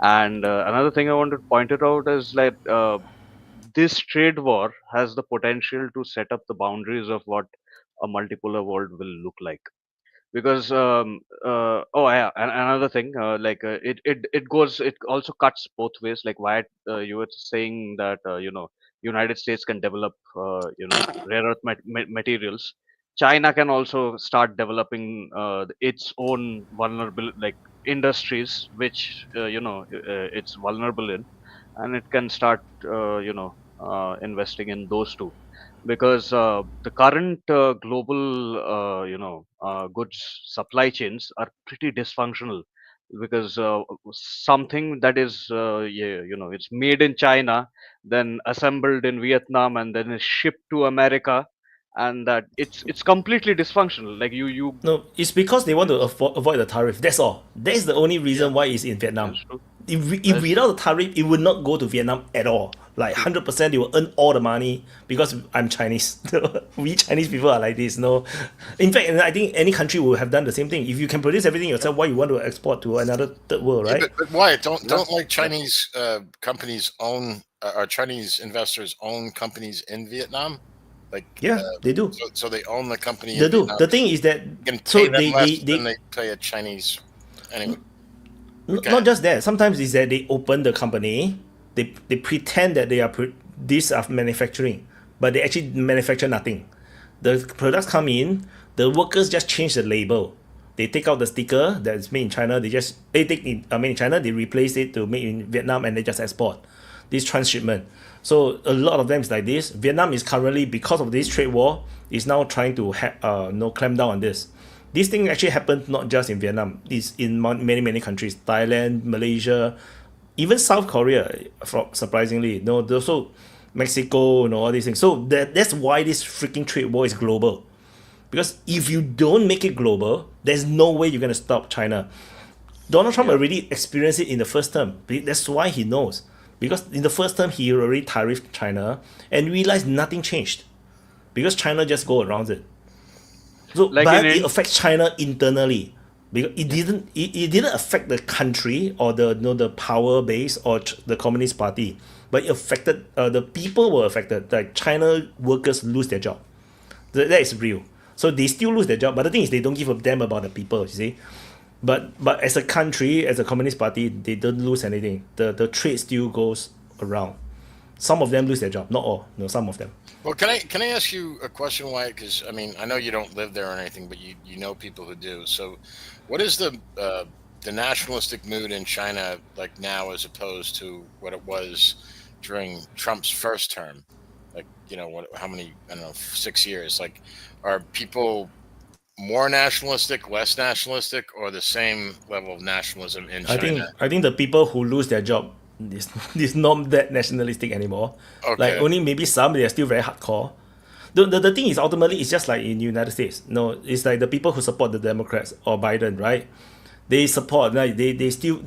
And another thing I wanted to point it out is like this trade war has the potential to set up the boundaries of what a multipolar world will look like. Because oh yeah, and another thing, it also cuts both ways. Like why you were saying that United States can develop rare earth materials. China can also start developing its own vulnerable like industries, which it's vulnerable in, and it can start investing in those two. because the current global goods supply chains are pretty dysfunctional, because something that is it's made in China, then assembled in Vietnam, and then is shipped to America, and that it's completely dysfunctional. Like you No, it's because they want to avoid the tariff. That's all. That is the only reason why it's in Vietnam. That's true. If without the tariff, it would not go to Vietnam at all. Like 100%, they will earn all the money because I'm Chinese. We Chinese people are like this. No, in fact, and I think any country will have done the same thing. If you can produce everything yourself, why you want to export to another third world, right? But Wyatt, don't like Chinese companies own or Chinese investors own companies in Vietnam? Like Yeah, they do. so they own the company. They in do. Vietnam. The thing is that You can so pay them they less than they pay a Chinese. Anyway, okay. Not just that. Sometimes it's that they open the company, they pretend that they are these are manufacturing, but they actually manufacture nothing. The products come in, the workers just change the label. They take out the sticker that's made in China. They take in made in China. They replace it to made in Vietnam, and they just export. This transshipment. So a lot of them is like this. Vietnam is currently, because of this trade war, is now trying to clamp down on this. This thing actually happened not just in Vietnam. It's in many countries. Thailand, Malaysia, even South Korea, surprisingly. Also Mexico, all these things. So that's why this freaking trade war is global. Because if you don't make it global, there's no way you're going to stop China. Donald Trump already experienced it in the first term. That's why he knows. Because in the first term, he already tariffed China and realized nothing changed. Because China just go around it. So, Like but in it affects China internally. Because it didn't affect the country or the power base or the Communist Party. But it affected, the people were affected. Like China workers lose their job. That is real. So they still lose their job. But the thing is, they don't give a damn about the people, you see. But as a country, as a Communist Party, they don't lose anything. The trade still goes around. Some of them lose their job, not all. No, some of them. Well, can I ask you a question, Wyatt? Because I mean, I know you don't live there or anything, but you know people who do. So, what is the nationalistic mood in China like now, as opposed to what it was during Trump's first term? Like, how many? I don't know, 6 years. Like, are people more nationalistic, less nationalistic, or the same level of nationalism in China? I think the people who lose their job is not that nationalistic anymore. Okay. Like only maybe some, they are still very hardcore. The thing is, ultimately, it's just like in the United States. No, it's like the people who support the Democrats or Biden, right? They support, like they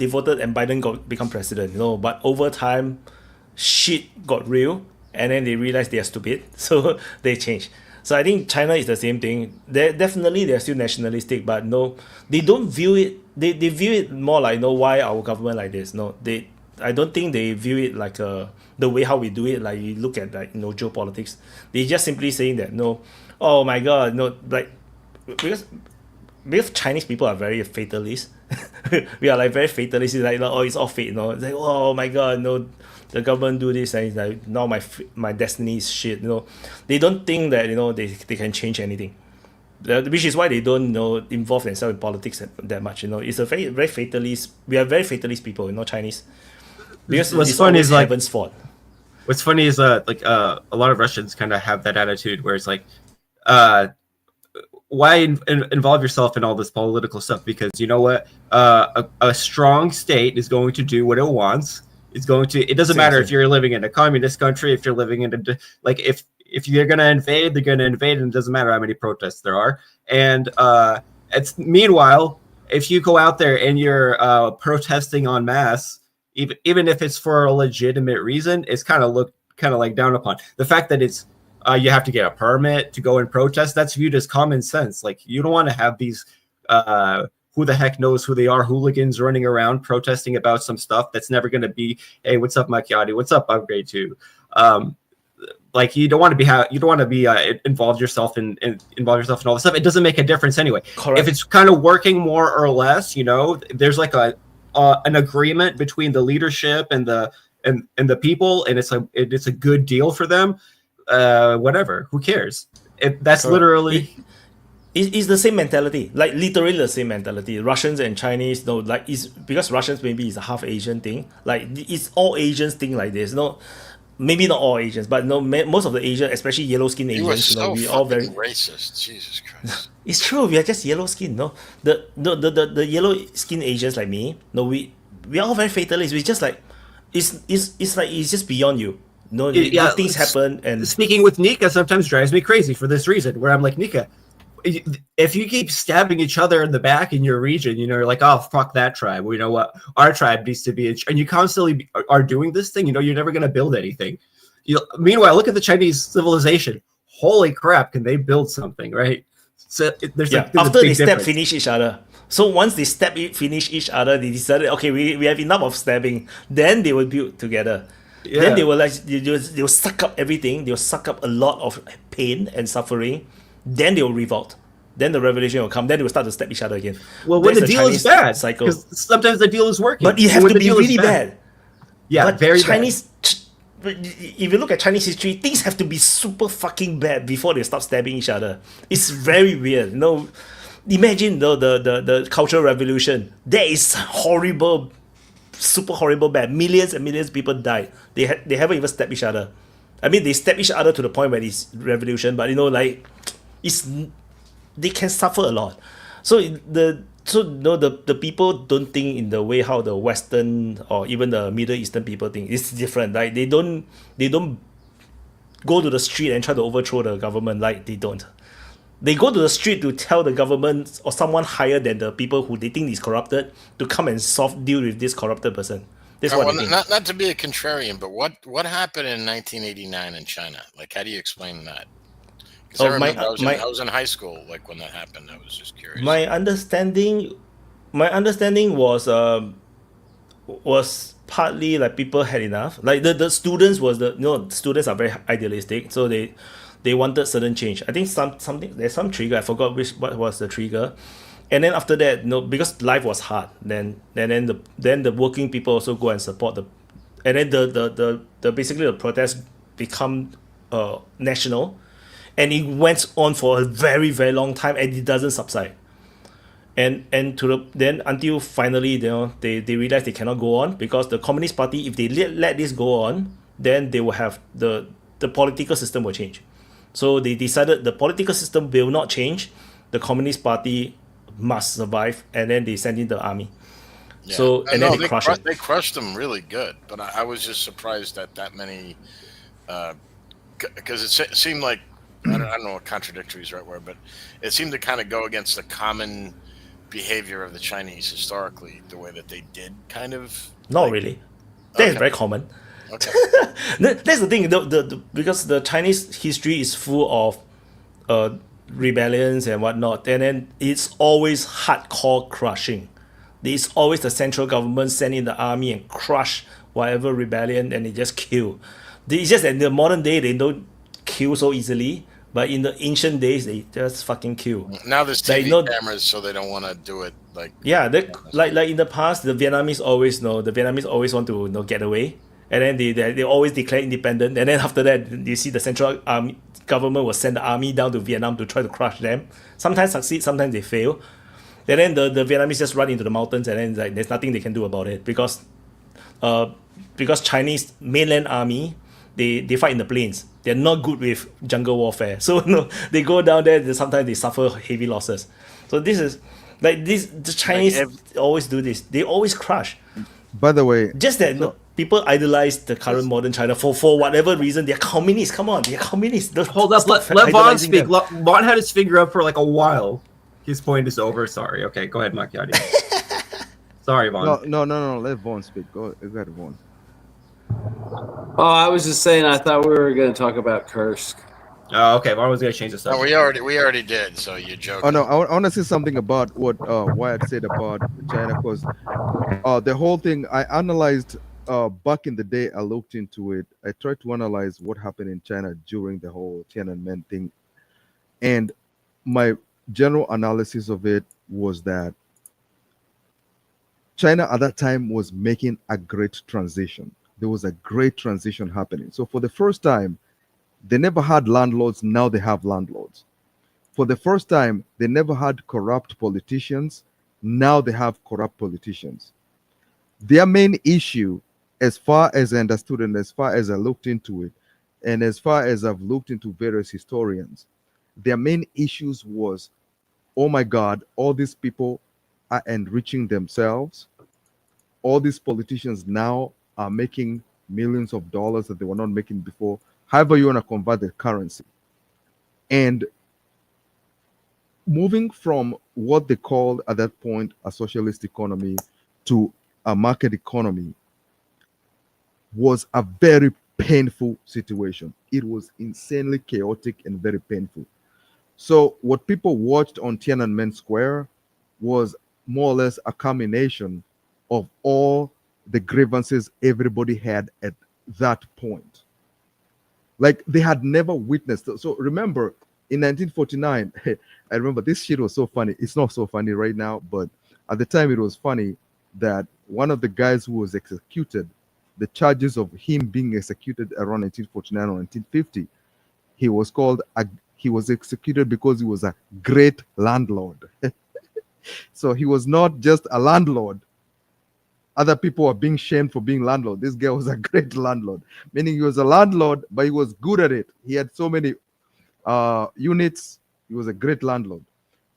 voted and Biden become president. But over time, shit got real, and then they realized they are stupid, so they changed. So I think China is the same thing. They're still nationalistic, but no, they don't view it. They view it more like, why our government like this? No, I don't think they view it like the way how we do it. Like you look at geopolitics, they just simply saying that oh my god, like because Chinese people are very fatalist. We are like very fatalist. It's like, it's all fate. It's like, oh my god, the government do this, and it's like now my destiny is shit. They don't think that they can change anything. Which is why they don't involve themselves in politics that much. It's a very very fatalist. We are very fatalist people. Chinese. Because what's it's funny is like heaven's fault. What's funny is a lot of Russians kind of have that attitude where it's like, why involve yourself in all this political stuff? Because you know what, a strong state is going to do what it wants. It's going to. It doesn't matter if you're living in a communist country, if you're living in if you're going to invade, they're going to invade, and it doesn't matter how many protests there are. And meanwhile, if you go out there and you're protesting en masse, even if it's for a legitimate reason, it's kind of like down upon. The fact that it's you have to get a permit to go and protest, that's viewed as common sense. Like, you don't want to have these who the heck knows who they are hooligans running around protesting about some stuff that's never going to be, hey, what's up, Macchiati? What's up, Upgrade 2? Like, you don't want to be involve yourself in all this stuff. It doesn't make a difference anyway. Correct. If it's kind of working more or less, there's like an agreement between the leadership and the people, and it's a good deal for them. Whatever, who cares? That's Correct. Literally. It's the same mentality, like literally the same mentality. Russians and Chinese, it's because Russians maybe is a half Asian thing. Like, it's all Asians thing like this. maybe not all Asians, but no, most of the Asian, especially yellow skin You were Asians, so we all very. fucking racist. Jesus Christ. It's true. We are just yellow skin. No, the yellow skin Asians like me. No, we are all very fatalist. We just like, it's like it's just beyond you. No, Yeah, things happen, and speaking with Nika sometimes drives me crazy for this reason, where I'm like, Nika, if you keep stabbing each other in the back in your region, you know, you're like, oh, fuck that tribe. Well, you know what? Our tribe needs to be, and you constantly are doing this thing, you know, you're never going to build anything. Meanwhile, look at the Chinese civilization. Holy crap, can they build something, right? So there's after they finish each other. So once they finish each other, they decided, okay, we have enough of stabbing. Then they will build together. Yeah. Then they will they'll suck up everything. They'll suck up a lot of pain and suffering. Then they will revolt. Then the revolution will come. Then they will start to stab each other again. Well, when That's the deal Chinese is bad, cycle. because sometimes the deal is working. But you have When to the be deal is really bad. Yeah, but very Chinese. If you look at Chinese history, things have to be super fucking bad before they stop stabbing each other. It's very weird. No, imagine the Cultural Revolution. That is horrible, super horrible bad. Millions and millions of people died. They haven't even stabbed each other. I mean, they stab each other to the point where it's revolution. But you know, like, they can suffer a lot. So the people don't think in the way how the Western or even the Middle Eastern people think. It's different. Like they don't go to the street and try to overthrow the government. Like they don't. They go to the street to tell the government or someone higher than the people who they think is corrupted to come and deal with this corrupted person. That's what they think. Not to be a contrarian, but what happened in 1989 in China? Like, how do you explain that? Because I remember I was in high school, like when that happened. I was just curious. My understanding was partly like people had enough. Like the students students are very idealistic, so they wanted certain change. I think there's some trigger. I forgot what was the trigger. And then after that, because life was hard, then the working people also go and support and then the basically the protest become national. And it went on for a very, very long time, and it doesn't subside. And then until finally, they realize they cannot go on, because the Communist Party, if they let this go on, then they will have the political system will change. So they decided the political system will not change. The Communist Party must survive, and then they sent in the army. Yeah. So and then they crushed it. They crushed them really good, but I was just surprised that many, because it seemed like. I don't know what contradictory is the right word, but it seemed to kind of go against the common behavior of the Chinese historically, the way that they did kind of. Not really. That is very common. Okay. That's the thing, because the Chinese history is full of rebellions and whatnot, and then it's always hardcore crushing. It's always the central government sending the army and crush whatever rebellion, and they just kill. It's just that in the modern day, they don't kill so easily, but in the ancient days they just fucking kill. Now there's TV cameras, so they don't want to do it like. Yeah, like in the past, the Vietnamese always want to get away, and then they always declare independent, and then after that you see the central army government will send the army down to Vietnam to try to crush them. Sometimes succeed, sometimes they fail, and then the Vietnamese just run into the mountains, and then like there's nothing they can do about it, because Chinese mainland army, they fight in the plains. They're not good with jungle warfare. So they go down there, sometimes they suffer heavy losses. So this is like the Chinese always do this. They always crush. By the way, just that people idolize the current modern China for whatever reason. They're communists. Come on, they're communists. Hold up, let Vaughn speak. Vaughn had his finger up for like a while. His point is over. Sorry. Okay, go ahead, Macchiati. Sorry, Vaughn. No. Let Vaughn speak. Go ahead, Vaughn. Oh, I was just saying. I thought we were going to talk about Kursk. Oh, okay. Vaughn was going to change the subject. No, we already did. So you're joking. Oh no, I want to say something about what Wyatt said about China, because the whole thing I analyzed back in the day. I looked into it. I tried to analyze what happened in China during the whole Tiananmen thing, and my general analysis of it was that China at that time was making a great transition. There was a great transition happening. So for the first time, they never had landlords. Now they have landlords. For the first time, they never had corrupt politicians. Now they have corrupt politicians. Their main issue as far as I understood and as far as I looked into it, and as far as I've looked into various historians, their main issues was, oh my God, all these people are enriching themselves. All these politicians now are making millions of dollars that they were not making before. However you want to convert the currency. And moving from what they called at that point a socialist economy to a market economy was a very painful situation. It was insanely chaotic and very painful. So what people watched on Tiananmen Square was more or less a culmination of all the grievances everybody had at that point. Like they had never witnessed. So remember, in 1949, I remember this shit was so funny. It's not so funny right now, but at the time it was funny that one of the guys who was executed, the charges of him being executed around 1949 or 1950, he was executed because he was a great landlord. So he was not just a landlord. Other people were being shamed for being landlord. This guy was a great landlord, meaning he was a landlord, but he was good at it. He had so many units. He was a great landlord.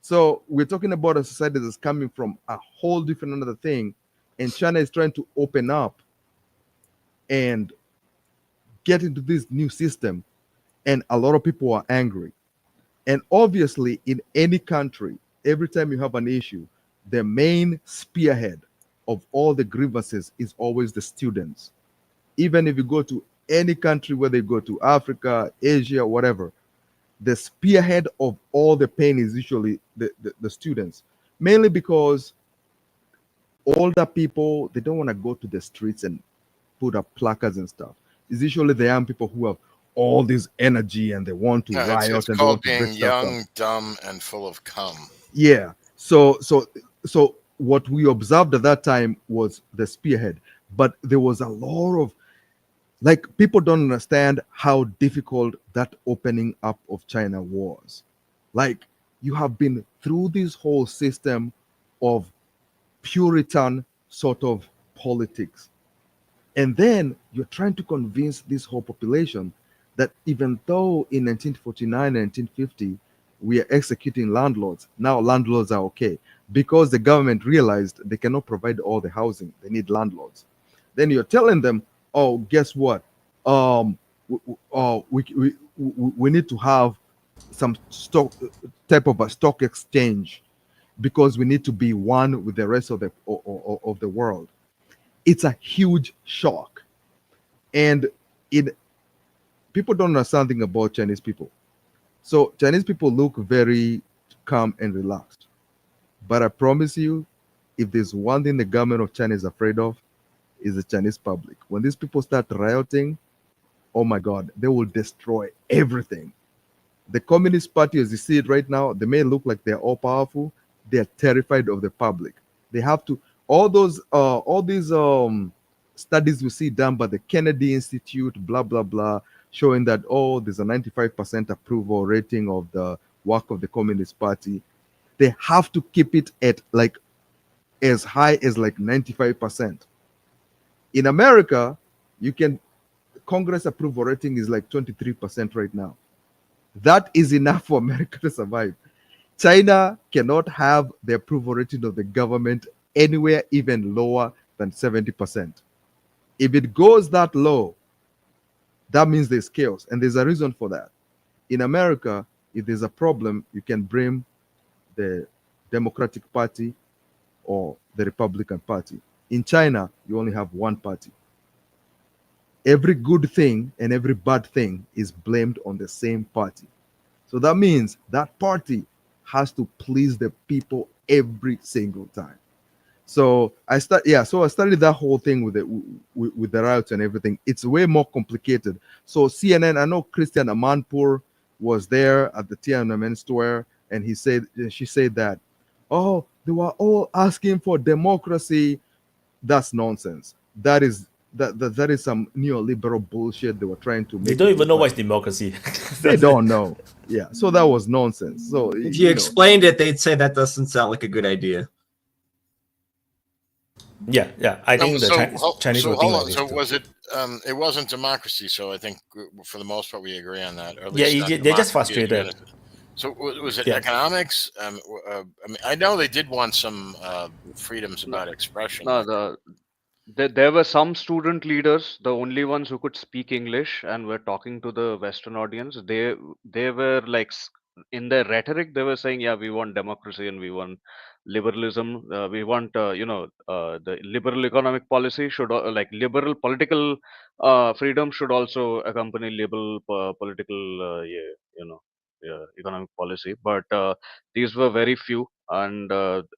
So we're talking about a society that's coming from a whole different another thing, and China is trying to open up and get into this new system, and a lot of people are angry. And obviously, in any country, every time you have an issue, the main spearhead of all the grievances is always the students. Even if you go to any country, whether you go to Africa, Asia, whatever, the spearhead of all the pain is usually the students, mainly because older people, they don't want to go to the streets and put up placards and stuff. It's usually the young people who have all this energy and they want to riot It's and they called want to break being stuff young, up. dumb, and full of cum. Yeah. So what we observed at that time was the spearhead, but there was a lot of, like, people don't understand how difficult that opening up of China was. Like, you have been through this whole system of Puritan sort of politics. And then you're trying to convince this whole population that even though in 1949 and 1950 we are executing landlords, now landlords are okay because the government realized they cannot provide all the housing. They need landlords. Then you're telling them, oh, guess what? We need to have some stock type of a stock exchange because we need to be one with the rest of the world. It's a huge shock, and people don't know something about Chinese people. So Chinese people look very calm and relaxed, but I promise you, if there's one thing the government of China is afraid of, is the Chinese public. When these people start rioting, oh my God, they will destroy everything. The Communist Party, as you see it right now, they may look like they're all powerful. They're terrified of the public. They have to. All these studies we see done by the Kennedy Institute, blah blah blah, showing that there's a 95% approval rating of the work of the Communist Party. They have to keep it at like as high as like 95%. In America, Congress approval rating is like 23% right now. That is enough for America to survive. China cannot have the approval rating of the government anywhere even lower than 70%. If it goes that low, that means there's chaos, and there's a reason for that. In America, if there's a problem, you can blame the Democratic Party or the Republican Party. In China, you only have one party. Every good thing and every bad thing is blamed on the same party. So that means that party has to please the people every single time. So I studied that whole thing with the riots and everything. It's way more complicated. So CNN, I know Christian Amanpour was there at the Tiananmen Square, and she said that, oh, they were all asking for democracy. That's nonsense. That is some neoliberal bullshit they were trying to make. They don't even know what's democracy. They don't know. Yeah, so that was nonsense. So if you explained it, they'd say that doesn't sound like a good idea. Yeah. I think the Chinese so will think hold like on. this So too. was it? It wasn't democracy. So I think for the most part we agree on that. Or at Yeah, least not they're just democracy as we frustrated. understand. So was it Yeah. economics? I mean, I know they did want some freedoms about expression. No, there were some student leaders, the only ones who could speak English and were talking to the Western audience. They were like in their rhetoric, they were saying, "Yeah, we want democracy and we want liberalism. We want, the liberal economic policy should like liberal political freedom should also accompany liberal political, economic policy." But these were very few, and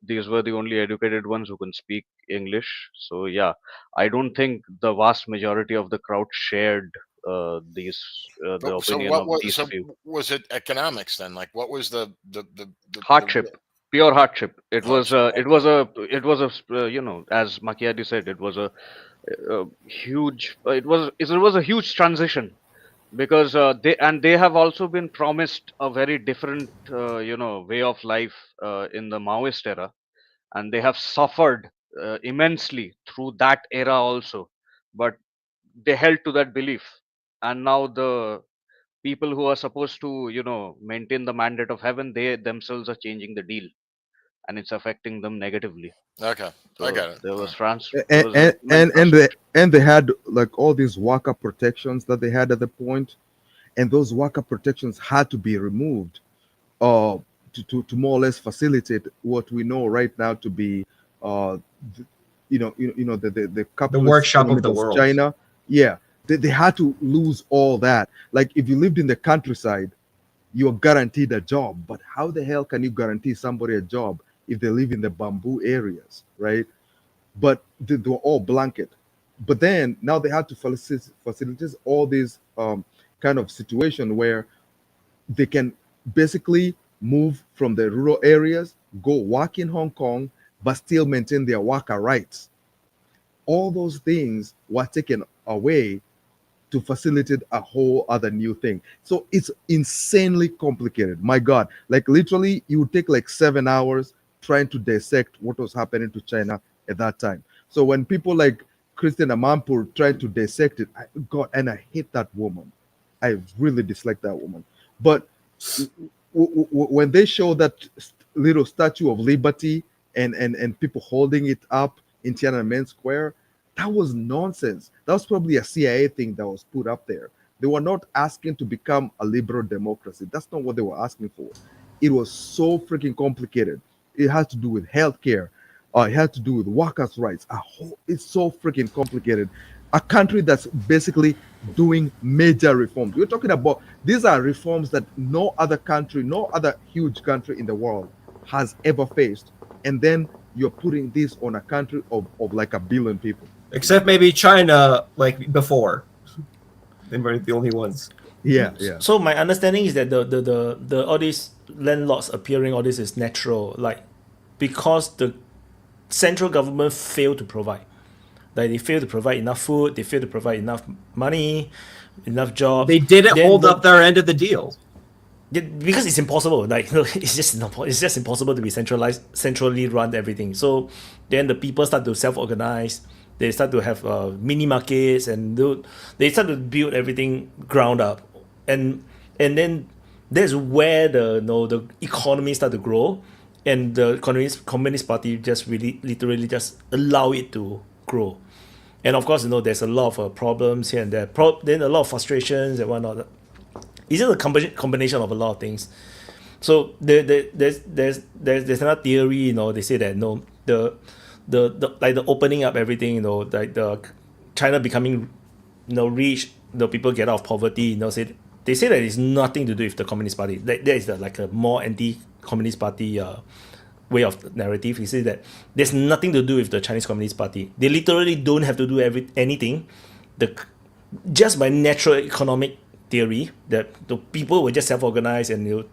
these were the only educated ones who can speak English. So yeah, I don't think the vast majority of the crowd shared the So opinion what of was these so few. was it economics then? Like what was the Hardship, pure hardship. It was hardship? it was a it was a as Macchiati said, it was a huge it was a huge transition, because they have also been promised a very different way of life in the Maoist era, and they have suffered immensely through that era also, but they held to that belief. And now the people who are supposed to maintain the mandate of heaven, they themselves are changing the deal, and it's affecting them negatively. Okay, I So got it. there was a immense And they had like all these waka protections that they had at the point, and those waka protections had to be removed uh to more or less facilitate what we know right now to be uh th- the capitalist workshop economy of the that's world. China. Yeah, they had to lose all that. Like if you lived in the countryside, you're guaranteed a job, but how the hell can you guarantee somebody a job if they live in the bamboo areas, right? But they were all blanket. But then now they had to facilitate all these kind of situation where they can basically move from the rural areas, go work in Hong Kong, but still maintain their worker rights. All those things were taken away to facilitate a whole other new thing. So it's insanely complicated. My God, like literally, you would take like 7 hours trying to dissect what was happening to China at that time. So when people like Christian Amanpour tried to dissect it, God, and I hate that woman. I really dislike that woman. But when they show that little Statue of Liberty and people holding it up in Tiananmen Square, that was nonsense. That was probably a CIA thing that was put up there. They were not asking to become a liberal democracy. That's not what they were asking for. It was so freaking complicated. It had to do with healthcare. It had to do with workers' rights. It's so freaking complicated. A country that's basically doing major reforms. We're talking about these are reforms that no other country, no other huge country in the world has ever faced. And then you're putting this on a country of like 1 billion people. Except maybe China, like before. They were the only ones. Yeah. So my understanding is that the all these landlords appearing, all this is natural, like because the central government failed to provide. Like they failed to provide enough food, they failed to provide enough money, enough jobs. They didn't hold up their end of the deal. Because it's impossible. Like it's just impossible to be centrally run everything. So then the people start to self-organize. They start to have mini markets, and they start to build everything ground up, and then that's where the economy start to grow, and the Communist Party just really literally just allow it to grow. And of course, there's a lot of problems here and there. Then a lot of frustrations and whatnot. It's just a combination of a lot of things. So there's another theory. They say that the like the opening up everything. Like the China becoming rich. The people get out of poverty. They say that it's nothing to do with the Communist Party. That is like a more anti-Communist Party way of narrative. He says that there's nothing to do with the Chinese Communist Party. They literally don't have to do anything. Just by natural economic theory, that the people will just self-organize and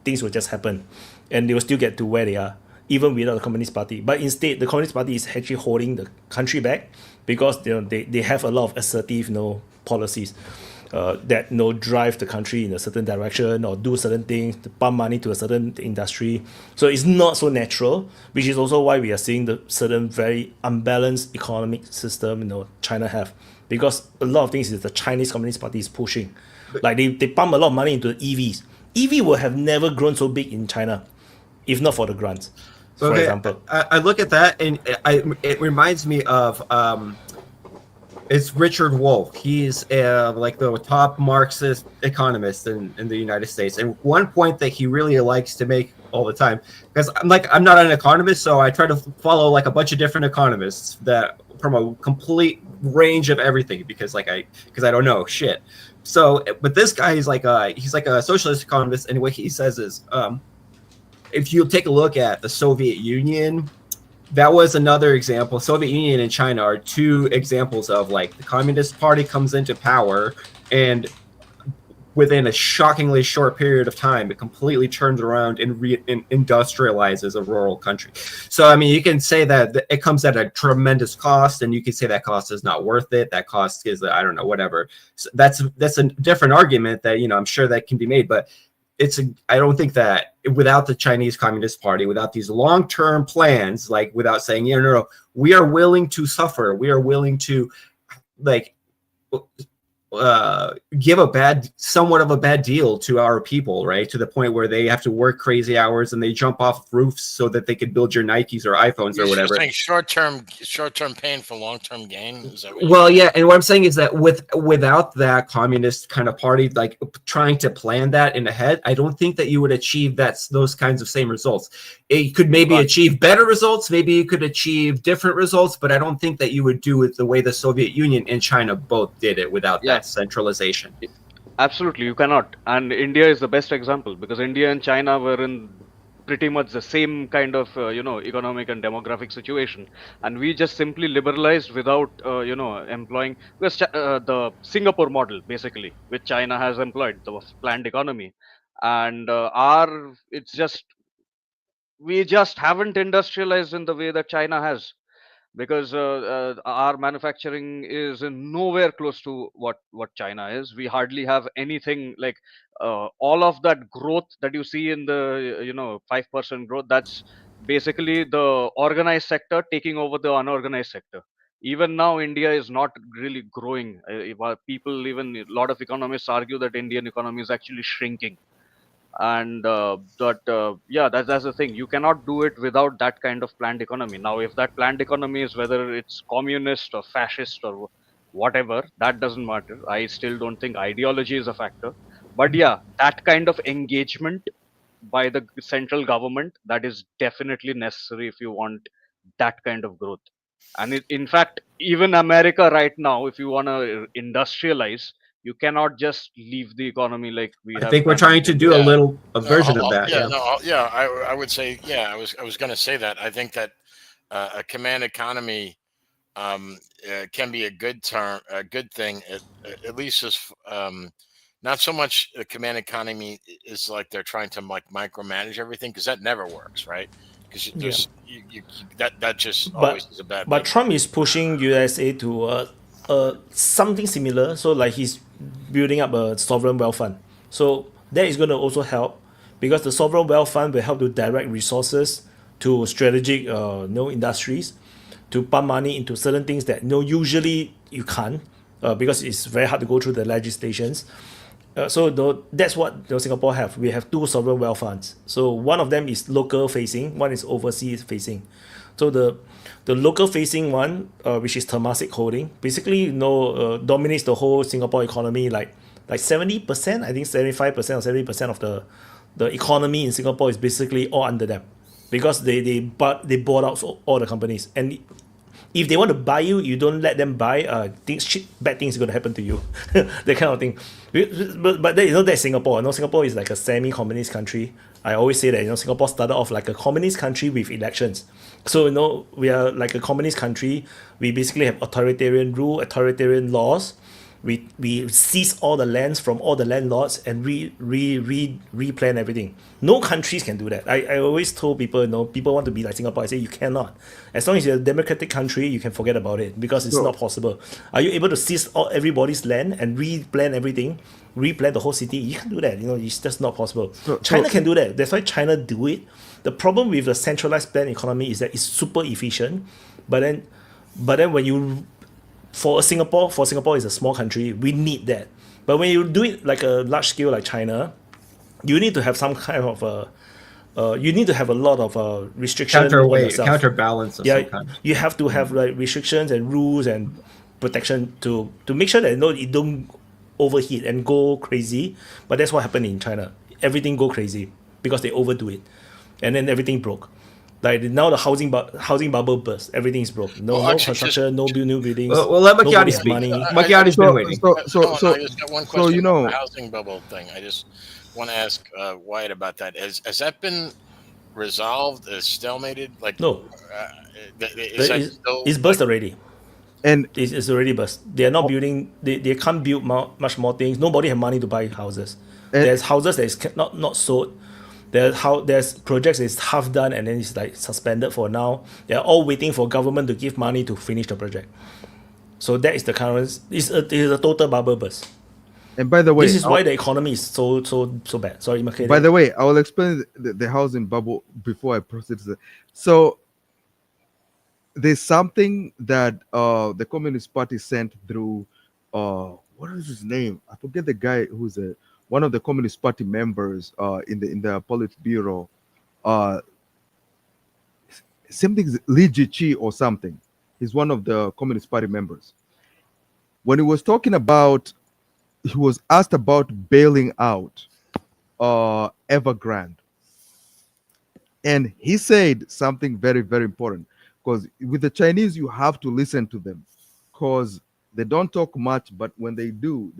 things will just happen, and they will still get to where they are even without the Communist Party. But instead, the Communist Party is actually holding the country back because they have a lot of assertive policies. that drive the country in a certain direction or do certain things to pump money to a certain industry. So it's not so natural, which is also why we are seeing the certain very unbalanced economic system China have, because a lot of things is the Chinese Communist Party is pushing. Like they pump a lot of money into EVs. EV would have never grown so big in China if not for the grants, for example. I look at that and it reminds me of it's Richard Wolff. He's like the top Marxist economist in the United States. And one point that he really likes to make all the time, because I'm not an economist, so I try to follow like a bunch of different economists that from a complete range of everything, because I don't know shit. So, but this guy is he's like a socialist economist, and what he says is, if you take a look at the Soviet Union, that was another example. Soviet Union and China are two examples of like the Communist Party comes into power and within a shockingly short period of time, it completely turns around and industrializes a rural country. So, I mean, you can say that it comes at a tremendous cost, and you can say that cost is not worth it. That cost is, I don't know, whatever. So that's a different argument that, I'm sure that can be made, but I don't think that without the Chinese Communist Party, without these long-term plans, like without saying, no, we are willing to suffer. We are willing to give somewhat of a bad deal to our people, right? To the point where they have to work crazy hours and they jump off roofs so that they could build your Nikes or iPhones or whatever. Saying short-term pain for long-term gain. Is that Yeah, and what I'm saying is that without that communist kind of party, like trying to plan that in ahead, I don't think that you would achieve those kinds of same results. It could maybe achieve better results, maybe you could achieve different results, but I don't think that you would do it the way the Soviet Union and China both did it without that centralization. Absolutely, you cannot. And India is the best example, because India and China were in pretty much the same kind of economic and demographic situation, and we just simply liberalized without employing the Singapore model, basically, which China has employed, the planned economy. And we just haven't industrialized in the way that China has, because our manufacturing is nowhere close to what China is. We hardly have anything like all of that growth that you see in the 5% growth. That's basically the organized sector taking over the unorganized sector. Even now, India is not really growing. Even a lot of economists argue that Indian economy is actually shrinking. And that's the thing. You cannot do it without that kind of planned economy. Now, if that planned economy is whether it's communist or fascist or whatever, that doesn't matter. I still don't think ideology is a factor. But yeah, that kind of engagement by the central government, that is definitely necessary if you want that kind of growth. And in fact, even America right now, if you want to industrialize, you cannot just leave the economy like we have. I think we're trying to do a version of that. I would say, I was going to say that. I think that a command economy can be a good thing, at least as not so much a command economy is like they're trying to micromanage everything, because that never works, right? Because that just always is a bad thing. But Trump is pushing USA to something similar. So like he's building up a sovereign wealth fund. So that is going to also help, because the sovereign wealth fund will help to direct resources to strategic industries, to pump money into certain things that usually you can't, because it's very hard to go through the legislations. That's what Singapore have. We have two sovereign wealth funds. So one of them is local facing, one is overseas facing. So the local facing one, which is Temasek Holding, basically dominates the whole Singapore economy, like 70%, I think 75% or 70% of the economy in Singapore is basically all under them, because they bought out all the companies. And if they want to buy you, you don't let them buy, bad things are going to happen to you. That kind of thing. But that's Singapore. Singapore is like a semi-communist country. I always say that Singapore started off like a communist country with elections. So we are like a communist country. We basically have authoritarian rule, authoritarian laws, we seize all the lands from all the landlords and replan everything. No countries can do that. I always told people, people want to be like Singapore. I say you cannot. As long as you're a democratic country, you can forget about it because it's not possible. Are you able to seize everybody's land and replan everything, replan the whole city? You can do that. It's just not possible. China can do that. That's why China do it. The problem with the centralized plan economy is that it's super efficient, but then when you for Singapore is a small country, we need that. But when you do it like a large scale like China, you need to have some kind of you need to have a lot of restrictions on yourself. Counterbalance of some kind. You have to have like restrictions and rules and protection to make sure that it don't overheat and go crazy. But that's what happened in China. Everything go crazy because they overdo it, and then everything broke. Like now the housing bubble burst. Everything is broke. No construction, no new buildings. Well, let Macchiati speak. Macchiati's been waiting. I just got one question on the housing bubble thing. I just want to ask Wyatt about that. Has that been resolved? Stalemated? Like no, it's burst already. And it's already burst. They are not building. They can't build much more things. Nobody have money to buy houses. There's houses that is not sold. There's projects that is half done and then it's like suspended for now. They're all waiting for government to give money to finish the project. So that is the current. It's a total bubble burst. And by the way, this is why the economy is so bad. Sorry, Makeda. By the way, I will explain the housing bubble before I proceed. So there's something that the Communist Party sent through. What is his name? I forget the guy who's one of the Communist Party members in the Politburo. Something Li Jiqi or something. He's one of the Communist Party members. When he was talking about, he was asked about bailing out Evergrande. And he said something very, very important. Because with the Chinese, you have to listen to them. Because they don't talk much, but when they do,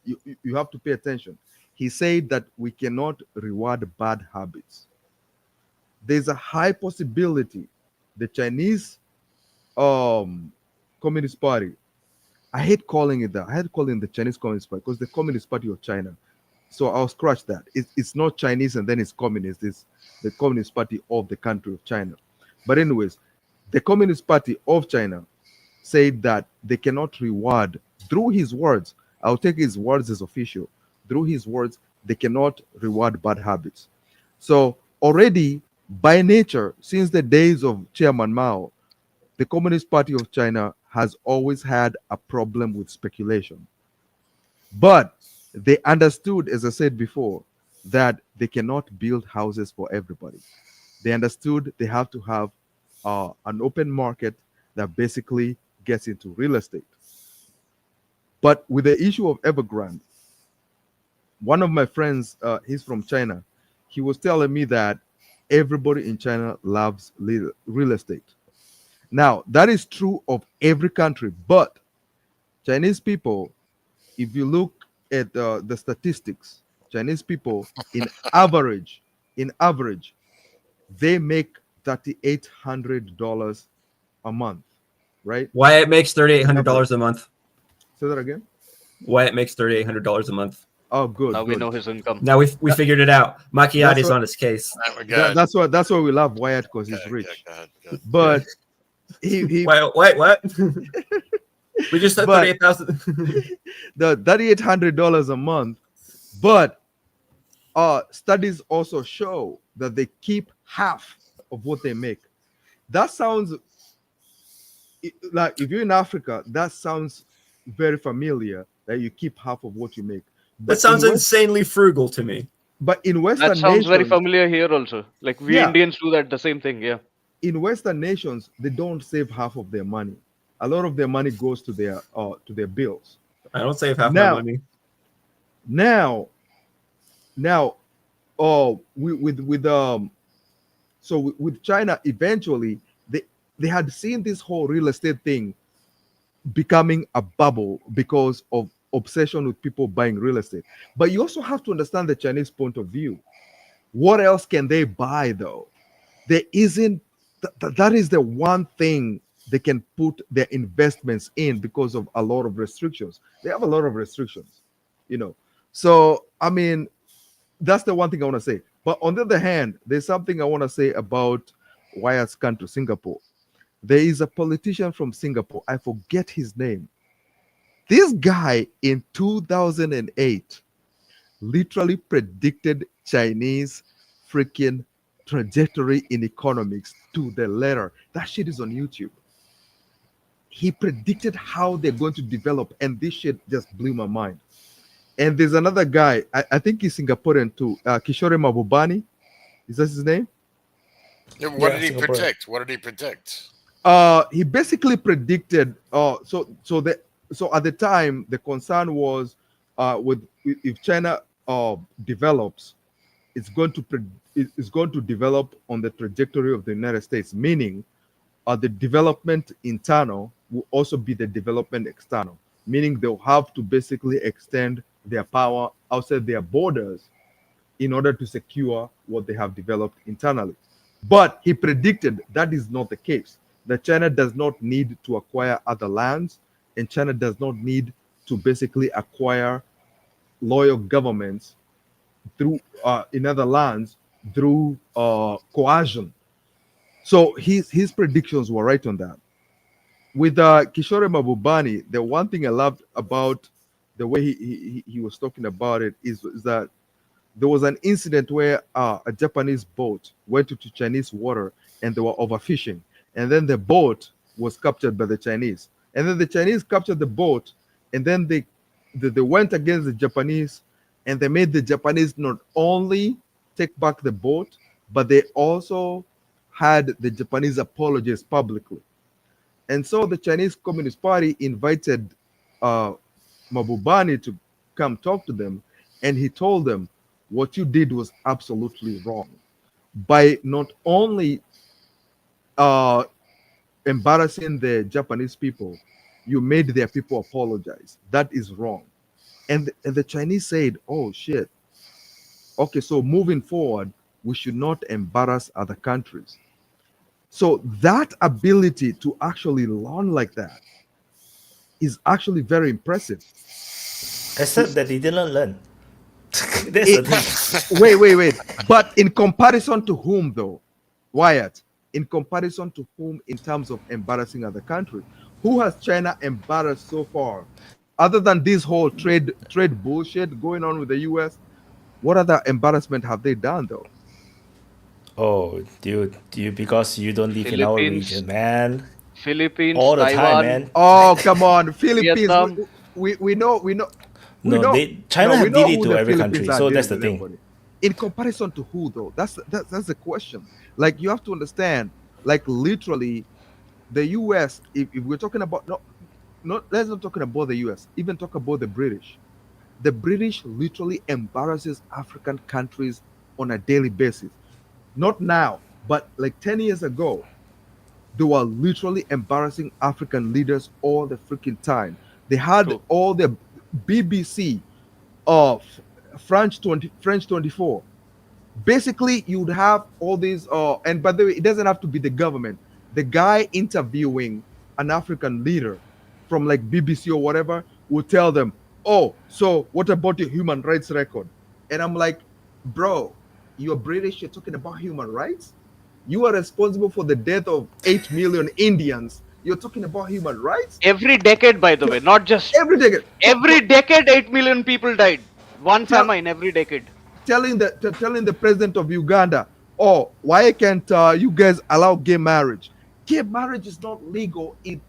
you have to pay attention. He said that we cannot reward bad habits. There's a high possibility the Chinese Communist Party, I hate calling it that. I hate calling the Chinese Communist Party because the Communist Party of China. So I'll scratch that. It's not Chinese and then it's communist. It's the Communist Party of the country of China. But anyways, the Communist Party of China said that they cannot reward, through his words, I'll take his words as official, through his words, they cannot reward bad habits. So already, by nature, since the days of Chairman Mao, the Communist Party of China has always had a problem with speculation. But they understood, as I said before, that they cannot build houses for everybody. They understood they have to have an open market that basically gets into real estate. But with the issue of Evergrande, one of my friends, he's from China, he was telling me that everybody in China loves real estate. Now, that is true of every country, but Chinese people, if you look at the statistics, Chinese people, in average, they make $3,800 a month, right? Wyatt makes $3,800 a month. Say that again. Wyatt makes $3,800 a month. Oh, good. Now we good. know his income. Now we figured it out. Macchiati's on his case. That's why we love Wyatt, because he's rich. But he wait, what? We just said $38,000. The $3,800 a month, but studies also show that they keep half of what they make. That sounds like, if you're in Africa, that sounds very familiar, that you keep half of what you make. But that sounds insanely frugal to me. But in Western that sounds nations, very familiar here also. Like we Indians do that, the same thing. Yeah. In Western nations, they don't save half of their money. A lot of their money goes to their bills. I don't save half my money. Now, with China, eventually they had seen this whole real estate thing becoming a bubble because of obsession with people buying real estate. But you also have to understand the Chinese point of view. What else can they buy though? There isn't. That is the one thing they can put their investments in because of a lot of restrictions. They have a lot of restrictions, you know. So I mean, that's the one thing I want to say. But on the other hand, there's something I want to say about Wyatt's country, Singapore. There is a politician from Singapore. I forget his name. This guy in 2008 literally predicted Chinese freaking trajectory in economics to the letter. That shit is on YouTube. He predicted how they're going to develop, and this shit just blew my mind. And there's another guy, I think he's Singaporean too, Kishore Mabubani. Is that his name? Yeah, what did he predict? What did he predict? He basically predicted. So at the time, the concern was with if China develops, it's going to develop on the trajectory of the United States, meaning the development internal will also be the development external, meaning they'll have to basically extend their power outside their borders in order to secure what they have developed internally. But he predicted that is not the case, that China does not need to acquire other lands, and China does not need to basically acquire loyal governments through in other lands through coercion. So his predictions were right on that. With Kishore Mabubani, the one thing I loved about the way he was talking about it is that there was an incident where a Japanese boat went into Chinese water and they were overfishing, and then the boat was captured by the Chinese, and then the Chinese captured the boat, and then they went against the Japanese, and they made the Japanese not only take back the boat, but they also had the Japanese apologize publicly. And so the Chinese Communist Party invited Mabubani to come talk to them, and he told them, what you did was absolutely wrong. By not only embarrassing the Japanese people, you made their people apologize. That is wrong. And the Chinese said, oh shit. Okay, so moving forward, we should not embarrass other countries. So that ability to actually learn like that is actually very impressive. Except that he didn't learn. That's the thing. Wait. But in comparison to whom, though, Wyatt? In comparison to whom, in terms of embarrassing other countries? Who has China embarrassed so far? Other than this whole trade bullshit going on with the US, what other embarrassment have they done, though? Oh, dude, because you don't live in our region, man. Philippines, all the Taiwan, time, man. Oh, come on, Philippines. Vietnam. We know. China have did it who to the every Philippines country, are so dealing that's the with thing. everybody. In comparison to who, though? That's the question. Like, you have to understand, like, literally, the US, if we're talking about, let's not talking about the US, even talk about the British. The British literally embarrasses African countries on a daily basis. Not now, but like 10 years ago, they were literally embarrassing African leaders all the freaking time. They had all the BBC of French 24. Basically, you'd have all these, and by the way, it doesn't have to be the government. The guy interviewing an African leader from like BBC or whatever will tell them, oh, so what about your human rights record? And I'm like, bro, you're British, you're talking about human rights? You are responsible for the death of 8 million Indians. You're talking about human rights? Every decade, by the way, not just every decade. Every decade, 8 million people died. One famine every decade. Telling the president of Uganda, oh, why can't you guys allow gay marriage? Gay marriage is not legal in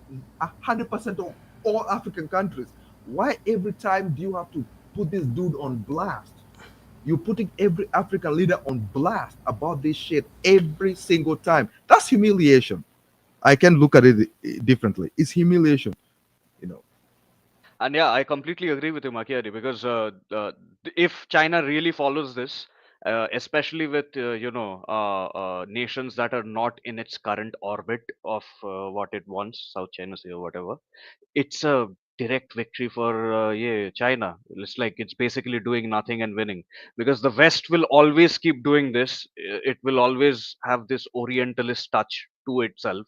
100% of all African countries. Why every time do you have to put this dude on blast? You're putting every African leader on blast about this shit every single time. That's humiliation. I can look at it differently. It's humiliation, you know. And yeah, I completely agree with you, Makiari, because if China really follows this, especially with nations that are not in its current orbit of what it wants, South China Sea or whatever, it's a direct victory for China. It's like it's basically doing nothing and winning, because the West will always keep doing this. It will always have this Orientalist touch to itself.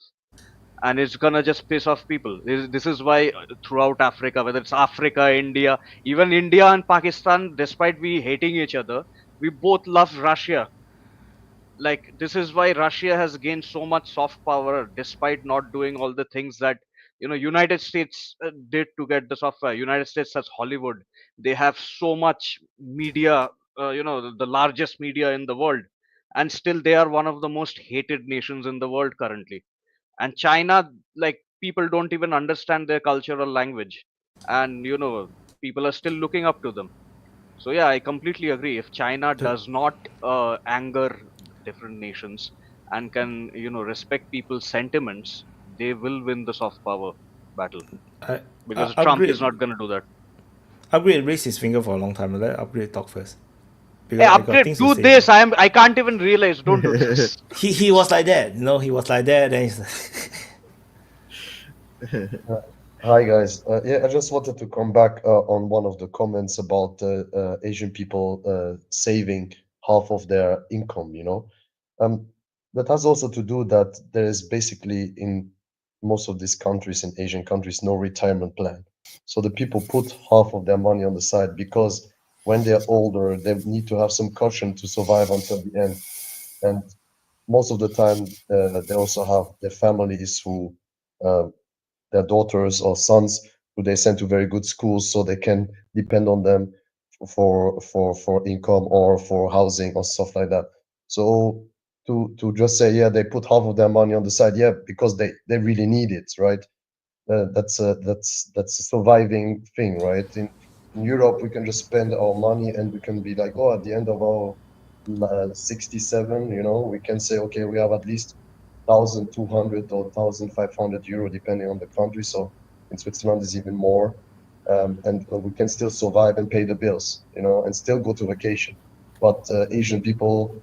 and it's gonna just piss off people. This is why throughout Africa, whether it's Africa, India, even India and Pakistan, despite we hating each other, we both love Russia. Like, this is why Russia has gained so much soft power despite not doing all the things that United States did to get the soft power. United States has Hollywood. They have so much media, the largest media in the world, and still they are one of the most hated nations in the world currently. And China, like, people don't even understand their cultural language, and people are still looking up to them. So yeah, I completely agree. If China does not anger different nations and can respect people's sentiments, they will win the soft power battle, because Trump is Upgrade. not going to do that. Upgrade raised his finger for a long time. Let Upgrade talk first. Hey, Because I got upgrade, things to do say. this. I can't even realize. Don't do this. He was like that. He was like that. Then he's Hi guys. Yeah, I just wanted to come back on one of the comments about Asian people saving half of their income. That has also to do that there is basically in most of these countries, in Asian countries, no retirement plan. So the people put half of their money on the side because when they're older, they need to have some cushion to survive until the end. And most of the time, they also have their families who their daughters or sons who they send to very good schools so they can depend on them for income or for housing or stuff like that. So to just say, yeah, they put half of their money on the side, yeah, because they really need it, right? That's a surviving thing, right? In Europe, we can just spend our money and we can be like, oh, at the end of our 67, we can say, okay, we have at least 1,200 or 1,500 euro, depending on the country. So in Switzerland is even more, and we can still survive and pay the bills, and still go to vacation. But Asian people,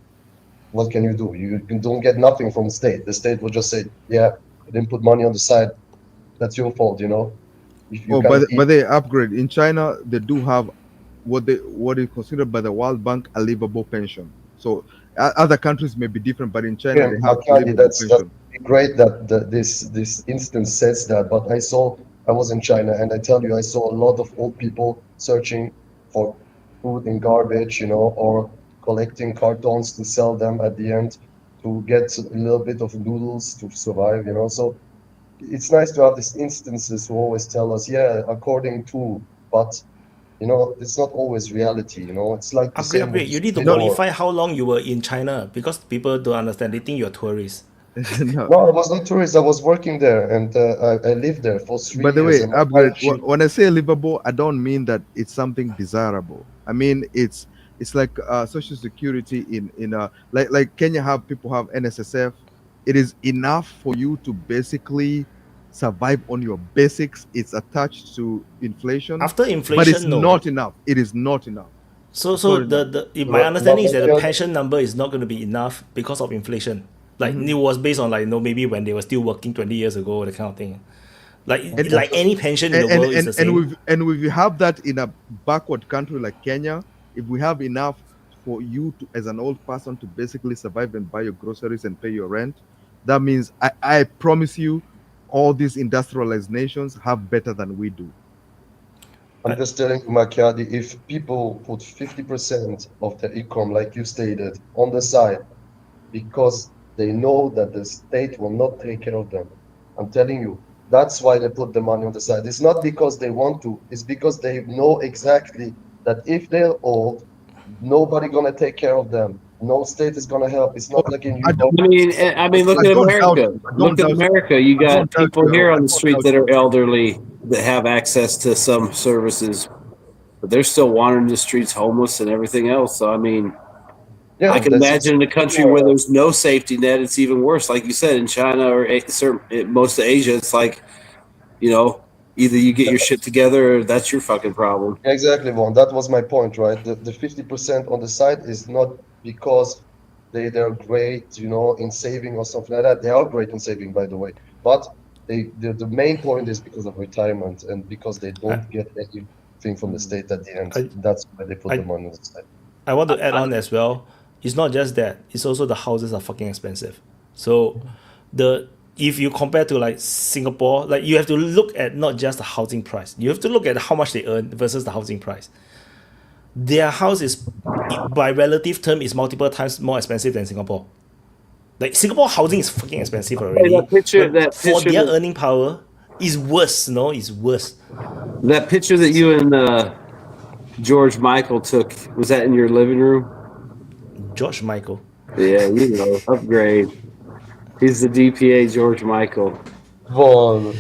what can you do? You don't get nothing from the state. The state will just say, yeah, you didn't put money on the side. That's your fault, If you but they upgrade in China. They do have what is considered by the World Bank a livable pension. So other countries may be different, but in China they have a livable that's pension. great that this instance says that. But I was in China, and I tell you, I saw a lot of old people searching for food in garbage, or collecting cartons to sell them at the end to get a little bit of noodles to survive, So it's nice to have these instances who always tell us, yeah, according to, but it's not always reality. It's like the same with You need to war. qualify how long you were in China, because people don't understand. They think you're tourists. No, I was not tourist. I was working there, and I lived there for 3 By the years. way, and upgrade. When I say livable, I don't mean that it's something desirable. I mean it's like social security in like Kenya have people have NSSF. It is enough for you to basically survive on your basics. It's attached to inflation. After but it's inflation, no. not enough. It is not enough. So It's not enough. my understanding is that the pension number is not going to be enough because of inflation. Like it was based on maybe when they were still working 20 years ago, that kind of thing. Like any pension in the world is the same. And if you have that in a backward country like Kenya, if we have enough for you to, as an old person, to basically survive and buy your groceries and pay your rent, that means I promise you, all these industrialized nations have better than we do. I'm just telling you, Macchiati, if people put 50% of their income, like you stated, on the side, because they know that the state will not take care of them, I'm telling you, that's why they put the money on the side. It's not because they want to, it's because they know exactly that if they're old, nobody gonna take care of them. No state is gonna help. It's not like in Europe. I mean, look at America. Look at America. You got people here on the street that are elderly that have access to some services, but they're still wandering the streets, homeless and everything else. So I mean, I can imagine in a country where there's no safety net, it's even worse. Like you said, in China or most of Asia, it's like, either you get your shit together or that's your fucking problem. Exactly, Vaughn. That was my point, right? The 50% on the side is not because they're great, in saving or something like that. They are great in saving, by the way. But the main point is because of retirement and because they don't get anything from the state at the end. That's why they put the money on the side. I want to add on as well. It's not just that. It's also the houses are fucking expensive. So the if you compare to like Singapore, like you have to look at not just the housing price. You have to look at how much they earn versus the housing price. Their house is, by relative term, is multiple times more expensive than Singapore. Like Singapore housing is fucking expensive already. Hey, that for picture their that- earning power, is worse. No, it's worse. That picture that you and George Michael took, was that in your living room? George Michael. Yeah, you know, upgrade. He's the DPA George Michael. Come on, man.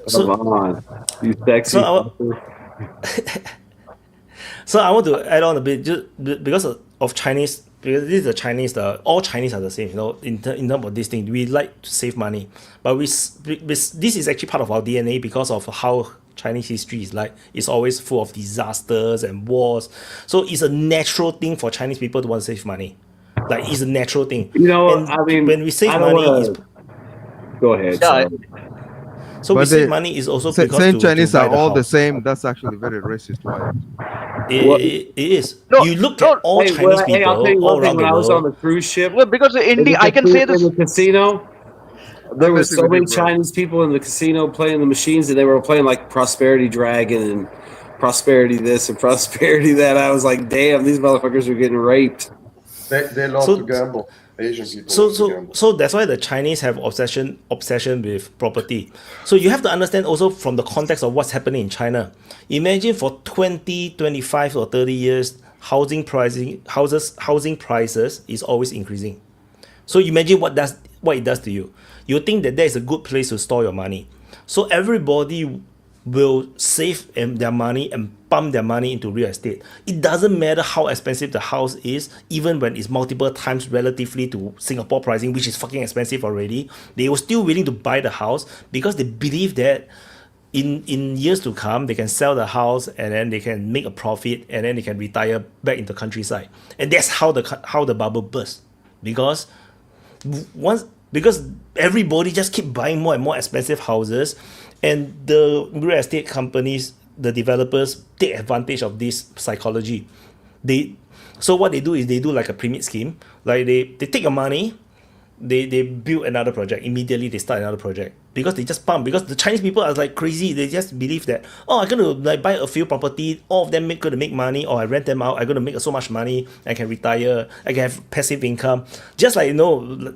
So- Come on, you sexy. So So I want to add on a bit, just because of Chinese, because this is the Chinese, all Chinese are the same, you know, in terms of this thing. We like to save money, but this is actually part of our DNA because of how Chinese history is like. It's always full of disasters and wars. So it's a natural thing for Chinese people to want to save money. Like, it's a natural thing. You know, and I mean, when we save I don't money, wanna- Go ahead. Yeah, so we save money is also because saying to Chinese buy are the all the house. same. That's actually very racist. Why? It is. No, you look no, at all Hey, Chinese hey, I'll tell you people all one thing. around When the I was on world. the cruise ship, well, because in India, I can say this. in the casino, there were messing so with many you, bro. Chinese people in the casino playing the machines, and they were playing like Prosperity Dragon and Prosperity this and Prosperity that. I was like, damn, these motherfuckers are getting raped. They love So- to gamble. Asian people So love to gamble. so that's why the Chinese have obsession with property. So you have to understand also from the context of what's happening in China. Imagine for 20, 25 or 30 years, housing prices is always increasing. So imagine what it does to you. You think that is a good place to store your money. So everybody will save their money and pump their money into real estate. It doesn't matter how expensive the house is, even when it's multiple times relatively to Singapore pricing, which is fucking expensive already. They were still willing to buy the house because they believe that in years to come, they can sell the house and then they can make a profit and then they can retire back in the countryside. And that's how the bubble burst. Because everybody just keep buying more and more expensive houses, and the real estate companies, the developers, take advantage of this psychology. So what they do is they do like a pyramid scheme. Like they take your money, they build another project. Immediately they start another project because they just pump. Because the Chinese people are like crazy. They just believe that, oh, I'm gonna like buy a few property, all of them gonna make money, or I rent them out, I'm gonna make so much money, I can retire, I can have passive income. Just like, you know,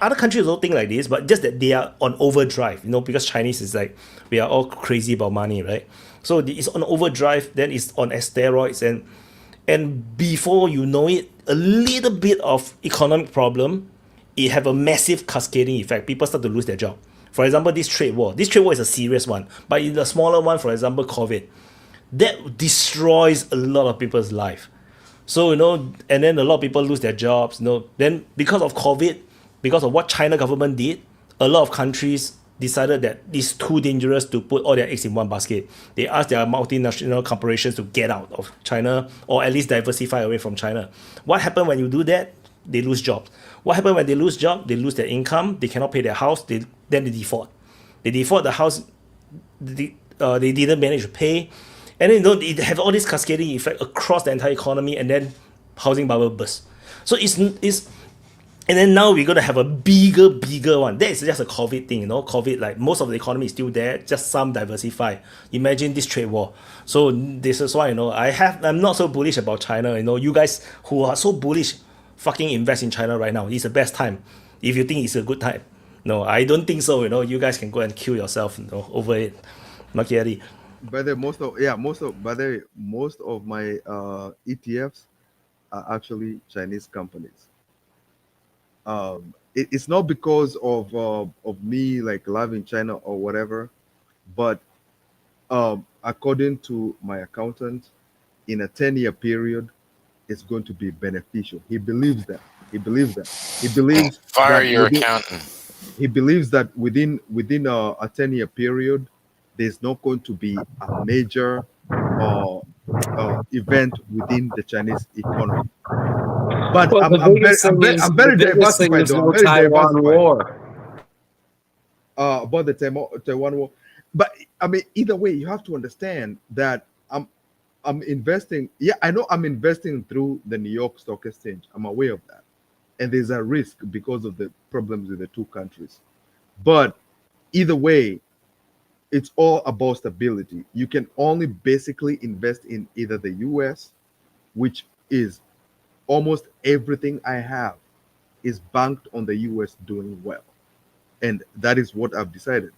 other countries also think like this, but just that they are on overdrive, you know, because Chinese is like, we are all crazy about money, right? So it's on overdrive, then it's on steroids, and before you know it, a little bit of economic problem, it have a massive cascading effect. People start to lose their job. For example, this trade war is a serious one, but in the smaller one, for example, COVID, that destroys a lot of people's life. So, you know, and then a lot of people lose their jobs, you know, then because of COVID, because of what China government did, a lot of countries decided that it's too dangerous to put all their eggs in one basket. They asked their multinational corporations to get out of China or at least diversify away from China. What happened when you do that? They lose jobs. What happened when they lose jobs? They lose their income. They cannot pay their house. Then they default. They default the house. They didn't manage to pay. And then, you know, they have all this cascading effect across the entire economy, and then housing bubble burst. So it's and then now we're going to have a bigger one. That is just a COVID thing, you know. COVID, like most of the economy is still there, just some diversify. Imagine this trade war. So this is why, you know, I'm not so bullish about China. You know, you guys who are so bullish, fucking invest in China right now. It's the best time. If you think it's a good time. No, I don't think so. You know, you guys can go and kill yourself, you know, over it. Machiavelli. By the most of my ETFs are actually Chinese companies. It's not because of me like loving China or whatever, but according to my accountant, in a 10-year period, it's going to be beneficial. He believes that. He believes Fire that your accountant. He believes that within a 10-year period, there's not going to be a major event within the Chinese economy. But Well, I'm very diversified though. I'm very diversified. War. About the Taiwan war. But I mean, either way, you have to understand that I'm investing. Yeah, I know I'm investing through the New York Stock Exchange. I'm aware of that. and there's a risk because of the problems with the two countries. But either way, it's all about stability. You can only basically invest in either the US, which is almost everything I have is banked on the US doing well. And that is what I've decided.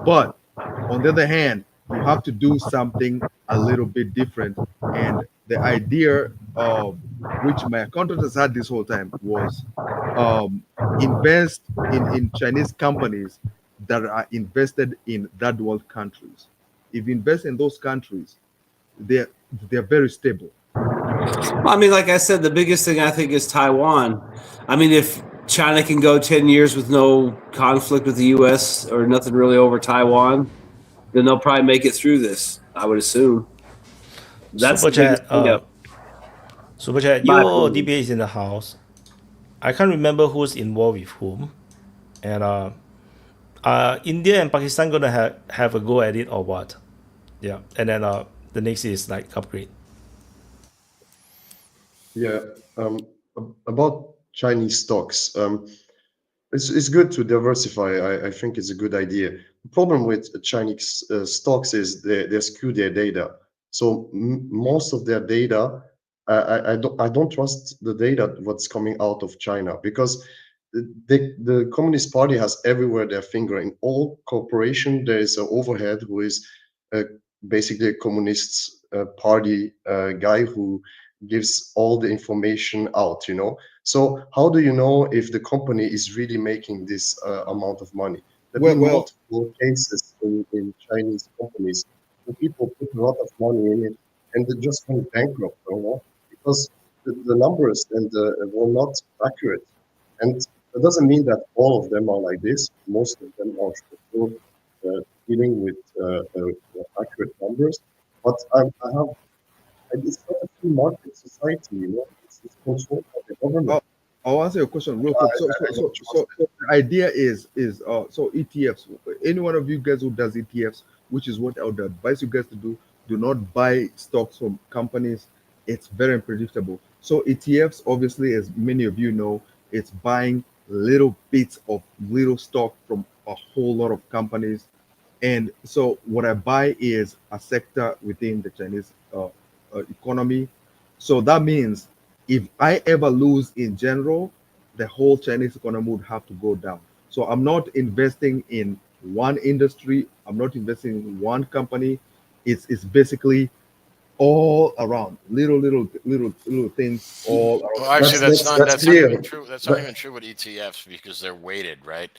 But on the other hand, you have to do something a little bit different. And the idea of which my accountant has had this whole time was invest in Chinese companies that are invested in third world countries. If you invest in those countries, they're very stable. Well, I mean, like I said, the biggest thing I think is Taiwan. I mean, if China can go 10 years with no conflict with the U.S. or nothing really over Taiwan, then they'll probably make it through this, I would assume. That's Super the biggest chat. thing. Super chat. My Your opinion. DPA is in the house. I can't remember who's involved with whom, and India and Pakistan gonna have a go at it or what? Yeah, and then the next is like upgrade. Yeah, about Chinese stocks, it's good to diversify. I think it's a good idea. The problem with Chinese stocks is they skew their data. So most of their data, I don't trust the data what's coming out of China, because the Communist Party has everywhere their finger. In all corporation, there is an overhead who is basically a Communist Party guy who gives all the information out, So how do you know if the company is really making this amount of money? There have been multiple cases in Chinese companies where people put a lot of money in it and they just went bankrupt, because the numbers were not accurate. And that doesn't mean that all of them are like this. Most of them are still dealing with accurate numbers. But I have it's not a free market society, It's controlled by the government. I'll answer your question real quick. So the idea is so ETFs. Any one of you guys who does ETFs, which is what I would advise you guys to do not buy stocks from companies. It's very unpredictable. So ETFs, obviously, as many of you know, it's buying little bits of little stock from a whole lot of companies. And so what I buy is a sector within the Chinese economy. So that means if I ever lose in general, the whole Chinese economy would have to go down. So I'm not investing in one industry. I'm not investing in one company. It's basically all around, little things all around. Well, actually, that's not clear. even true. That's not even true with ETFs because they're weighted, right?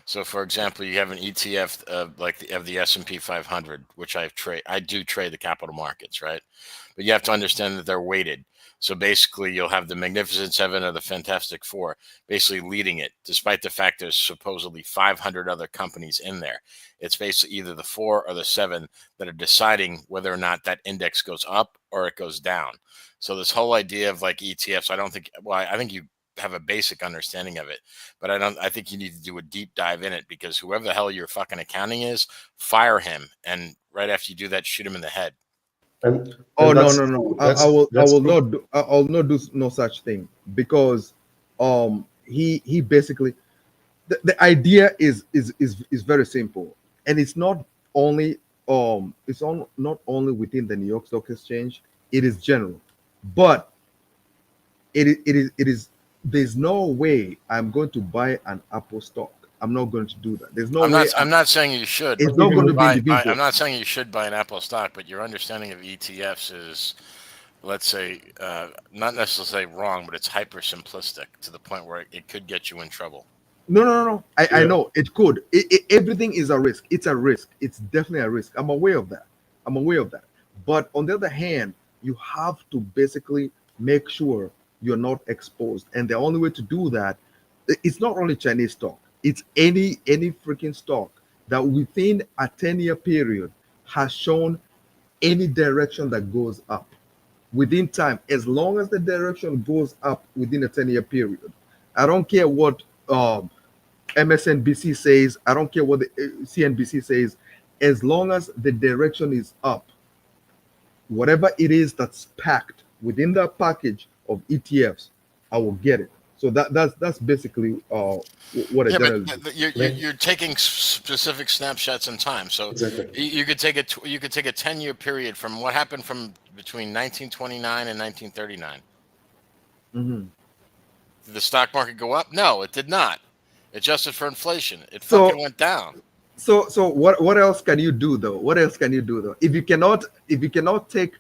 So, for example, you have an ETF of the S&P 500, which I do trade the capital markets, right? But you have to understand that they're weighted. So basically, you'll have the Magnificent Seven or the Fantastic Four basically leading it, despite the fact there's supposedly 500 other companies in there. It's basically either the 4 or the 7 that are deciding whether or not that index goes up or it goes down. So this whole idea of like ETFs, I think you have a basic understanding of it, but I think you need to do a deep dive in it, because whoever the hell your fucking accounting is, fire him. And right after you do that, shoot him in the head. And Oh that's no! true. I will not do no such thing, because he basically the idea is very simple, and it's not only not only within the New York Stock Exchange. It is general, but it is there's no way I'm going to buy an Apple stock. I'm not going to do that. There's no way. I'm not saying you should. It's not going to be individual. I'm not saying you should buy an Apple stock, but your understanding of ETFs is, let's say, not necessarily wrong, but it's hyper simplistic to the point where it could get you in trouble. No. I know it could. Everything is a risk. It's a risk. It's definitely a risk. I'm aware of that. But on the other hand, you have to basically make sure you're not exposed. And the only way to do that, it's not only Chinese stock. It's any freaking stock that within a 10-year period has shown any direction that goes up within time, as long as the direction goes up within a 10-year period. I don't care what MSNBC says. I don't care what the CNBC says. As long as the direction is up, whatever it is that's packed within that package of ETFs, I will get it. So that's basically what I Yeah, generally but do. you're taking specific snapshots in time. So you could take you could take a 10-year period from what happened from between 1929 and 1939. Mhm. Did the stock market go up? No, it did not. Adjusted for inflation, it So fucking went down. so what else can you do though? What else can you do though? If you cannot take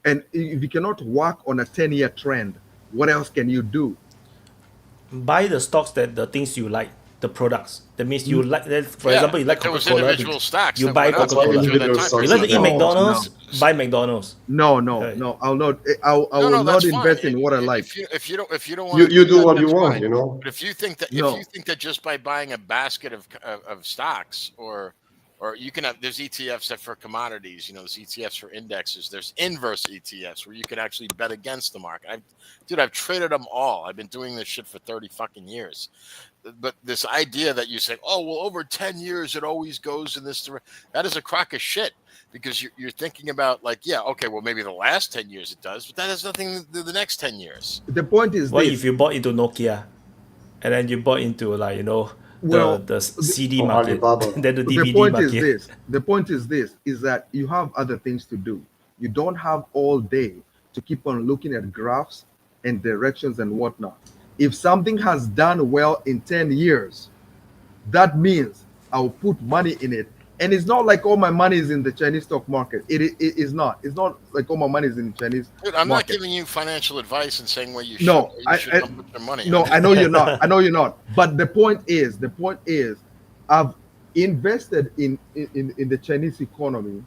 and if you cannot work on a 10-year trend, what else can you do? Buy the stocks that the things you like, the products. That means you like, for Yeah, example, you like but there was Coca-Cola. individual stocks You that buy went up Coca-Cola. during that time You period. like to eat No, McDonald's, no. buy McDonald's. No, Right. I'll not. I will No, not that's invest fine. in what I like. If you don't want to You do that, what you that's want, fine. you know. But if you think that No. just by buying a basket of stocks or you can have, there's ETFs that for commodities, there's ETFs for indexes, there's inverse ETFs where you can actually bet against the market. I've traded them all. I've been doing this shit for 30 fucking years. But this idea that you say, oh, well, over 10 years, it always goes in this direction, that is a crock of shit, because you're thinking about like, yeah, okay, well, maybe the last 10 years it does, but that has nothing to do the next 10 years. The point is What this. if you bought into Nokia and then you bought into like, Well, the CD or market, Alibaba. then the DVD the point market. is this. The point is this: is that you have other things to do. You don't have all day to keep on looking at graphs and directions and whatnot. If something has done well in 10 years, that means I'll put money in it. And it's not like all my money is in the Chinese stock market. It is not. It's not like all my money is in the Chinese Dude, I'm market. not giving you financial advice and saying where you No, should not put your money. No, I know you're not. I know you're not. But the point is, I've invested in the Chinese economy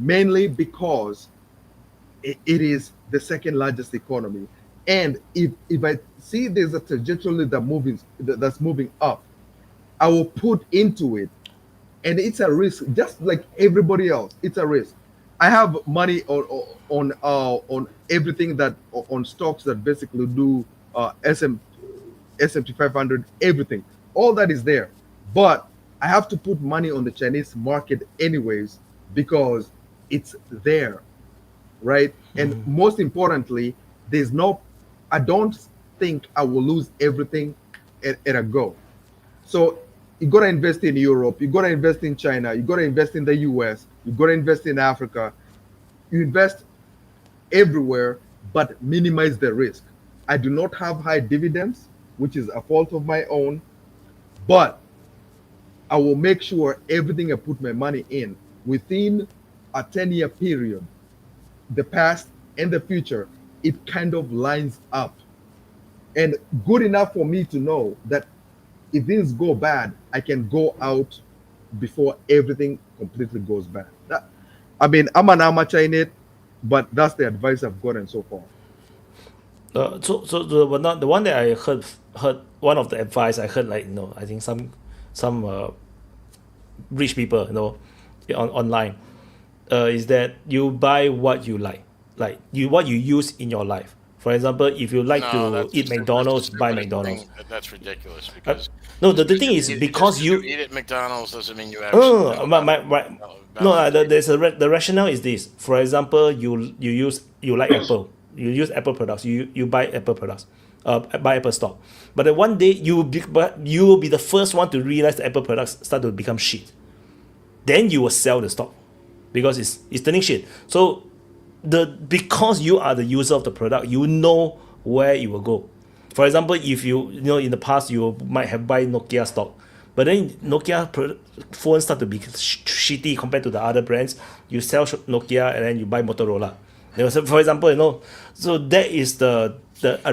mainly because it is the second largest economy. And if I see there's a trajectory that's moving up, I will put into it. And it's a risk, just like everybody else. It's a risk. I have money on everything that on stocks that basically do S&P 500, everything. All that is there, but I have to put money on the Chinese market anyways because it's there, right? And most importantly, I don't think I will lose everything at a go. So you got to invest in Europe, you got to invest in China, you got to invest in the US, you got to invest in Africa. You invest everywhere, but minimize the risk. I do not have high dividends, which is a fault of my own, but I will make sure everything I put my money in within a 10-year period, the past and the future, it kind of lines up. And good enough for me to know that if things go bad, I can go out before everything completely goes bad. I'm an amateur in it, but that's the advice I've gotten so far. So the one that I heard one of the advice I heard, like, I think some rich people, online, is that you buy what you like what you use in your life. For example, if you like to eat McDonald's, buy McDonald's. That's ridiculous, because no, the thing is, because you eat at McDonald's doesn't mean you no, actually. there's the rationale is this. For example, you like Apple, you use Apple products, you buy Apple products, buy Apple stock. But then one day you will be the first one to realize the Apple products start to become shit. Then you will sell the stock because it's turning shit. So because you are the user of the product, you know where it will go. For example, if in the past you might have buy Nokia stock, but then Nokia phones start to be shitty compared to the other brands, you sell Nokia and then you buy Motorola. For example, so that is the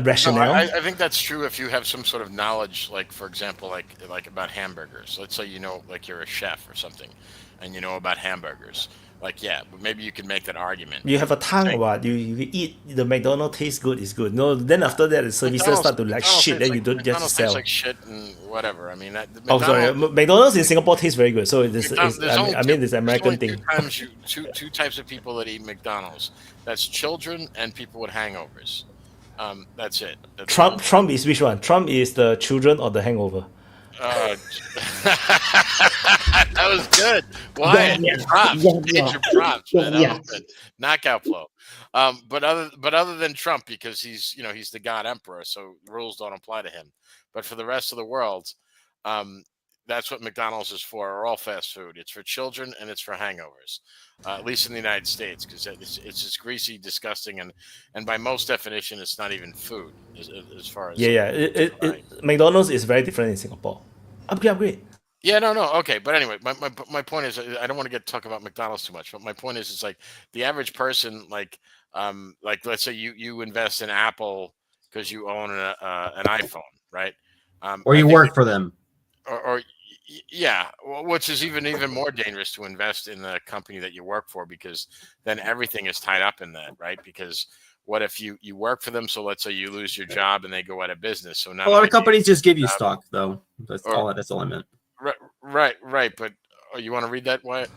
rationale. No, I think that's true if you have some sort of knowledge, like, for example, like about hamburgers. Let's say like you're a chef or something, and you know about hamburgers. Like, yeah, but maybe you can make that argument. You have a tongue or what? You eat the McDonald's tastes good, it's good. No, then after that the services start to like shit, then you don't just McDonald's sell. tastes like shit and whatever. I mean, McDonald's in Singapore tastes very good. So this American thing. Two types of people that eat McDonald's. That's children and people with hangovers. That's it. Trump is which one? Trump is the children or the hangover? That was good. Wyatt, Yeah, props. yeah, Major props, man. That yeah. was good. Knockout flow. But other than Trump, because he's the God Emperor, so rules don't apply to him. But for the rest of the world, that's what McDonald's is for, or all fast food. It's for children and it's for hangovers, at least in the United States, because it's just greasy, disgusting, and by most definition, it's not even food as far as McDonald's is very different in Singapore. Upgrade. Yeah, no, okay, but anyway, my point is, I don't want to talk about McDonald's too much, but my point is, it's like the average person, like let's say you invest in Apple because you own an iPhone, right? Or you work for them, or yeah, which is even more dangerous to invest in the company that you work for, because then everything is tied up in that, right? Because what if you work for them? So let's say you lose your job and they go out of business. So now a lot of companies just give you stock, though. That's all I meant. Right. But you want to read that, Wyatt?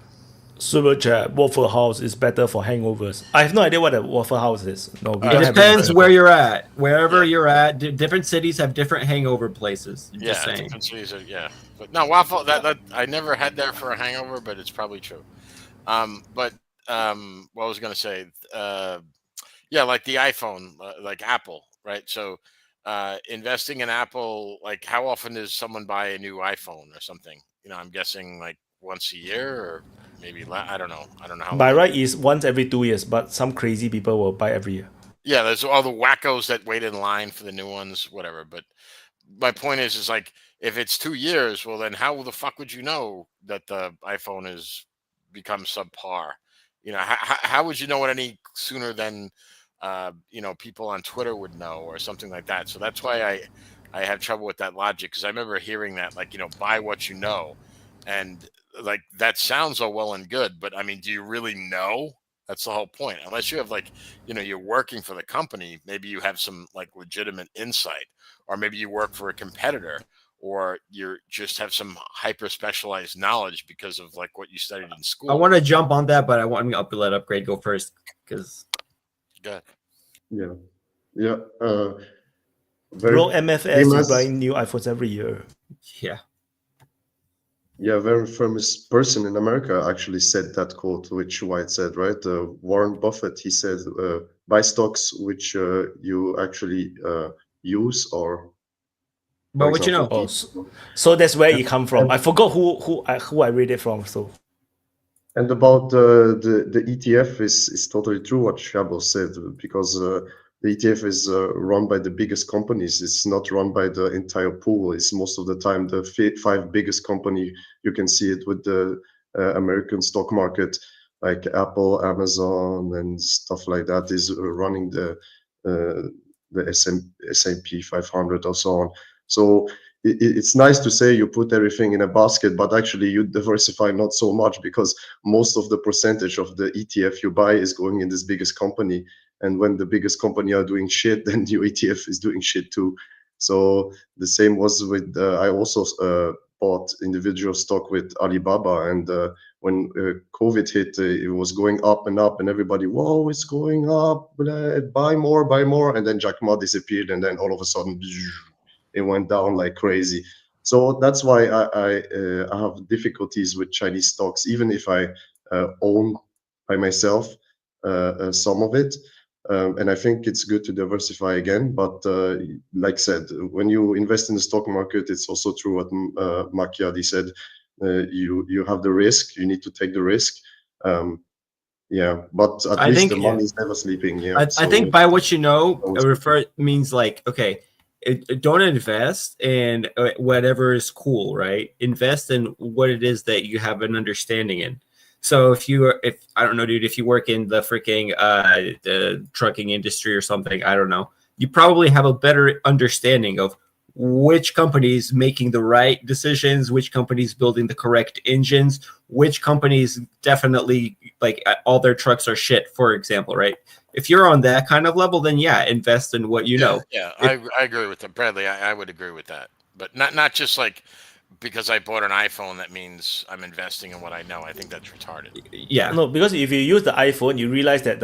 Super chat. Waffle House is better for hangovers. I have no idea what a Waffle House is. No, we don't It have depends where you're at. Wherever you're at, different cities have different hangover places. Just saying. Different cities are, but no, waffle. That I never had that for a hangover, but it's probably true. What I was gonna say, like the iPhone, like Apple, right? So, investing in Apple, like how often does someone buy a new iPhone or something? I'm guessing like once a year, or maybe I don't know. I don't know how. By right is once every 2 years, but some crazy people will buy every year. Yeah, there's all the wackos that wait in line for the new ones, whatever. But my point is like, if it's 2 years, well, then how the fuck would you know that the iPhone has become subpar? How would you know it any sooner than people on Twitter would know, or something like that? So that's why I have trouble with that logic, because I remember hearing that, like, buy what you know, and like that sounds all well and good, but I mean, do you really know? That's the whole point. Unless you have you're working for the company, maybe you have some like legitimate insight, or maybe you work for a competitor, or you just have some hyper specialized knowledge because of like what you studied in school. I want to jump on that, but I want me to let Upgrade go first, because. Good. Yeah. Bro, MFS is buying new iPhones every year. Yeah. Yeah, a very famous person in America actually said that quote, which White said, right? Warren Buffett, he said, buy stocks which you actually use, or... But what example, you know? So that's where it come from. I forgot who I read it from. So. And about the ETF is totally true what Shabo said, because the ETF is run by the biggest companies. It's not run by the entire pool. It's most of the time the 5 biggest company. You can see it with the American stock market, like Apple, Amazon, and stuff like that is running the S&P 500 or so on. So it's nice to say you put everything in a basket, but actually you diversify not so much, because most of the percentage of the ETF you buy is going in this biggest company. And when the biggest company are doing shit, then your ETF is doing shit too. So the same was with, I also bought individual stock with Alibaba. And when COVID hit, it was going up and up, and everybody, whoa, it's going up, buy more. And then Jack Ma disappeared. And then all of a sudden, it went down like crazy. So that's why I have difficulties with Chinese stocks, even if I own by myself some of it. And I think it's good to diversify again. But like I said, when you invest in the stock market, it's also true what Macchiati said. You have the risk. You need to take the risk. But at least the money is never sleeping. Yeah. I think by what you know, means like, okay, don't invest in whatever is cool, right? Invest in what it is that you have an understanding in. So if I don't know, dude, if you work in the freaking the trucking industry or something, I don't know, you probably have a better understanding of which company's making the right decisions, which company's building the correct engines, which companies definitely like all their trucks are shit, for example, right? If you're on that kind of level, then invest in what you know. Yeah, I agree with that, Bradley. I would agree with that, but not just like, because I bought an iPhone, that means I'm investing in what I know. I think that's retarded. Yeah. No, because if you use the iPhone, you realize that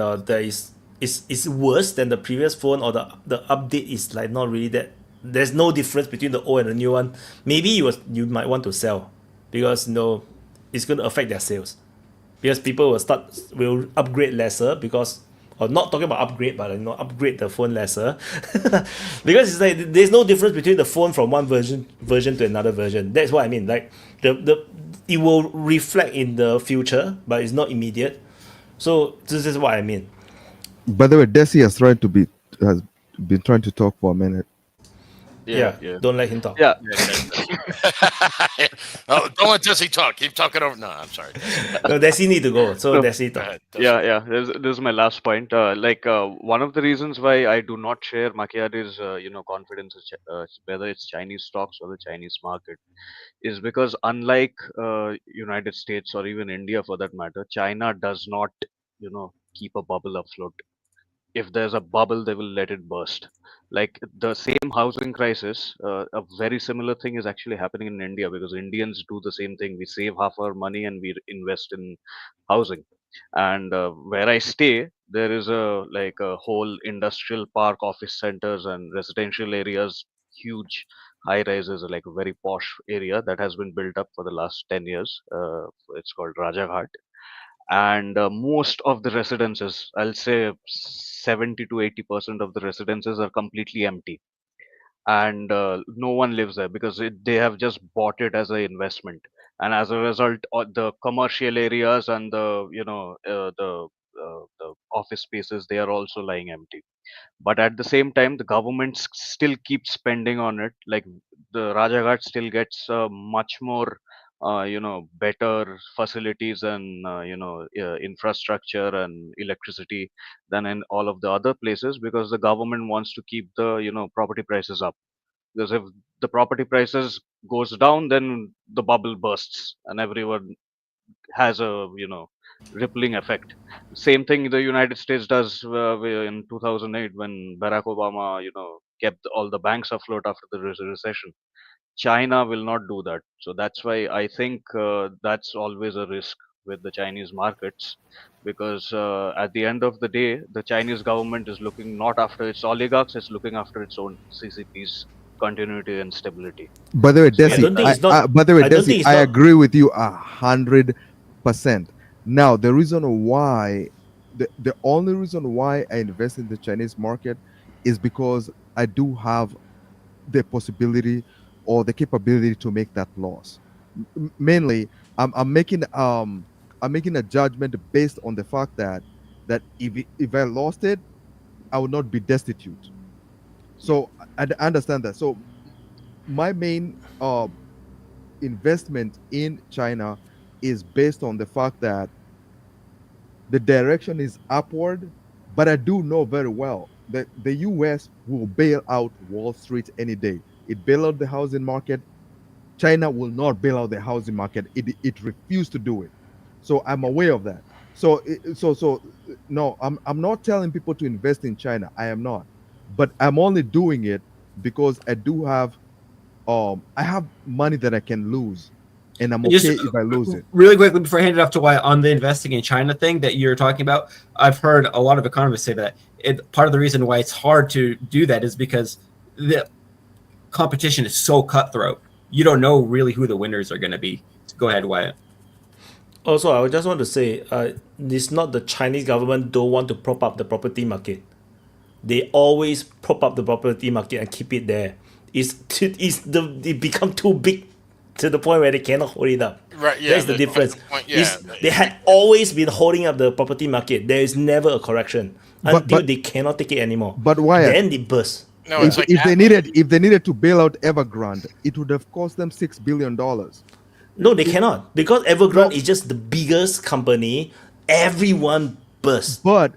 it's worse than the previous phone, or the update is like not really that there's no difference between the old and the new one. Maybe you might want to sell because it's going to affect their sales because people will upgrade lesser because, or not talking about upgrade, but upgrade the phone lesser because it's like there's no difference between the phone from one version to another version. That's what I mean. Like it will reflect in the future, but it's not immediate. So this is what I mean. By the way, Desi has been trying to talk for a minute. Yeah. Don't let him talk. Yeah. Oh, don't let Desi talk. Keep talking over. No, I'm sorry. No, Desi need to go. So Desi talk. Yeah. This is my last point. One of the reasons why I do not share Macchiari's, confidence, whether it's Chinese stocks or the Chinese market, is because unlike United States or even India for that matter, China does not, keep a bubble afloat. If there's a bubble, they will let it burst. Like the same housing crisis, a very similar thing is actually happening in India because Indians do the same thing. We save half our money and we invest in housing. And where I stay, there is a whole industrial park, office centers, and residential areas, huge high rises, like a very posh area that has been built up for the last 10 years. It's called Rajaghat, and most of the residences, I'll say 70 to 80% of the residences are completely empty, and no one lives there because they have just bought it as an investment, and as a result, the commercial areas and the office spaces, they are also lying empty. But at the same time, the government still keeps spending on it. Like the Rajaghat still gets much more better facilities and infrastructure and electricity than in all of the other places, because the government wants to keep the property prices up. Because if the property prices goes down, then the bubble bursts and everyone has a rippling effect. Same thing the United States does in 2008 when Barack Obama kept all the banks afloat after the recession. China will not do that. So that's why I think that's always a risk with the Chinese markets, because at the end of the day, the Chinese government is looking not after its oligarchs, it's looking after its own CCP's continuity and stability. By the way, So Desi, I agree with you 100%. Now, the reason why, the only reason why I invest in the Chinese market is because I do have the possibility or the capability to make that loss. Mainly, I'm making a judgment based on the fact that if I lost it, I would not be destitute. So I understand that. So my main investment in China is based on the fact that the direction is upward, but I do know very well that the US will bail out Wall Street any day. It bailed out the housing market. China will not bail out the housing market. It refused to do it. So I'm aware of that. So no, I'm not telling people to invest in China. I am not. But I'm only doing it because I do have I have money that I can lose, and I'm okay if I lose it. Really quickly before I hand it off to Wyatt on the investing in China thing that you're talking about, I've heard a lot of economists say that part of the reason why it's hard to do that is because the competition is so cutthroat. You don't know really who the winners are going to be. Go ahead, Wyatt. Also, I just want to say, it's not the Chinese government don't want to prop up the property market. They always prop up the property market and keep it there. It become too big to the point where they cannot hold it up. Right, yeah. That's the difference. They had always been holding up the property market. There is never a correction until they cannot take it anymore. But why? Then it bursts. No, if they needed to bail out Evergrande, it would have cost them $6 billion. No, they cannot, because Evergrande is just the biggest company. Everyone burst. But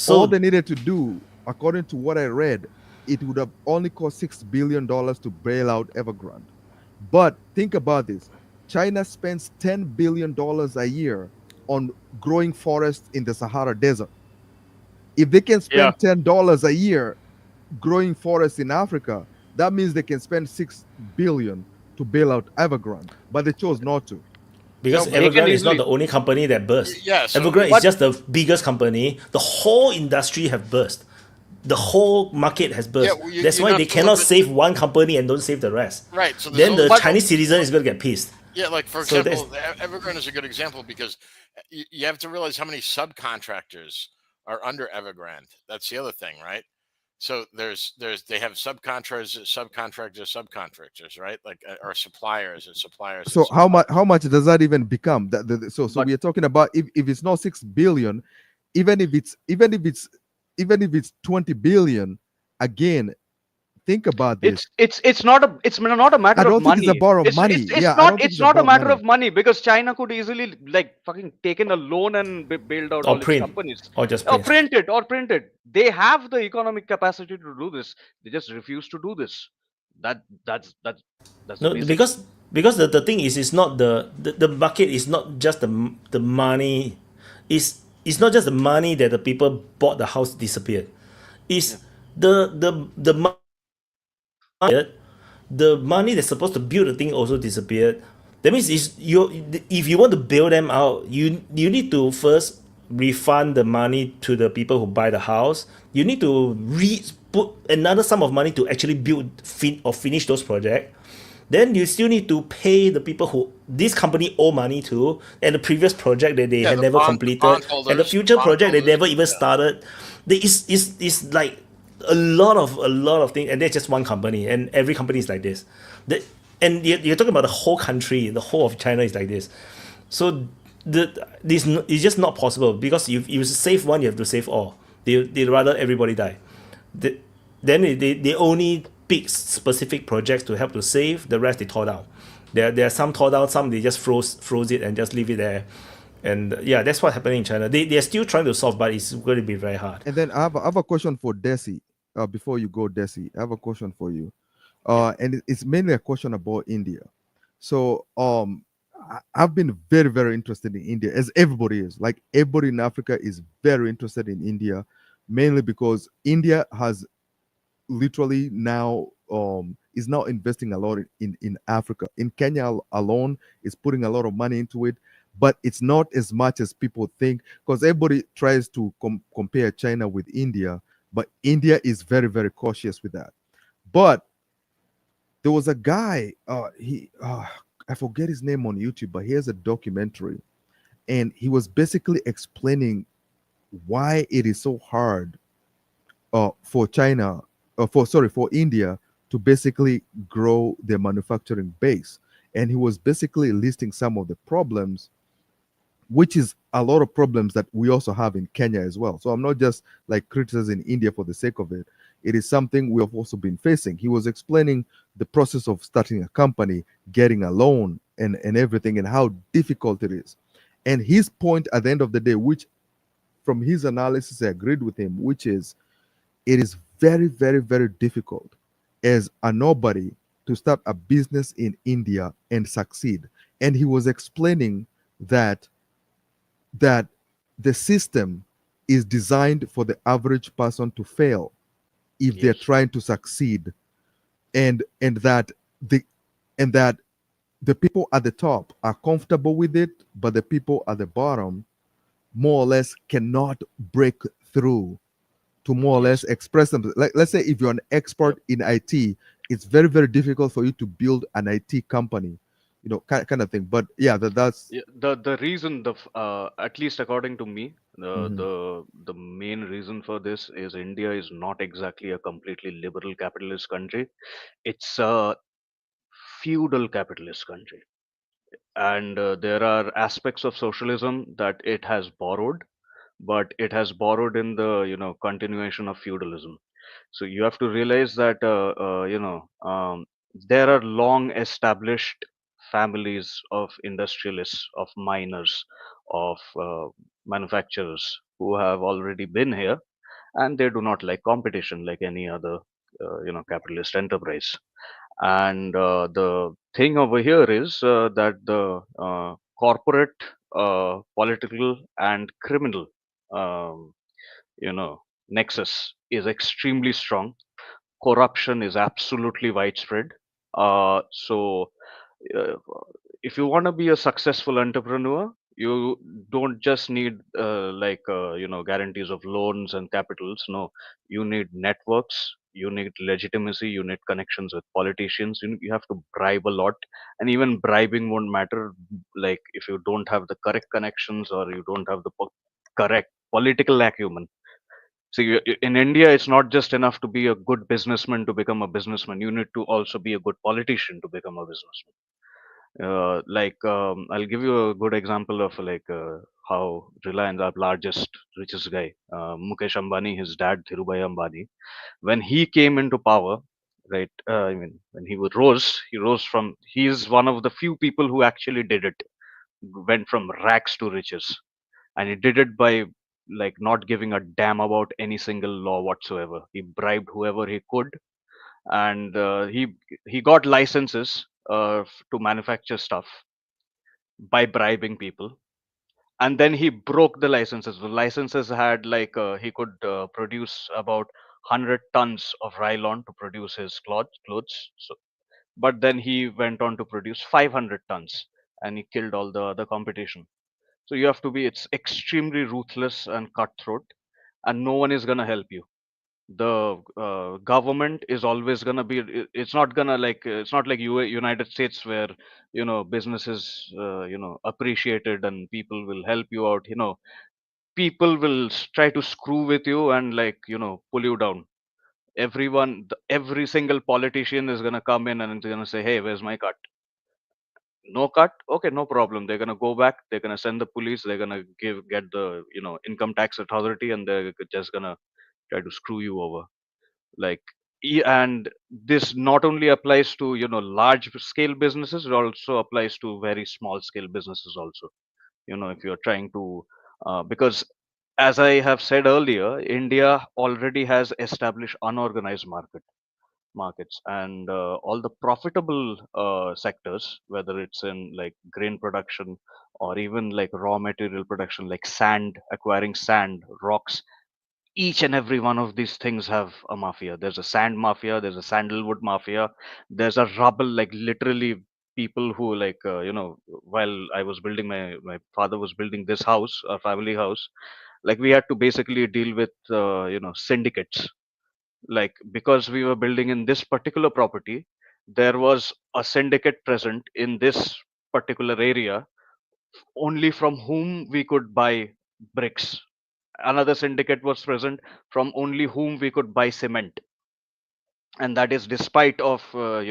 all they needed to do, according to what I read, it would have only cost $6 billion to bail out Evergrande. But think about this. China spends $10 billion a year on growing forests in the Sahara Desert. If they can spend $10 a year growing forests in Africa, that means they can spend $6 billion to bail out Evergrande. But they chose not to. Because Evergrande is not the only company that burst. Yeah, so Evergrande is just the biggest company. The whole industry have burst. the whole market has burst. well, That's you're why not they to cannot look at save one company and don't save the rest. right. So Then the but Chinese citizen is going to get pissed. yeah, like for So that's example, Evergrande is a good example because you have to realize how many subcontractors are under Evergrande. That's the other thing, right? So they have subcontractors, right? Like or suppliers and suppliers. And So suppliers. how much does that even become? So But we are talking about if it's not 6 billion, even if it's 20 billion, again, think about this. it's not a I matter of don't think it's money. about It's money. it's, it's Yeah, I not don't think it's it's not a about matter money. of money because China could easily like fucking taken a loan and build out or all its print companies or just or print. print it. They have the economic capacity to do this. They just refuse to do this. That's the No, basic. because the thing is, it's not the bucket is not just the money. It's not just the money that the people bought the house disappeared. It's the the money that's supposed to build the thing also disappeared. That means if you want to bail them out, you need to first refund the money to the people who buy the house. You need to put another sum of money to actually build or finish those projects. Then you still need to pay the people who this company owe money to, and the previous project that they had The never completed, and the bondholders, future project they bondholders, never even started. It's like a lot of things, and that's just one company, and every company is like this. And you're talking about the whole country, the whole of China is like this. So this is just not possible because if you save one, you have to save all. They rather everybody die. Then they only pick specific projects to help to save. The rest they tore down. There are some tore down, some they just froze it and just leave it there. And yeah, that's what happening in China. They're still trying to solve, but it's going to be very hard. And then I have a question for Desi. Before you go, Desi, I have a question for you. And it's mainly a question about India. So I've been very, very interested in India, as everybody is. Like everybody in Africa is very interested in India, mainly because India has literally now is now investing a lot in Africa. In Kenya alone, is putting a lot of money into it, but it's not as much as people think because everybody tries to compare China with India, but India is very, very cautious with that. But there was a guy, I forget his name on YouTube, but he has a documentary, and he was basically explaining why it is so hard for China, for India to basically grow their manufacturing base. And he was basically listing some of the problems, which is a lot of problems that we also have in Kenya as well. So I'm not just like criticizing India for the sake of it. It is something we have also been facing. He was explaining the process of starting a company, getting a loan, and everything, and how difficult it is. And his point at the end of the day, which from his analysis I agreed with him, which is it is very, very, very difficult as a nobody to start a business in India and succeed. And he was explaining that the system is designed for the average person to fail if they're trying to succeed, and that the people at the top are comfortable with it, but the people at the bottom more or less cannot break through to more or less express them. Like, let's say if you're an expert in IT, it's very, very difficult for you to build an IT company, kind of thing. But yeah, that's The reason at least according to me Mhm. the main reason for this is India is not exactly a completely liberal capitalist country. It's a feudal capitalist country, and there are aspects of socialism that it has borrowed, but it has borrowed in the continuation of feudalism. So you have to realize that there are long established families of industrialists, of miners, of manufacturers who have already been here, and they do not like competition like any other capitalist enterprise. And the thing over here is that the corporate, political, and criminal um, nexus is extremely strong. Corruption is absolutely widespread. So uh, if you want to be a successful entrepreneur, You don't just need guarantees of loans and capitals. No, you need networks, you need legitimacy, you need connections with politicians. You have to bribe a lot, and even bribing won't matter. Like if you don't have the correct connections or you don't have the correct political acumen. See, in India, it's not just enough to be a good businessman to become a businessman. You need to also be a good politician to become a businessman. I'll give you a good example of how Reliance, our largest, richest guy, Mukesh Ambani, his dad Dhirubhai Ambani, when he came into power, right? I mean, when he rose from. He is one of the few people who actually did it. Went from rags to riches, and he did it by like not giving a damn about any single law whatsoever. He bribed whoever he could, and he got licenses to manufacture stuff by bribing people, and then he broke the licenses. The licenses had he could produce about 100 tons of nylon to produce his clothes. So, but then he went on to produce 500 tons, and he killed all the other competition. So you have to be, it's extremely ruthless and cutthroat, and no one is gonna help you. The government is always gonna be, it's not gonna it's not like United States where business is appreciated and people will help you out. People will try to screw with you and pull you down. Every single politician is gonna come in and it's gonna say, hey, where's my cut? No cut, okay, no problem. They're gonna go back, they're gonna send the police, they're gonna get the income tax authority, and they're just gonna try to screw you over. like and this not only applies to large scale businesses, it also applies to very small scale businesses also. If you're trying to because as I have said earlier, India already has established unorganized markets, and all the profitable sectors, whether it's in like grain production or even like raw material production, like sand, acquiring sand, rocks, each and every one of these things have a mafia. There's a sand mafia, there's a sandalwood mafia, there's a rubble, like literally people who while I was building my father was building this house, a family house, like we had to basically deal with syndicates. Like because we were building in this particular property, there was a syndicate present in this particular area, only from whom we could buy bricks. Another syndicate was present from only whom we could buy cement, and that is despite of all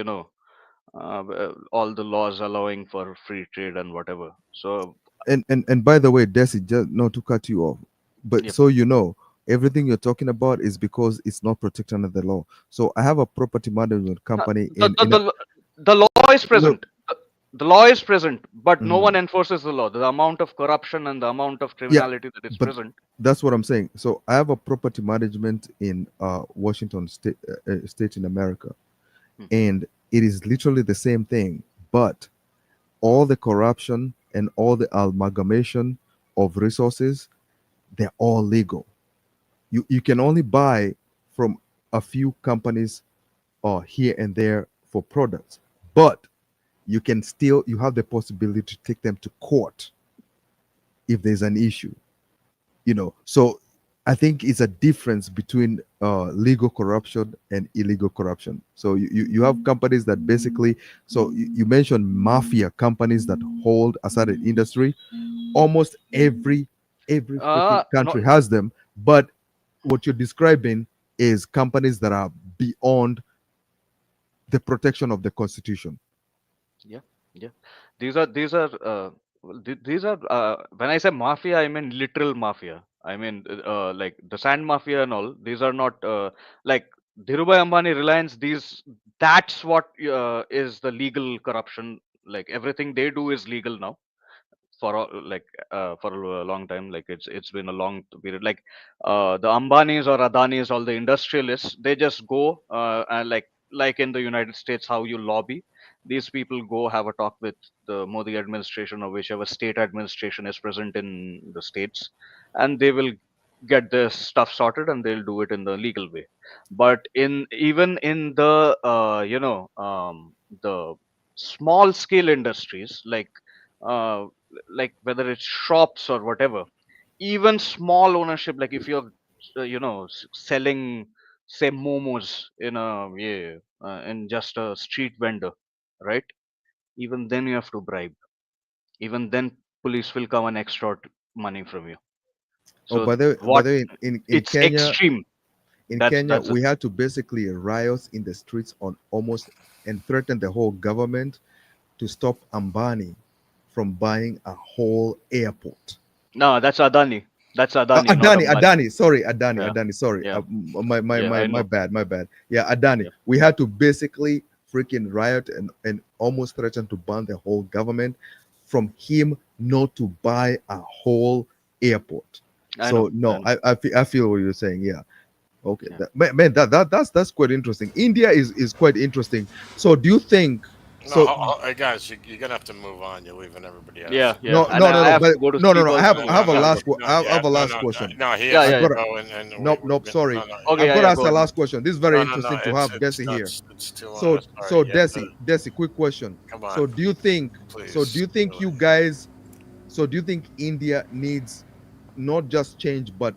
the laws allowing for free trade and whatever. So And by the way, Desi, just not to cut you off, but yep. so you know, everything you're talking about is because it's not protected under the law. So I have a property management company The law is present. The law is present, but no Mhm. one enforces the law. The amount of corruption and the amount of Yeah, criminality that is but present. that's what I'm saying. So I have a property management in Washington state in America, and it is literally the same thing, but all the corruption and all the amalgamation of resources, they're all legal. You can only buy from a few companies here and there for products, but you have the possibility to take them to court if there's an issue. So I think it's a difference between legal corruption and illegal corruption. So you have companies that basically, so you mentioned mafia companies that hold a certain industry. Almost every freaking country has them, but what you're describing is companies that are beyond the protection of the Constitution. Yeah. These are when I say mafia, I mean literal mafia. I mean like the sand mafia and all. These are not like Dhirubhai Ambani, Reliance. These That's what is the legal corruption. Like everything they do is legal now for for a long time. Like it's been a long period. Like the Ambanis or Adanis, all the industrialists, they just go and like in the United States, how you lobby. These people go have a talk with the Modi administration or whichever state administration is present in the states, and they will get their stuff sorted and they'll do it in the legal way. But in even in the the small scale industries, like like whether it's shops or whatever, even small ownership, like if you're selling, say, momos in in just a street vendor, right? Even then you have to bribe. Even then police will come and extort money from you. Oh, So by what, the way, in it's Kenya, extreme. That's we had to basically riot in the streets on almost and threaten the whole government to stop Ambani from buying a whole airport. no, that's Adani. That's Adani, not Ambani. Adani, sorry, Adani, Yeah. Adani, sorry. Yeah. My know. bad. Yeah, Adani. Yeah. We had to basically freaking riot and almost threaten to ban the whole government from him not to buy a whole airport. I So know. no, I feel what you're saying. Yeah. Okay. That's quite interesting. India is quite interesting. So do you think Hey guys, you're gonna have to move on. You're leaving everybody else. Yeah. No, And I have but to go to no. sleep I have also. a last question. No, he Yeah, has yeah, to yeah. go. And Nope. Sorry. Okay, I've got to ask go the on. last question. This is very No, interesting to it's- have Desi here. It's too long. So Sorry, yeah, Desi, quick question. Come on. So do you think Please, you guys do you think India needs not just change but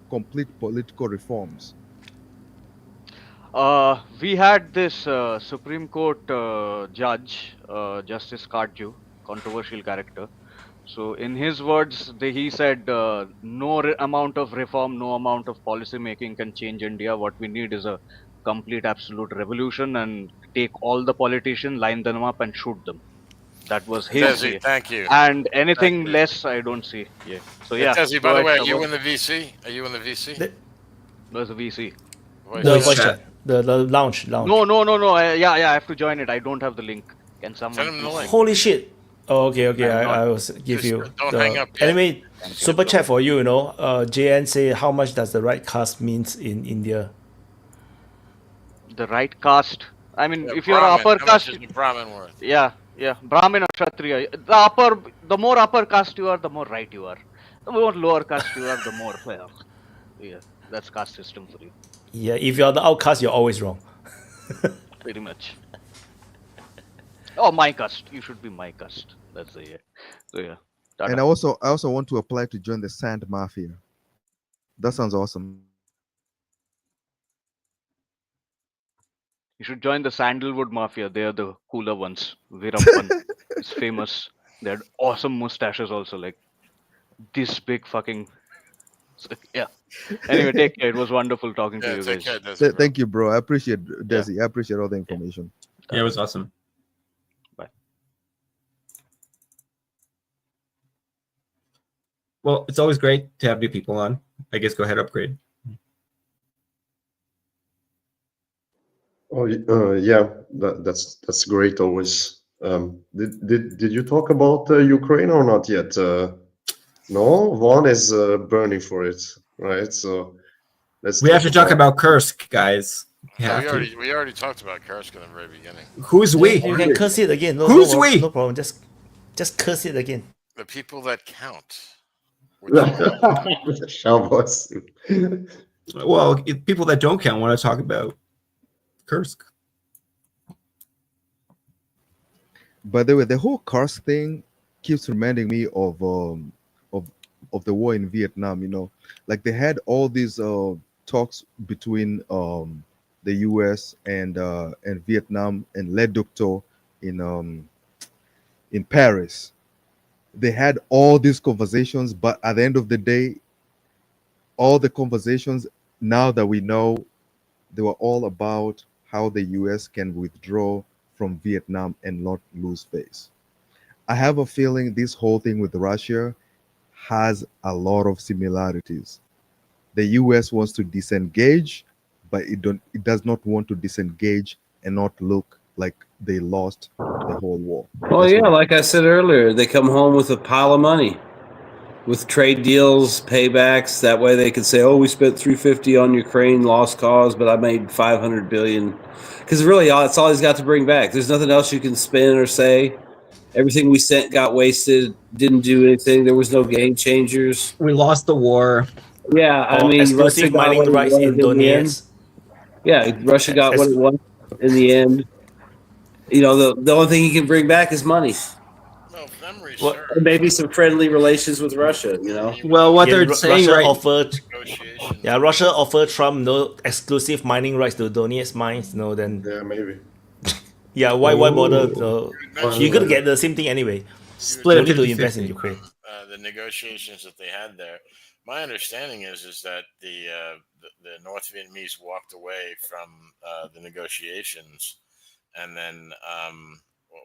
complete political reforms? We had this Supreme Court judge, Justice Karju, controversial character. So, in his words, he said, no amount of reform, no amount of policy making can change India. What we need is a complete, absolute revolution, and take all the politicians, line them up, and shoot them. That was his Desi, way. thank you. And anything less, I don't see. Yeah. So, yeah. Desi, by the way, are you in the VC? Are you in the VC? There's a VC. The voice chat. The lounge. No. I have to join it. I don't have the link. Can someone Send him the please- link. Holy shit. Oh, okay. I'm I not- will give you. don't hang up yet. Anyway, super chat for you. JN say how much does the right caste means in India? The right caste. I mean, Yeah, if you're Brahmin. upper How much caste, is the Brahmin worth? yeah, Brahmin or Kshatriya. The more upper caste you are, the more right you are. The more lower caste you are, the more fair. Yeah, that's caste system for you, Yeah, if you're the outcast, you're always wrong. pretty much. Oh, my caste. You should be my caste. That's the So yeah. Tata. And I also want to apply to join the Sand Mafia. That sounds awesome. You should join the Sandalwood Mafia. They are the cooler ones. Veerappan is famous. They had awesome mustaches also, like this big fucking. Yeah. Anyway, take care. It was wonderful talking to you take guys. care, Desi, bro. Thank you, bro. I appreciate Desi. I appreciate all the information. Yeah, it was awesome. Bye. Well, it's always great to have new people on. I guess go ahead, upgrade. Oh, yeah, that's great always. Did you talk about Ukraine or not yet? No, Vaughn is burning for it, right? So We have to talk about Kursk, guys. We No, have to. we already talked about Kursk in the very beginning. Who's we? You can curse it again. Who's we? No problem. Just curse it again. The people that count. Shabbos. Well, people that don't count want to talk about Kursk. By the way, the whole Kursk thing keeps reminding me of the war in Vietnam. Like they had all these talks between the U.S. and Vietnam and Le Duc Tho in Paris. They had all these conversations, but at the end of the day, all the conversations, now that we know, they were all about how the U.S. can withdraw from Vietnam and not lose face. I have a feeling this whole thing with Russia has a lot of similarities. The U.S. wants to disengage, but it does not want to disengage and not look like they lost the whole war. Well, yeah, like I said earlier, they come home with a pile of money, with trade deals, paybacks. That way, they could say, "Oh, we spent $350 on Ukraine, lost cause, but I made $500 billion." Because really, it's all he's got to bring back. There's nothing else you can spin or say. Everything we sent got wasted. Didn't do anything. There was no game changers. We lost the war. Yeah, I mean, Russia exclusive got mining what it rights wanted in the end. Donetsk. Yeah, Russia got what it wanted in the end. The only thing he can bring back is money. No, memory What- serves, And maybe some friendly relations with Russia, you know. Well, what Yeah, they're saying Russia right offered. negotiations. Yeah, Russia offered Trump no exclusive mining rights to Donetsk mines. No, then Yeah, maybe. yeah, why bother? You're gonna Well, get the same thing anyway. split No it need to 50-50. invest in Ukraine. The negotiations that they had there. My understanding is that the North Vietnamese walked away from the negotiations, and then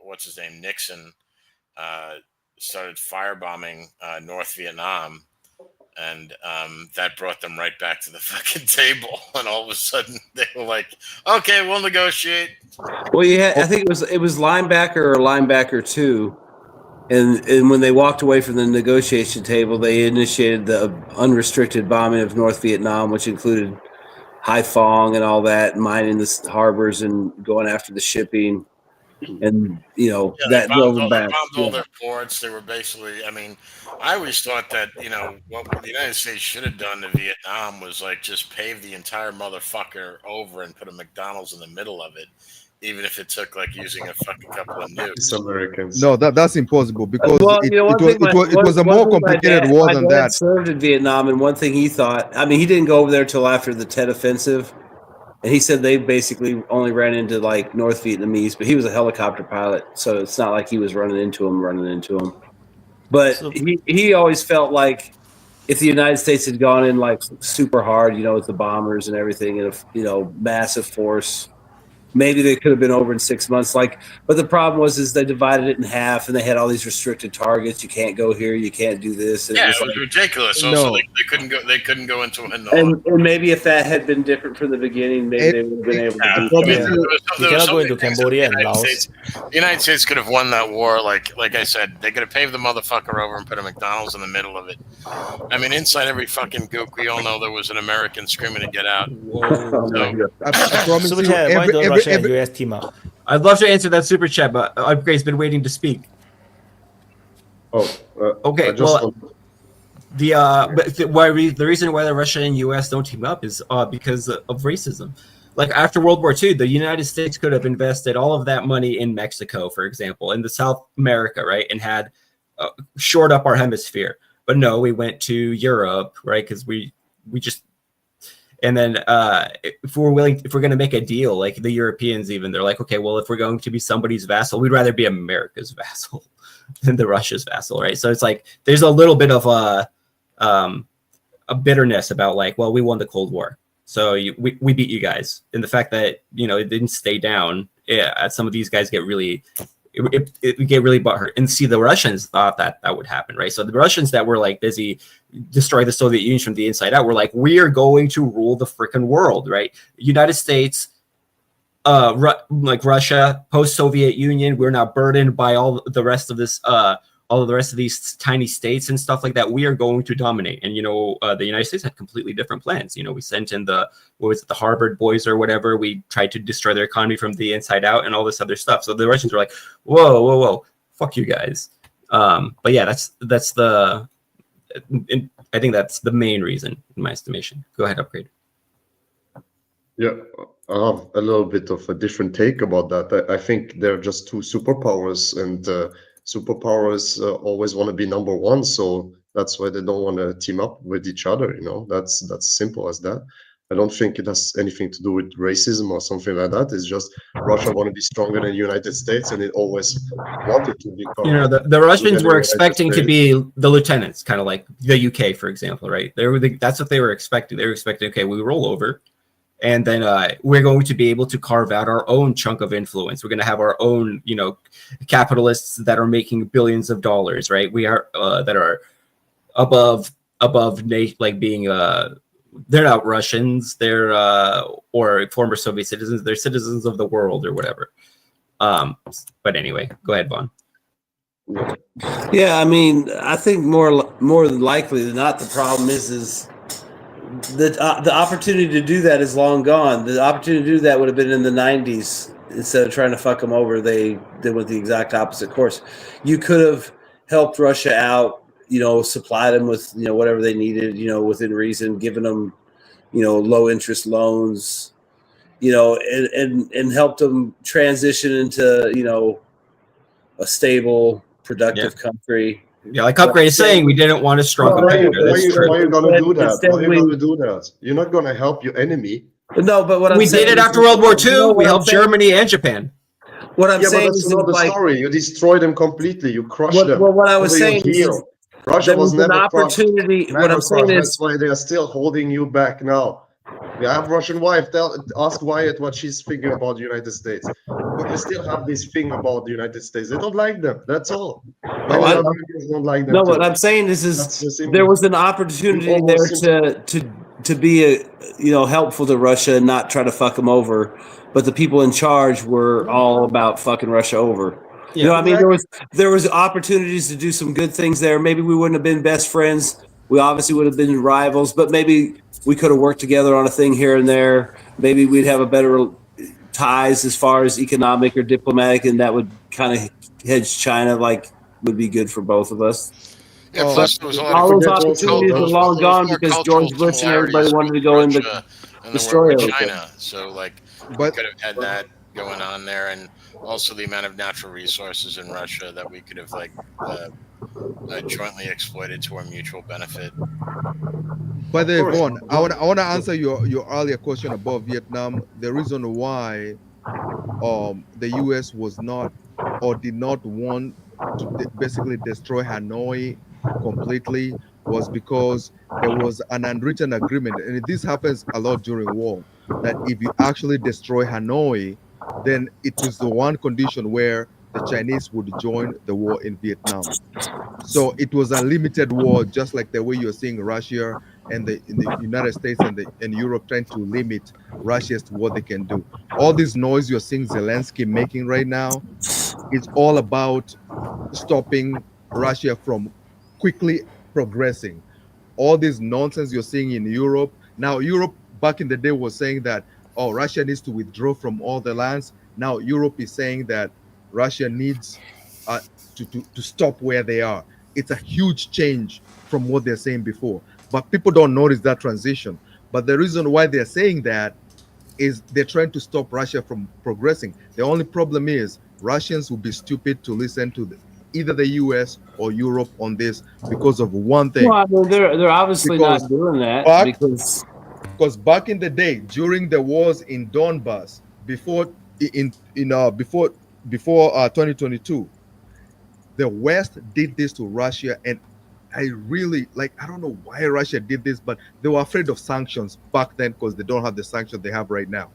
what's his name, Nixon, started firebombing North Vietnam, and that brought them right back to the fucking table. And all of a sudden, they were like, "Okay, we'll negotiate." Well, yeah, I think it was linebacker or linebacker 2. And when they walked away from the negotiation table, they initiated the unrestricted bombing of North Vietnam, which included Haiphong and all that, mining the harbors and going after the shipping. And, you know, Yeah, that drove them they back. bombed all their ports. They were basically, I mean, I always thought that, what the United States should have done to Vietnam was like just pave the entire motherfucker over and put a McDonald's in the middle of it, even if it took like using a fucking couple of nukes. It's Americans. No, that's impossible because Well, it, you know, it was a more complicated war than my dad that. served in Vietnam, and one thing he thought, I mean, he didn't go over there till after the Tet Offensive, and he said they basically only ran into like North Vietnamese, but he was a helicopter pilot, so it's not like he was running into them. But he always felt like if the United States had gone in like super hard, you know, with the bombers and everything, and massive force, maybe they could have been over in 6 months. But the problem is they divided it in half, and they had all these restricted targets. You can't go here. You can't do this. And Yeah, it it was ridiculous. Also, they couldn't go. They couldn't go into a and maybe if that had been different from the beginning, maybe they would have been able to do that. You cannot go into Cambodia and Laos. The United States could have won that war. Like I said, they could have paved the motherfucker over and put a McDonald's in the middle of it. I mean, inside every fucking gook, we all know there was an American screaming to get out. I promise Super you, chat, why don't Russia and US team up? I'd love to answer that super chat, but Upgrade's been waiting to speak. Okay. The reason why the Russia and U.S. don't team up is because of racism. Like after World War II, the United States could have invested all of that money in Mexico, for example, in the South America, right, and had shored up our hemisphere. But no, we went to Europe, right, because we just. And then if we're going to make a deal, like the Europeans, even they're like, okay, well, if we're going to be somebody's vassal, we'd rather be America's vassal than the Russia's vassal, right? So it's like there's a little bit of a bitterness about like, well, we won the Cold War, so we beat you guys, and the fact that it didn't stay down. Yeah, some of these guys get really. It get really butthurt. And see, the Russians thought that would happen, right? So the Russians that were like busy destroying the Soviet Union from the inside out were like, we are going to rule the freaking world, right? United States, like Russia, post-Soviet Union, we're not burdened by all the rest of this, all of the rest of these tiny states and stuff like that. We are going to dominate. And, the United States had completely different plans. We sent in the Harvard boys or whatever. We tried to destroy their economy from the inside out and all this other stuff. So the Russians were like, whoa, fuck you guys. But yeah, I think that's the main reason in my estimation. Go ahead, Upgrade. Yeah, I have a little bit of a different take about that. I think they're just two superpowers, and superpowers always want to be number one, so that's why they don't want to team up with each other. That's simple as that. I don't think it has anything to do with racism or something like that. It's just Russia want to be stronger than the United States, and it always wanted to become. The Russians were expecting to be the lieutenants, kind of like the UK, for example, right? That's what they were expecting. They were expecting, okay, we roll over, and then we're going to be able to carve out our own chunk of influence. We're going to have our own, capitalists that are making billions of dollars, right? We are that are above like being they're not Russians, they're or former Soviet citizens, they're citizens of the world or whatever. But anyway, go ahead, Vaughn. Yeah, I mean, I think more than likely than not, the problem is the opportunity to do that is long gone. The opportunity to do that would have been in the 90s. Instead of trying to fuck them over, they went the exact opposite course. You could have helped Russia out, supplied them with, whatever they needed, within reason, given them, low interest loans, and helped them transition into, a stable productive country. Yeah, like Upgrade is saying, we didn't want a strong competitor. Why you gonna do that? Instead Why you we- gonna do that? You're not gonna help your enemy. No, but what We I'm saying did it is- after World War II. You know what We I'm helped saying? Germany and Japan. What I'm Yeah, but saying that's is not the like, story. You destroy them completely. You crush them. well, what I was Whether you saying is heal. Russia there was was an never crushed. opportunity. What Never I'm saying crushed. is, That's why they are still holding you back now. We have Russian wife. Ask Wyatt what she's thinking about the United States. But you still have this thing about the United States. They don't like them. That's all. Maybe the Americans don't like them no, too. what I'm saying is That's the simple- there was an opportunity It there almost to be helpful to Russia and not try to fuck them over, but the people in charge were all about fucking Russia over. Yeah, I mean, there was opportunities to do some good things there. Maybe we wouldn't have been best friends. We obviously would have been rivals, but maybe we could have worked together on a thing here and there. Maybe we'd have a better ties as far as economic or diplomatic, and that would kind of hedge China, like would be good for both of us. Yeah, plus there was a lot All of those opportunities are long gone because George Bush and everybody wanted to go into destroy with everything. China. So like, we But- could have had that going on there, and also the amount of natural resources in Russia that we could have like jointly exploited to our mutual benefit. By the way, Vaughn, I want to answer your earlier question about Vietnam. The reason why the U.S. was not or did not want to basically destroy Hanoi completely was because there was an unwritten agreement, and this happens a lot during war, that if you actually destroy Hanoi, then it was the one condition where the Chinese would join the war in Vietnam. So it was a limited war, just like the way you're seeing Russia and the United States and Europe trying to limit Russia as to what they can do. All this noise you're seeing Zelensky making right now is all about stopping Russia from quickly progressing. All this nonsense you're seeing in Europe. Now, Europe back in the day was saying that, oh, Russia needs to withdraw from all the lands. Now, Europe is saying that Russia needs to stop where they are. It's a huge change from what they're saying before. But people don't notice that transition. But the reason why they're saying that is they're trying to stop Russia from progressing. The only problem is Russians will be stupid to listen to either the US or Europe on this because of one thing. Well, I mean, they're obviously not doing that because back in the day, during the wars in Donbass, before 2022, the West did this to Russia, and I don't know why Russia did this, but they were afraid of sanctions back then because they don't have the sanctions they have right now.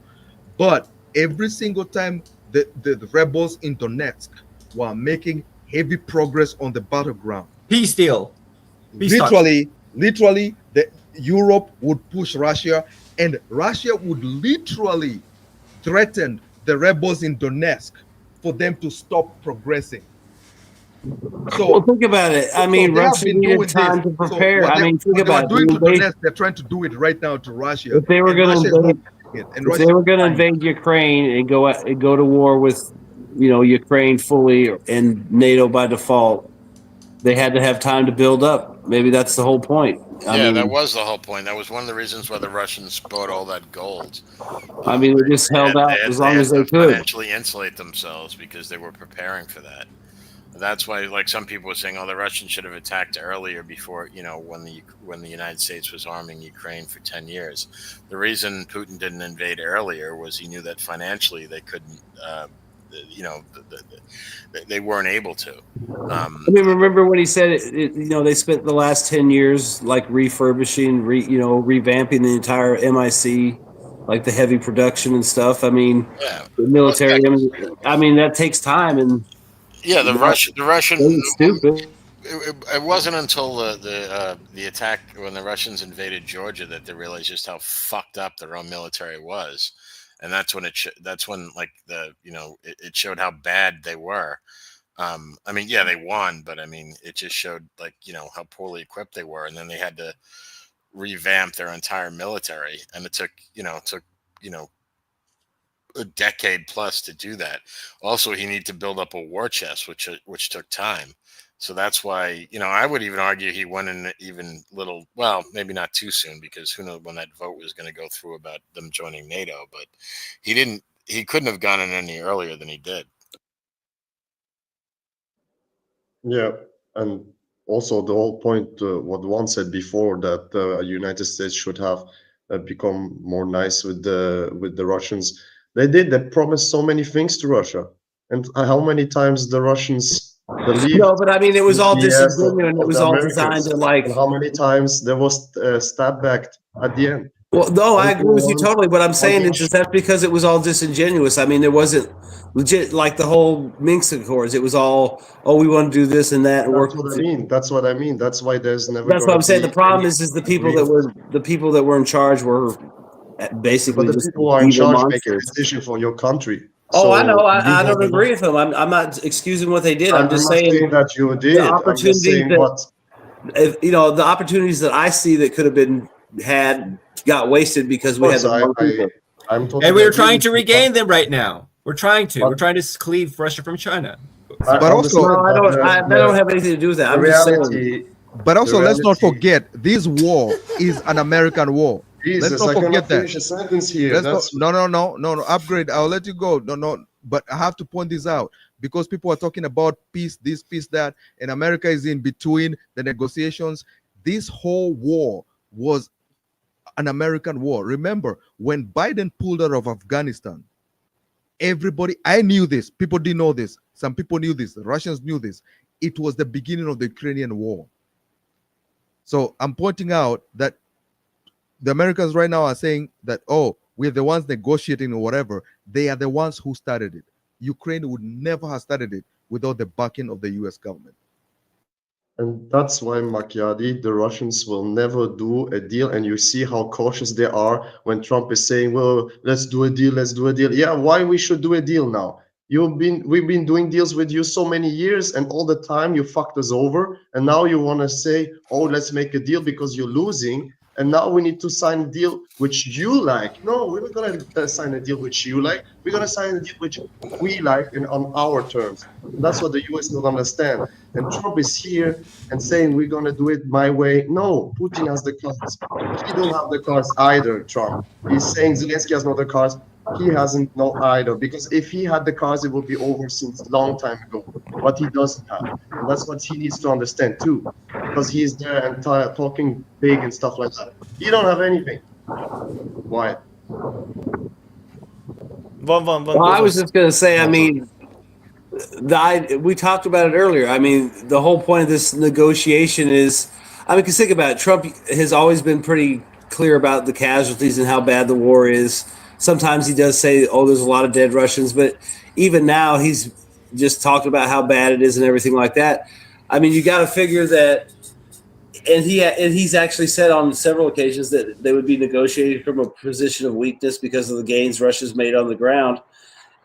But every single time the rebels in Donetsk were making heavy progress on the battleground, peace deal. Literally, the Europe would push Russia, and Russia would literally threaten the rebels in Donetsk for them to stop progressing. So well, think about it. I mean, they have Russia been needed doing time this. to prepare. So I mean, think what they about were it. doing to Donetsk, they're trying to do it right now to Russia. If they were going to invade Russia- Ukraine and go to war with, Ukraine fully and NATO by default, they had to have time to build up. Maybe that's the whole point. That was the whole point. That was one of the reasons why the Russians bought all that gold. I mean, they just held out as long as they had to could. financially insulate themselves because they were preparing for that. That's why, like, some people were saying, "Oh, the Russians should have attacked earlier before, when the United States was arming Ukraine for 10 years." The reason Putin didn't invade earlier was he knew that financially they couldn't. They weren't able to. I mean, remember when he said they spent the last 10 years like refurbishing, revamping the entire MIC, like the heavy production and stuff. I mean, the military. I mean, that takes time and. Yeah, the Russian. Stupid. It wasn't until the attack when the Russians invaded Georgia that they realized just how fucked up their own military was, and that's when it showed how bad they were. I mean, yeah, they won, but I mean, it just showed how poorly equipped they were, and then they had to revamp their entire military, and it took a decade plus to do that. Also, he needed to build up a war chest, which took time. So that's why, I would even argue he went in even maybe not too soon, because who knows when that vote was going to go through about them joining NATO, but he couldn't have gone in any earlier than he did. Yeah, and also the whole point, what one said before, that the United States should have become more nice with the Russians. They did. They promised so many things to Russia, and how many times the Russians believed No, but I mean, it in was all BS disingenuous and it of was the all designed Americans, to and like. how many times there was stab backed at the end. Well, no, I agree with you Everyone totally. What I'm on saying is each. that's because it was all disingenuous. I mean, there wasn't legit like the whole Minsk Accords. It was all, oh, we want to do this and that and That's work. what I mean. That's what I mean. That's why there's never That's what gonna I'm saying. The be problem any is the agreement. people that were in charge were But basically the just people who are in evil charge make a monsters. decision for your country. Oh, I know. So you I have don't enough. agree with them. I'm not excusing what they did. I'm I'm just not saying saying that you the did. I'm just opportunities saying that what. the opportunities that I see that could have been had got wasted because Of we had course, the wrong people. I'm And totally we're agree trying with to you. regain them right now. We're trying to. We're But trying to cleave Russia from China. I But also, understand. No, I But don't. That don't have anything to do with that. the I'm just saying. reality, but the also, let's not reality. forget this war is an American war. Let's Jesus, not I forget cannot that. finish a sentence here. Let's not. That's No. Upgrade. I'll let you go. No. But I have to point this out because people are talking about peace, this, peace, that, and America is in between the negotiations. This whole war was an American war. Remember when Biden pulled out of Afghanistan? Everybody, I knew this. People didn't know this. Some people knew this. The Russians knew this. It was the beginning of the Ukrainian war. So I'm pointing out that the Americans right now are saying that, oh, we're the ones negotiating or whatever. They are the ones who started it. Ukraine would never have started it without the backing of the US government. And that's why Macchiati, the Russians will never do a deal. And you see how cautious they are when Trump is saying, well, let's do a deal, let's do a deal. Yeah, why we should do a deal now? We've been doing deals with you so many years, and all the time you fucked us over. And now you want to say, oh, let's make a deal because you're losing. And now we need to sign a deal which you like. No, we're not going to sign a deal which you like. We're going to sign a deal which we like and on our terms. And that's what the US don't understand. And Trump is here and saying we're going to do it my way. No, Putin has the cards. He don't have the cards either, Trump. He's saying Zelensky has not the cards. He hasn't no either. Because if he had the cards, it would be over since long time ago. But he doesn't have. And that's what he needs to understand too. Because he's there and talking big and stuff like that. He don't have anything. Why? Well, I was just going to say, I mean, we talked about it earlier. I mean, the whole point of this negotiation is, I mean, because think about it, Trump has always been pretty clear about the casualties and how bad the war is. Sometimes he does say, oh, there's a lot of dead Russians, but even now he's just talked about how bad it is and everything like that. I mean, you got to figure that, and he's actually said on several occasions that they would be negotiating from a position of weakness because of the gains Russia's made on the ground.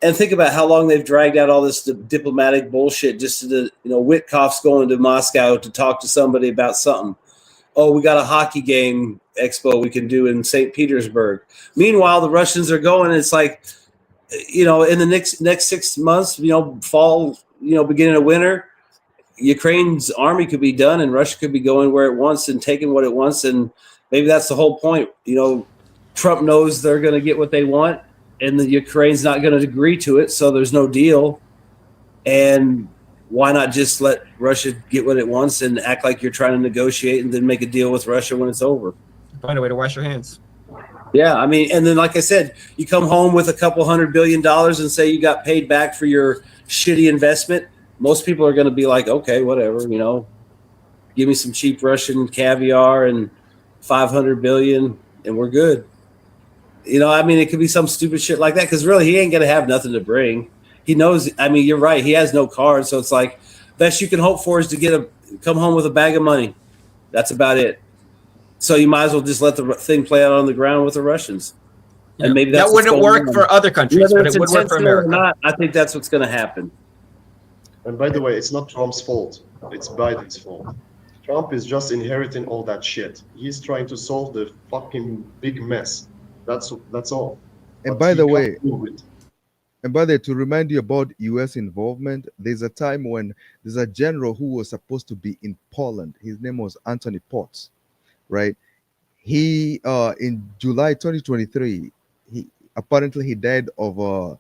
And think about how long they've dragged out all this diplomatic bullshit just to the, Witkoff's going to Moscow to talk to somebody about something. Oh, we got a hockey game expo we can do in St. Petersburg. Meanwhile, the Russians are going, it's like, in the next 6 months, fall, beginning of winter, Ukraine's army could be done and Russia could be going where it wants and taking what it wants. And maybe that's the whole point. Trump knows they're going to get what they want and the Ukraine's not going to agree to it. So there's no deal. And why not just let Russia get what it wants and act like you're trying to negotiate and then make a deal with Russia when it's over? Find a way to wash your hands. Yeah, I mean, and then like I said, you come home with a couple $100 billion and say you got paid back for your shitty investment. Most people are going to be like, okay, whatever, give me some cheap Russian caviar and 500 billion and we're good. I mean, it could be some stupid shit like that because really he ain't going to have nothing to bring. He knows, I mean, you're right. He has no cards. So it's like best you can hope for is to come home with a bag of money. That's about it. So you might as well just let the thing play out on the ground with the Russians. Yeah. And maybe that's that wouldn't work for other countries, whether but it's it would work for intentional or America. not, I think that's what's going to happen. And by the way, it's not Trump's fault. It's Biden's fault. Trump is just inheriting all that shit. He's trying to solve the fucking big mess. That's all. And But by he the can't way, do it. to remind you about US involvement, there's a time when there's a general who was supposed to be in Poland. His name was Anthony Potts, right? He in July 2023, he died of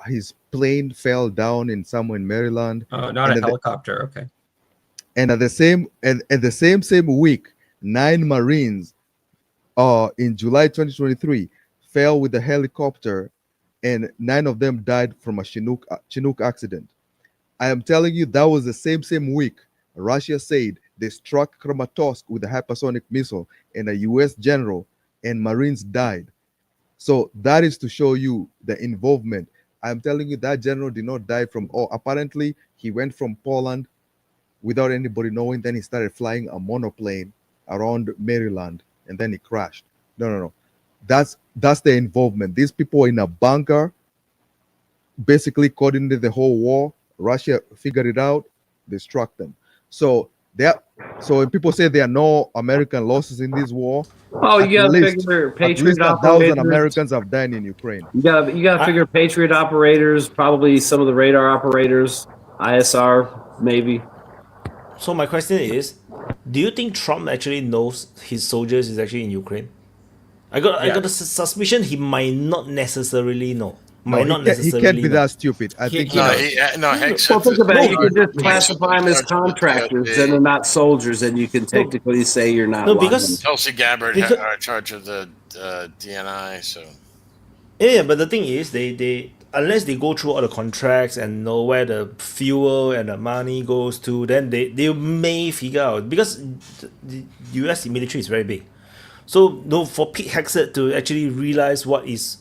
his plane fell down in somewhere in Maryland. Oh, not and a helicopter. Okay. And at the same week, 9 Marines in July 2023 fell with a helicopter, and 9 of them died from a Chinook accident. I am telling you, that was the same week Russia said they struck Kramatorsk with a hypersonic missile, and a US general and Marines died. So that is to show you the involvement. I'm telling you, that general did not die from, apparently he went from Poland without anybody knowing. Then he started flying a monoplane around Maryland, and then he crashed. No. That's the involvement. These people in a bunker basically coordinated the whole war. Russia figured it out. They struck them. So when people say there are no American losses in this war, Oh, you got to figure at Patriot least 1,000 operators. Americans have died in Ukraine. You got to figure Patriot operators, probably some of the radar operators, ISR maybe. So my question is, do you think Trump actually knows his soldiers is actually in Ukraine? I got a suspicion he might not necessarily know. He can't be that stupid. I think Hank well, think about it. You can just classify them as contractors, and they're not soldiers, and you can technically say you're not. No, because Tulsi Gabbard are in charge of the DNI. So yeah, but the thing is, they unless they go through all the contracts and know where the fuel and the money goes to, then they may figure out, because the US military is very big. So for Pete Hegseth to actually realize what is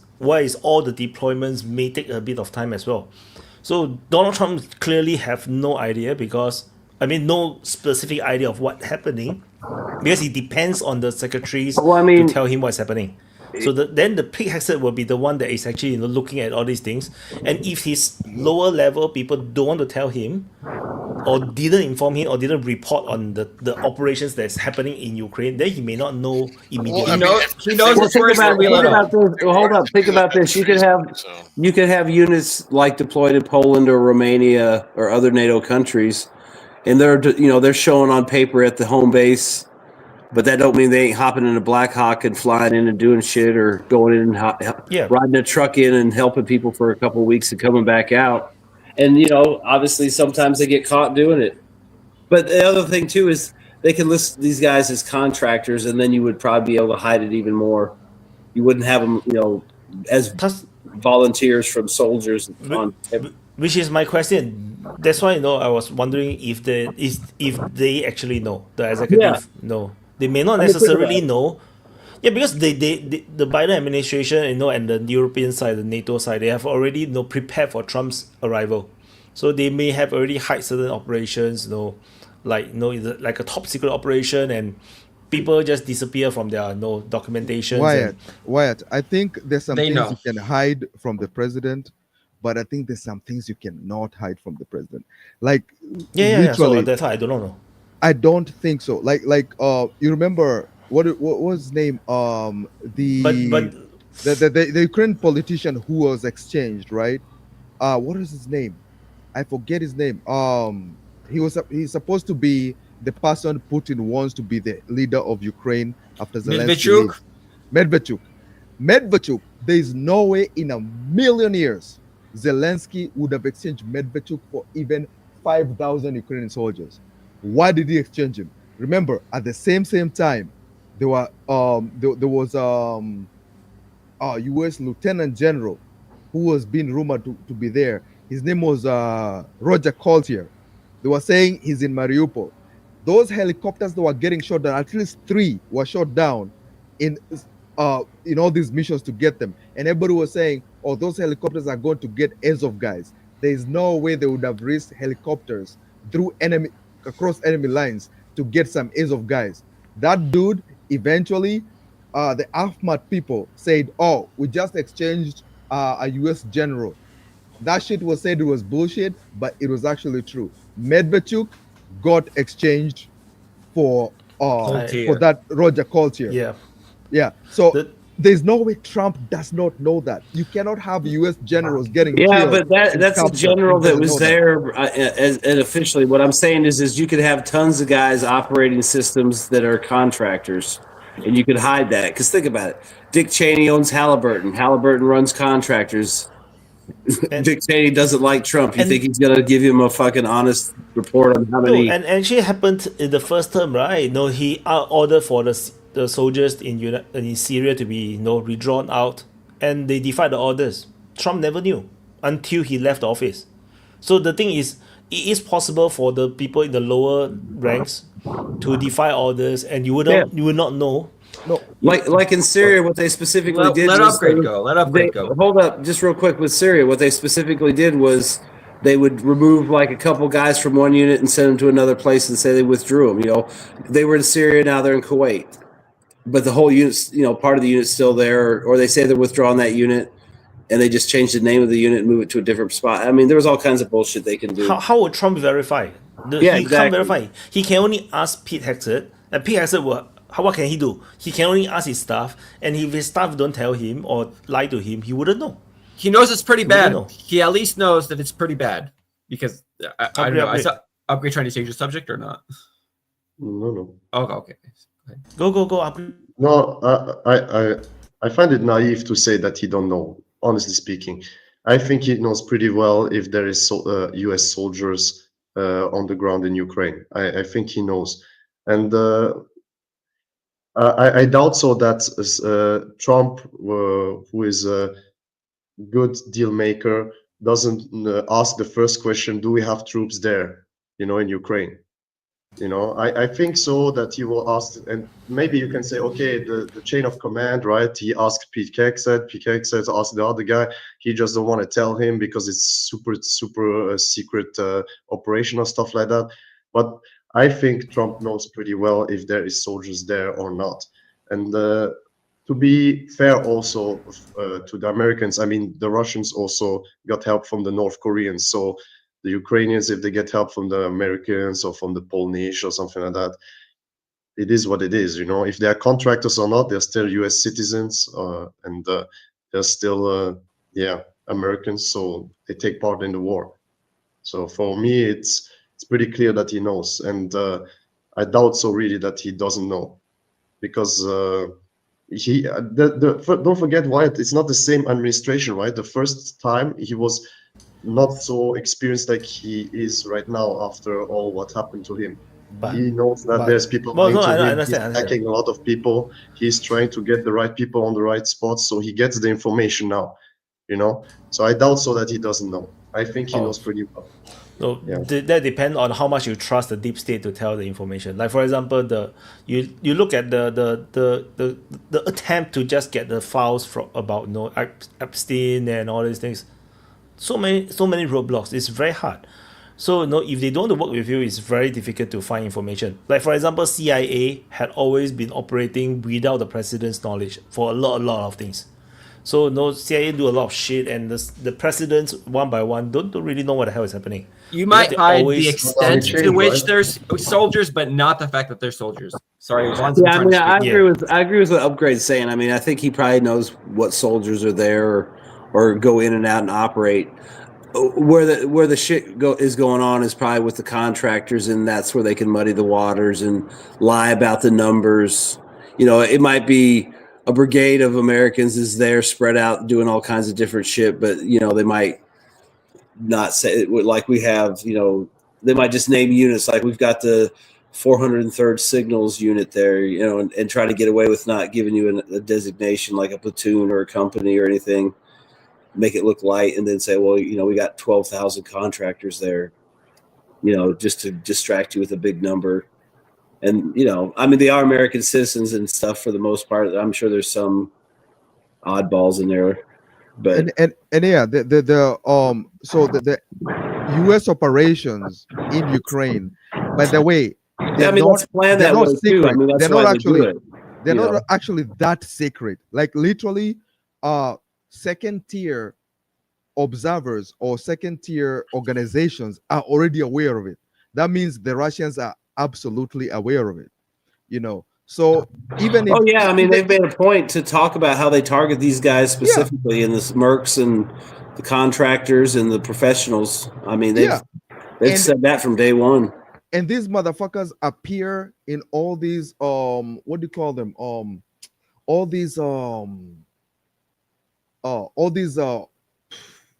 all the deployments may take a bit of time as well. So Donald Trump clearly have no idea, because no specific idea of what's happening, because he depends on the secretaries to tell him what's happening. So then the Pete Hegseth will be the one that is actually looking at all these things. And if his lower level people don't want to tell him, or didn't inform him, or didn't report on the operations that's happening in Ukraine, then he may not know immediately. Think about this. You could have units like deployed in Poland or Romania or other NATO countries, and they're showing on paper at the home base, but that don't mean they ain't hopping in a Black Hawk and flying in and doing shit, or going in and riding a truck in and helping people for a couple of weeks and coming back out. And, obviously sometimes they get caught doing it. But the other thing, too, is they can list these guys as contractors, and then you would probably be able to hide it even more. You wouldn't have them, as volunteers from soldiers. Which is my question. That's why, I was wondering if they actually know, the executive know. They may not necessarily know. Yeah, because the Biden administration, and the European side, the NATO side, they have already prepared for Trump's arrival. So they may have already hide certain operations, like a top secret operation, and people just disappear from their documentation. Wyatt, I think there's some things you can hide from the president, but I think there's some things you cannot hide from the president. Like literally, so that's why I don't know. I don't think so. Like you remember what was his name? The Ukrainian politician who was exchanged, right? What is his name? I forget his name. He's supposed to be the person Putin wants to be the leader of Ukraine after Zelenskyy. Medvedchuk. There is no way in a million years Zelenskyy would have exchanged Medvedchuk for even 5,000 Ukrainian soldiers. Why did he exchange him? Remember, at the same time, there was a U.S. Lieutenant General who was being rumored to be there. His name was Roger Coltier. They were saying he's in Mariupol. Those helicopters that were getting shot down, at least 3 were shot down in all these missions to get them. And everybody was saying, those helicopters are going to get Azov guys. There is no way they would have risked helicopters across enemy lines to get some Azov guys. That dude, eventually, the Ahmad people said, we just exchanged a U.S. general. That shit was said it was bullshit, but it was actually true. Medvedchuk got exchanged for that Roger Coltier. Yeah. So there's no way Trump does not know that. You cannot have U.S. generals getting killed. Yeah, but that's a general that was there. And officially, what I'm saying is you could have tons of guys operating systems that are contractors, and you could hide that. Because think about it. Dick Cheney owns Halliburton. Halliburton runs contractors. Dick Cheney doesn't like Trump. You and- think he's gonna give him a fucking honest report on how No, many? and actually happened in the first term, right? No, he ordered for the soldiers in Syria to be redrawn out, and they defied the orders. Trump never knew until he left the office. So the thing is, it is possible for the people in the lower ranks to defy orders, and you would not know. No, Like in Syria, what they specifically did. Let was upgrade go. Let upgrade go. Hold up, just real quick with Syria. What they specifically did was they would remove like a couple guys from one unit and send them to another place and say they withdrew them. They were in Syria, now they're in Kuwait, but the whole unit, part of the unit's still there, or they say they're withdrawing that unit, and they just change the name of the unit and move it to a different spot. I mean, there was all kinds of bullshit they can do. How would Trump verify? He can't verify. He can only ask Pete Hegseth, and Pete Hegseth what can he do? He can only ask his staff, and if his staff don't tell him or lie to him, he wouldn't know. He knows it's pretty bad. He at least knows that it's pretty bad because I don't know. I saw Upgrade trying to change the subject or not. No. Oh, okay. Go, Upgrade. No, I find it naive to say that he don't know. Honestly speaking, I think he knows pretty well if there is U.S. soldiers on the ground in Ukraine. I think he knows, and I doubt so that Trump, who is a good deal maker, doesn't ask the first question: do we have troops there? In Ukraine. I think so that he will ask, and maybe you can say, okay, the chain of command, right? He asked Pete Hegseth asked the other guy. He just don't want to tell him because it's super secret operation or stuff like that. But I think Trump knows pretty well if there is soldiers there or not. And to be fair also to the Americans, I mean, the Russians also got help from the North Koreans. So the Ukrainians, if they get help from the Americans or from the Polish or something like that, it is what it is. If they are contractors or not, they're still U.S. citizens and they're still, Americans. So they take part in the war. So for me, it's pretty clear that he knows. And I doubt so really that he doesn't know, because don't forget, Wyatt, it's not the same administration, right? The first time he was not so experienced like he is right now after all what happened to him. He knows that there's people lying to him. He's attacking a lot of people. He's trying to get the right people on the right spots, so he gets the information now. So I doubt so that he doesn't know. I think he knows pretty well. So that depends on how much you trust the deep state to tell the information. Like for example, you look at the attempt to just get the files about Epstein and all these things. So many roadblocks. It's very hard. So if they don't want to work with you, it's very difficult to find information. Like for example, CIA had always been operating without the president's knowledge for a lot of things. So CIA do a lot of shit, and the presidents one by one don't really know what the hell is happening. You might hide the extent to which there's soldiers, but not the fact that they're soldiers. Sorry, I agree with what Upgrade's saying. I mean, I think he probably knows what soldiers are there or go in and out and operate. Where the shit is going on is probably with the contractors, and that's where they can muddy the waters and lie about the numbers. It might be a brigade of Americans is there spread out doing all kinds of different shit, but they might not say it like we have. They might just name units, like we've got the 403rd Signals unit there, and try to get away with not giving you a designation like a platoon or a company or anything. Make it look light, and then say, well, we got 12,000 contractors there, just to distract you with a big number. And, I mean, they are American citizens and stuff for the most part. I'm sure there's some oddballs in there, but and yeah, the U.S. operations in Ukraine, by the way, let's plan that way too. I mean, that's why they do it. They're not actually that secret. Like literally, second-tier observers or second-tier organizations are already aware of it. That means the Russians are absolutely aware of it. So even if I mean, they've made a point to talk about how they target these guys specifically, and the mercs and the contractors and the professionals. I mean, they've said that from day one. And these motherfuckers appear in all these what do you call them? All these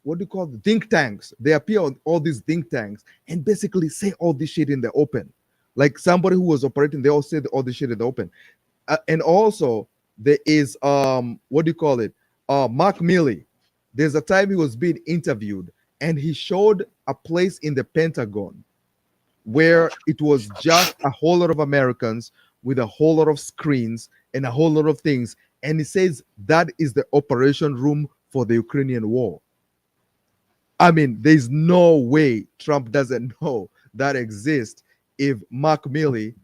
what do you call the think tanks? They appear on all these think tanks and basically say all this shit in the open. Like somebody who was operating, they all said all this shit in the open. And also there is what do you call it? Mark Milley. There's a time he was being interviewed and he showed a place in the Pentagon where it was just a whole lot of Americans with a whole lot of screens and a whole lot of things. And he says that is the operation room for the Ukrainian war. I mean, there's no way Trump doesn't know that exists if Mark Milley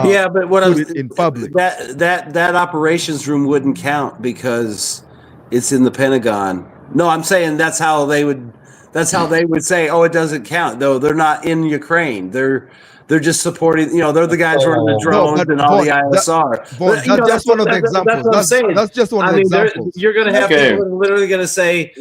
yeah, but what put it in public. That operations room wouldn't count because it's in the Pentagon. No, I'm saying that's how they would say, oh, it doesn't count. Though they're not in Ukraine. They're just supporting, they're the guys running the drones and all the ISR. That's just one of the examples. That's what I'm saying. That's just one of the examples. You're going to have people that are literally going to say,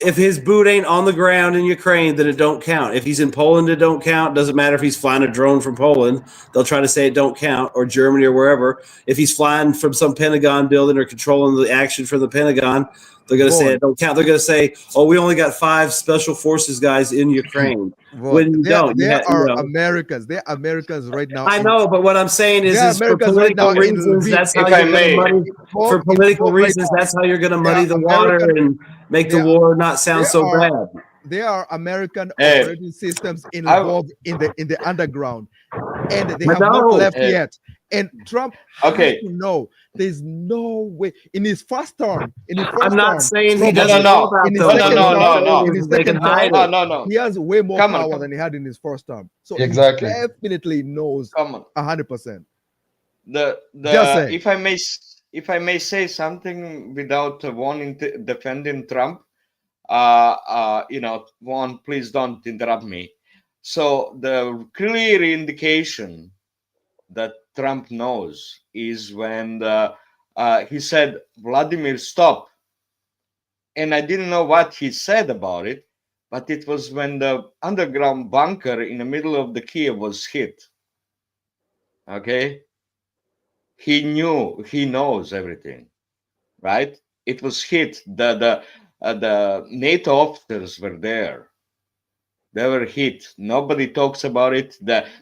if his boot ain't on the ground in Ukraine, then it don't count. If he's in Poland, it don't count. Doesn't matter if he's flying a drone from Poland. They'll try to say it don't count, or Germany or wherever. If he's flying from some Pentagon building or controlling the action from the Pentagon, they're going to say it don't count. They're going to say, oh, we only got 5 special forces guys in Ukraine. When you don't. They are Americans. They're Americans right now. I know, but what I'm saying is for political reasons, that's how you're going to muddy. For political reasons, that's how you're going to muddy the water and make the war not sound so bad. There are American operating systems involved in the underground, and they have not left yet. And Trump has to know there's no way in his first term. I'm not saying he doesn't know about He has way more power than he had in his first term. So he definitely knows 100%. If I may say something without wanting to defending Trump, Juan, please don't interrupt me. So the clear indication that Trump knows is when he said, Vladimir, stop. And I didn't know what he said about it, but it was when the underground bunker in the middle of the Kiev was hit. Okay? He knows everything, right? It was hit. The NATO officers were there. They were hit. Nobody talks about it.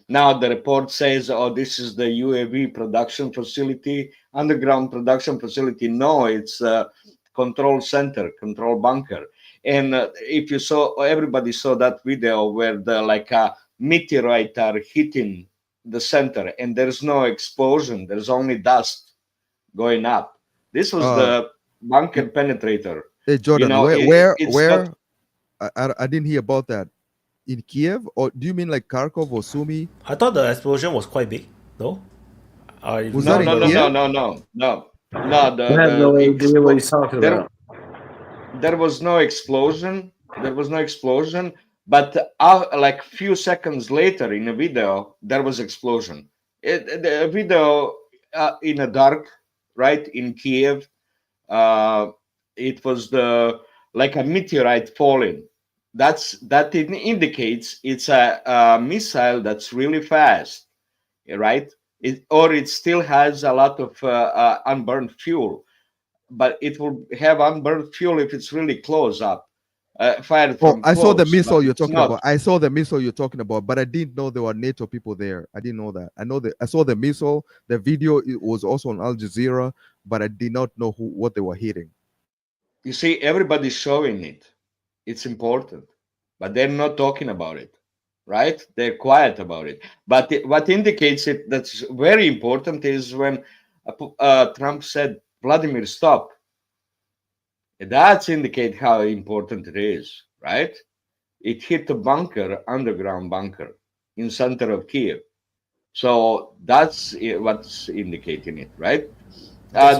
Now the report says, oh, this is the UAV production facility, underground production facility. No, it's a control center, control bunker. And if you saw, everybody saw that video where a meteorite are hitting the center and there's no explosion. There's only dust going up. This was the bunker penetrator. Hey, Jordan, where? I didn't hear about that. In Kiev, or do you mean like Kharkov or Sumy? I thought the explosion was quite big, no? No. I have no idea what he's talking about. There was no explosion. But like few seconds later in a video, there was explosion. The video in a dark, right, in Kiev, it was like a meteorite falling. That indicates it's a missile that's really fast, right? It still has a lot of unburned fuel, but it will have unburned fuel if it's really close up. Fired from I saw the missile you're talking about. I saw the missile you're talking about, but I didn't know there were NATO people there. I didn't know that. I saw the missile. The video it was also on Al Jazeera, but I did not know what they were hitting. You see, everybody's showing it. It's important, but they're not talking about it, right? They're quiet about it. But what indicates it that's very important is when Trump said, Vladimir, stop. That's indicate how important it is, right? It hit the bunker, underground bunker, in center of Kiev. So that's what's indicating it, right? That's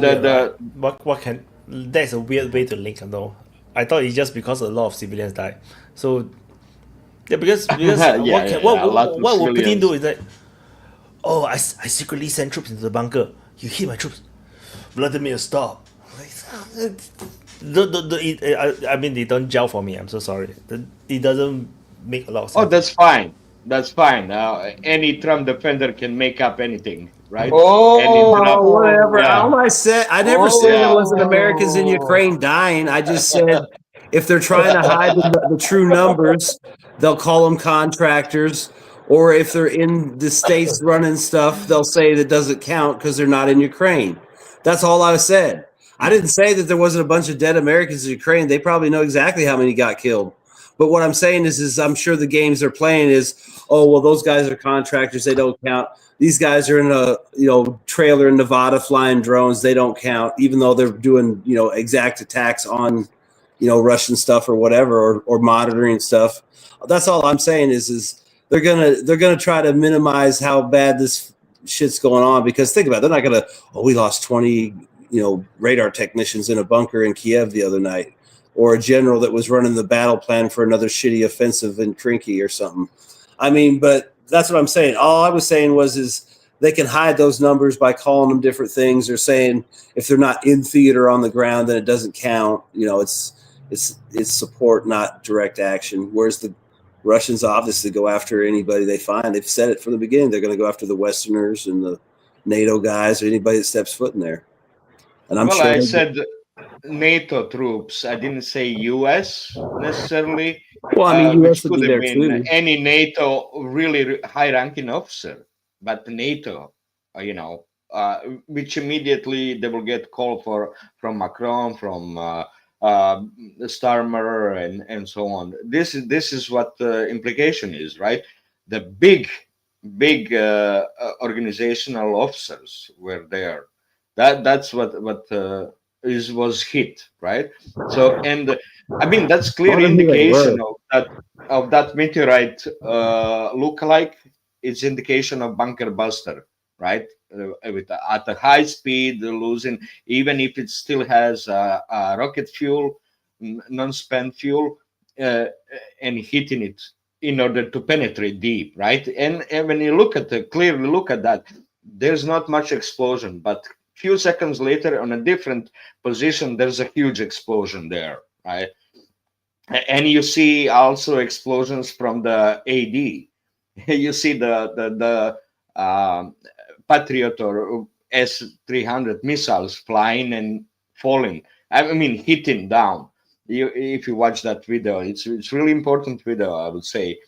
a weird way to link, though. I thought it's just because a lot of civilians died. So, yeah, because what would Putin do is that, oh, I secretly sent troops into the bunker. You hit my troops. Vladimir, stop. I mean, they don't gel for me. I'm so sorry. It doesn't make a lot of sense. Oh, that's fine. That's fine. Any Trump defender can make up anything, right? Whatever. Yeah. All I said, I never said it wasn't Americans in Ukraine dying. I just said If they're trying to hide the true numbers, they'll call them contractors. Or if they're in the states running stuff, they'll say that doesn't count because they're not in Ukraine. That's all I said. I didn't say that there wasn't a bunch of dead Americans in Ukraine. They probably know exactly how many got killed. But what I'm saying is I'm sure the games they're playing is, oh, well, those guys are contractors. They don't count. These guys are in a trailer in Nevada flying drones. They don't count, even though they're doing exact attacks on Russian stuff or whatever, or monitoring stuff. That's all I'm saying is they're gonna try to minimize how bad this shit's going on, because think about it, they're not gonna, we lost 20 radar technicians in a bunker in Kiev the other night, or a general that was running the battle plan for another shitty offensive in Krinky or something. I mean, but that's what I'm saying. All I was saying is they can hide those numbers by calling them different things, or saying if they're not in theater on the ground, then it doesn't count. It's support, not direct action. Whereas the Russians obviously go after anybody they find. They've said it from the beginning. They're going to go after the Westerners and the NATO guys, or anybody that steps foot in there. And I'm sure I said NATO troops. I didn't say U.S. necessarily. Well, I mean, U.S. Which would could be have there been too. any NATO really high-ranking officer, but NATO, which immediately they will get call from Macron, from Starmer, and so on. This is what the implication is, right? The big organizational officers were there. That's what was hit, right? So, and I mean, that's clear indication of that meteorite look-alike. It's indication of bunker buster, right? At a high speed, losing, even if it still has rocket fuel, non-spent fuel, and hitting it in order to penetrate deep, right? And when you clearly look at that, there's not much explosion, but few seconds later, on a different position, there's a huge explosion there, right? And you see also explosions from the AD. You see the Patriot or S-300 missiles flying and falling. I mean, hitting down. If you watch that video, it's really important video, I would say.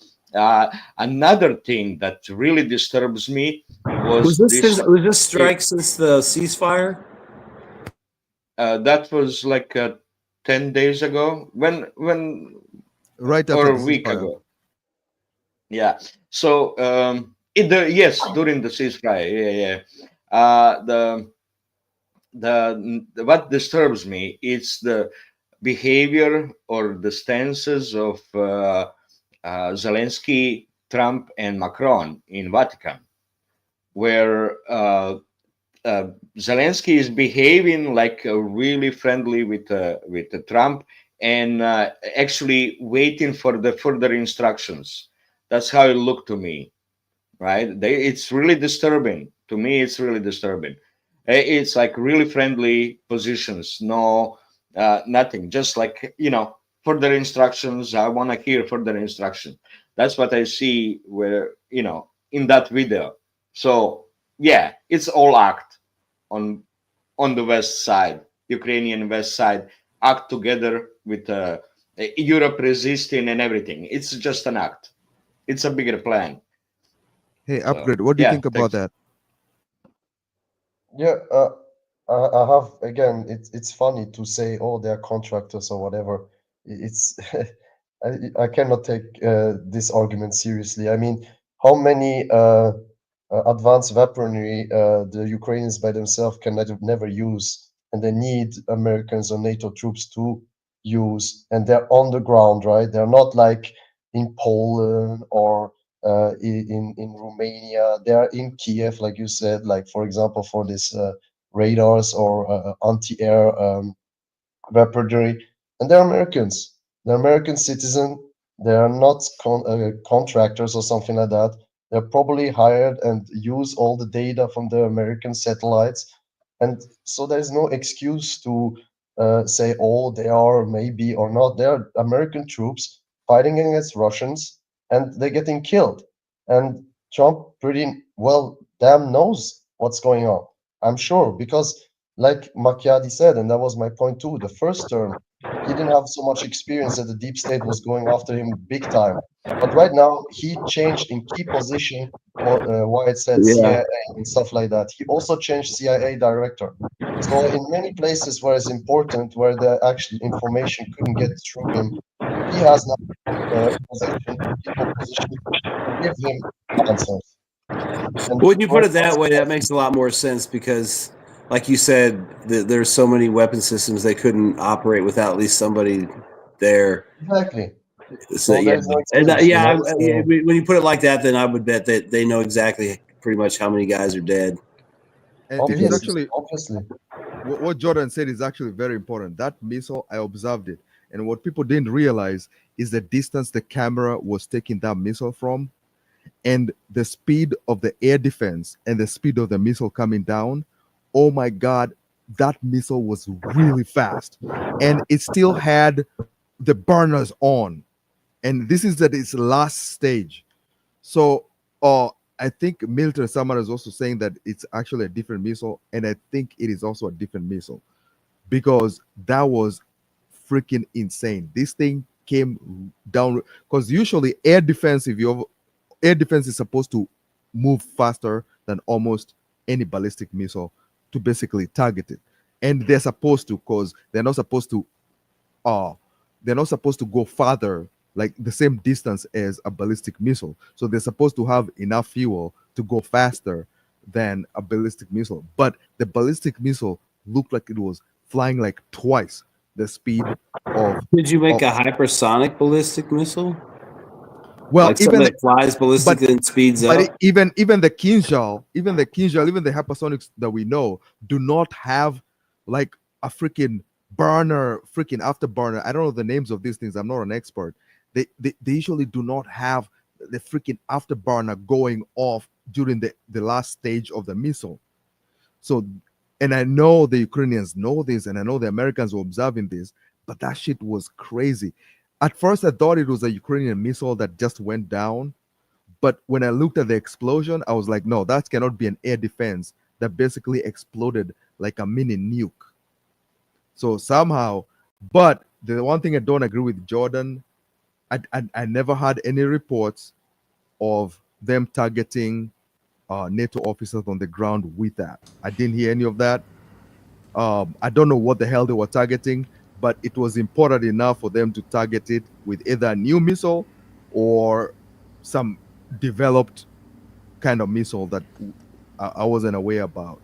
Another thing that really disturbs me was this strike since the ceasefire? That was like 10 days ago, when right after or a the week ceasefire. ago. Yeah. So yes, during the ceasefire. The what disturbs me is the behavior or the stances of Zelensky, Trump, and Macron in Vatican, where Zelensky is behaving like really friendly with Trump, and actually waiting for the further instructions. That's how it looked to me, right? It's really disturbing. To me, it's really disturbing. It's like really friendly positions. No, nothing. Just like, further instructions. I want to hear further instruction. That's what I see where, in that video. So yeah, it's all act on the west side, Ukrainian west side, act together with Europe resisting and everything. It's just an act. It's a bigger plan. Hey, Upgrade, what do you think about that? Yeah, I have, again, it's funny to say, oh, they're contractors or whatever. It's I cannot take this argument seriously. I mean, how many advanced weaponry the Ukrainians by themselves can never use, and they need Americans or NATO troops to use, and they're on the ground, right? They're not like in Poland or in Romania. They are in Kiev, like you said, like, for example, for this radars or anti-air weaponry, and they're Americans. They're American citizens. They are not contractors or something like that. They're probably hired and use all the data from the American satellites. And so there's no excuse to say, oh, they are maybe or not. They're American troops fighting against Russians, and they're getting killed. And Trump pretty well damn knows what's going on, I'm sure, because like Macchiati said, and that was my point too, the first term, he didn't have so much experience that the deep state was going after him big time. But right now, he changed in key position, why it said Yeah. CIA and stuff like that. He also changed CIA director. So in many places where it's important, where the actual information couldn't get through him, he has now position, people position to give him answers. And When you put it that right way, that makes a lot more sense because, like you said, there's so many weapon systems they couldn't operate without at least somebody there. Exactly. So, yeah, there's no and, excuse, you know, yeah, when you put it like that, then I would bet that they know exactly pretty much how many guys are dead. And it is actually what Jordan said is actually very important. That missile, I observed it, and what people didn't realize is the distance the camera was taking that missile from, and the speed of the air defense and the speed of the missile coming down. Oh my God, that missile was really fast, and it still had the burners on, and this is at its last stage. So, I think Milton Samara is also saying that it's actually a different missile, and I think it is also a different missile because that was freaking insane. This thing came down because usually air defense, air defense is supposed to move faster than almost any ballistic missile to basically target it, and they're supposed to because they're not supposed to go farther, like the same distance as a ballistic missile. So they're supposed to have enough fuel to go faster than a ballistic missile. But the ballistic missile looked like it was flying like twice the speed of. Did you make a hypersonic ballistic missile? Well, like even that flies ballistic and speeds up. Even the Kinjal, even the hypersonics that we know do not have like a freaking burner, freaking afterburner. I don't know the names of these things. I'm not an expert. They usually do not have the freaking afterburner going off during the last stage of the missile. So, and I know the Ukrainians know this, and I know the Americans were observing this, but that shit was crazy. At first, I thought it was a Ukrainian missile that just went down. But when I looked at the explosion, I was like, no, that cannot be an air defense that basically exploded like a mini nuke. So somehow, but the one thing I don't agree with Jordan, I never had any reports of them targeting NATO officers on the ground with that. I didn't hear any of that. I don't know what the hell they were targeting, but it was important enough for them to target it with either a new missile or some developed kind of missile that I wasn't aware about.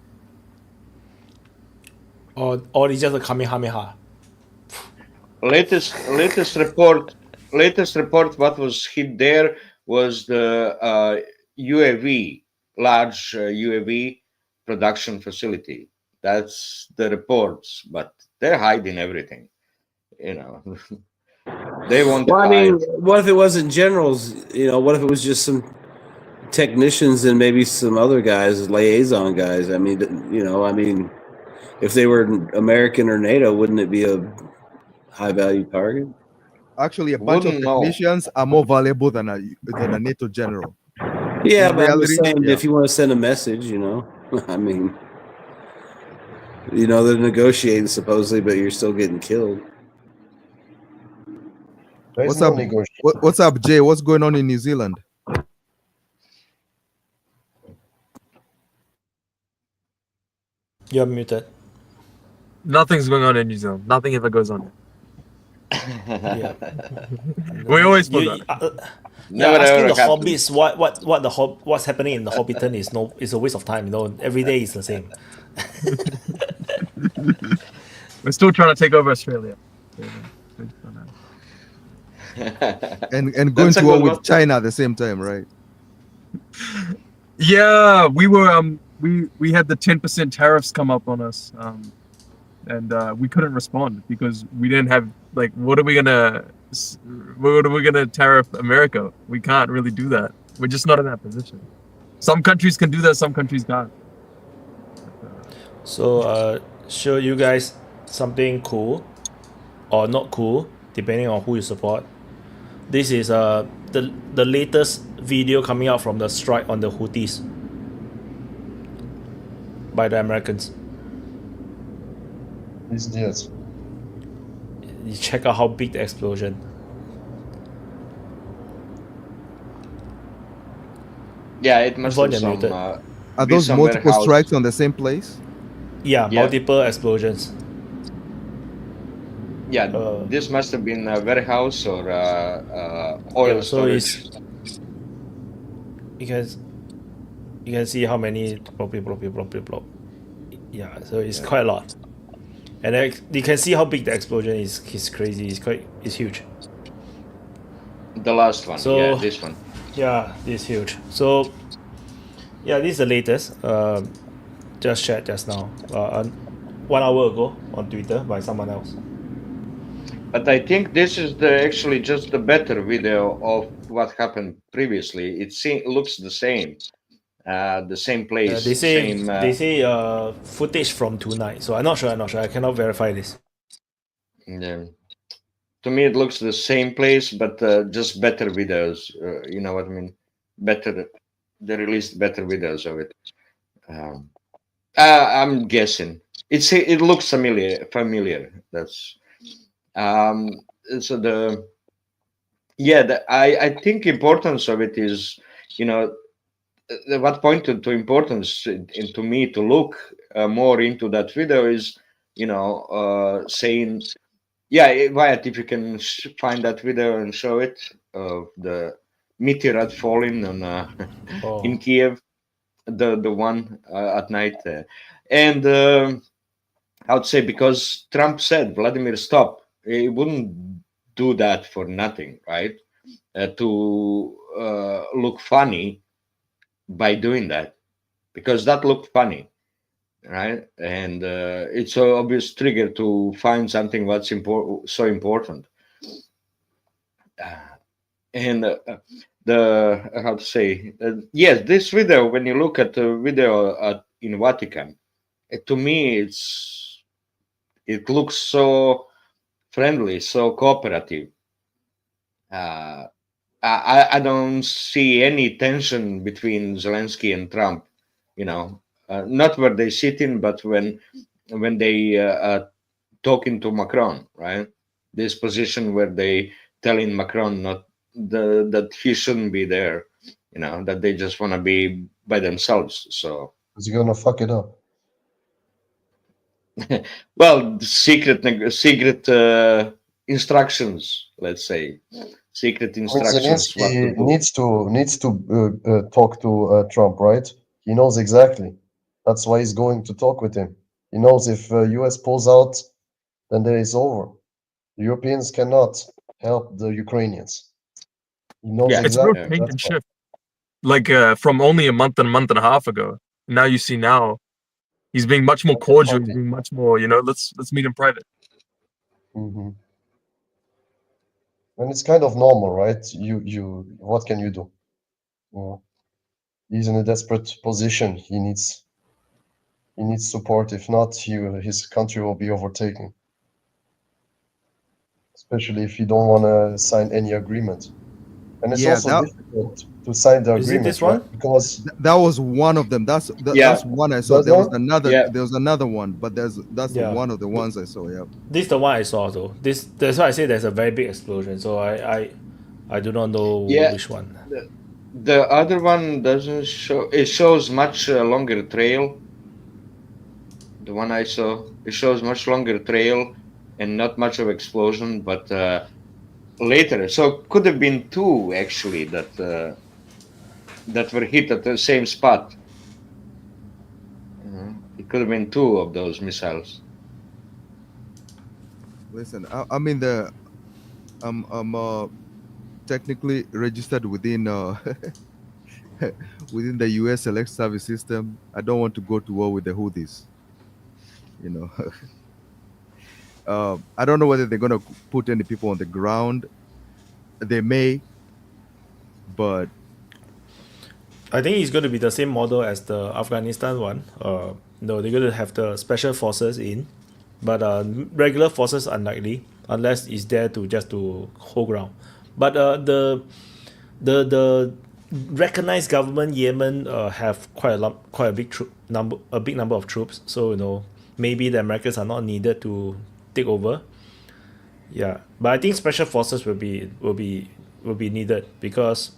Or it's just a Kamehameha. Latest report. What was hit there was the UAV, large UAV production facility. That's the reports, but they're hiding everything. You know, they want to Well, I hide. mean, what if it wasn't generals? You know, what if it was just some technicians and maybe some other guys, liaison guys? I mean, you know, if they were American or NATO, wouldn't it be a high value target? Actually, a bunch of technicians are more valuable than a NATO general. Yeah, In but I'm just reality, saying, yeah. if you want to send a message, you know, I mean, you know, they're negotiating supposedly, but you're still getting killed. What's up? What's up, Jay? What's going on in New Zealand? You're muted. Nothing's going on in New Zealand. Nothing ever goes on. Yeah. We always put that. Asking the hobbits what's happening in the Hobbiton is a waste of time. You know, every day is the same. We're still trying to take over Australia. and going to war with China at the same time, right? Yeah, we were we had the 10% tariffs come up on us, and we couldn't respond because we didn't have, like, what are we gonna tariff America? We can't really do that. We're just not in that position. Some countries can do that, some countries can't. So show you guys something cool or not cool, depending on who you support. This is the latest video coming out from the strike on the Houthis by the Americans. you check out how big the explosion. Yeah, it must Vaughn, have you're some muted. Are be those some multiple warehouse. strikes on the same place? Yeah, Yeah. multiple explosions. Yeah, this must have been a warehouse or oil Yeah, so storage. you can see how many plop. Yeah, so it's Yeah. quite a lot. And then you can see how big the explosion is. It's crazy. It's huge. The last one, So yeah, this one. yeah, this is huge. So yeah, this is the latest. Just shared just now. 1 hour ago on Twitter by someone else. But I think this is actually just the better video of what happened previously. It looks the same place, They say same. footage from tonight. So I'm not sure. I cannot verify this. Yeah. To me, it looks the same place, but just better videos. You know what I mean? Better. They released better videos of it. I'm guessing. It looks familiar. That's. So I think importance of it is, what pointed to importance to me to look more into that video is, saying, yeah, Wyatt, if you can find that video and show it of the meteorite falling on in Kiev, the one at night, and I would say because Trump said, Vladimir, stop. He wouldn't do that for nothing, right? To look funny by doing that, because that looked funny, right? And it's an obvious trigger to find something that's so important. And the how to say yes, this video, when you look at the video in Vatican, to me it looks so friendly, so cooperative. I don't see any tension between Zelensky and Trump, not where they sitting, but when they talking to Macron, right? This position where they telling Macron that he shouldn't be there, that they just want to be by themselves. So Is he gonna fuck it up? well, secret instructions, let's say, secret I mean, instructions. What to Zelensky do. needs to talk to Trump, right? He knows exactly. That's why he's going to talk with him. He knows if US pulls out, then there is over. The Europeans cannot help the Ukrainians. He knows It's a real exactly. paint That's and why. shift. Like from only a month and a half ago. Now you see he's being much more cordial. He's being much more, let's meet in private. Mm-hmm. And it's kind of normal, right? What can you do? He's in a desperate position. He needs support. If not, his country will be overtaken. Especially if you don't want to sign any agreement. And it's Yeah, also that- difficult to sign the Is it agreement, this right? one? Because That was one of them. That's one I saw. That's There was one? another. Yeah. There was another one, but that's Yeah. one of the ones I saw. Yeah. This is the one I saw though. That's why I say there's a very big explosion. So I do not know which one. The other one doesn't show. It shows much longer trail. The one I saw, it shows much longer trail and not much of explosion, but later. So could have been two actually that were hit at the same spot. It could have been two of those missiles. Listen, I'm in the. I'm technically registered within within the U.S. elect service system. I don't want to go to war with the Houthis. I don't know whether they're gonna put any people on the ground. They may, but I think it's going to be the same model as the Afghanistan one. No, they're going to have the special forces in, but regular forces unlikely unless it's there to hold ground. But the recognized government Yemen have quite a big number of troops. So maybe the Americans are not needed to take over. Yeah, but I think special forces will be needed because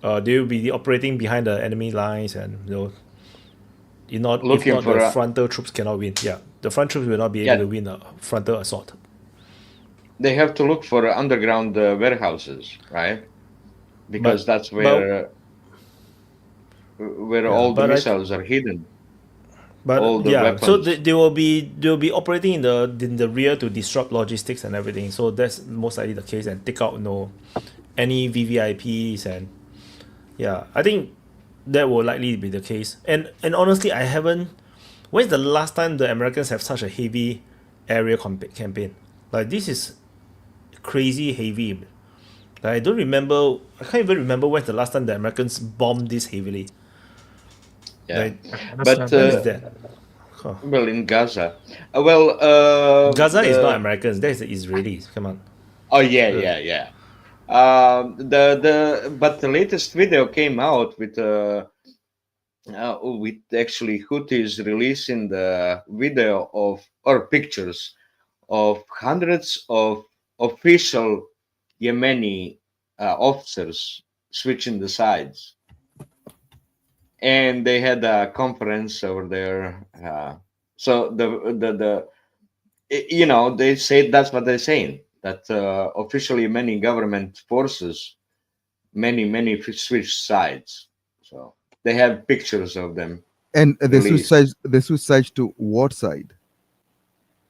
they will be operating behind the enemy lines, and if Looking not, for the a frontal troops cannot win. Yeah, the front troops will not be able yeah. to win a frontal assault. They have to look for underground warehouses, right? Because But that's but where yeah, all the missiles are hidden, all but the yeah, so weapons. they will be operating in the rear to disrupt logistics and everything. So that's most likely the case, and take out any VVIPs. And yeah, I think that will likely be the case. And honestly, I haven't. When's the last time the Americans have such a heavy area campaign? Like, this is crazy heavy. Like, I don't remember. I can't even remember when's the last time the Americans bombed this heavily. Yeah, Like, but when is that? Huh. well, in Gaza, Gaza is not the Americans. That is the Israelis. Come on. oh yeah, Ugh. yeah, yeah. But the latest video came out with actually Houthis releasing the video of or pictures of hundreds of official Yemeni officers switching the sides, and they had a conference over there. So they say that's what they're saying, that officially many government forces, many switch sides. So they have pictures of them And released the suicide to what side?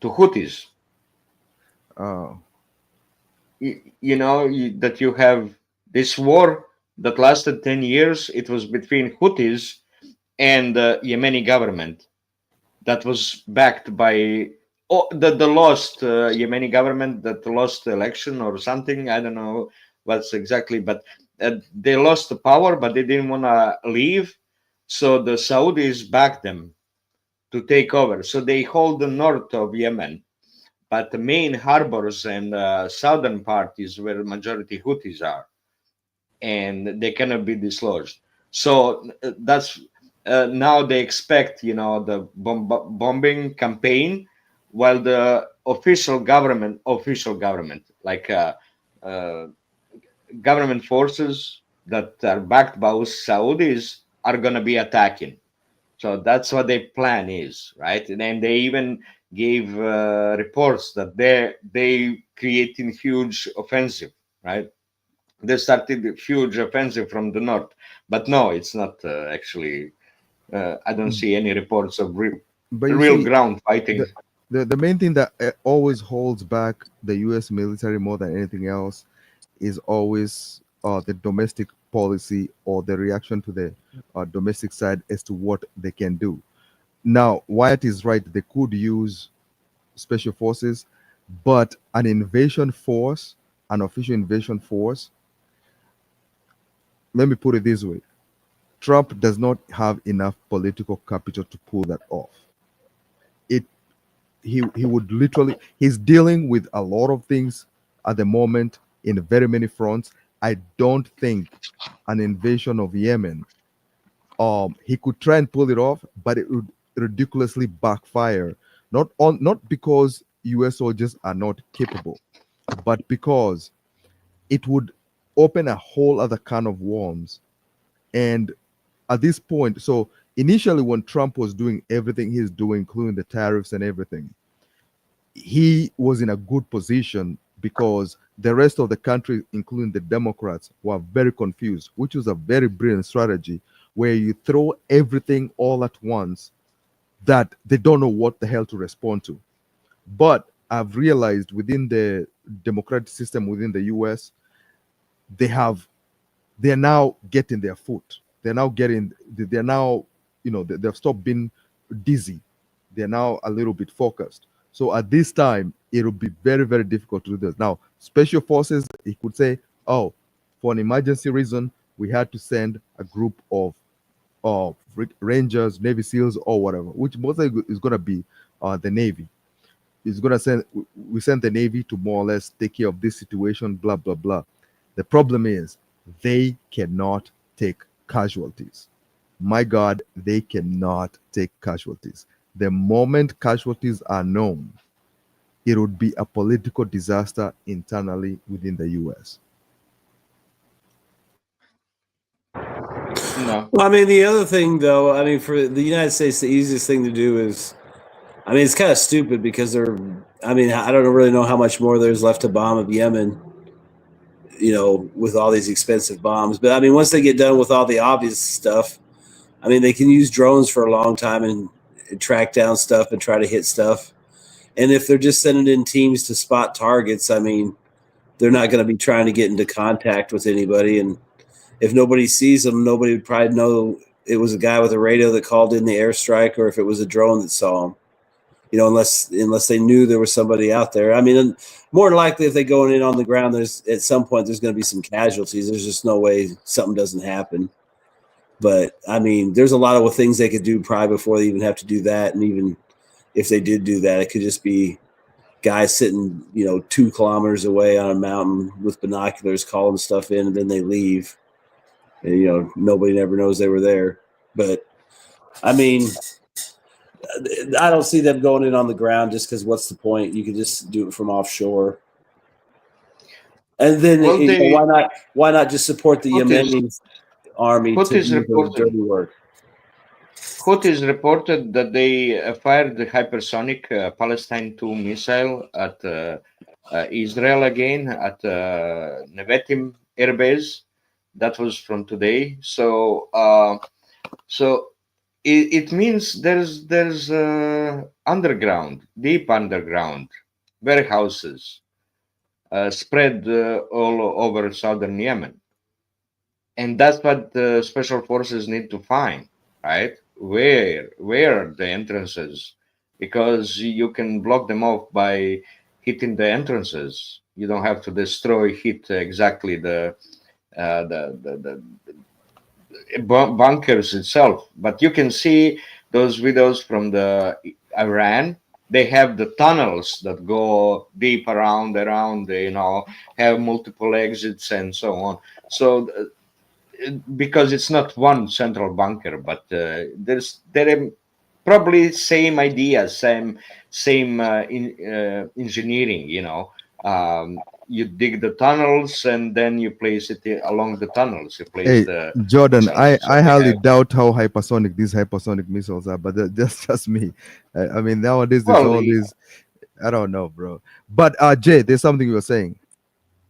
to Houthis. Oh. That you have this war that lasted 10 years. It was between Houthis and the Yemeni government that was backed by the lost Yemeni government that lost the election or something. I don't know what's exactly, but they lost the power, but they didn't want to leave. So the Saudis backed them to take over. So they hold the north of Yemen, but the main harbors and southern part is where majority Houthis are, and they cannot be dislodged. So that's now they expect the bombing campaign, while the official government like uh, government forces that are backed by Saudis are going to be attacking. So that's what their plan is, right? And then they even gave reports that they creating huge offensive, right? They started a huge offensive from the north, but no, it's not actually. I don't see any reports of But you real see, ground fighting. the main thing that always holds back the U.S. military more than anything else is always the domestic policy or the reaction to the domestic side as to what they can do. Now, Wyatt is right. They could use special forces, but an invasion force, an official invasion force, let me put it this way. Trump does not have enough political capital to pull that off. He would literally, he's dealing with a lot of things at the moment in very many fronts. I don't think an invasion of Yemen, he could try and pull it off, but it would ridiculously backfire. Not because US soldiers are not capable, but because it would open a whole other can of worms. And at this point, so initially when Trump was doing everything he's doing, including the tariffs and everything, he was in a good position because the rest of the country, including the Democrats, were very confused, which was a very brilliant strategy where you throw everything all at once that they don't know what the hell to respond to. But I've realized within the democratic system within the US, they're now getting their foot. They're now, they've stopped being dizzy. They're now a little bit focused. So at this time, it will be very, very difficult to do this. Now, special forces, he could say, oh, for an emergency reason, we had to send a group of Rangers, Navy SEALs, or whatever, which mostly is going to be the Navy. It's going to we send the Navy to more or less take care of this situation, blah, blah, blah. The problem is they cannot take casualties. My God, they cannot take casualties. The moment casualties are known, it would be a political disaster internally within the US. No. Well, I mean, the other thing, though, I mean, for the United States, the easiest thing to do is, I mean, it's kind of stupid because they're, I mean, I don't really know how much more there's left to bomb of Yemen, you know, with all these expensive bombs. But I mean, once they get done with all the obvious stuff, I mean, they can use drones for a long time and track down stuff and try to hit stuff. And if they're just sending in teams to spot targets, I mean, they're not going to be trying to get into contact with anybody. And if nobody sees them, nobody would probably know it was a guy with a radio that called in the airstrike, or if it was a drone that saw him. You know, unless they knew there was somebody out there. I mean, more than likely, if they go in on the ground, there's at some point there's going to be some casualties. There's just no way something doesn't happen. But I mean, there's a lot of things they could do probably before they even have to do that. And even if they did do that, it could just be guys sitting, you know, 2 kilometers away on a mountain with binoculars calling stuff in, and then they leave. And, you know, nobody ever knows they were there. But I mean, I don't see them going in on the ground just because what's the point? You could just do it from offshore. And then Well, you know, why not just support the Yemeni army to do the dirty work? Houthis reported that they fired the hypersonic Palestine 2 missile at Israel again at Nevatim air base. That was from today. So it means there's underground, deep underground warehouses spread all over southern Yemen, and that's what the special forces need to find, right? Where are the entrances? Because you can block them off by hitting the entrances. You don't have to hit exactly the bunkers itself, but you can see those videos from the Iran. They have the tunnels that go deep around, you know, have multiple exits and so on. So because it's not one central bunker, but there are probably same ideas, same engineering, you know. You dig the tunnels and then you place it along the tunnels. You place Jordan, I highly have, doubt how hypersonic these hypersonic missiles are, but that's just me. I mean, nowadays there's all these, I don't know, bro. But Jay, there's something you were saying.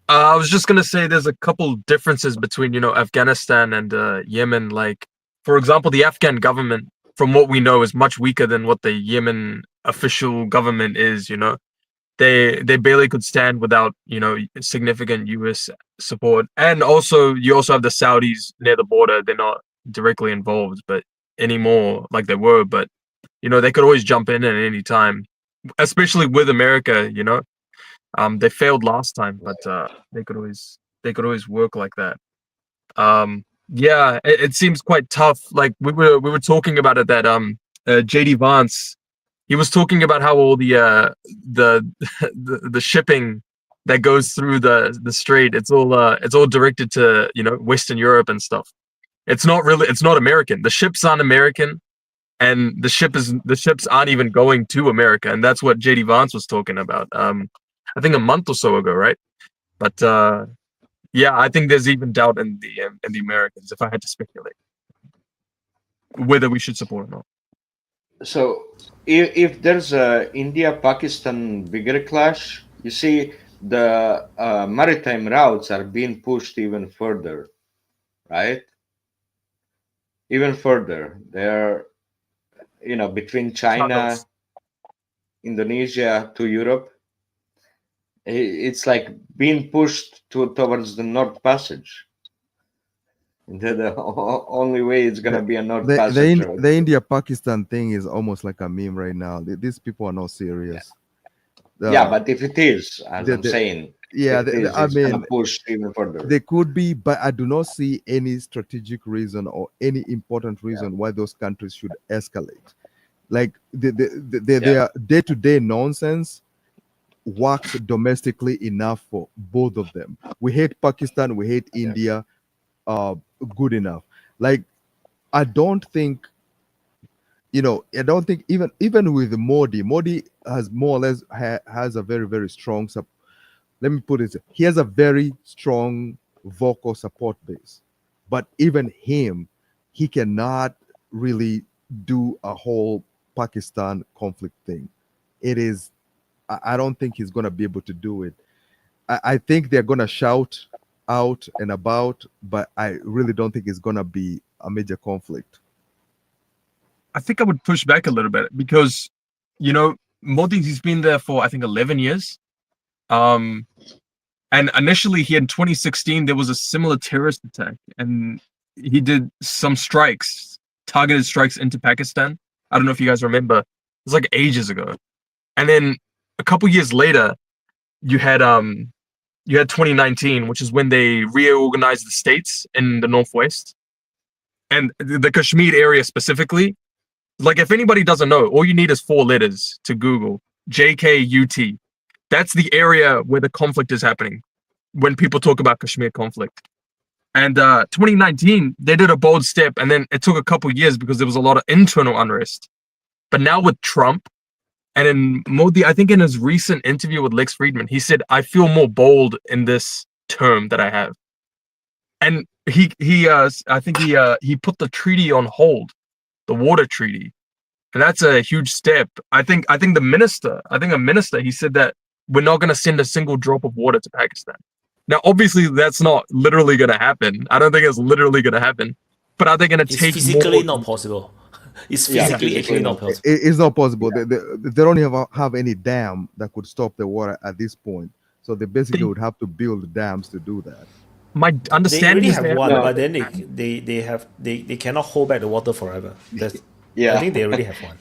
I was just gonna say there's a couple differences between, you know, Afghanistan and Yemen. Like, for example, the Afghan government, from what we know, is much weaker than what the Yemen official government is. You know, they barely could stand without, you know, significant U.S. support. And also, you also have the Saudis near the border. They're not directly involved, but anymore like they were. But you know, they could always jump in at any time, especially with America. You know. They failed last time, but they could always work like that. Yeah, it seems quite tough. Like we were talking about it that JD Vance, he was talking about how all the the shipping that goes through the strait, it's all directed to, you know, Western Europe and stuff. It's not American. The ships aren't American, and the ships aren't even going to America, and that's what JD Vance was talking about. I think a month or so ago, right? But yeah, I think there's even doubt in the Americans, if I had to speculate, whether we should support or not. So if there's a India-Pakistan bigger clash, you see the maritime routes are being pushed even further, right? Even further. They're, you know, between China, Indonesia to Europe. It's like being pushed towards the North Passage. The only way it's gonna be a North Passage. The India-Pakistan thing is almost like a meme right now. These people are not serious. Yeah, but if it is, as I'm saying, yeah, I mean, gonna push even further. They could be, but I do not see any strategic reason or any important reason why those countries should escalate. Like their day-to-day nonsense works domestically enough for both of them. We hate Pakistan, we hate India, good enough. Like, I don't think I don't think even with Modi has more or less has a very, very strong let me put it, he has a very strong vocal support base, but even him, he cannot really do a whole Pakistan conflict thing. I don't think he's going to be able to do it. I think they're going to shout out and about, but I really don't think it's going to be a major conflict. I think I would push back a little bit because, Modi, he's been there for, I think, 11 years. And initially, in 2016, there was a similar terrorist attack, and he did some targeted strikes into Pakistan. I don't know if you guys remember. It was like ages ago. And then a couple years later, you had 2019, which is when they reorganized the states in the Northwest and the Kashmir area specifically. Like, if anybody doesn't know, all you need is 4 letters to Google: JKUT. That's the area where the conflict is happening when people talk about Kashmir conflict. And 2019, they did a bold step, and then it took a couple years because there was a lot of internal unrest. But now with Trump, and in Modi, I think in his recent interview with Lex Friedman, he said, "I feel more bold in this term that I have." And he put the treaty on hold, the water treaty, and that's a huge step. I think a minister, he said that we're not going to send a single drop of water to Pakistan. Now, obviously, that's not literally going to happen. I don't think it's literally going to happen, but are they going to take physically more? not possible. It's physically actually not possible. It's not possible. They don't have any dam that could stop the water at this point. So they basically would have to build dams to do that. My understanding they is already have one, but then they cannot hold back the water forever. I think they already have one.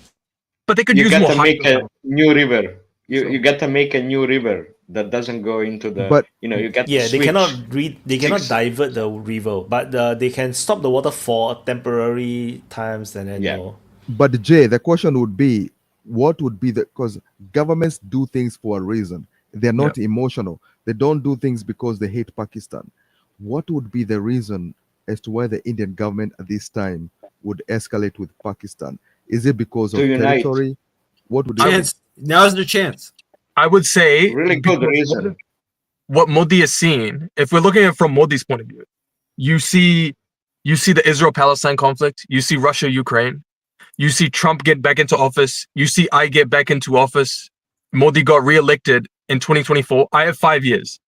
But they could you use got more to make a hydro. new river. You got to make a new river that doesn't go into the. But you get to Yeah, they switch. cannot divert the river, but they can stop the water for temporary times, and then But Jay, the question would be, what would be because governments do things for a reason. They're not emotional. They don't do things because they hate Pakistan. What would be the reason as to why the Indian government at this time would escalate with Pakistan? Is it because of To unite. territory? What would Now's their chance. I would say Really good because reason. what Modi is seeing, if we're looking at it from Modi's point of view, you see the Israel-Palestine conflict, you see Russia-Ukraine, you see Trump get back into office, you see I get back into office, Modi got re-elected in 2024. I have 5 years.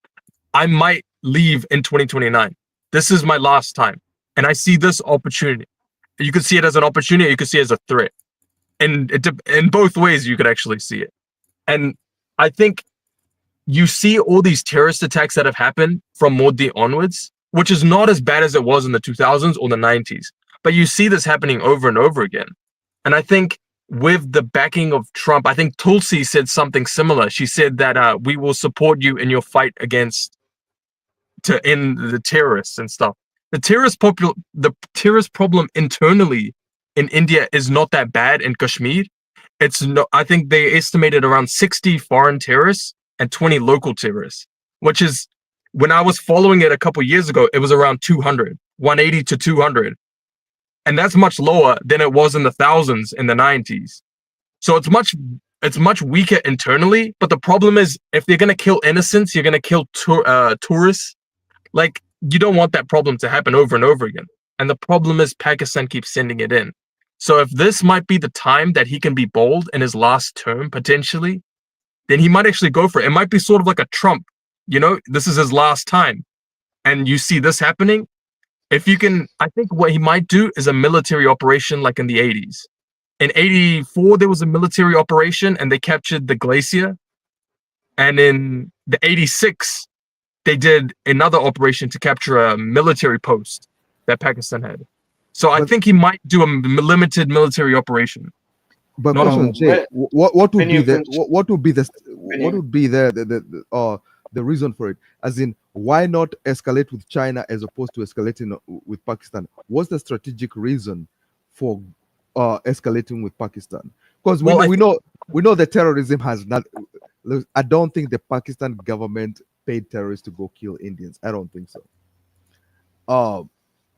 I might leave in 2029. This is my last time. And I see this opportunity. You could see it as an opportunity, you could see it as a threat. And in both ways, you could actually see it. And I think you see all these terrorist attacks that have happened from Modi onwards, which is not as bad as it was in the 2000s or the 90s. But you see this happening over and over again. And I think with the backing of Trump, I think Tulsi said something similar. She said that we will support you in your fight to end the terrorists and stuff. The terrorist problem internally in India is not that bad in Kashmir. I think they estimated around 60 foreign terrorists and 20 local terrorists, which is, when I was following it a couple years ago, it was around 200, 180 to 200. And that's much lower than it was in the thousands in the 90s. So it's much weaker internally. But the problem is, if they're going to kill innocents, you're going to kill tourists. Like, you don't want that problem to happen over and over again. And the problem is Pakistan keeps sending it in. So if this might be the time that he can be bold in his last term, potentially, then he might actually go for it. It might be sort of like a Trump, this is his last time. And you see this happening. I think what he might do is a military operation like in the 80s. In 84, there was a military operation and they captured the glacier. And in the 86, they did another operation to capture a military post that Pakistan had. So I think he might do a limited military operation. But question, Jay, what would be the reason for it? As in, why not escalate with China as opposed to escalating with Pakistan? What's the strategic reason for escalating with Pakistan? Because we know that terrorism has not. I don't think the Pakistan government paid terrorists to go kill Indians. I don't think so.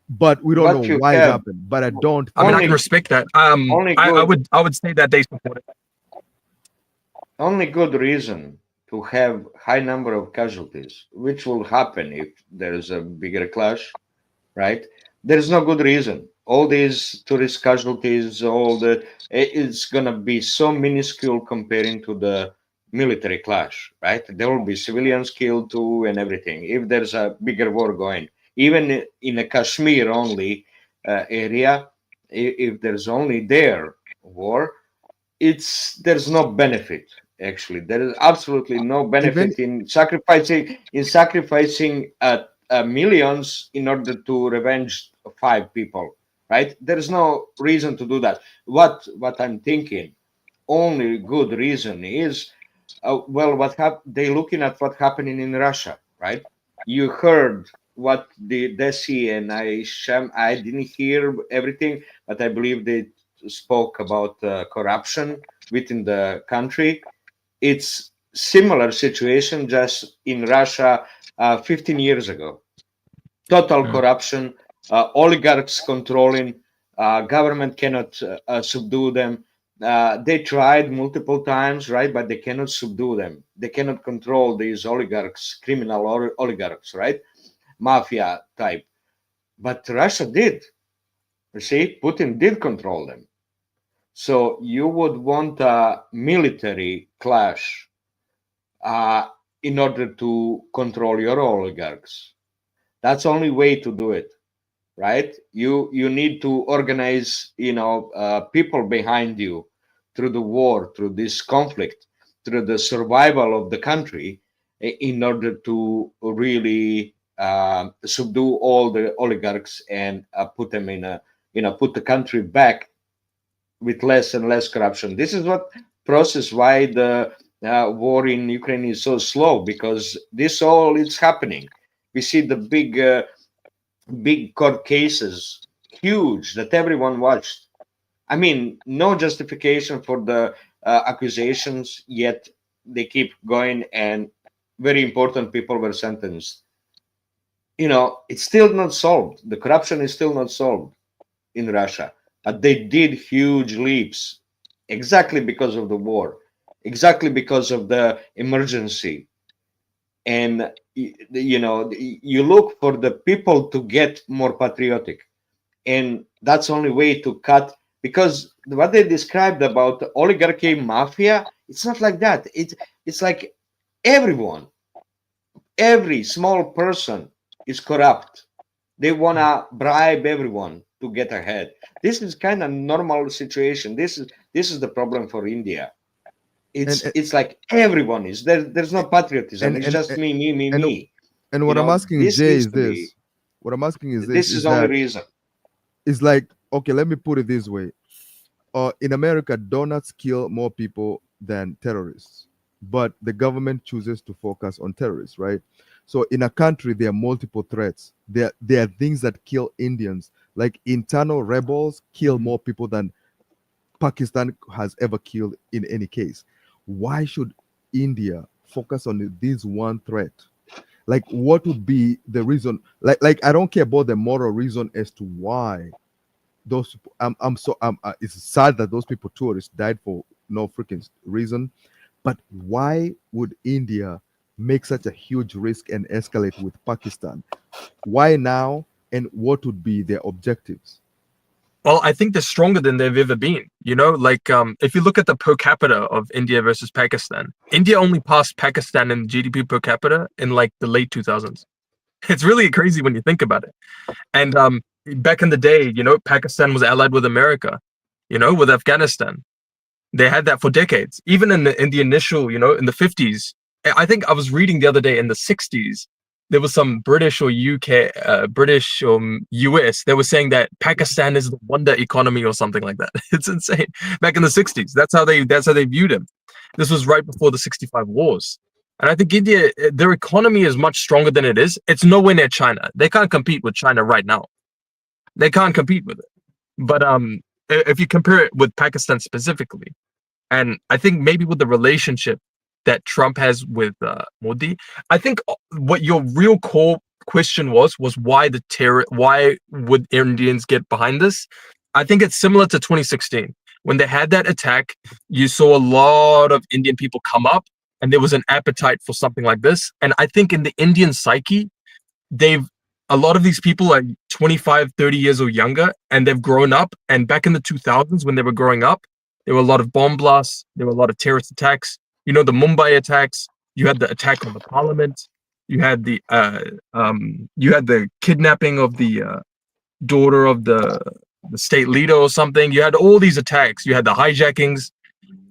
but we don't But know you why it have happened. But I don't. I mean, I only can respect that. only I good would say that they support it. only good reason to have high number of casualties, which will happen if there is a bigger clash, right? There is no good reason. All these tourist casualties, it's gonna be so minuscule comparing to the military clash, right? There will be civilians killed too and everything. If there's a bigger war going, even in a Kashmir only area, if there's only there war, there's no benefit. Actually, there is absolutely no Even benefit in sacrificing millions in order to revenge 5 people, right? There's no reason to do that. What I'm thinking, only good reason is, well, they looking at what happening in Russia, right? You heard what the Desi and I didn't hear everything, but I believe they spoke about corruption within the country. It's similar situation just in Russia 15 years ago. Total corruption, oligarchs controlling, government cannot subdue them. They tried multiple times, right? But they cannot subdue them. They cannot control these oligarchs, criminal oligarchs, right? Mafia type. But Russia did. You see, Putin did control them. So you would want a military clash in order to control your oligarchs. That's the only way to do it, right? You need to organize, people behind you through the war, through this conflict, through the survival of the country, in order to really subdue all the oligarchs and put them put the country back with less and less corruption. This is what process why the war in Ukraine is so slow, because this all is happening. We see the big court cases, huge, that everyone watched. I mean, no justification for the accusations, yet they keep going, and very important people were sentenced. It's still not solved. The corruption is still not solved in Russia. But they did huge leaps exactly because of the war, exactly because of the emergency. And, you look for the people to get more patriotic. And that's the only way to cut, because what they described about the oligarchy mafia, it's not like that. It's like everyone, every small person is corrupt. They want to bribe everyone to get ahead. This is kind of normal situation. This is the problem for India. It's like everyone is there. There's no patriotism. It's just me. And what I'm asking Jay is this. What I'm asking is this. This is the only reason. It's like, okay, let me put it this way. In America, donuts kill more people than terrorists, but the government chooses to focus on terrorists, right? So in a country, there are multiple threats. There are things that kill Indians, like internal rebels kill more people than Pakistan has ever killed in any case. Why should India focus on this one threat? Like, what would be the reason? Like I don't care about the moral reason as to why those. It's sad that those people, tourists, died for no freaking reason. But why would India make such a huge risk and escalate with Pakistan? Why now? And what would be their objectives? Well, I think they're stronger than they've ever been. If you look at the per capita of India versus Pakistan, India only passed Pakistan in GDP per capita in like the late 2000s. It's really crazy when you think about it. And back in the day, Pakistan was allied with America, with Afghanistan. They had that for decades. Even in the initial, in the 50s, I think I was reading the other day in the 60s, there was some British or UK, British or US, they were saying that Pakistan is the wonder economy or something like that. It's insane. Back in the 60s, that's how they viewed him. This was right before the 65 wars. And I think India, their economy is much stronger than it is. It's nowhere near China. They can't compete with China right now. They can't compete with it. But if you compare it with Pakistan specifically, and I think maybe with the relationship that Trump has with Modi, I think what your real core question was why the terror? Why would Indians get behind this? I think it's similar to 2016 when they had that attack. You saw a lot of Indian people come up, and there was an appetite for something like this. And I think in the Indian psyche, a lot of these people are 25, 30 years or younger, and they've grown up. And back in the 2000s, when they were growing up, there were a lot of bomb blasts. There were a lot of terrorist attacks. You know, the Mumbai attacks. You had the attack on the parliament. You had the kidnapping of the daughter of the state leader or something. You had all these attacks. You had the hijackings.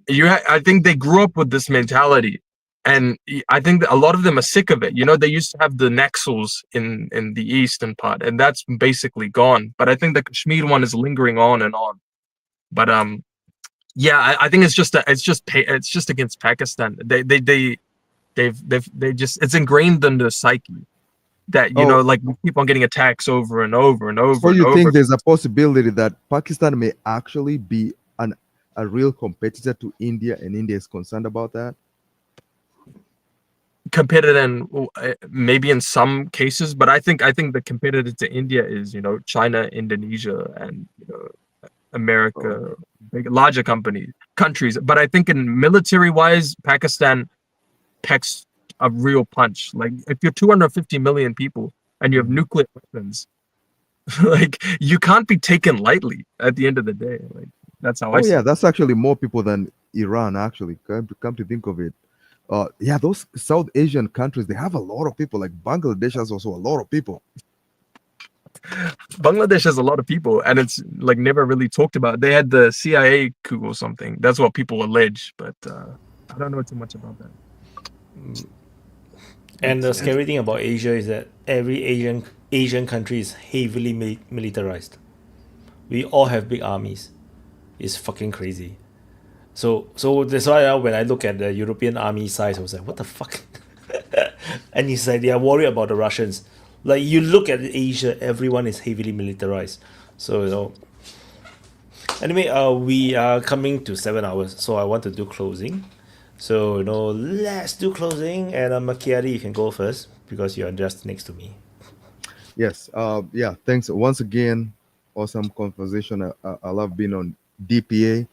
I think they grew up with this mentality. And I think that a lot of them are sick of it. You know, they used to have the Naxals in the eastern part, and that's basically gone. But I think the Kashmir one is lingering on and on. But yeah, I think it's just against Pakistan. They've just, it's ingrained in their psyche that like we keep on getting attacks over and over and over. So and you over. think there's a possibility that Pakistan may actually be a real competitor to India, and India is concerned about that? Competitor in maybe in some cases, but I think the competitor to India is China, Indonesia, and America, big, larger countries. But I think in military wise, Pakistan packs a real punch. Like if you're 250 million people and you have nuclear weapons, like you can't be taken lightly at the end of the day. Like that's how I see it. That's actually more people than Iran. Actually, come to think of it. Those South Asian countries, they have a lot of people. Like Bangladesh has also a lot of people. Bangladesh has a lot of people, and it's like never really talked about. They had the CIA coup or something. That's what people allege, but I don't know too much about that. And the scary thing about Asia is that every Asian country is heavily militarized. We all have big armies. It's fucking crazy. So that's why when I look at the European army size, I was like, what the fuck? And it's like they are worried about the Russians. Like you look at Asia, everyone is heavily militarized. So anyway, we are coming to 7 hours, so I want to do closing. So let's do closing. And Macchiari, you can go first because you are just next to me. Yes. Thanks once again. Awesome conversation. I love being on DPA.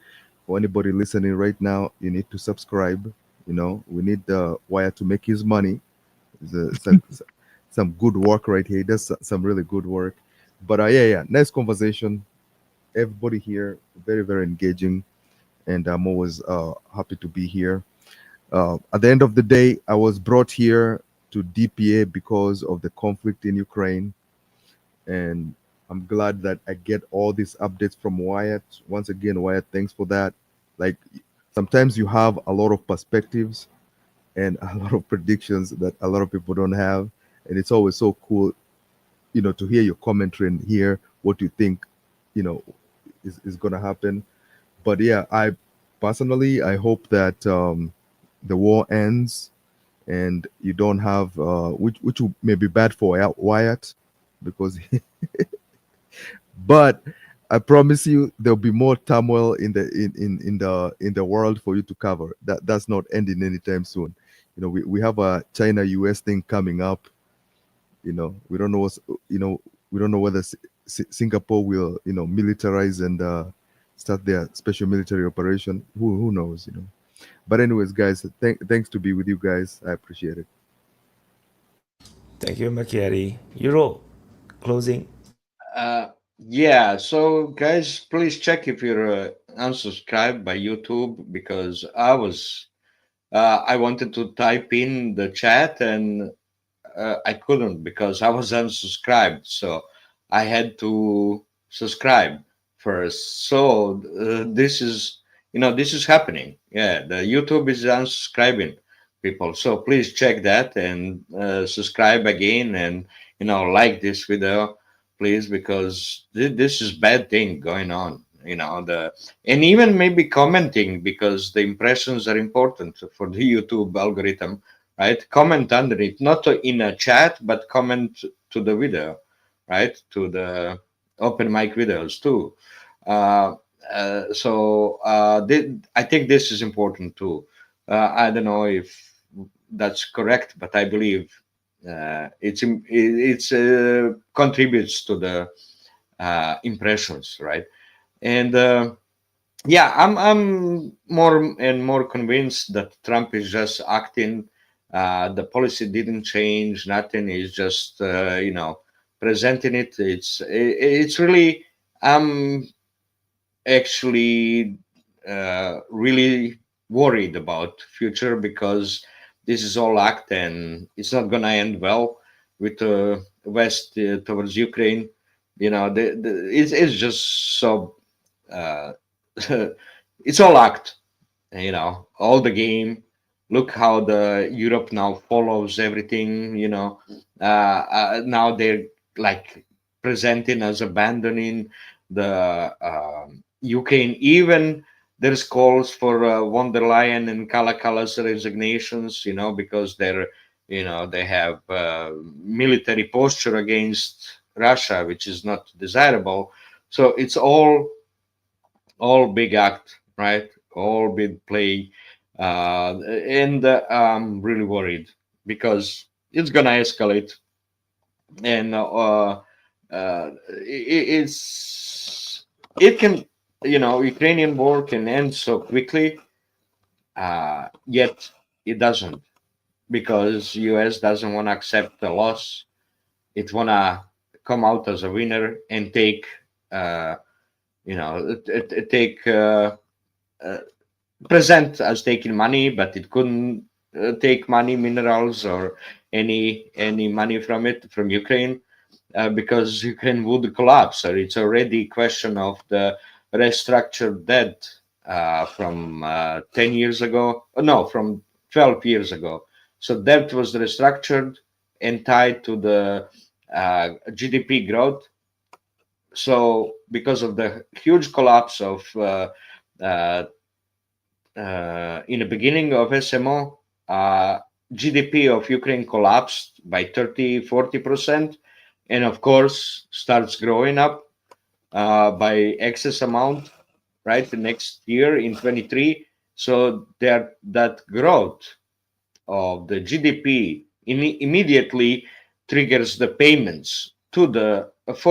For anybody listening right now, you need to subscribe. We need the Wire to make his money. Some good work right here. He does some really good work. But nice conversation. Everybody here, very, very engaging. And I'm always happy to be here. At the end of the day, I was brought here to DPA because of the conflict in Ukraine. And I'm glad that I get all these updates from Wyatt. Once again, Wyatt, thanks for that. Like sometimes you have a lot of perspectives and a lot of predictions that a lot of people don't have. And it's always so cool, to hear your commentary and hear what you think, is going to happen. But I personally, I hope that the war ends and you don't have, which may be bad for Wyatt because but I promise you there'll be more turmoil in the world for you to cover. That's not ending anytime soon. We have a China-US thing coming up. We don't know we don't know whether Singapore will militarize and start their special military operation. Who knows? But anyways, guys, thanks to be with you guys. I appreciate it. Thank you, Macchiari. Euro closing. So guys, please check if you're unsubscribed by YouTube, because I wanted to type in the chat and I couldn't because I was unsubscribed. So I had to subscribe first. So this is happening. Yeah, the YouTube is unsubscribing people. So please check that and subscribe again, and like this video, please, because this is bad thing going on. And even maybe commenting, because the impressions are important for the YouTube algorithm, right? Comment underneath, not in a chat, but comment to the video, right? To the open mic videos too. I think this is important too. I don't know if that's correct, but I believe It's contributes to the impressions, right? And yeah, I'm more and more convinced that Trump is just acting. The policy didn't change. Nothing is just presenting it. It's really I'm actually really worried about future because this is all act and it's not gonna end well with the West towards Ukraine. It's just so. Uh, it's all act, all the game. Look how the Europe now follows everything. Now they're like presenting as abandoning the Ukraine. Even there's calls for von der Leyen and Kalakalas resignations. Because they have military posture against Russia, which is not desirable. So it's all big act, right? All big play, and I'm really worried because it's gonna escalate, and it can, Ukrainian war can end so quickly, yet it doesn't because U.S. doesn't want to accept the loss. It wanna come out as a winner and take. Take present as taking money, but it couldn't take money, minerals, or any money from Ukraine because Ukraine would collapse. Or it's already question of the restructured debt from 10 years ago. No, from 12 years ago. So debt was restructured and tied to the GDP growth. So because of the huge collapse of in the beginning of SMO, GDP of Ukraine collapsed by 30-40%, and of course starts growing up by excess amount, right? The next year in 23. So that growth of the GDP immediately triggers the payments for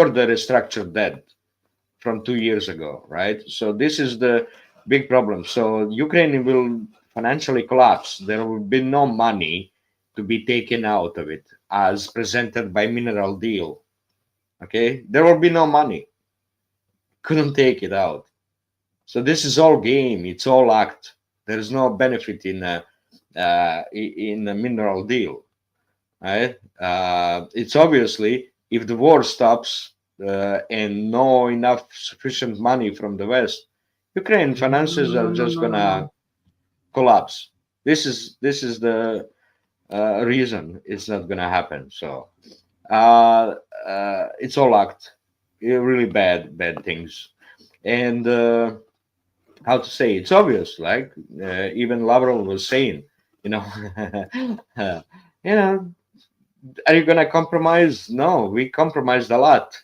the restructured debt from 2 years ago, right? So this is the big problem. So Ukraine will financially collapse. There will be no money to be taken out of it as presented by mineral deal. Okay, there will be no money. Couldn't take it out. So this is all game. It's all act. There is no benefit in a mineral deal, right? It's obviously if the war stops and no enough sufficient money from the West, Ukraine finances are just gonna collapse. This is the reason it's not gonna happen. So it's all act, really bad things, and how to say it's obvious. Like even Lavrov was saying, are you gonna compromise? No, we compromised a lot.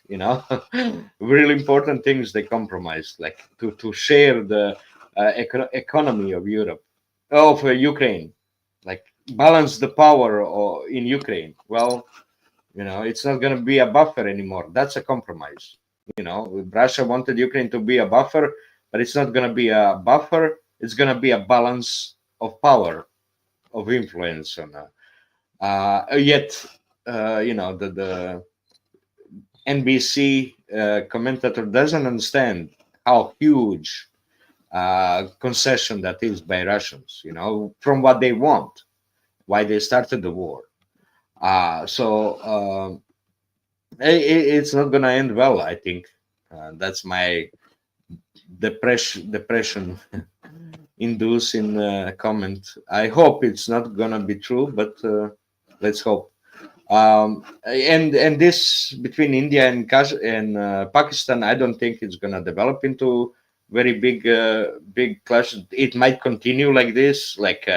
Really important things they compromised, like to share the economy of Europe, of Ukraine, like balance the power in Ukraine. Well, it's not gonna be a buffer anymore. That's a compromise. Russia wanted Ukraine to be a buffer, but it's not gonna be a buffer. It's gonna be a balance of power, of influence on. Yet, the NBC commentator doesn't understand how huge concession that is by Russians, from what they want, why they started the war. So it's not going to end well, I think. That's my depression inducing comment. I hope it's not going to be true, but let's hope. And this between India and Pakistan, I don't think it's going to develop into very big clashes. It might continue like this, like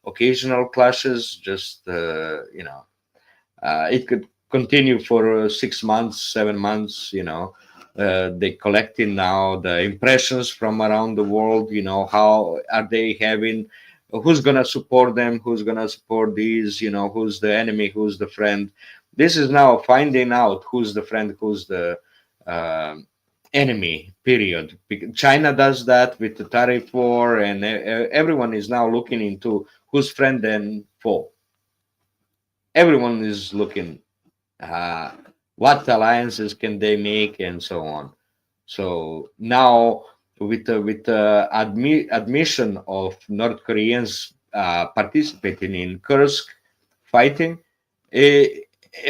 occasional clashes. Just it could continue for 6 months, 7 months. They collecting now the impressions from around the world. How are they having? who's gonna support them, who's gonna support these, who's the enemy, who's the friend. This is now finding out who's the friend, who's the enemy, period. China does that with the tariff war, and everyone is now looking into who's friend and foe. Everyone is looking what alliances can they make and so on. So now with the admission of North Koreans participating in Kursk fighting,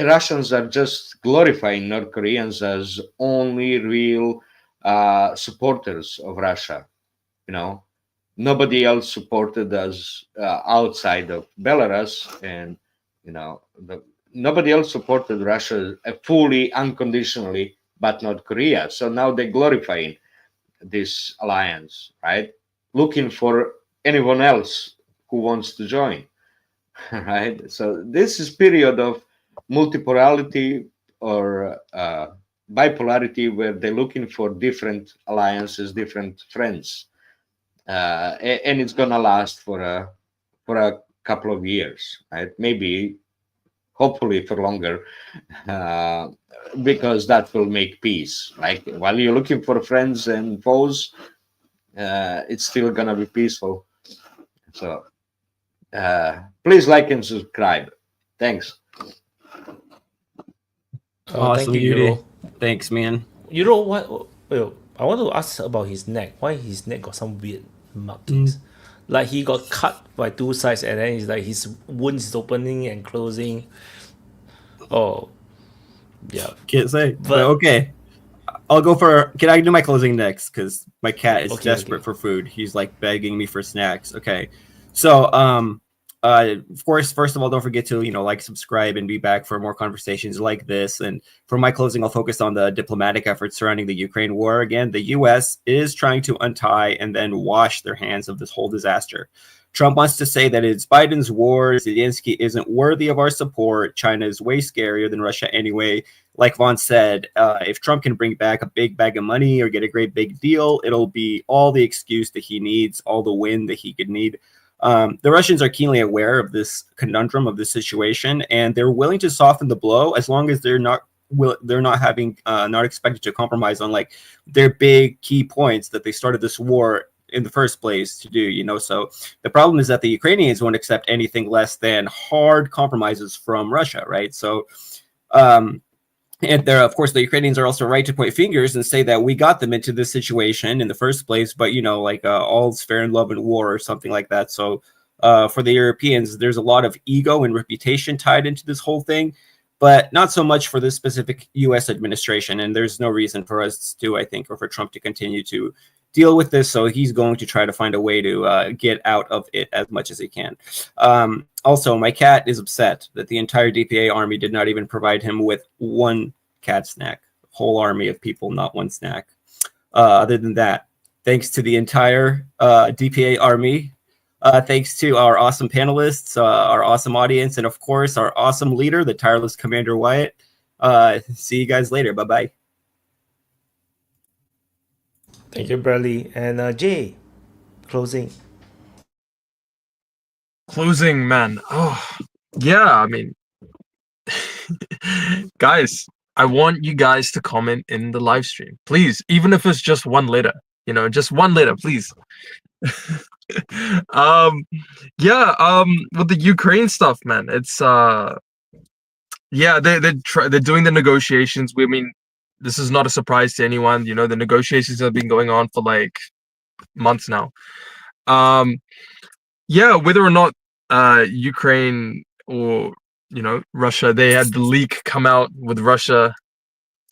Russians are just glorifying North Koreans as only real supporters of Russia. Nobody else supported us outside of Belarus, and nobody else supported Russia fully, unconditionally, but North Korea. So now they're glorifying this alliance, right? Looking for anyone else who wants to join, right? So this is period of multipolarity or bipolarity, where they're looking for different alliances, different friends, and it's gonna last for a couple of years, right? Maybe, hopefully, for longer, because that will make peace. Like while you're looking for friends and foes, it's still gonna be peaceful. So please like and subscribe. Thanks. Thank you, Euro. Thanks, man. You know what? Well, I want to ask about his neck. Why his neck got some weird markings? Like he got cut by two sides, and then it's like his wounds is opening and closing. Oh, yeah. Can't say. But okay, I'll go for. Can I do my closing next? Because my cat is desperate for food. He's like begging me for snacks. Okay, so of course, first of all, don't forget to like, subscribe, and be back for more conversations like this. And for my closing, I'll focus on the diplomatic efforts surrounding the Ukraine war. Again, the U.S. is trying to untie and then wash their hands of this whole disaster. Trump wants to say that it's Biden's war. Zelenskyy isn't worthy of our support. China is way scarier than Russia anyway. Like Vaughn said, if Trump can bring back a big bag of money or get a great big deal, it'll be all the excuse that he needs, all the win that he could need. The Russians are keenly aware of this conundrum, of this situation, and they're willing to soften the blow as long as they're not expected to compromise on like their big key points that they started this war in the first place to do. So the problem is that the Ukrainians won't accept anything less than hard compromises from Russia, right? So and there, of course, the Ukrainians are also right to point fingers and say that we got them into this situation in the first place, but all's fair in love and war or something like that. So for the Europeans, there's a lot of ego and reputation tied into this whole thing, but not so much for this specific U.S. administration. And there's no reason for us to, I think, or for Trump to continue to deal with this. So he's going to try to find a way to get out of it as much as he can. Also, my cat is upset that the entire DPA army did not even provide him with one cat snack. Whole army of people, not one snack. Other than that, thanks to the entire DPA army. Thanks to our awesome panelists, our awesome audience, and of course, our awesome leader, the tireless Commander Wyatt. See you guys later. Bye-bye. Thank you, Bradley. And Jay, closing. Closing, man. Oh, yeah. I mean, guys, I want you guys to comment in the live stream, please. Even if it's just 1 letter, just 1 letter, please. With the Ukraine stuff, man, it's they're doing the negotiations. This is not a surprise to anyone. The negotiations have been going on for like months now. Whether or not Ukraine or Russia, they had the leak come out with Russia.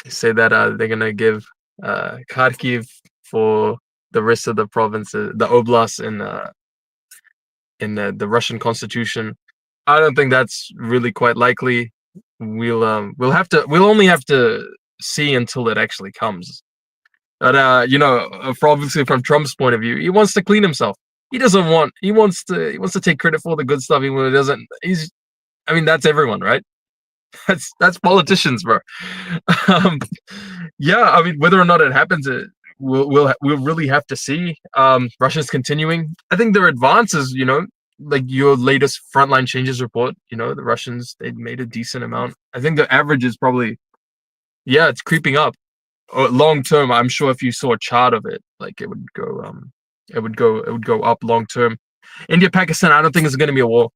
They say that they're gonna give Kharkiv for the rest of the provinces, the oblasts in the Russian constitution. I don't think that's really quite likely. We'll only have to see until it actually comes. But obviously from Trump's point of view, he wants to clean himself. He wants to take credit for all the good stuff. He doesn't. That's everyone, right? That's politicians, bro. Whether or not it happens, we'll really have to see. Russia's continuing. I think their advances, like your latest frontline changes report, you know, the Russians, they made a decent amount. I think the average is probably, yeah, it's creeping up. Long term, I'm sure if you saw a chart of it, like it would go up long term. India, Pakistan, I don't think it's going to be a war.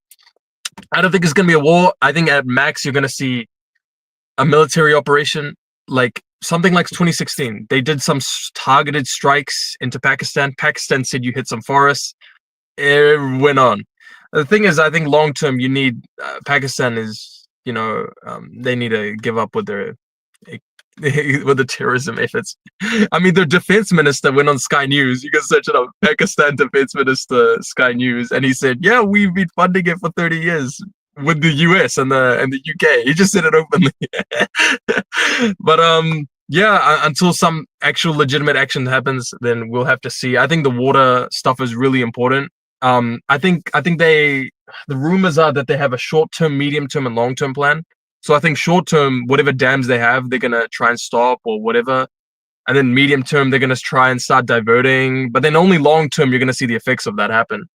I don't think it's going to be a war. I think at max you're going to see a military operation, like something like 2016. They did some targeted strikes into Pakistan. Pakistan said you hit some forests. It went on. The thing is, I think long term you need Pakistan is, you know, they need to give up with their with the terrorism efforts. I mean, their defense minister went on Sky News. You can search it up. Pakistan defense minister, Sky News, and he said, "Yeah, we've been funding it for 30 years with the US and the UK." He just said it openly. But yeah, until some actual legitimate action happens, then we'll have to see. I think the water stuff is really important. I think the rumors are that they have a short-term, medium-term, and long-term plan. So I think short-term, whatever dams they have, they're gonna try and stop or whatever, and then medium-term, they're gonna try and start diverting. But then only long-term, you're gonna see the effects of that happen.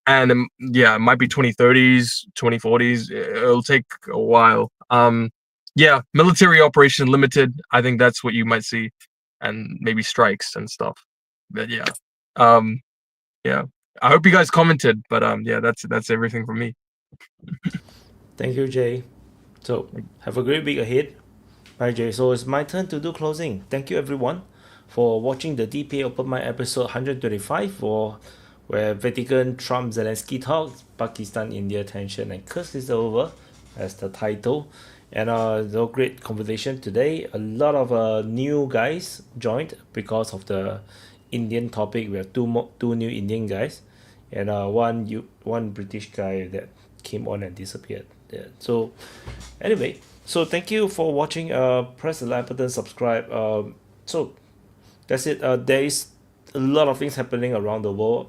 And yeah, it might be 2030s, 2040s. It'll take a while. Yeah, military operation limited. I think that's what you might see, and maybe strikes and stuff. But yeah, yeah. I hope you guys commented, but yeah, that's everything from me. Thank you, Jay. So have a great week ahead. Bye, Jay. So it's my turn to do closing. Thank you, everyone, for watching the DPA Open Mic episode 125, where Vatican, Trump-Zelenskyy talks, Pakistan, India tension, and Kursk is over as the title. And the great conversation today. A lot of new guys joined because of the Indian topic. We have two new Indian guys, and one British guy that came on and disappeared. Yeah. So anyway, so thank you for watching. Press the like button, subscribe. So that's it. There is a lot of things happening around the world.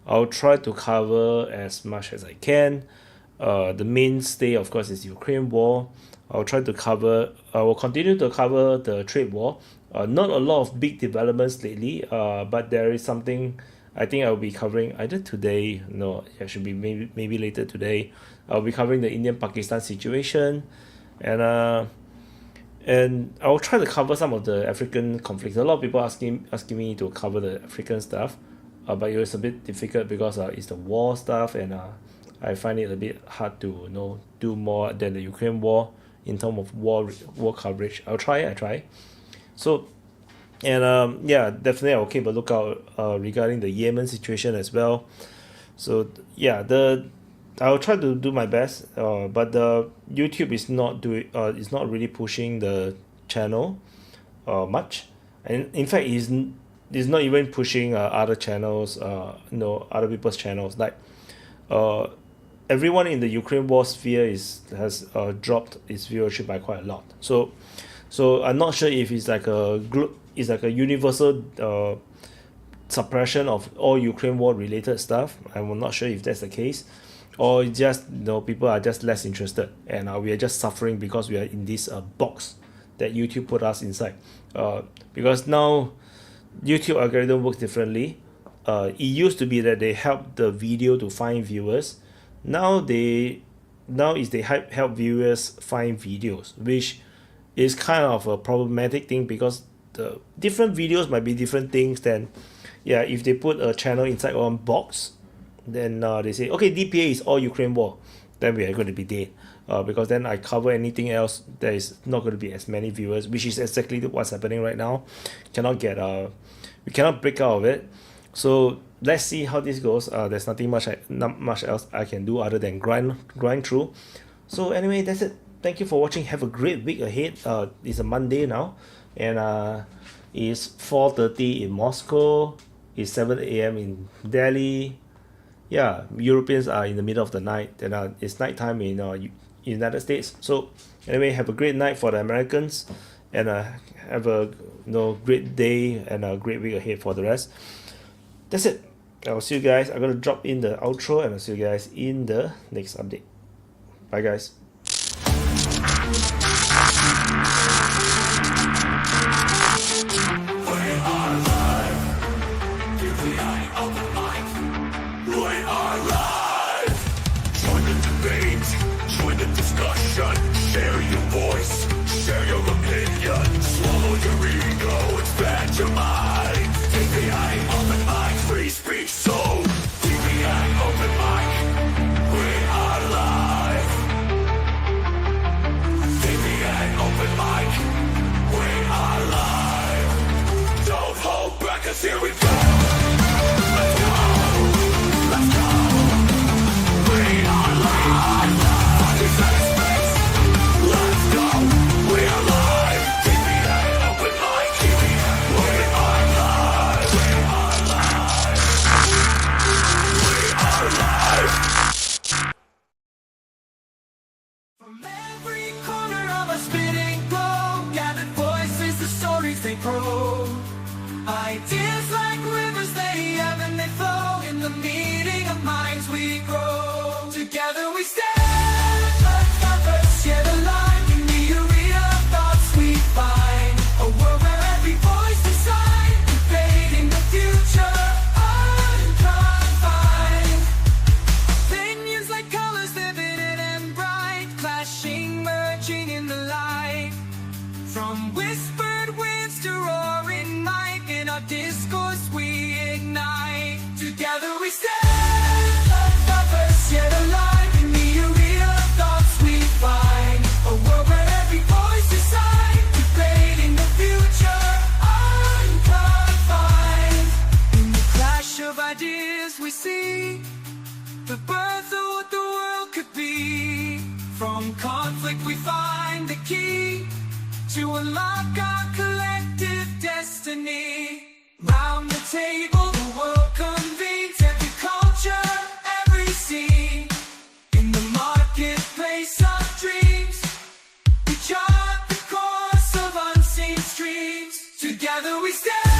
I'll try to cover as much as I can. The mainstay, of course, is Ukraine war. I will continue to cover the trade war. Not a lot of big developments lately, but there is something I think I'll be covering either today. No, it should be maybe later today. I'll be covering the Indian-Pakistan situation, and I'll try to cover some of the African conflicts. A lot of people asking me to cover the African stuff, but it was a bit difficult because it's the war stuff, and I find it a bit hard to do more than the Ukraine war in terms of war coverage. I'll try. So, and yeah, definitely I'll keep a lookout regarding the Yemen situation as well. So yeah, I'll try to do my best. But the YouTube is not really pushing the channel much, and in fact is not even pushing other channels. Other people's channels, like everyone in the Ukraine war sphere has dropped its viewership by quite a lot. So I'm not sure if it's like a universal suppression of all Ukraine war related stuff. I'm not sure if that's the case, or it's just people are just less interested, and we are just suffering because we are in this box that YouTube put us inside. Because now YouTube algorithm works differently. It used to be that they help the video to find viewers. Now they help viewers find videos, which is kind of a problematic thing, because the different videos might be different things. Then yeah, if they put a channel inside one box, then they say, okay, DPA is all Ukraine war, then we are going to be dead, because then I cover anything else, there is not going to be as many viewers, which is exactly what's happening right now. We cannot break out of it. So let's see how this goes. There's not much else I can do other than grind through. So anyway, that's it. Thank you for watching. Have a great week ahead. It's a Monday now, and it's 4:30 in Moscow. It's 7 a.m. in Delhi. Yeah, Europeans are in the middle of the night, and it's nighttime in United States. So anyway, have a great night for the Americans, and have a great day and a great week ahead for the rest. That's it. I'll see you guys. I'm gonna drop in the outro, and I'll see you guys in the next update. Bye, guys. We are live. discussion. Share your voice, share your opinion. Swallow your ego, expand your mind. DPA, open mic, free speech zone. DPA, open mic, we are live. DPA, open mic, we are live. Don't hold back, 'cause here we go. Let's go, let's go. We are live. Let's go, we are live. DPA, open mic, DPA, we are live. We are live. We are live. From every corner of a spinning globe, gathered voices, the stories they grow. Ideas like rivers, they ebb and they flow. In the meeting of minds we grow. Together we stand, like lovers, yet alive. In the arena of thoughts we find a world where every voice decides, debating the future unconfined. Opinions like colors, vivid and bright, clashing, merging in the light. From whispered winds to roaring might, in our discourse we ignite. Together we stand, like lovers, yet alive. In the arena of thoughts we find a world where every voice decides, debating the future unconfined. In the clash of ideas we see the birth of what the world could be. From conflict we find the key to unlock our collective destiny. Round the table the world convenes, every culture, every scene. In the marketplace of dreams, we chart the course of unseen streams. Together we stand.